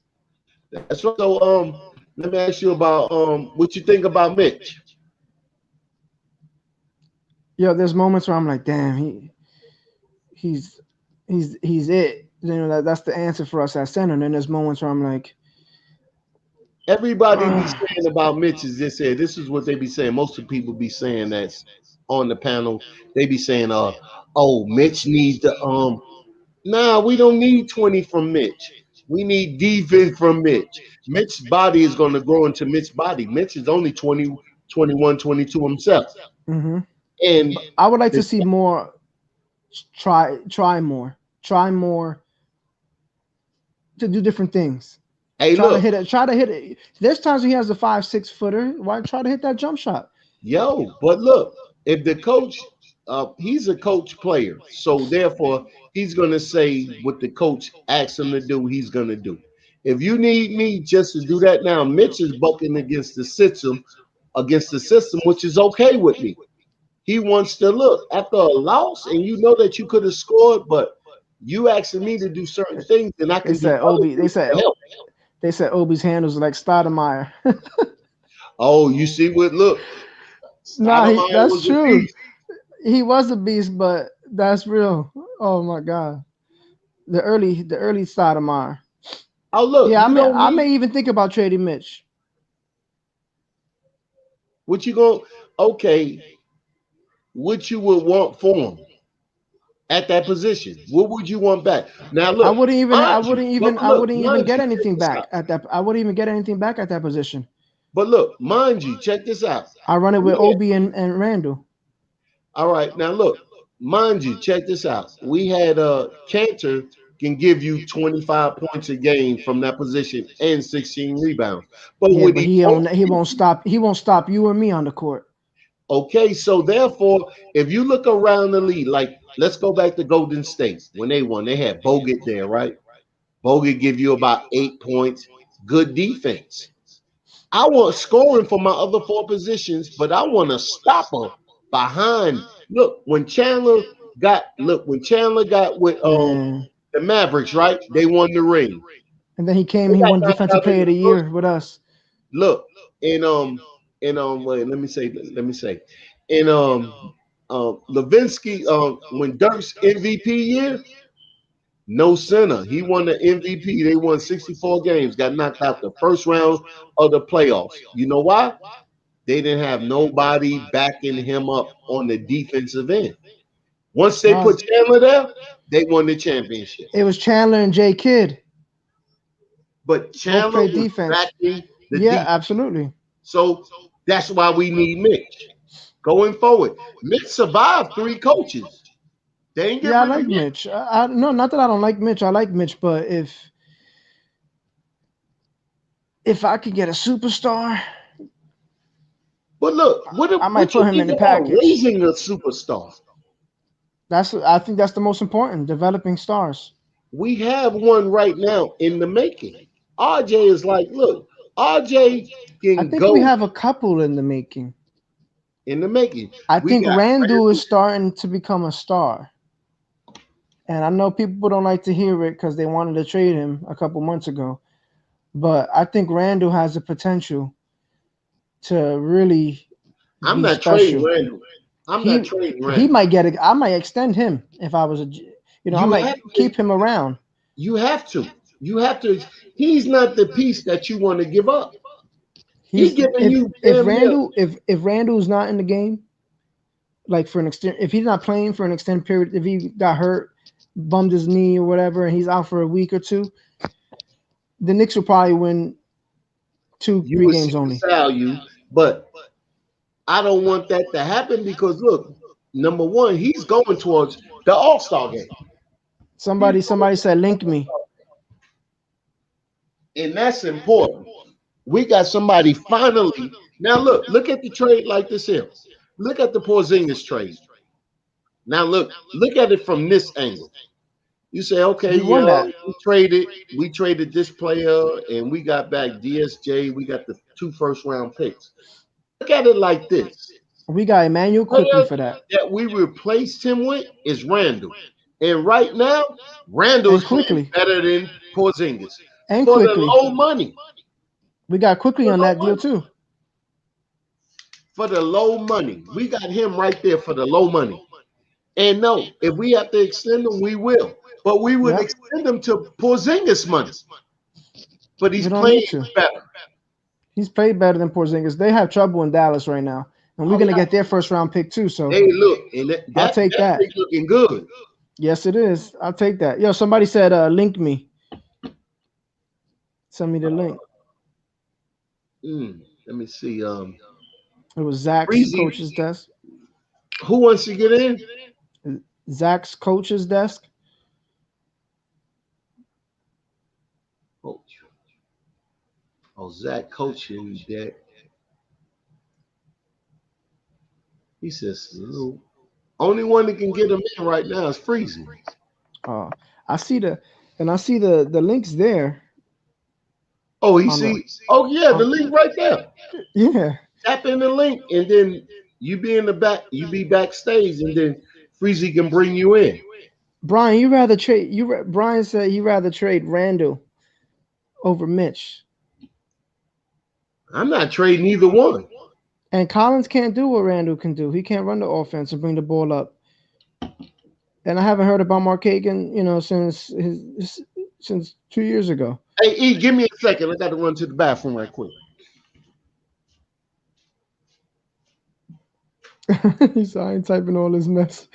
That's right. So let me ask you about what you think about Mitch. Yo, there's moments where I'm like, damn, he's it. You know, that's the answer for us at center. And then there's moments where I'm like, everybody be saying about Mitch is this here. This is what they be saying. Most of the people be saying that's on the panel. They be saying, Mitch needs to nah, we don't need 20 from Mitch. We need defense from Mitch. Mitch's body is going to grow into Mitch's body. Mitch is only 20, 21, 22 himself. Mm-hmm. And I would like to see more. Try more to do different things. Hey, try to hit it. There's times he has a 5-6 footer. Why try to hit that jump shot? Yo, but look, if the coach, he's a coach player, so therefore he's gonna say what the coach asks him to do. He's gonna do. If you need me just to do that now, Mitch is bucking against the system, which is okay with me. He wants to look after a loss, and you know that you could have scored, but you asking me to do certain things, and I can. They said Obi's handles are like Stoudemire. Oh, you see what? Look, that's true. He was a beast, but that's real. Oh my God, the early Stoudemire. Oh look, yeah, I may even think about trading Mitch. What you going? Okay. What you would want for him at that position? What would you want back? Now look, I wouldn't even get anything back at that. I wouldn't even get anything back at that position. But look, mind you, check this out. I run it with Obi and Randle. All right, now look, mind you, check this out. We had Cantor can give you 25 points a game from that position and 16 rebounds. But he won't stop you or me on the court. Okay, so therefore, if you look around the league, like let's go back to Golden State when they won, they had Bogut there, right? Bogut give you about 8 points, good defense. I want scoring for my other 4 positions, but I want a stopper behind. Look, when Chandler got with the Mavericks, right? They won the ring. And then he won Defensive Player of the Year with us. Look, wait, let me say, and Levinsky, when Dirk's MVP year, no center, he won the MVP. They won 64 games, got knocked out the first round of the playoffs. You know why? They didn't have nobody backing him up on the defensive end. Once they put Chandler there, they won the championship. It was Chandler and J. Kidd. But Chandler was defense. backing the defense. Absolutely. So that's why we need Mitch going forward. Mitch survived 3 coaches. They ain't I like Mitch. No, not that I don't like Mitch. I like Mitch, but if I could get a superstar, But look, I might put him in the package. Raising a superstar. I think that's the most important. Developing stars. We have one right now in the making. RJ is like, look, RJ can I think go. we have a couple in the making. In the making. I think Randle is starting to become a star. And I know people don't like to hear it because they wanted to trade him a couple months ago. But I think Randle has the potential to really I'm be not special. trading Randle. I'm not trading Randle. He might get it. I might extend him if I was I might keep him around. You have to. You have to. He's not the piece that you want to give up. He's giving you if Randle's not in the game, like for an extent, if he's not playing for an extended period, if he got hurt, bummed his knee or whatever, and he's out for a week or two, the Knicks will probably win 2-3 games only. Value, but I don't want that to happen because look, number one, he's going towards the All-Star game. Somebody said link me. And that's important. We got somebody finally. Now look at the trade like this here. Look at the Porzingis trade. Now look at it from this angle. You say, okay, we traded this player and we got back DSJ. We got the 2 first-round picks. Look at it like this. We got Emmanuel Quickley for that. That we replaced him with is Randle. And right now, Randle's Quickley better than Porzingis. And for Quickley. The low money. We got Quickley on that deal too. For the low money. We got him right there for the low money. And no, if we have to extend him, we will. But we would extend him to Porzingis money. But he's playing better. He's played better than Porzingis. They have trouble in Dallas right now. And we're going to get their first-round pick too. So hey, look, and I'll take that. Looking good. Yes, it is. I'll take that. Yo, somebody said link me. Send me the link. Let me see. It was Zach's coach's desk. Who wants to get in? Zach's coach's desk. Coach. Oh, Zach coaching that. He says, only one that can get him in right now is Freezing. I see the links there. Oh, the link right there. Yeah. Tap in the link and then you be in the back, you be backstage, and then Freezy can bring you in. Brian, Brian said he'd rather trade Randle over Mitch. I'm not trading either one. And Collins can't do what Randle can do. He can't run the offense and bring the ball up. And I haven't heard about Mark Hagan, since 2 years ago. Hey, E, give me a second. I got to run to the bathroom right quick. He's I ain't typing all this mess.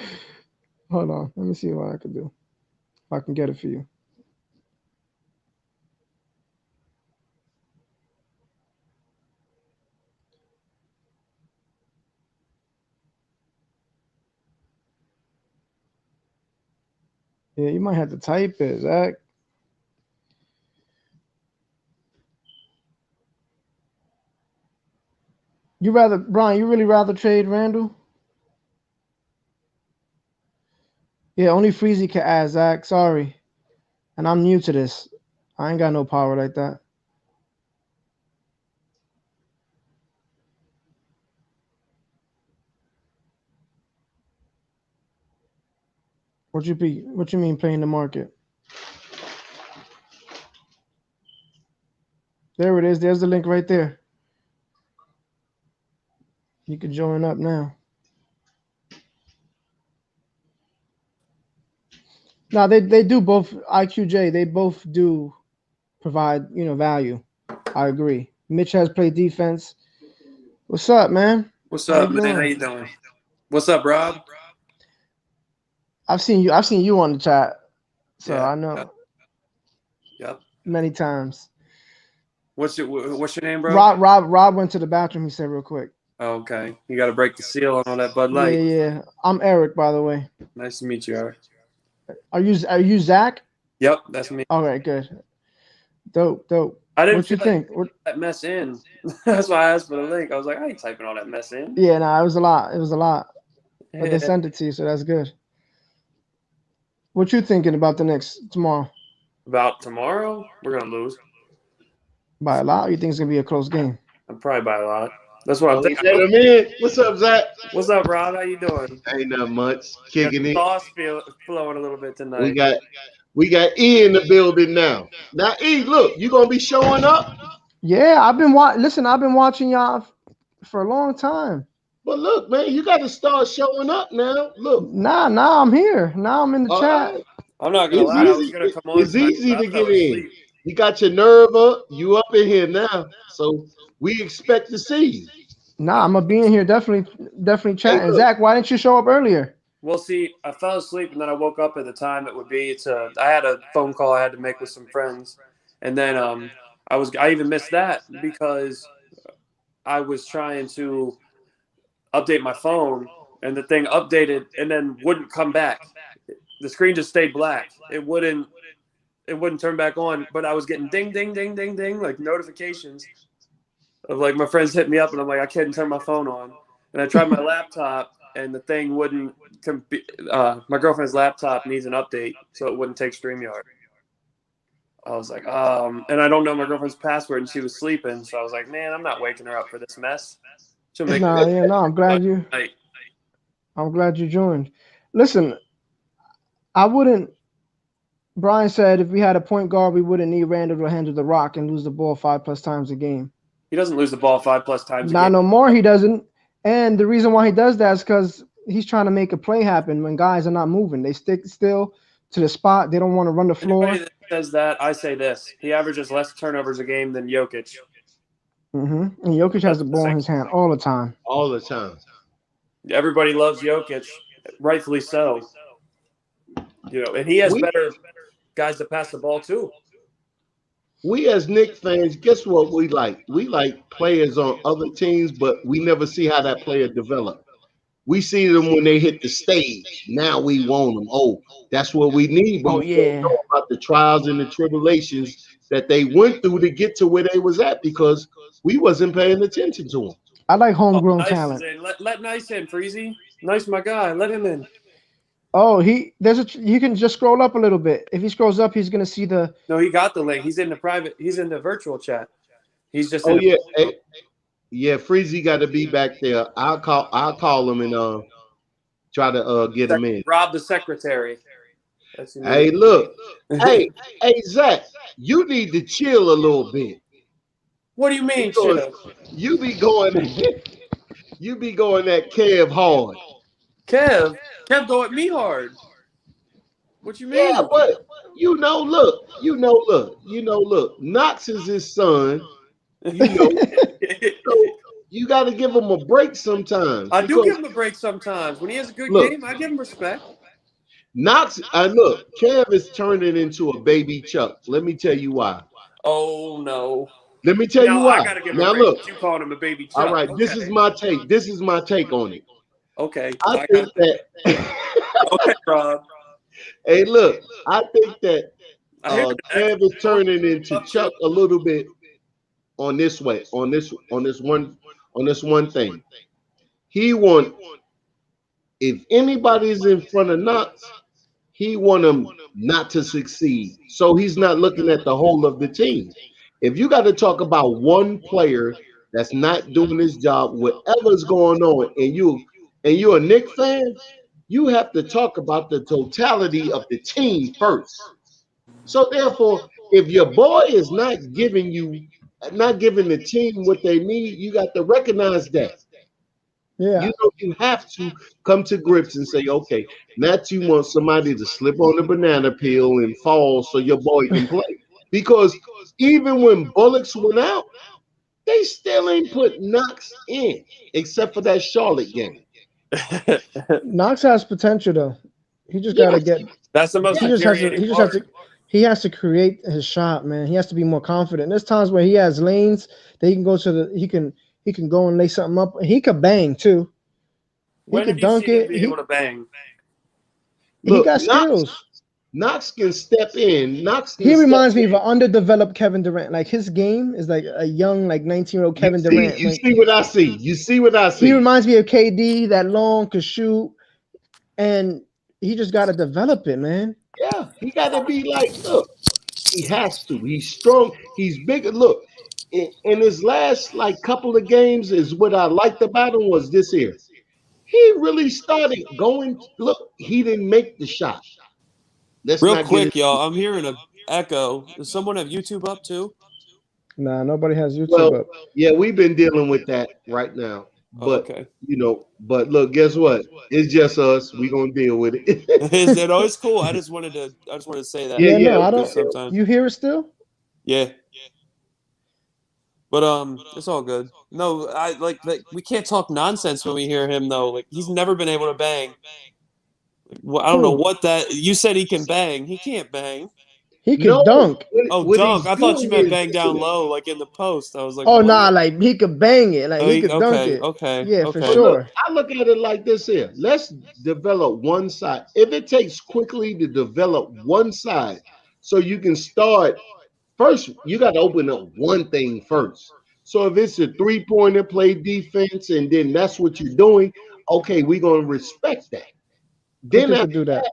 Hold on. Let me see what I can do. If I can get it for you. Yeah, you might have to type it, Zach. Brian, you really rather trade Randle? Yeah, only Freezy can add, Zach. Sorry. And I'm new to this. I ain't got no power like that. What you mean playing the market? There it is. There's the link right there. You can join up now. Now they do both IQJ. They both do provide value. I agree. Mitch has played defense. What's up, man? What's up, man? How you doing? What's up, Rob? I've seen you on the chat, so I know. Yep. Many times. What's your name, bro? Rob went to the bathroom. He said real quick. Oh, okay. You got to break the seal on all that Bud Light. Yeah. I'm Eric, by the way. Nice to meet you, Eric. Are you Zach? Yep, that's me. All right, good. Dope. I didn't What you feel like think? that mess in. That's why I asked for the link. I was like, I ain't typing all that mess in. Yeah, no, it was a lot. It was a lot. But they Yeah. sent it to you, so that's good. What you thinking about the Knicks tomorrow? About tomorrow, we're gonna lose By a lot? Or you think it's gonna be a close game? I'm probably by a lot. That's what I'm thinking. Let him in. What's up, Zach? What's up, Rob? How you doing? Ain't not much. Got Kicking the it. sauce flowing a little bit tonight. We got E in the building now. Now, E, look, you gonna be showing up? Yeah, I've been Listen, I've been watching y'all for a long time. But look, man, you got to start showing up now. Look. Nah, I'm here. Now I'm in the chat. Right. I'm not gonna lie. I was gonna come on. It's easy to get in. You got your nerve up. You up in here now, so we expect to see you. Nah, I'm gonna be in here definitely chatting. Hey, Zach, why didn't you show up earlier? Well, see, I fell asleep and then I woke up at the time it would be. I had a phone call I had to make with some friends, and then I even missed that because I was trying to update my phone, and the thing updated and then wouldn't come back. The screen just stayed black. It wouldn't turn back on, but I was getting ding, ding, ding, ding, ding, like notifications of like my friends hit me up, and I'm like, I couldn't turn my phone on. And I tried my laptop, and the thing wouldn't. My girlfriend's laptop needs an update, so it wouldn't take StreamYard. I was like, and I don't know my girlfriend's password, and she was sleeping, so I was like, man, I'm not waking her up for this mess. I'm glad you joined. Listen, I wouldn't. Brian said if we had a point guard, we wouldn't need Randle to handle the rock and lose the ball 5+ times a game. He doesn't lose the ball 5+ times a Not game. no more. He doesn't. And the reason why he does that is because he's trying to make a play happen when guys are not moving. They stick still to the spot. They don't want to run the floor. Anybody that says that, I say this: he averages less turnovers a game than Jokic. And Jokic has the ball in his hand all the time. All the time. Everybody loves Jokic, rightfully so. And he has better guys to pass the ball to. We as Knicks fans, guess what we like? We like players on other teams, but we never see how that player develop. We see them when they hit the stage. Now we want them. Oh, that's what we need. But we don't know about the trials and the tribulations that they went through to get to where they was at because we wasn't paying attention to them. I like homegrown talent. Let Nice in, Freezy. Nice, my guy. Let him in. Oh, you can just scroll up a little bit. If he scrolls up, he's gonna see the. No, he got the link. He's in the private. He's in the virtual chat. He's just. Yeah, Freezy got to be back there. I'll call him and try to get him in. Rob the secretary. Hey, look. hey, Zach, you need to chill a little bit. What do you mean, chill? You be going that Kev hard. Kev go at me hard. What you mean? Yeah, but look. Knox is his son. So you got to give him a break sometimes. I do give him a break sometimes. When he has a good game, I give him respect. Knox, Kev is turning into a baby Chuck. Let me tell you why. Oh no. Let me tell you why. I gotta give him now a break. look, you calling him a baby Chuck. All right, okay. This is my take on it. Okay. I think that. Okay, Rob. Hey, look, I think that Kev is turning into Chuck a little bit on this one thing. If anybody's in front of Knox, he want him not to succeed. So he's not looking at the whole of the team. If you got to talk about one player that's not doing his job, whatever's going on, and you're a Knicks fan, you have to talk about the totality of the team first. So therefore, if your boy is not giving the team what they need, you got to recognize that. Yeah. You have to come to grips and say, okay, not you want somebody to slip on the banana peel and fall so your boy can play. Because even when Bullocks went out, they still ain't put Knox in, except for that Charlotte game. Knox has potential though. He just got to get. That's the most. He has to create his shot, man. He has to be more confident. There's times where he has lanes that he can go to he can go and lay something up. He could bang too. He could dunk it. Be able to bang. He got skills. Knox can step in. Knox can He step reminds me in. of an underdeveloped Kevin Durant. Like his game is like a young, like 19-year-old Kevin Durant. You see what I see. You see what I see. He reminds me of KD, that long, could shoot, and he just got to develop it, man. Yeah, he got to be like, look, he has to. He's strong. He's big. Look, in his last like couple of games, is what I liked about him was this here. He really started going. Look, he didn't make the shot. Let's Real not quick, get it. y'all. I'm hearing an echo. Does someone have YouTube up too? Nah, nobody has YouTube Well, up. yeah, we've been dealing with that right now. But okay. But look, guess what? It's just us. We gonna deal with it. Is it always cool? I just wanted to say that. Yeah, no, I don't. Sometimes. You hear it still? Yeah. But it's all good. No, I like we can't talk nonsense when we hear him though. Like he's never been able to bang. Well, I don't know what that. You said he can bang. He can't bang. He can dunk. What dunk. he's I thought you doing meant is- bang down low, like in the post. I was like, Oh, what? nah, like he could bang it. Like he could dunk it. Okay. Yeah, for But sure. look, I look at it like this here. Let's develop one side. If it takes quickly to develop one side, so you can start first, you got to open up one thing first. So if it's a 3-pointer, play defense, and then that's what you're doing, okay, we're gonna respect that. Then Quickly after could do that.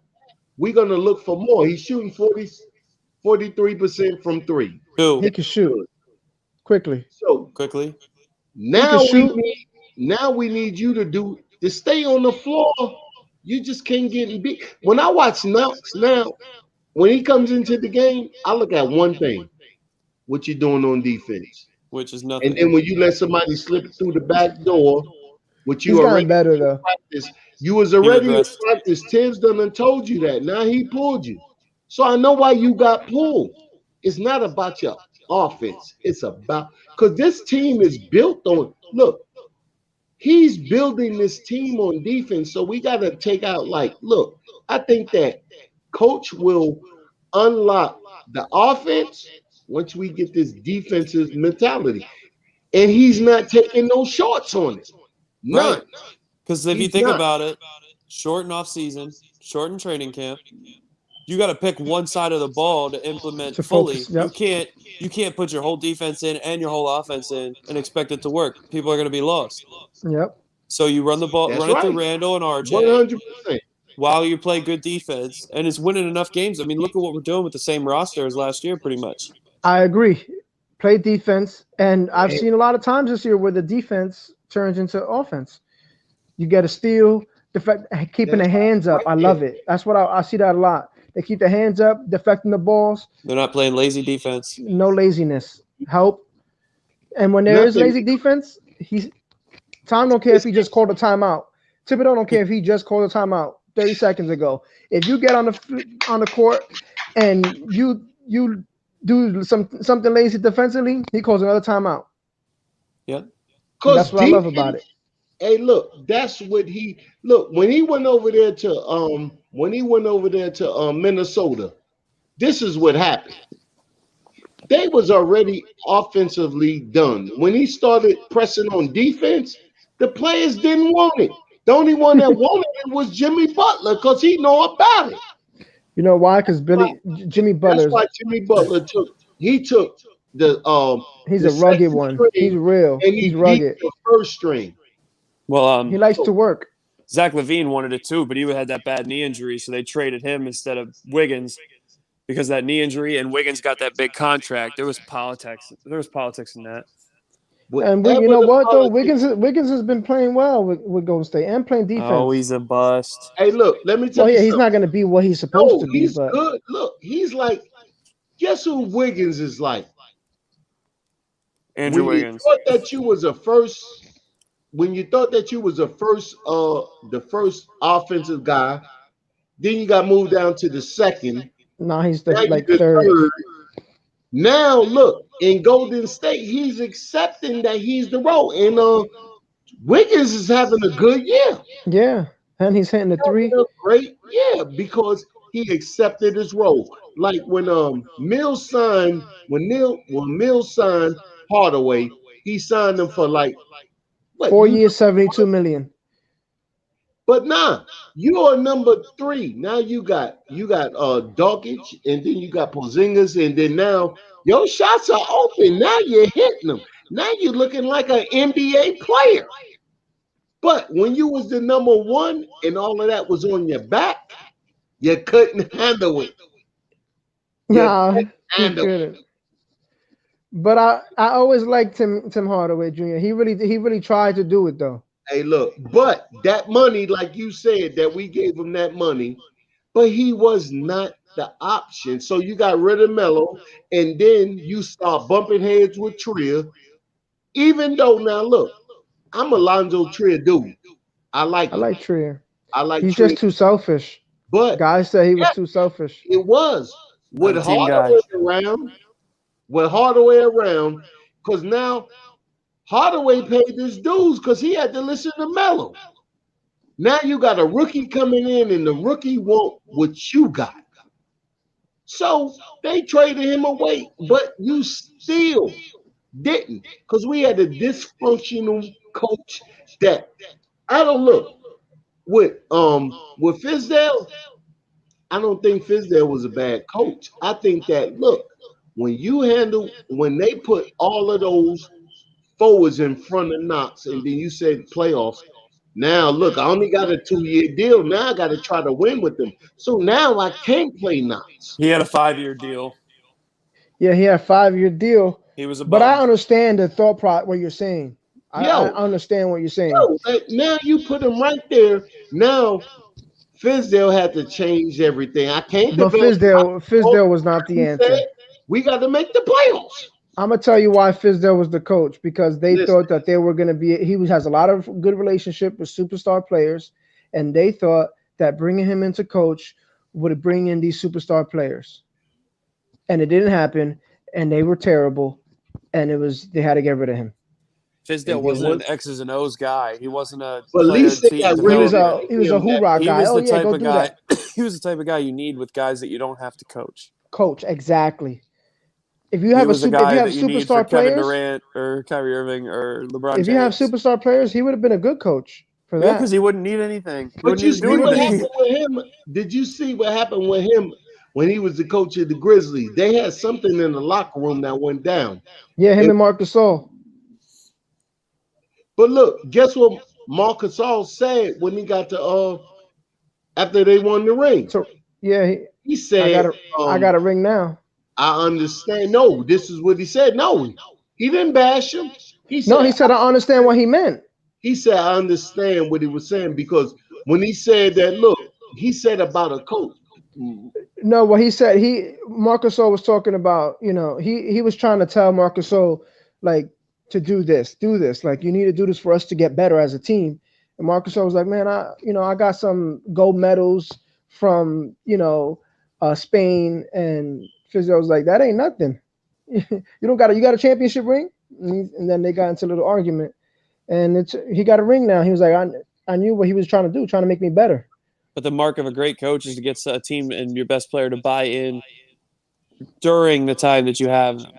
we're gonna look for more. He's shooting 43% from three. He can shoot quickly. So quickly. Now shoot. we need you to stay on the floor. You just can't get beat. When I watch Knox now, when he comes into the game, I look at one thing: what you doing on defense, which is nothing. and then when you let somebody slip through the back door, which you He's already gotten better though. practice, you was already in regressed. practice. Tibbs done told you that. Now he pulled you, so I know why you got pulled. It's not about your offense. It's about because this team is built on. Look, he's building this team on defense, so we got to take out. Like, look, I think that coach will unlock the offense once we get this defensive mentality, and he's not taking no shorts on it. None. Because if you think about it, shorten off season, shorten training camp. You got to pick one side of the ball to implement fully. Focus, yep. You can't put your whole defense in and your whole offense in and expect it to work. People are going to be lost. Yep. So you run the ball, That's run it through right. Randle and RJ 100%. while you play good defense, and it's winning enough games. I mean, look at what we're doing with the same roster as last year, pretty much. I agree. Play defense, and I've seen a lot of times this year where the defense turns into offense. You get a steal, keeping the hands up. I love it. That's what I see that a lot. They keep their hands up, deflecting the balls. They're not playing lazy defense. No laziness. Help. And when there is lazy defense, Tom don't care if he just called a timeout. Thibodeau don't care if he just called a timeout 30 seconds ago. If you get on the court and you do something lazy defensively, he calls another timeout. Yeah. That's what I love about it. Hey, look, that's what when he went over there to Minnesota, this is what happened. They was already offensively done. When he started pressing on defense, the players didn't want it. The only one that wanted it was Jimmy Butler because he know about it. You know why? Because Jimmy Butler. That's why Jimmy Butler took the He's the a rugged one. string, He's real. and He's rugged. The first string. Well, he likes to work. Zach LaVine wanted it too, but he had that bad knee injury, so they traded him instead of Wiggins because of that knee injury, and Wiggins got that big contract. There was politics. There was politics in that. And you know what though? Wiggins has been playing well with Golden State and playing defense. Oh, he's a bust. Hey, look, let me tell you. He's not going to be what he's supposed to be. He's but good. Look, he's like, guess who Wiggins is like? Andrew when Wiggins. You thought that you was the first offensive guy, then you got moved down to the second. No, he's Now like you're the third. Now look, in Golden State, he's accepting that he's the role, and Wiggins is having a good year. Yeah, and he's hitting the three. Great, yeah, because he accepted his role. Like when Mills signed Hardaway, he signed him for like what, 4 years, $72 million. But nah, you are number 3. Now you got Doncic, and then you got Porzingis, and then now your shots are open. Now you're hitting them. Now you're looking like an NBA player. But when you was the number 1 and all of that was on your back, you couldn't handle it. Nah, he couldn't. But I always liked Tim Hardaway Jr. He really tried to do it though. Hey, look, but that money, like you said, that we gave him that money, but he was not the option. So you got rid of Melo, and then you start bumping heads with Trier. Even though now look, I'm a Lonzo Trier dude. I like Trier. He's just too selfish. But guys said he was too selfish. It was with Hardaway around, because now Hardaway paid his dues because he had to listen to Melo. Now you got a rookie coming in, and the rookie want what you got. So they traded him away, but you still didn't, because we had a dysfunctional coach that I don't look with Fizdale. I don't think Fizdale was a bad coach. I think that look, when they put all of those forwards in front of Knox, and then you said playoffs. Now look, I only got a 2-year deal. Now I got to try to win with them. So now I can't play Knox. He had a 5-year deal. Yeah, he had a 5-year deal. He was a but I understand the thought process. What you're saying, I understand what you're saying. Now you put him right there. Now Fizdale had to change everything. I can't. But Fizdale was not the answer. We got to make the playoffs. I'm gonna tell you why Fizdale was the coach, because they thought that they were gonna be. He has a lot of good relationship with superstar players, and they thought that bringing him into coach would bring in these superstar players, and it didn't happen. And they were terrible, and they had to get rid of him. Fizdale wasn't an X's and O's guy. He wasn't a. But at least he was a hoorah guy. He was the type of guy. He was the type of guy you need with guys that you don't have to coach. Coach, exactly. If you have superstar players, Kevin Durant or Kyrie Irving or LeBron James. If you have superstar players, he would have been a good coach for that. Because he wouldn't need anything. But you see what happened with him? Did you see what happened with him when he was the coach of the Grizzlies? They had something in the locker room that went down. Yeah, him and Marc Gasol. But look, guess what Marc Gasol said when he got to after they won the ring? So, yeah, he said, I got a ring now. I understand. No, this is what he said. No, he didn't bash him. He said, I understand what he meant. He said, I understand what he was saying, because when he said that, look, he said about a coach. No, what he said, Marc Gasol was talking about, he was trying to tell Marc Gasol, like, to do this, like, you need to do this for us to get better as a team. And Marc Gasol was like, man, I got some gold medals from, Spain, and Fizdale was like, that ain't nothing. You got a championship ring? And then they got into a little argument, and he got a ring now. He was like, I knew what he was trying to do, trying to make me better. But the mark of a great coach is to get a team and your best player to buy in during the time that you have them.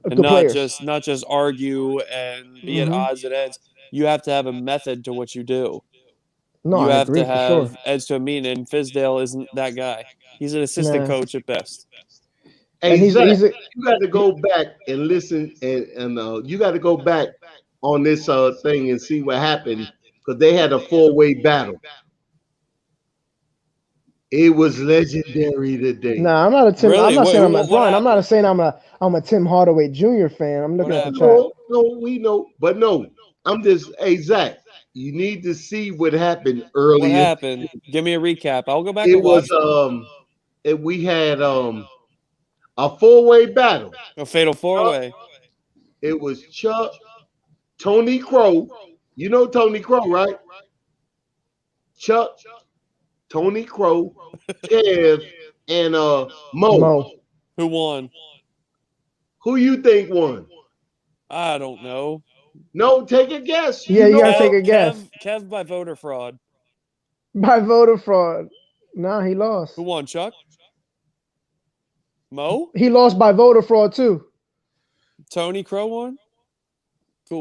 And not just argue and be at odds at ends. You have to have a method to what you do. No, you I have agree, to have for sure. edge to a mean, and Fizdale isn't that guy. He's an assistant coach at best. Hey, you got to go back and listen, and you got to go back on this thing and see what happened, because they had a 4-way battle. It was legendary today. Nah, I'm not a Tim. Really? I'm not saying I'm a Brian. I'm not saying I'm a Tim Hardaway Jr. fan. I'm looking at the chat. No, we know, but no, I'm just. Hey, Zach, you need to see what happened earlier. What happened? Give me a recap. I'll go back. It was we had a 4-way battle. A fatal 4-way. It was Chuck, Tony Crow. You know Tony Crow, right? Chuck, Tony Crow, Kev, and Mo. Who won? Who you think won? I don't know. No, take a guess. Yeah, you gotta take a guess. Kev by voter fraud. By voter fraud. Nah, he lost. Who won, Chuck? Mo? He lost by voter fraud too. Tony Crow won?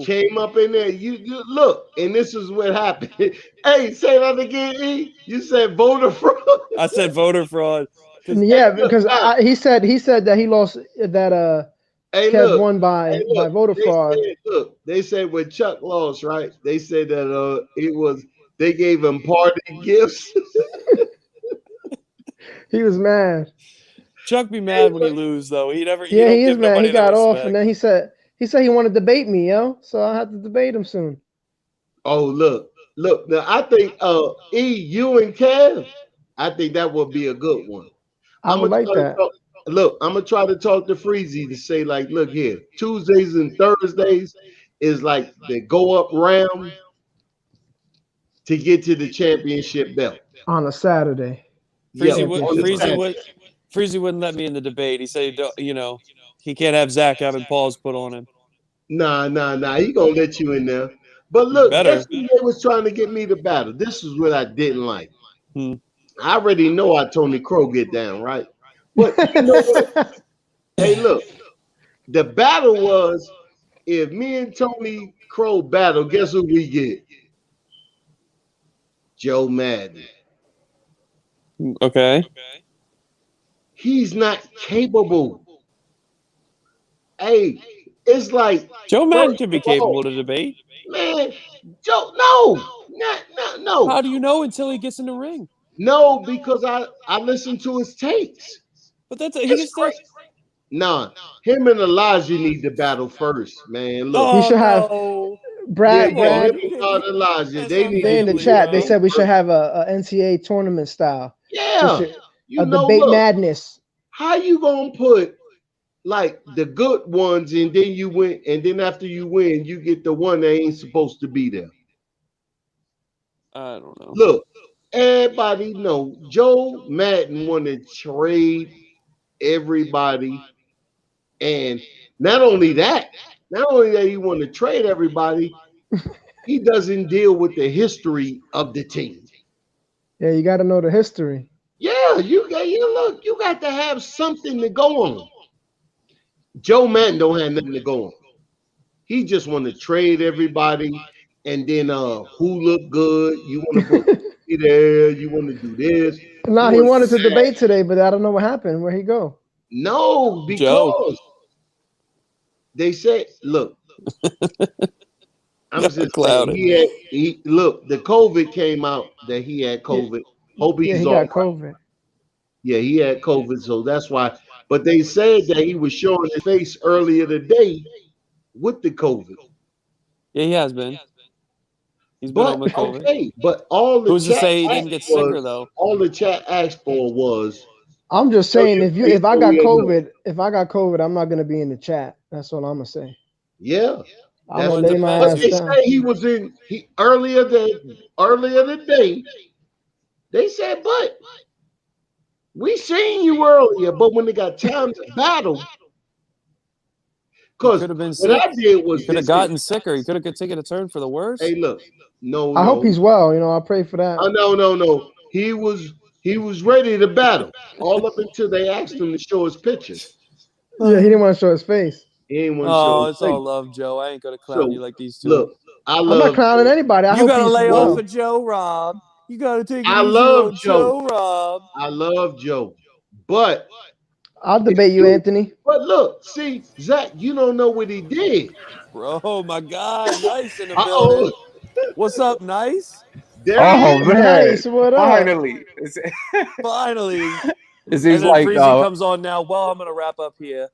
came up in there. You look, and this is what happened. Hey, say that again, E. You said voter fraud. I said voter fraud. Yeah, because he said that he lost that Hey, Kev look. won by voter fraud. They said when Chuck lost, right? They said that it was they gave him party gifts. He was mad. Chuck be mad when he lose though. He never. Yeah, he is give mad. He got off, and respect. then he said he wanted to debate me, yo. So I have to debate him soon. Oh, look. Now I think E, you and Kev, I think that would be a good one. I would like that. Look, I'm gonna try to talk to Freezy to say, like, look here, Tuesdays and Thursdays is like the go up round to get to the championship belt on a Saturday. Freezy wouldn't let me in the debate. He said, he can't have Zach having paws put on him. Nah. He gonna let you in there. But look, guess who they was trying to get me to battle? This is what I didn't like. I already know how Tony Crow get down, right? But you know what? Hey, look, the battle was if me and Tony Crow battle, guess who we get? Joe Madden. Okay. He's not capable. Hey, it's like Joe Madden can be capable to debate. Man, Joe, no. How do you know until he gets in the ring? No, because I listened to his takes. But that's he can still. Nah, him and Elijah need to battle first, man. Look, we should have Brad. Elijah. They in the chat. They said we should have a NCAA tournament style. Yeah, a debate madness. How you gonna put like the good ones and then you win, and then after you win, you get the one that ain't supposed to be there? I don't know. Look, everybody know Joe Madden want to trade everybody, and not only that he want to trade everybody, he doesn't deal with the history of the team. Yeah, you got to know the history. Yeah, you got to have something to go on. Joe Madden don't have nothing to go on. He just want to trade everybody, and then who look good? You want to put there? You want to do this? No, he wanted to debate today, but I don't know what happened. Where'd he go? No, because they said, look, I'm just saying, look, the COVID came out that he had COVID. Hope he's he got COVID. Yeah, he had COVID, so that's why. But they said that he was showing his face earlier today with the COVID. Yeah, he has been. He's been on with COVID. Okay, but all the who's to say he didn't get sicker though? All the chat asked for was. I'm just saying, if I got COVID, I'm not gonna be in the chat. That's what I'm gonna say. Yeah. I'm gonna lay my ass down. Say he was in earlier today. They said, but we seen you earlier, but when they got time to battle, because what I did was he could have gotten sicker. He could have taken a turn for the worse. Hey, look, no. I hope he's well. I pray for that. No. He was ready to battle all up until they asked him to show his pictures. Yeah, he didn't want to show his face. He didn't want to show his it's face. all love, Joe. I ain't gonna clown you like these two. Look, I'm not clowning anybody. I you hope gotta he's lay well. off of Joe, Rob. You gotta take it I easy love on Joe, Rob. I love Joe, but I'll debate you, Anthony. But look, see, Zach, you don't know what he did. Bro, my God, Nice in the building. What's up, Nice? Man, Nice, what up? Finally. Finally. It seems and then like Freezy comes on now. Well, I'm gonna wrap up here.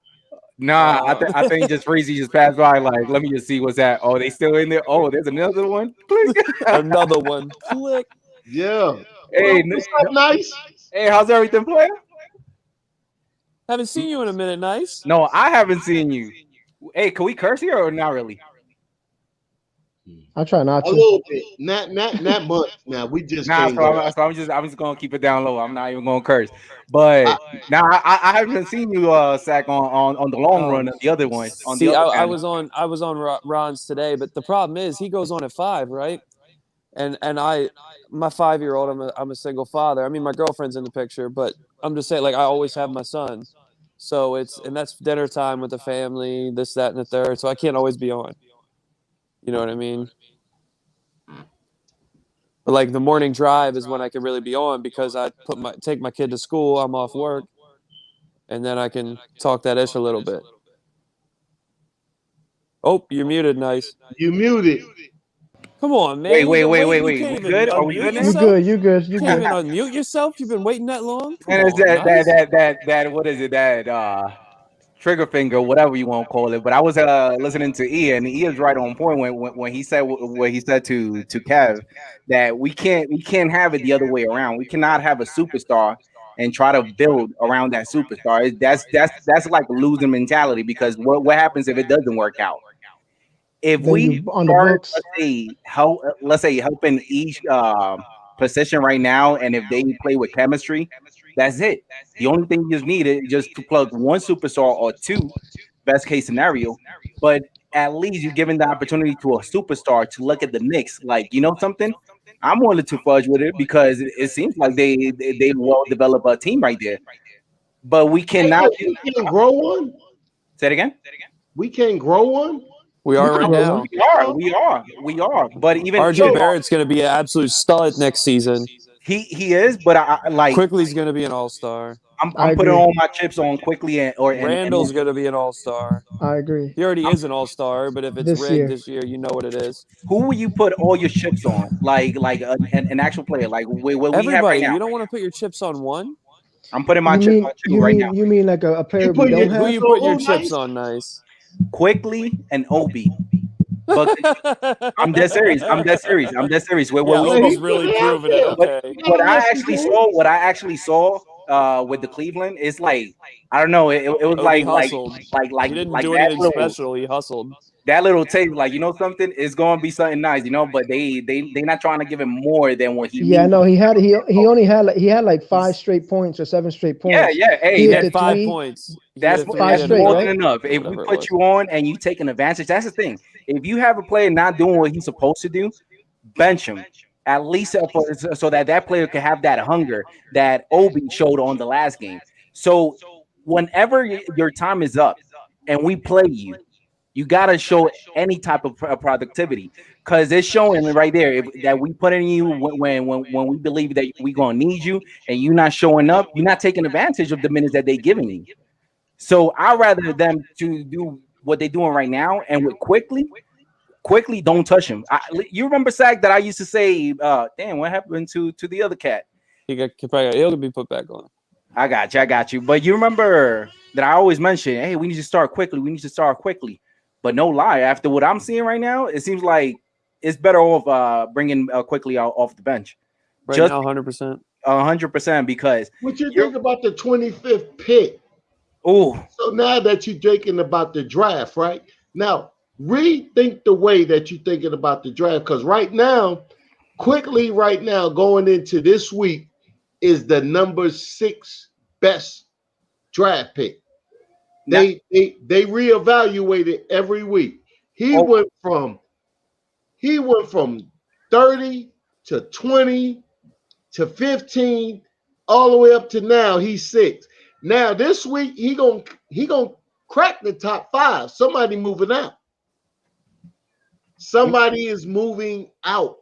Nah, I think just Freezy just passed by. Like, let me just see what's that. Oh, they still in there. Oh, there's another one. Click. Another one. Click. Yeah. Hey, what's up, Nice? Hey, how's everything, player? Haven't seen you in a minute, Nice. No, I haven't seen you. Hey, can we curse here or not really? I try not to. A little bit, not much. Now we just I'm just gonna keep it down low. I'm not even gonna curse. But I haven't seen you Sack on the long run of the other one. See, I was on Ron's today, but the problem is he goes on at 5, right? And my 5-year-old, I'm a single father. I mean, my girlfriend's in the picture, but I'm just saying, like, I always have my son. So that's dinner time with the family, this, that, and the third. So I can't always be on. You know what I mean? But like the morning drive is when I can really be on because I take my kid to school. I'm off work, and then I can talk that ish a little bit. Oh, you're muted. Nice. You muted. Come on, man. Wait. You We can't even good? Are we unmute good now? You yourself. good? You good? You You can't good? even unmute yourself. You've been waiting that long. Come And it's on, nice. that what is it? That trigger finger, whatever you want to call it. But I was listening to Ian, and Ian's right on point when he said what he said to Kev that we can't have it the other way around. We cannot have a superstar and try to build around that superstar. That's like a losing mentality because what happens if it doesn't work out? If Then we you on the start, books. let's say helping each position right now, and if they play with chemistry, that's it. The only thing you just need is just to plug one superstar or two, best case scenario. But at least you're giving the opportunity to a superstar to look at the Knicks. Like, you know something? I'm willing to fudge with it because it seems like they well develop a team right there. But we cannot. We can't grow one. Say it again. We can't grow one. We are right now. We are. But even RJ Barrett's going to be an absolute stud next season. He is, but I like Quickly's going to be an all-star. I'm putting all my chips on Quickley and Randall's going to be an all-star. I agree. He already is an all-star, but if it's This rigged year. this year, you know what it is. Who will you put all your chips on? Like an actual player, like what we have right Everybody, now. you don't want to put your chips on one? I'm putting my chips on two right now. You mean like a player we don't have? Who you put your chips on, nice? Quickly and Obi. But I'm dead serious. Where Obi's really proving it. Okay. What I actually saw with the Cleveland is like I don't know. It was Obi like hustled. like he didn't like do that anything little, special. He hustled. That little tape, like you know something, is going to be something nice, you know. But they not trying to give him more than what he. Yeah, no, he only had like 5 straight points or 7 straight points. Yeah. Hey, he had 5 points. That's five straight, more right? than enough. If we put you on and you take an advantage, that's the thing. If you have a player not doing what he's supposed to do, bench him at least so that player can have that hunger that Obi showed on the last game. So whenever your time is up and we play you, you gotta show any type of productivity because it's showing right there that we put in you when we believe that we gonna need you and you not showing up, you're not taking advantage of the minutes that they giving you. So I'd rather them to do what they're doing right now and with Quickley, don't touch him. You remember Sack that I used to say, damn, what happened to the other cat? He'll be put back on. I got you. But you remember that I always mention, hey, we need to start quickly. But no lie, after what I'm seeing right now, it seems like it's better off bringing Quickley out off the bench. Right now, 100%. 100% because. What you think about the 25th pick? Oh. So now that you're thinking about the draft, right? Now, rethink the way that you're thinking about the draft because right now, Quickley right now going into this week is the number 6 best draft pick. They reevaluate it every week. He went from 30 to 20 to 15 all the way up to now he's 6. Now this week he gonna crack the top 5. Somebody moving out. Somebody is moving out.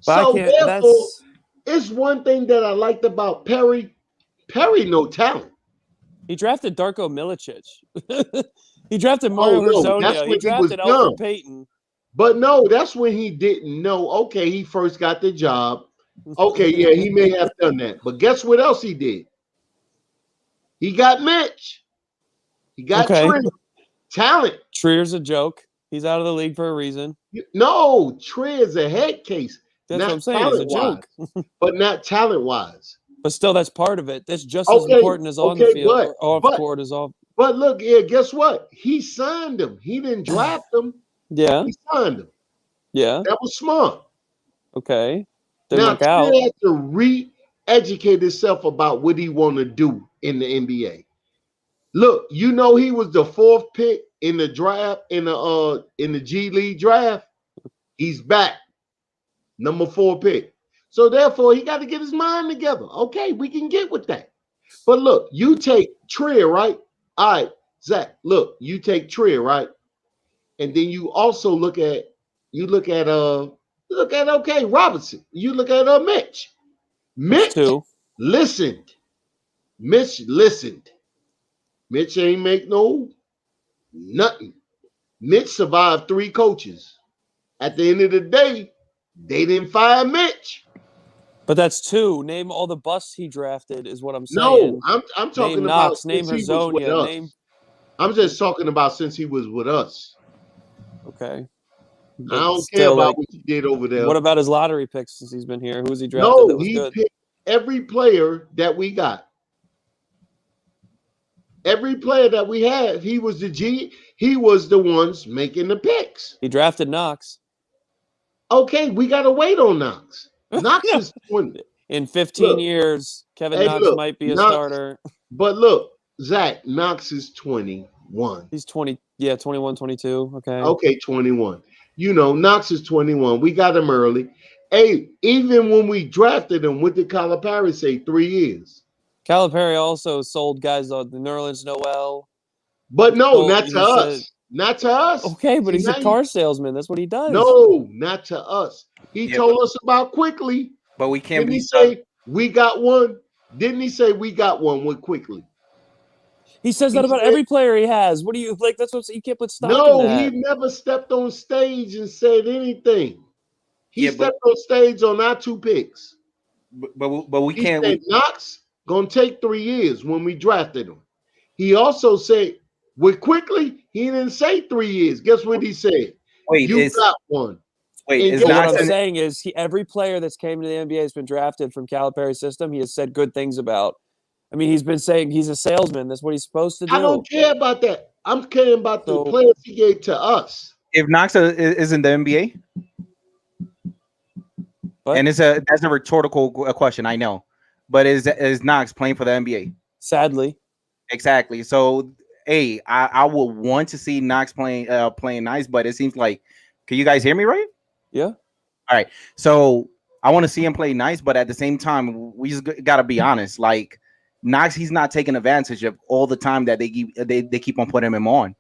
But so therefore, it's one thing that I liked about Perry. Perry no talent. He drafted Darko Milicic. He drafted Mario Hezonja. He drafted Elfrid Payton. But no, that's when he didn't know. Okay, he first got the job. Okay, yeah, he may have done that. But guess what else he did? He got Mitch. He got Trier. Talent. Trier's a joke. He's out of the league for a reason. No, Trier's a head case. That's what I'm saying. It's a joke. But not talent-wise. But still, that's part of it. That's just as important as on the field or off the court as off. But look, yeah, guess what? He signed him. He didn't draft him. Yeah. He signed him. Yeah. That was smart. Okay. Now, he had to re-educate himself about what he want to do in the NBA. Look, you know he was the 4th pick in the draft, in the G League draft. He's back. Number 4 pick. So therefore, he got to get his mind together. Okay, we can get with that. But look, you take Trier, right? All right, Zach, look, you take Trier, right? and then you also look at okay Robinson. You look at Mitch. Mitch listened. Mitch listened. Mitch ain't make nothing. Mitch survived 3 coaches. At the end of the day, they didn't fire Mitch. But that's 2. Name all the busts he drafted is what I'm No, saying. I'm talking name about Knox, name since he was with Herzonia, us. name. I'm just talking about since he was with us. Okay. I don't care about what he did over there. What about his lottery picks since he's been here? Who's he drafted No, that was he good? picked every player that we got. Every player that we had, he was the G. He was the ones making the picks. He drafted Knox. Okay, we got to wait on Knox. Knox is 20. In 15 years, Kevin Knox might be a starter. But look, Zach, Knox is 21. He's 20. Yeah, 21, 22. Okay. Okay, 21. You know, Knox is 21. We got him early. Hey, even when we drafted him, what did Calipari say? 3 years. Calipari also sold guys on the Nerlens Noel. But no, not to us. Not to us. Okay, but he's a car salesman. That's what he does. No, not to us. He told us about Quickley. But we can't Didn't he say we got one? Didn't he say we got one with Quickley? He says that about every player he has. What do you like? That's what you can't put stock in that. He never stepped on stage and said anything. He stepped on stage on our 2 picks. But we can't. He said Knox gonna take 3 years when we drafted him. He also said with Quickley, he didn't say 3 years. Guess what he said? Wait, you got one. Wait, what I'm saying is every player that's came to the NBA has been drafted from Calipari's system. He has said good things about. I mean, he's been saying he's a salesman. That's what he's supposed to do. I don't care about that. I'm caring about the players he gave to us. If Knox is in the NBA, and that's a rhetorical question, I know, but is Knox playing for the NBA? Sadly, exactly. So, hey, I would want to see Knox playing nice, but it seems like, can you guys hear me right? Yeah. All right. So I want to see him play nice, but at the same time, we just got to be honest. Like Knox, he's not taking advantage of all the time that they keep on putting him on.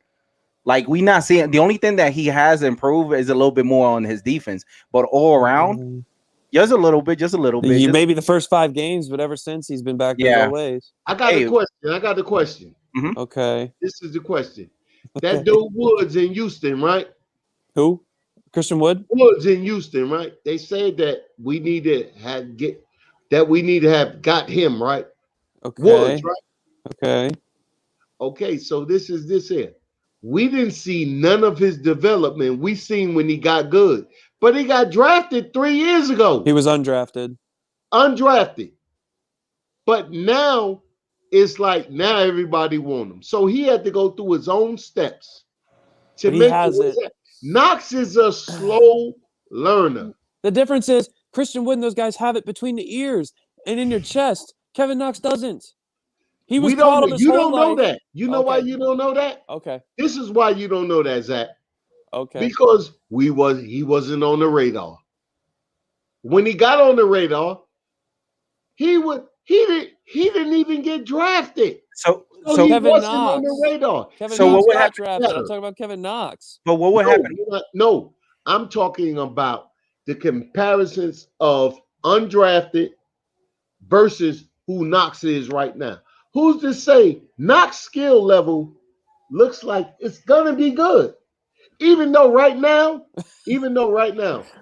Like we not seeing, the only thing that he has improved is a little bit more on his defense, but all around, just a little bit. Maybe the first 5 games, but ever since he's been back to his old ways. I got a question. Mm-hmm. Okay. This is the question. That dude Woods in Houston, right? Who? Christian Wood? Woods in Houston, right? They said that we need to have got him, right? Okay. Woods, right? Okay. Okay, so this here. We didn't see none of his development. We seen when he got good. But he got drafted 3 years ago. He was undrafted. But now it's like now everybody want him. So he had to go through his own steps to make it. Knox is a slow learner. The difference is Christian Wood and those guys have it between the ears and in your chest. Kevin Knox doesn't. He was caught up his You whole don't know life. that. You know why you don't know that? Okay. This is why you don't know that, Zach. Okay. Because he wasn't on the radar. When he got on the radar, he didn't even get drafted. So he Kevin wasn't Knox on the radar. Kevin Knox what got drafted. I'm talking about Kevin Knox. But what would happen? No, I'm talking about the comparisons of undrafted versus who Knox is right now. Who's to say Knox skill level looks like it's gonna be good? Even though right now,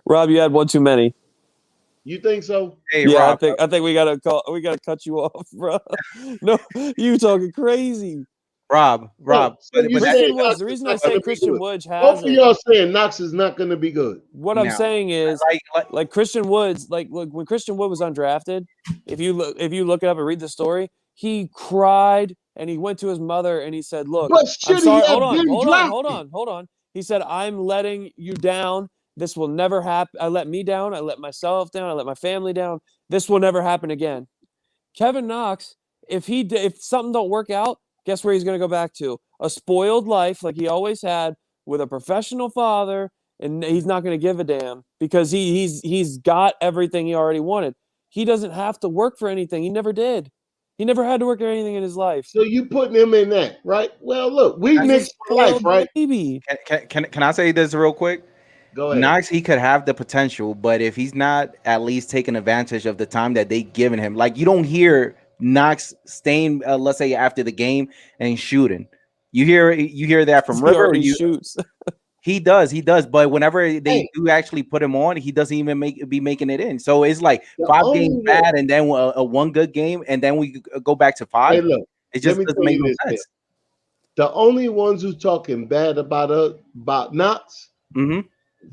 Rob, you had one too many. You think so? Hey, yeah, Rob, I think we gotta cut you off, bro. No, you talking crazy. Rob. Christian Woods. The reason I say Christian Woods has both of y'all saying Knox is not going to be good. What I'm saying is, like Christian Woods, like when Christian Wood was undrafted, if you look it up and read the story, he cried and he went to his mother and he said, "Look, I'm sorry. Hold on. He said, I'm letting you down. This will never happen. I let me down. I let myself down. I let my family down. This will never happen again." Kevin Knox, if something don't work out, guess where he's going to go back to? A spoiled life like he always had with a professional father, and he's not going to give a damn because he's got everything he already wanted. He doesn't have to work for anything. He never did. He never had to work at anything in his life. So you putting him in that, right? Well, look, we Knicks for life, right? Baby. Can I say this real quick? Go ahead. Knox, he could have the potential, but if he's not at least taking advantage of the time that they given him, like you don't hear Knox staying, let's say after the game and shooting. You hear that from River. He shoots. He does. But whenever they do actually put him on, he doesn't even be making it in. So it's like 5 games bad, and then a 1 good game, and then we go back to 5. Hey, look, it just doesn't make no sense. The only ones who talking bad about Knox,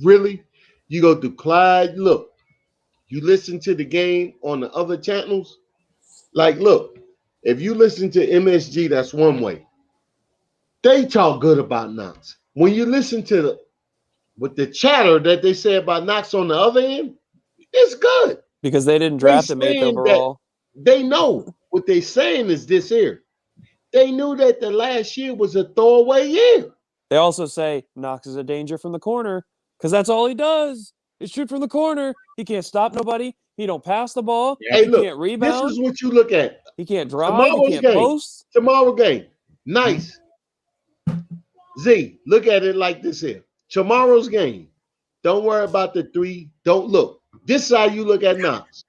really, you go through Clyde. Look, you listen to the game on the other channels. Like, look, if you listen to MSG, that's one way. They talk good about Knox. When you listen to the chatter that they say about Knox on the other end, it's good. Because they didn't draft him 8th overall. They know what they're saying is this here. They knew that the last year was a throwaway year. They also say Knox is a danger from the corner because that's all he does is shoot from the corner. He can't stop nobody. He don't pass the ball. Hey, he can't rebound. This is what you look at. He can't drive. He can't post. Tomorrow game. Nice. Z, look at it like this here. Tomorrow's game. Don't worry about the 3. Don't look. This is how you look at Knox.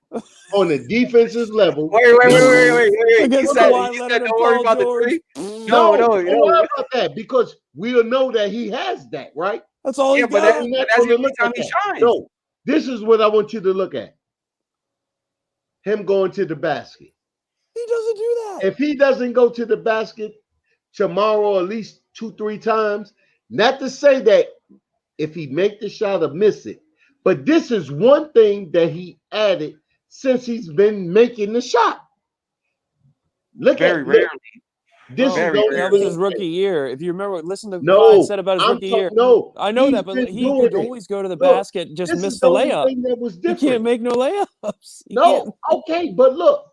On the defensive level. Wait. You said don't worry about the 3? No. Don't worry about that because we'll know that he has that, right? That's all he got. But that's the only time he shines. No, this is what I want you to look at. Him going to the basket. He doesn't do that. If he doesn't go to the basket tomorrow at least 2-3 times, not to say that if he make the shot or miss it, but this is one thing that he added since he's been making the shot. Look very rarely. That was his rookie year. If you remember, listen to what Clyde said about his rookie year. No, I know that, but he could always go to the basket, just miss the layup. He can't make no layups. Okay, but look,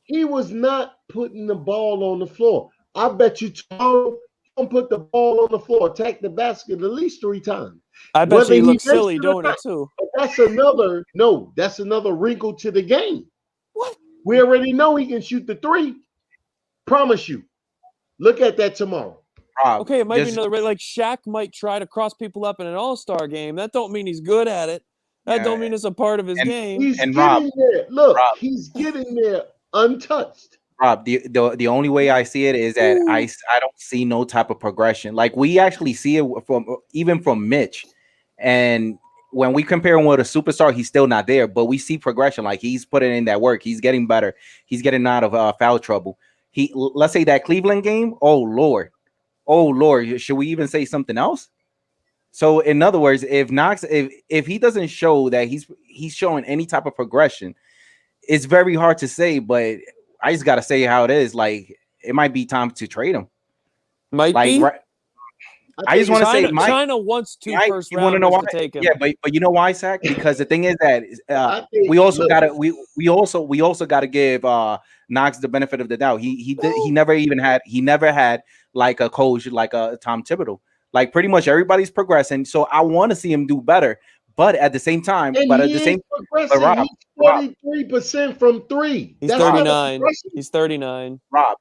he was not putting the ball on the floor. I bet you tomorrow he'll put the ball on the floor, attack the basket at least 3 times. I bet you he looks silly doing it too. That's another wrinkle to the game. What? We already know he can shoot the 3. Promise you. Look at that tomorrow. Okay, it might be another like Shaq might try to cross people up in an all-star game. That don't mean he's good at it. That don't mean it's a part of his game. He's getting there. Look, he's getting there untouched. Rob, the only way I see it is that I don't see no type of progression. Like we actually see it from Mitch, and when we compare him with a superstar, he's still not there. But we see progression. Like he's putting in that work. He's getting better. He's getting out of foul trouble. Let's say that Cleveland game. Oh Lord, should we even say something else? So in other words, if Knox, if he doesn't show that he's showing any type of progression, it's very hard to say. But I just gotta say how it is. Like it might be time to trade him. Might be. Right, I just want to say, China wants 2 first rounders to take him. Yeah, but you know why, Zach? Because the thing is that we also gotta give Knox the benefit of the doubt. He never had like a coach like a Tom Thibodeau. Like pretty much everybody's progressing. So I want to see him do better. But at the same time, he's 43% from 3. He's 39. He's 39. Rob.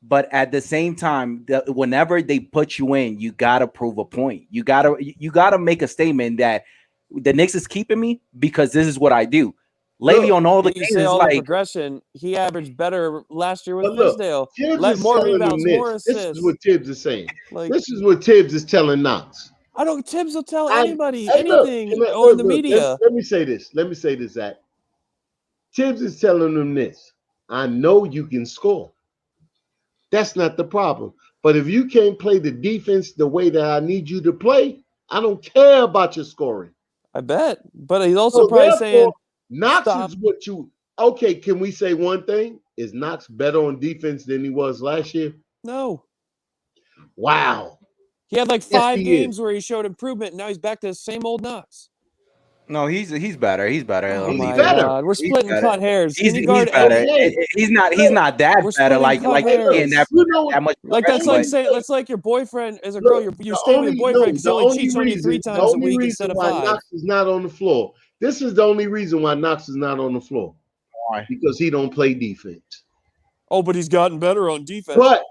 But at the same time, whenever they put you in, you gotta prove a point. You gotta make a statement that the Knicks is keeping me because this is what I do. Lately on all the games, like progression, he averaged better last year with Fisdale. More rebounds, more assists. This is what Tibbs is saying. This is what Tibbs is telling Knox. Tibbs will tell anybody anything on the media. Let me say this, Zach. Tibbs is telling them this. I know you can score. That's not the problem. But if you can't play the defense the way that I need you to play, I don't care about your scoring. I bet. But he's also probably saying Knox is what you okay. Can we say one thing? Is Knox better on defense than he was last year? No. Wow. He had like 5 games where he showed improvement, and now he's back to the same old Knox. No, he's better. He's better. Oh my God. We're splitting cut hairs. He's better. He's not that better. Like that much. Like that's like saying that's like your boyfriend as a girl. You're staying with your boyfriend because he only cheats on you 3 times a week instead of 5. Knox is not on the floor. This is the only reason why Knox is not on the floor. Why? Because he don't play defense. Oh, but he's gotten better on defense. But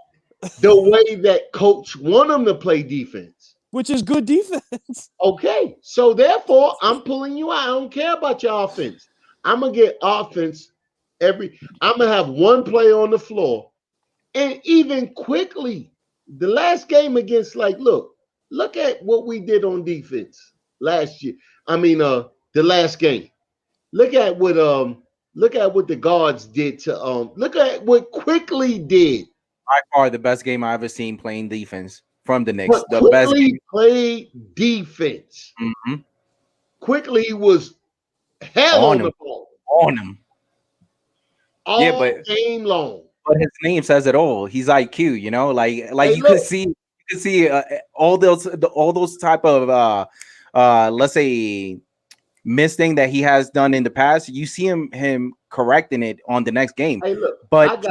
the way that coach want him to play defense. Which is good defense. Okay. So therefore, I'm pulling you out. I don't care about your offense. I'm going to get offense I'm going to have one play on the floor. And even Quickley, the last game against, look at what we did on defense last year. I mean, the last game. Look at what the guards did to look at what Quickley did. By far the best game I ever seen playing defense from the Knicks. But The best Quickley game. played defense. Mm-hmm. Quickley was hell on the ball. On him. All game long. But his name says it all. He's IQ, like Hey, you could see all those type of let's say missed thing that he has done in the past. You see him correcting it on the next game. Hey, look, but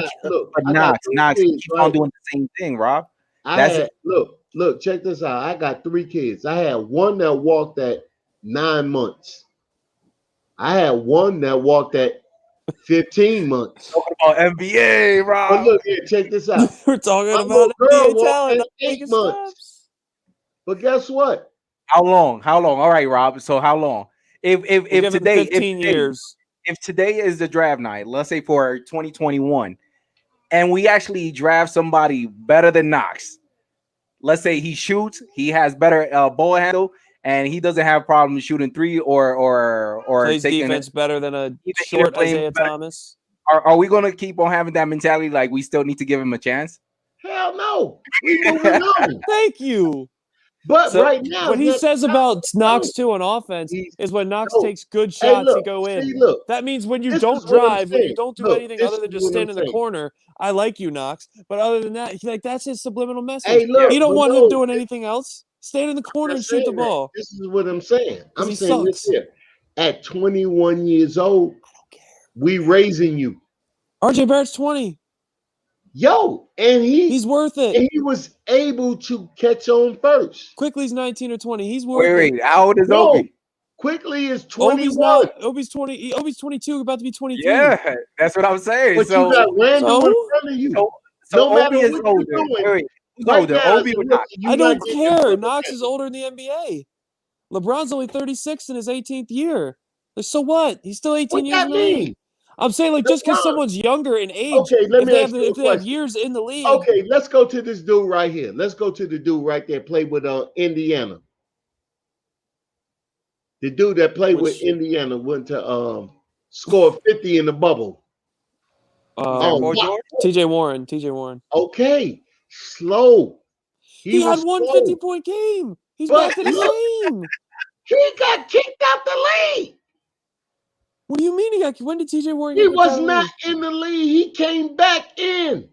Knox kids, keeps on doing the same thing, Rob. Look, check this out. I got 3 kids. I had one that walked at 9 months. I had one that walked at 15 months. Talking about NBA, Rob. But look here, check this out. We're talking My about little girl NBA walked talent. at 8 months. But guess what? How long? All right, Rob. So how long? If today, 15 years. If today is the draft night, let's say for 2021, and we actually draft somebody better than Knox. Let's say he shoots, he has better ball handle, and he doesn't have problems shooting 3 or plays taking defense better than a either short playing Isaiah better. Thomas. Are we going to keep on having that mentality like we still need to give him a chance? Hell no. We moving on. Thank you. But right now, what he says about Knox too on offense is when Knox takes good shots to go in. That means when you don't drive, when you don't do anything other than just stand in the corner, I like you, Knox. But other than that, that's his subliminal message. Hey, look, you don't want no, him doing anything else. Stand in the corner and shoot the ball. This is what I'm saying. I'm he saying sucks. this here. At 21 years old, we raising you. RJ Barrett's 20. Yo, and he's worth it. And he was able to catch on first. Quickly's 19 or 20. He's worth it. Wait, how old is Obi? Quickly is 21. Obi's 20. Obi's 22, about to be 23. Yeah, that's what I'm saying. But so, you got Randle in so- front of you. so no matter Obi is what older. you're doing. Wait, who's Right older? now, Obi or look, Knox? you I don't not getting care. it. Knox is older in the NBA. LeBron's only 36 in his 18th year. So what? He's still 18 What years that in the league. mean? I'm saying, like, just because LeBron. someone's younger in age, Okay, let me ask you a if they have question. years in the league. Okay, let's go to this dude right here. Let's go to the dude right there, played with Indiana. The dude that played with Indiana went to score 50 in the bubble. TJ Warren. Okay, slow. He had was one slow. 50-point game. He's But back to the same. He got kicked out the league. What do you mean when did TJ Warren He get kicked was out of the not league? in the league. He came back in.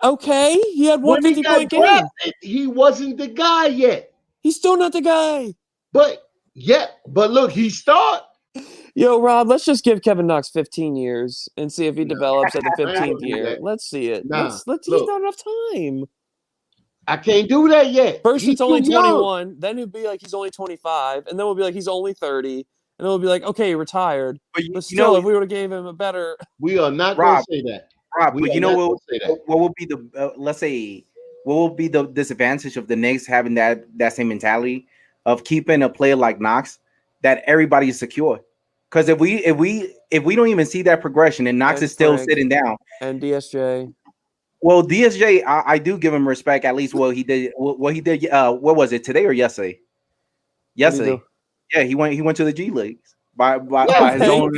Okay, he had one When he got 50-point game. drafted, he wasn't the guy yet. He's still not the guy. But look, he started. Yo, Rob, let's just give Kevin Knox 15 years and see if he develops at the 15th year. Let's see it. Let's he's not enough time. I can't do that yet. First, He's it's only too young. 21. Then it'll be like he's only 25. And then we'll be like he's only 30. And then we'll be like, okay, he retired. But still, if we would have gave him a better... We are not going to say that. Rob, but you know what will be the, let's say, what will be the disadvantage of the Knicks having that same mentality of keeping a player like Knox that everybody is secure? Because if we don't even see that progression and Knox is still sitting down. And DSJ. Well, DSJ, I do give him respect. At least what he did. What he did. What was it, today or yesterday? Yesterday. Yeah, he went to the G Leagues by his own.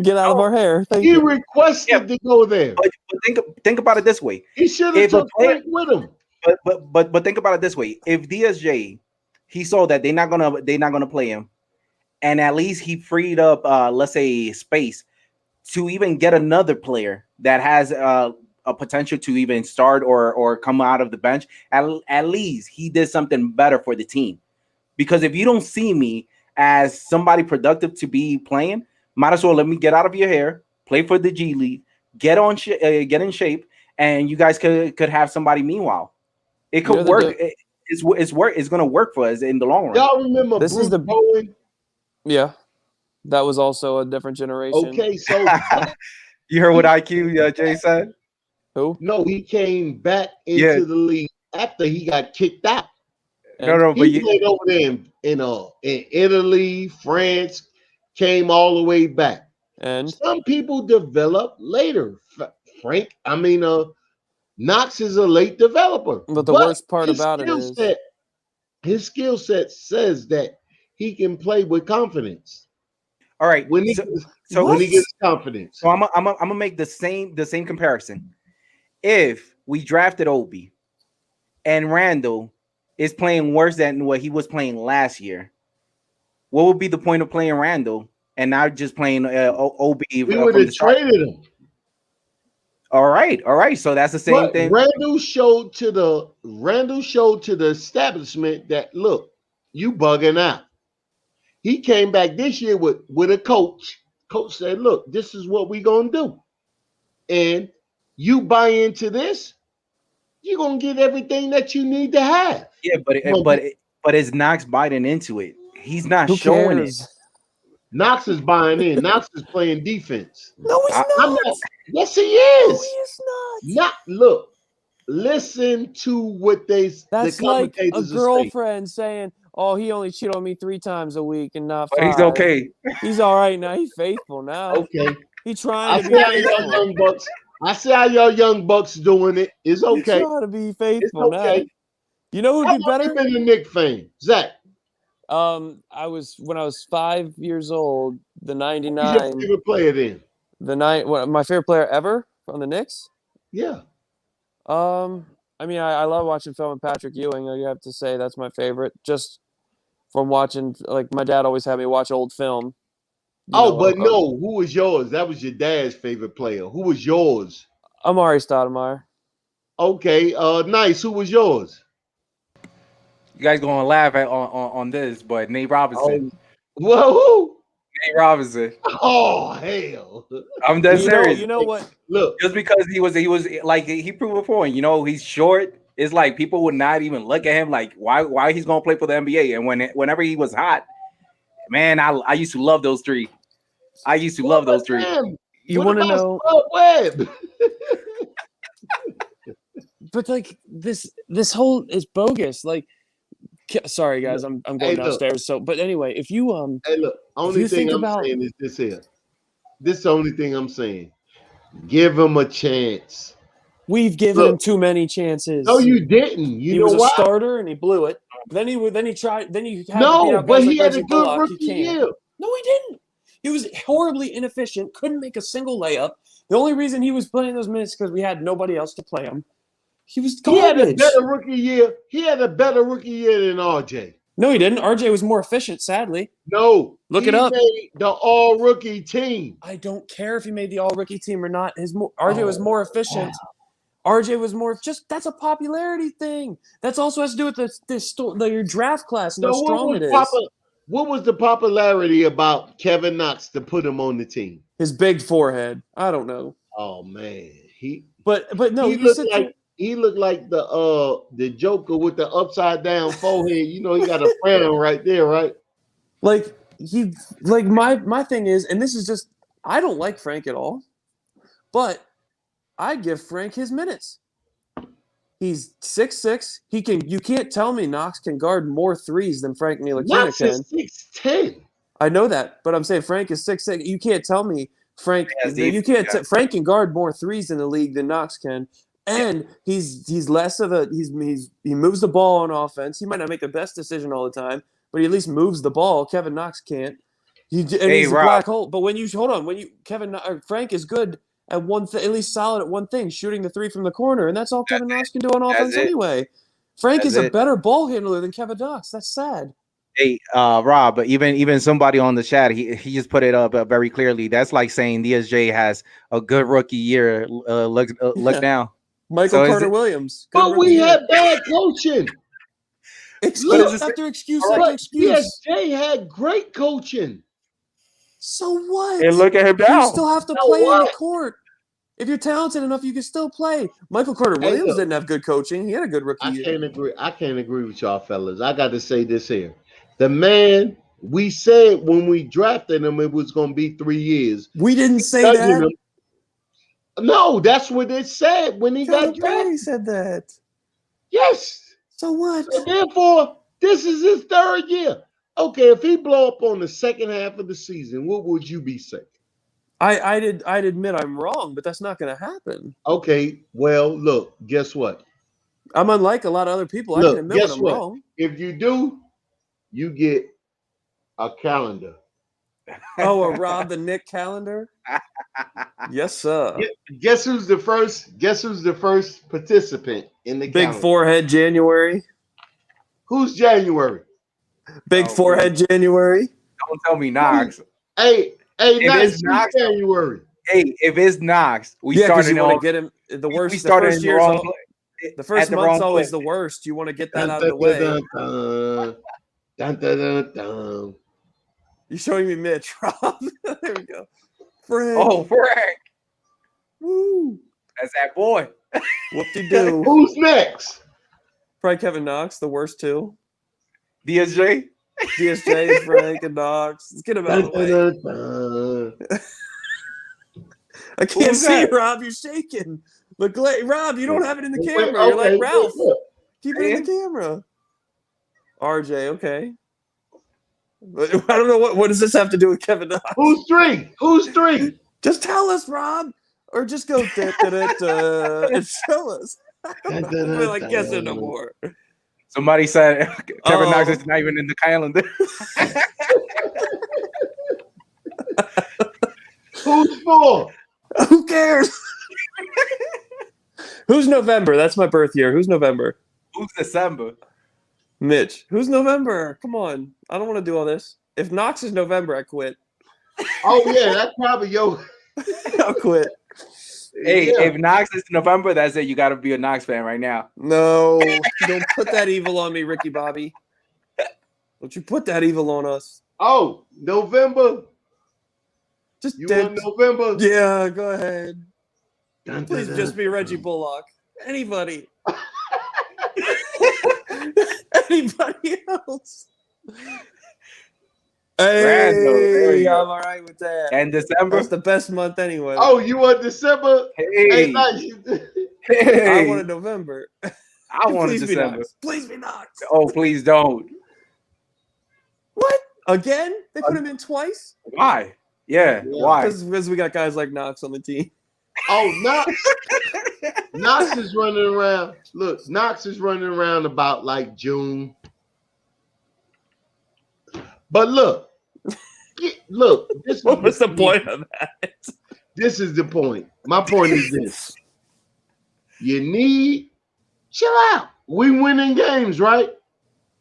Get out of our hair. He requested to go there. But think about it this way. He should have took Frank with him. But think about it this way. If DSJ, he saw that they're not gonna play him, and at least he freed up let's say space to even get another player that has a potential to even start or come out of the bench. At least he did something better for the team. Because if you don't see me as somebody productive to be playing, might as well let me get out of your hair, play for the G League, get in shape, and you guys could have somebody. Meanwhile, it could work. It's going to work for us in the long run. Y'all remember This is Bruce Bowen? Yeah, that was also a different generation. Okay, so You heard what IQ Jay said? Who? No, he came back into the league after he got kicked out. No, but he played over there in Italy, France, came all the way back. And some people develop later. Knox is a late developer. But the worst part about it is his skill set says that he can play with confidence. All right. When he gets confidence. So I'm gonna make the same comparison. If we drafted Obi and Randle is playing worse than what he was playing last year, what would be the point of playing Randle and not just playing Obi? We would have traded him. All right. So that's the same thing. Randle showed to the establishment that look, you bugging out. He came back this year with a coach. Coach said, look, this is what we're gonna do. And you buy into this, you're gonna get everything that you need to have. Yeah, but is Knox buying into it? He's not showing it. Knox is buying in. Knox is playing defense. No, he's not. Yes, he is. No, he is not. Look, listen to what That's the like a commentators girlfriend saying, "Oh, he only cheated on me 3 times a week and not 5." But he's okay. He's all right now. He's faithful now. Okay. He's trying to be faithful. Young Bucks. I see how y'all young Bucks doing it. It's okay. He's trying to be faithful okay. now. You know who'd be better? I've been a Knicks fan. Zach. When I was 5 years old, the '99. Who's your favorite player then? My favorite player ever on the Knicks? Yeah. I love watching film with Patrick Ewing. You have to say that's my favorite. Just from watching, like my dad always had me watch old film. Who was yours? That was your dad's favorite player. Who was yours? Amari Stoudemire. Okay, nice. Who was yours? You guys gonna laugh on this, but Nate Robinson. Whoa! Nate Robinson. Oh hell! I'm dead serious. You know what? Look, just because he was like he proved a point. He's short. It's like people would not even look at him like why he's gonna play for the NBA. And whenever he was hot, man, I used to love those three. You want to know? Webb? But like this whole is bogus. Like, sorry guys, I'm going downstairs. So, but anyway, if you hey, look, only thing I'm saying is this here. This is the only thing I'm saying. Give him a chance. We've given him too many chances. No, you didn't. He was a starter and he blew it. Then he tried. Then you had he had a good rookie year. No, he didn't. He was horribly inefficient. Couldn't make a single layup. The only reason he was playing those minutes because we had nobody else to play him. He was garbage. He had a better rookie year. He had a better rookie year than RJ. No, he didn't. RJ was more efficient, sadly. No. Look it up. Made the all-rookie team. I don't care if he made the all-rookie team or not. RJ was more efficient. Wow. RJ was more that's a popularity thing. That's also has to do with your draft class and how strong it is. What was the popularity about Kevin Knox to put him on the team? His big forehead. I don't know. Oh man. But no, he looked like the Joker with the upside down forehead. He got a frown right there, right? Like my thing is, and this is just I don't like Frank at all, but I give Frank his minutes. He's 6'6". You can't tell me Knox can guard more threes than Frank Ntilikina can. Knox is 6'10". I know that, but I'm saying Frank is 6'6". You can't tell me Frank. Frank can guard more threes in the league than Knox can. And he's less of he moves the ball on offense. He might not make the best decision all the time, but he at least moves the ball. Kevin Knox can't. He's a black hole. But Frank is good at one thing, at least solid at one thing, shooting the three from the corner, and that's all Kevin Knox can do on offense anyway. Frank is a better ball handler than Kevin Knox. That's sad. Hey, Rob, but even somebody on the chat, he just put it up very clearly. That's like saying DSJ has a good rookie year. Look now. Michael Carter Williams. But we had bad coaching. Excuse after excuse after excuse. DSJ had great coaching. So what? And look at him now. You still have to play on the court. If you're talented enough, you can still play. Michael Carter Williams didn't have good coaching. He had a good rookie year. I can't agree with y'all fellas. I got to say this here. The man, we said when we drafted him, it was going to be 3 years. We didn't say that. No, that's what it said when he got drafted. He said that. Yes. So what? So therefore, this is his third year. Okay, if he blow up on the second half of the season, what would you be saying? I'd admit I'm wrong, but that's not going to happen. Okay, well, look, guess what? I'm unlike a lot of other people. I Look, can admit guess when I'm what? wrong. If you do, you get a calendar. Oh, a Rob the Nick calendar? Yes, sir. Guess who's the first? Guess who's the first participant in the Big calendar? forehead January. Who's January? Big forehead January. Don't tell me Knox. Hey, If Knox, it's Knox, January. Hey, if it's Knox, we Yeah, because started you want all. to get him the worst. We The started first in the year's wrong. all, the first the month's wrong always place. the worst. You want to get that Dun, out of the dun, way. dun, dun, dun, dun, dun, dun. You're showing me Mitch, Rob. There we go. Frank. Oh, Frank. Woo. That's that boy. Whoop-de-doo. Who's next? Probably Kevin Knox, the worst two. DSJ. DSJ and Frank and Knox. Let's get him out of the way. Dun, dun, dun. I can't Who's see that? Rob. You're shaking. Look, Rob, you don't have it in the Wait, camera. You're okay, like Ralph. look. Keep it in the camera. RJ, okay. But I don't know what does this have to do with Kevin Knox. Who's three? Who's three? Just tell us, Rob, or just go and show us. I don't feel like guessing no more. Somebody said Kevin Knox Oh. is not even in the calendar. Who's four? Who cares? Who's November? That's my birth year. Who's November? Who's December? Mitch. Who's November? Come on. I don't want to do all this. If Knox is November, I quit. Oh yeah, that's probably your. I'll quit. Hey, Yeah. if Knox is November, that's it. You got to be a Knox fan right now. No, don't put that evil on me, Ricky Bobby. Don't you put that evil on us. Oh, November. Just You want November? Yeah, go ahead. Dun, Please dun, just be dun. Reggie Bullock. Anybody. Anybody else? Randall, there Hey, you go. I'm all right with that. And December. That's the best month anyway. Oh, you want December? Hey, nice. I wanted November. I wanted Please be December. Knox. Please be Knox. Oh, please don't. What? Again? They put him in twice? Why? Yeah, why? Because we got guys like Knox on the team. Oh, Knox. Knox is running around. Look, Knox is running around about like June. But look, this What was the point of that? This is the point. My point is this. You need chill out. We winning games, right?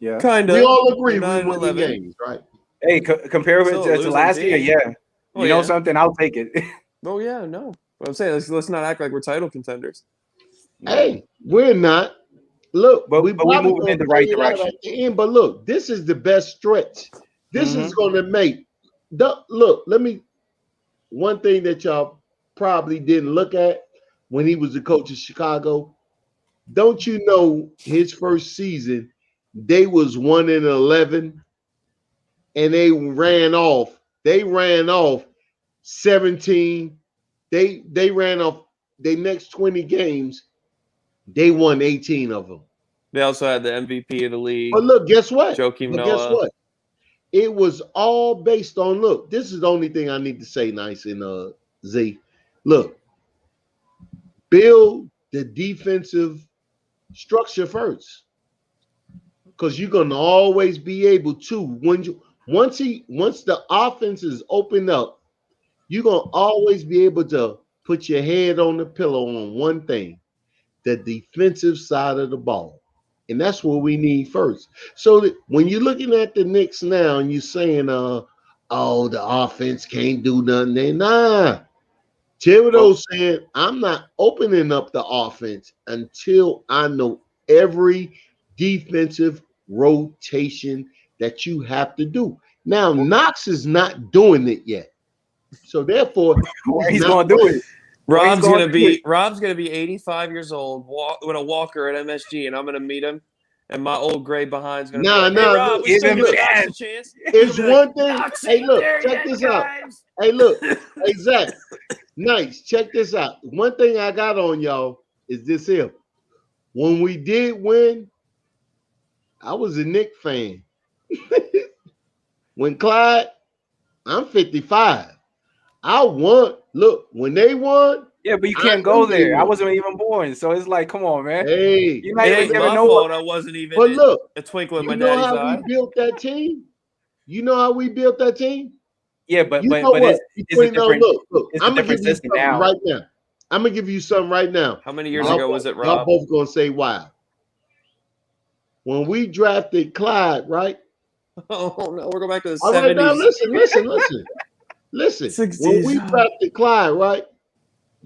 Yeah. Kind of. We all agree we 9-11. winning games, right? Hey, compare it So, to losing last year, team. yeah. Oh, You know yeah. something? I'll take it. Oh, yeah, no. What I'm saying, let's not act like we're title contenders. Hey, we're not. Look, But we we probably moving in the gonna right figure it out direction. at the end, but look, this is the best stretch. This is going to make look. One thing that y'all probably didn't look at when he was the coach of Chicago. Don't you know his first season they was 1-11, and they ran off. They ran off 17. They ran off their next 20 games. They won 18 of them. They also had the MVP of the league. But look, guess what? Joakim But Noah. guess what? It was all based on look. This is the only thing I need to say, Nice and Z. Look, build the defensive structure first, because you're gonna always be able to once the offense is opened up, you're gonna always be able to put your head on the pillow on one thing: the defensive side of the ball. And that's what we need first. So that when you're looking at the Knicks now and you're saying, oh, the offense can't do nothing there. Nah. Thibodeau saying, I'm not opening up the offense until I know every defensive rotation that you have to do. Now, Knox is not doing it yet. So therefore, He's going to do it. Rob's gonna be 85 years old with a walker at MSG, and I'm gonna meet him, and my old gray behind's gonna be like, hey, Rob, we still give Knox a chance. It's one thing. Knox Hey, look, ain't there check yet, this out. guys. Hey, look, hey Zach. Nice. Check this out. One thing I got on y'all is this here. When we did win, I was a Knicks fan. When Clyde, I'm 55. I won. Look, when they won. Yeah, but you can't go there. I wasn't even born, so it's like, come on, man. Hey, you might it ain't never my know fault. what. I wasn't even. But look, a twinkle in my you know daddy's how eye. we built that team? You know how we built that team? Yeah, but you but know but what? it's a different. Look. It's I'm a gonna give different you system something now. right now. I'm gonna give you something right now. How many years ago was it, Y'all Rob? both gonna say wow. When we drafted Clyde, right? Oh no, we're going back to the All 70s. right, now listen. Listen. When we drafted Clyde, right?